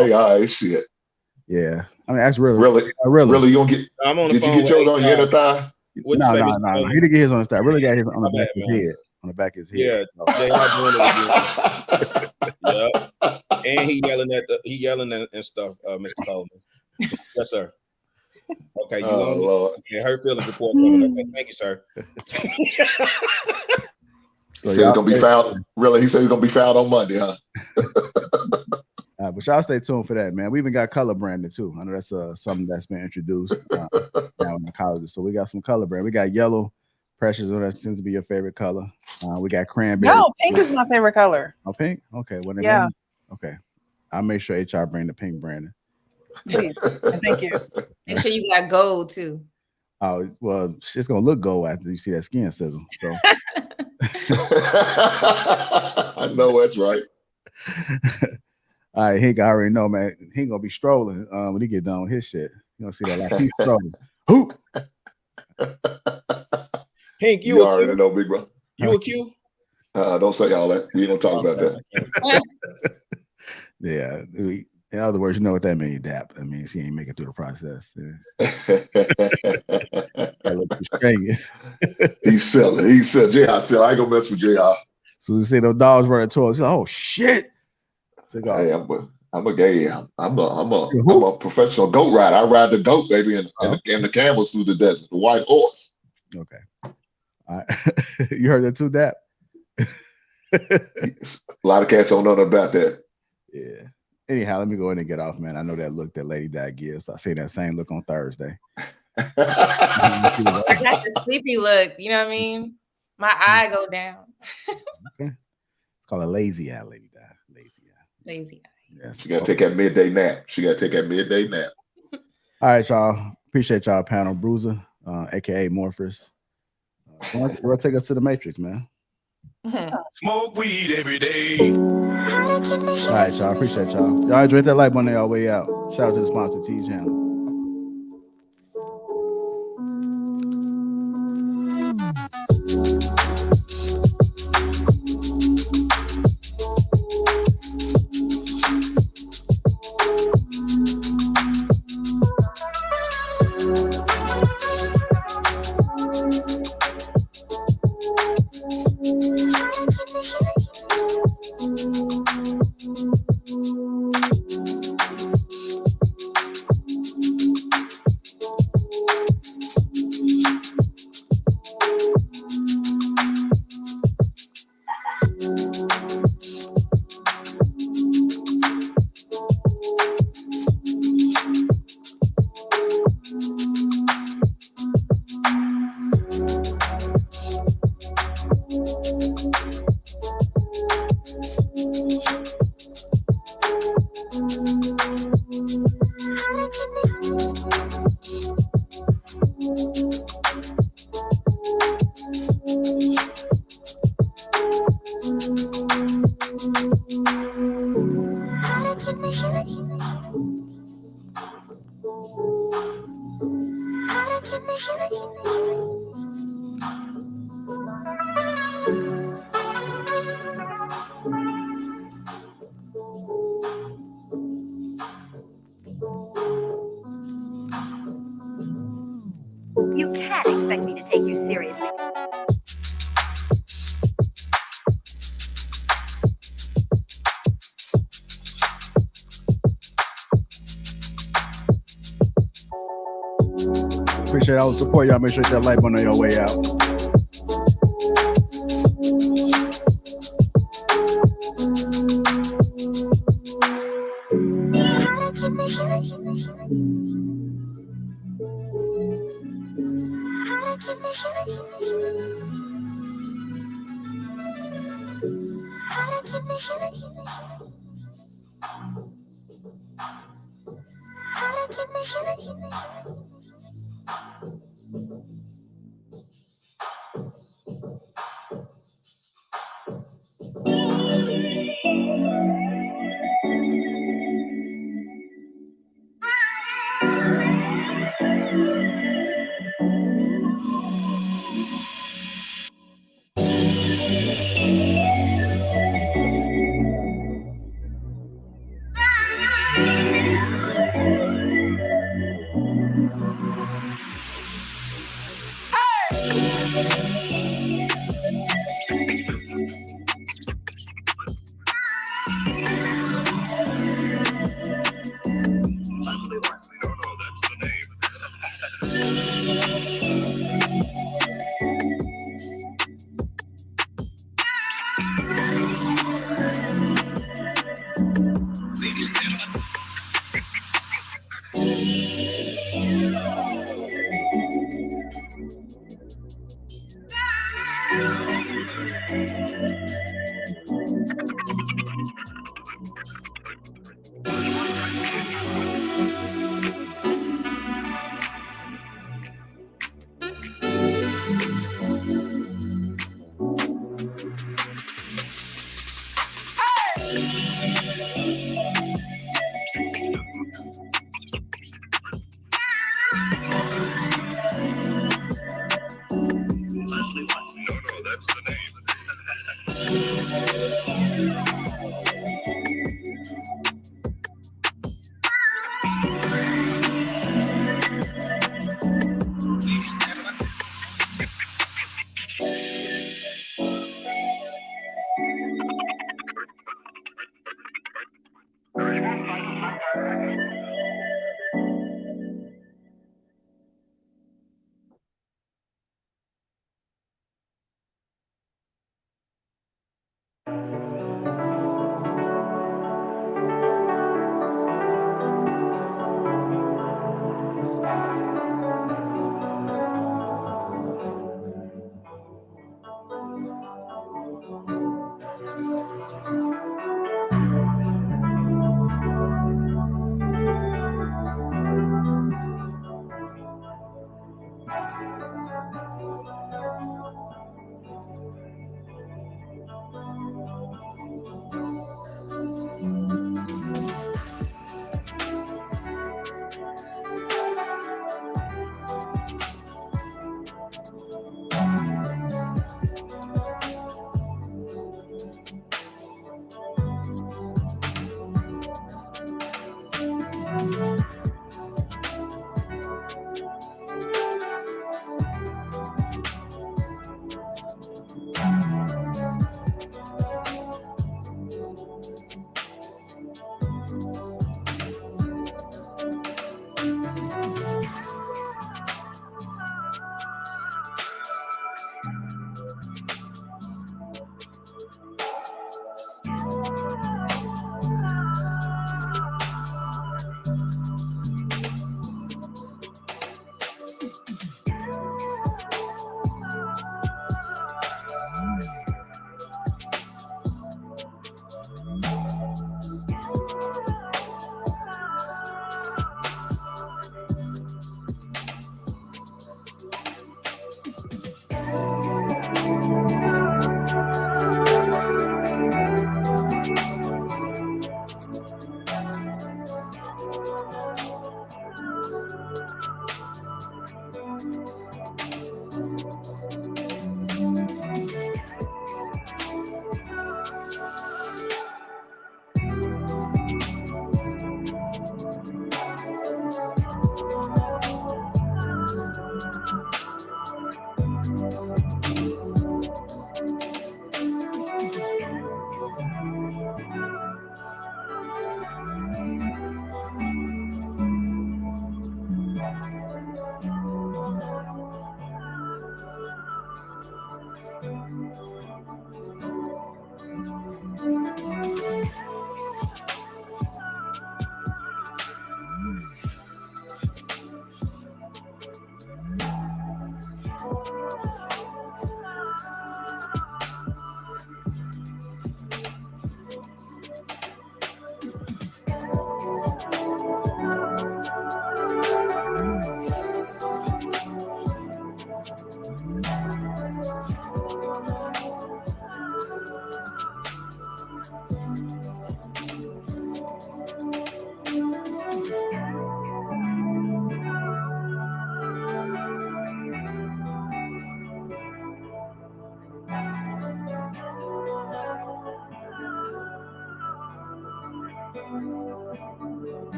Yeah, I mean that's really you gonna get? I'm on the did phone you get yours on your inner thigh? No. He didn't get his on his thigh. Really got his on the back of his head. On the back of his head. Yeah, J.R. doing it again. Yeah, and he yelling and stuff, Mr. Coleman. Yes, sir. Okay, you okay, hurt feelings report coming. Okay, thank you, sir. So he said he's gonna be found. Really, he said he's gonna be found on Monday, huh? But y'all stay tuned for that, man. We even got color branding too. I know that's something that's been introduced now in the colleges. So we got some color brand. We got yellow. Precious, that seems to be your favorite color. We got cranberry. No, pink is my favorite color. Oh, pink? Okay. Yeah. Okay. I'll make sure HR bring the pink branding. Please. And thank you. Make sure you got gold too. Oh, well, it's gonna look gold after you see that skin sizzle. So I know that's right. All right, Hank, I already know, man. He gonna be strolling when he get done with his shit. You gonna see that like he's strolling. Who? Hank, you already know, big bro. You a Q? Don't say all that. We ain't gonna talk about that. Yeah. In other words, you know what that means, DAP. That means he ain't making it through the process. He's selling. JR said, I ain't gonna mess with JR. So you see those dogs running towards you. Oh shit. Hey, I'm a gay. I'm a professional goat rider. I ride the goat, baby, and the camels through the desert, the white horse. Okay. You heard that too, DAP? A lot of cats don't know nothing about that. Yeah. Anyhow, let me go ahead and get off, man. I know that look that Lady Di gives. I see that same look on Thursday. I got the sleepy look. You know what I mean? My eye go down. Okay. It's called a lazy eye, Lady Di. Lazy eye. Yes. She gotta take that midday nap. All right, y'all. Appreciate y'all, panel bruiser, aka Morphers. We'll take us to the Matrix, man. Smoke weed every day. All right, y'all. Appreciate y'all. Y'all enjoyed that light button on y'all way out. Shout out to the sponsor, T Channel. You can't expect me to take you seriously. Appreciate all the support, y'all. Make sure you hit that like button on your way out.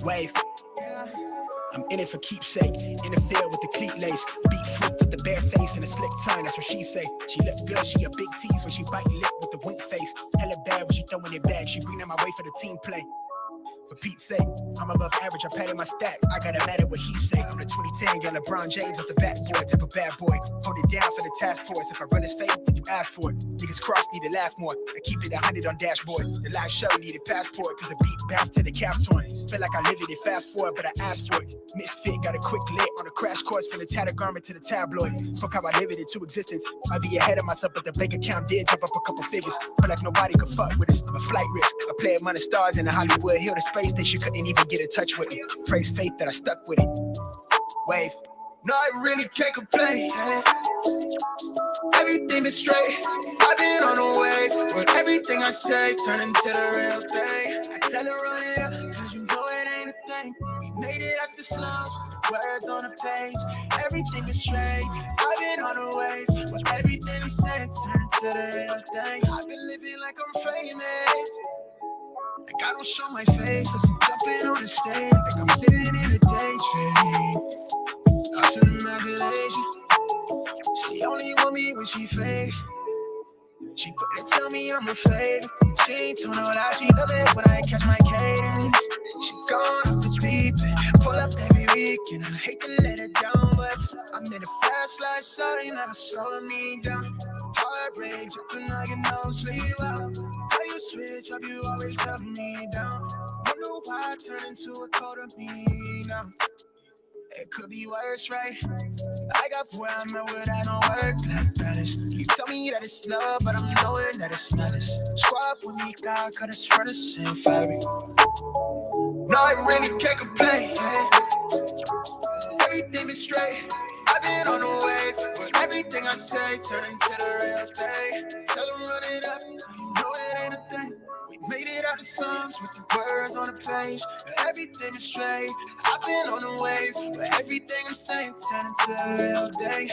Wave. I'm in it for keepsake. In the field with the cleat lace. Beat fruit with the bare face and a slick tongue. That's what she say. She look good. She a big tease when she bite lip with the wink face. Hella bad when she throwing it back. She bring out my way for the team play. For Pete's sake, I'm above average, I patted my stack. I gotta matter what he say. I'm the 2010 young LeBron James with the backboard, type of bad boy. Hold it down for the task force. If I run his fade, then you ask for it. Niggas cross need to laugh more. I keep it 100 on dashboard. The live show needed passport, cause the beat bounced to the cap torn. Feel like I live it fast forward, but I asked for it. Misfit got a quick lit on a crash course from the tattered garment to the tabloid. Spoke how I live it into existence. I'd be ahead of myself, but the bank account did jump up a couple figures. Feel like nobody could fuck with us. I'm a flight risk. I play among the stars in the Hollywood Hill to space station. Couldn't even get in touch with me. Praise faith that I stuck with it. Wave. No, I really can't complain. Everything is straight. I've been on a wave. But everything I say turn into the real thing. I tell her run it up, cause you know it ain't a thing. We made it up the slums, words on a page. Everything is straight. I've been on a wave. But everything I'm saying turn into the real thing. I've been living like I'm famous. Like I don't show my face, cause I'm jumping on the stage. Like I'm living in a daydream. Lost in imagination. She only want me when she fake. She quick to tell me I'm a fake. She ain't told no lie, she love it when I catch my cadence. She gone off the deep end, pull up every week, and I hate to let her down, but I'm in a fast life, so they never slowing me down. Heartbreak, jumping on your nose, sleep out. How you switch up, you always help me down. Wonder why I turn into a cold of me now. It could be worse, right? I got where I'm at without no work-life balance. You tell me that it's love, but I'm knowing that it's madness. Swap with me, God, cut us from the same fabric. No, I really can't complain. Everything is straight. I've been on the wave. But everything I say turn into the real thing. Tell them run it up, you know it ain't a thing. We made it out the songs with the words on the page. Everything is straight. I've been on the wave, but everything I'm saying turn into the real thing.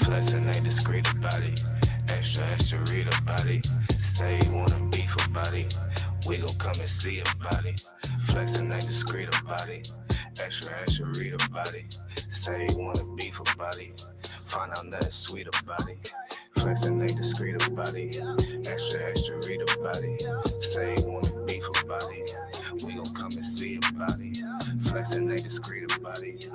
Flexing ain't discreet about it. Extra, extra read about it. Say you wanna beef about it. We gon' come and see about it. Flexing ain't discreet about it. Extra, extra read about it. Say you wanna beef about it. Find out nothing sweet about it. Flexing ain't discreet about it. Extra, extra read about it. Say you wanna beef about it. We gon' come and see about it. Flexing ain't discreet about it.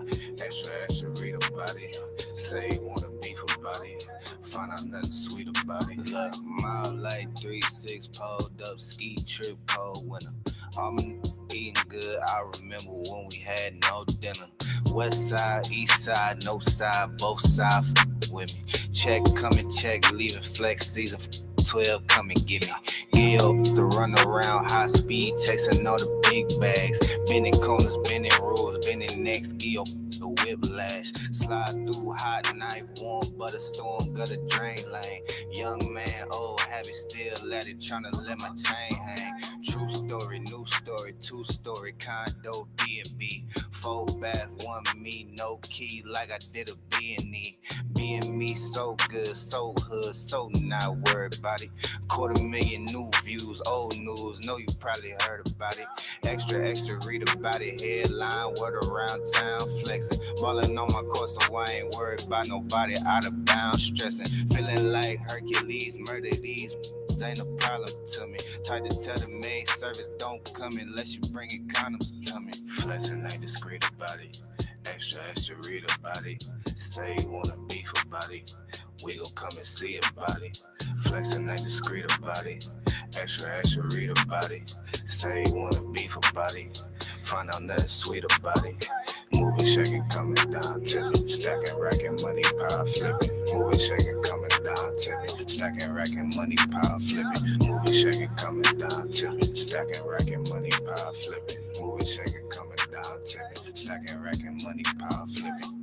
Extra, extra read about it. Say you wanna beef about it. Find out nothing sweet about it. Look, mile like 3-6 pulled up, ski trip cold winter. All my eating good. I remember when we had no dinner. West side, east side, no side, both sides with me. Check, coming, check, leaving flex season 12, come and get me. Gil, to run around high speed, chasing all the big bags. Bending corners, bending rules, bending necks, Gil, the whiplash. Slide through hot knife, warm butter storm, gutter drain lane. Young man, old habit, still at it, tryna let my chain hang. True story, new story, 2-story condo, B&B. 4 bath, 1 me, no key, like I did a B&E. Being me so good, so hood, so not worried about it. 250,000 new views, old news, know you probably heard about it. Extra, extra, read about it. Headline, word around town, flexing. Ballin' on my course, so I ain't worried about nobody out of bounds, stressing. Feeling like Hercules, murder these ain't a problem to me. Tried to tell the maid service don't come unless you bring it condoms to me. Flexing ain't discreet about it. Extra, extra read about it. Say you wanna beef about it. We gon' come and see about it. Flexing ain't discreet about it. Extra, extra read about it. Say you wanna beef about it. Find out nothing sweet about it. Moving, shaking, coming down to me. Stacking, racking, money, power flipping. Moving, shaking, coming down to me. Stacking, racking, money, power flipping. Moving, shaking, coming down to me. Stacking, racking, money, power flipping. Moving, shaking, coming down to me. Stacking, racking, money, power flipping.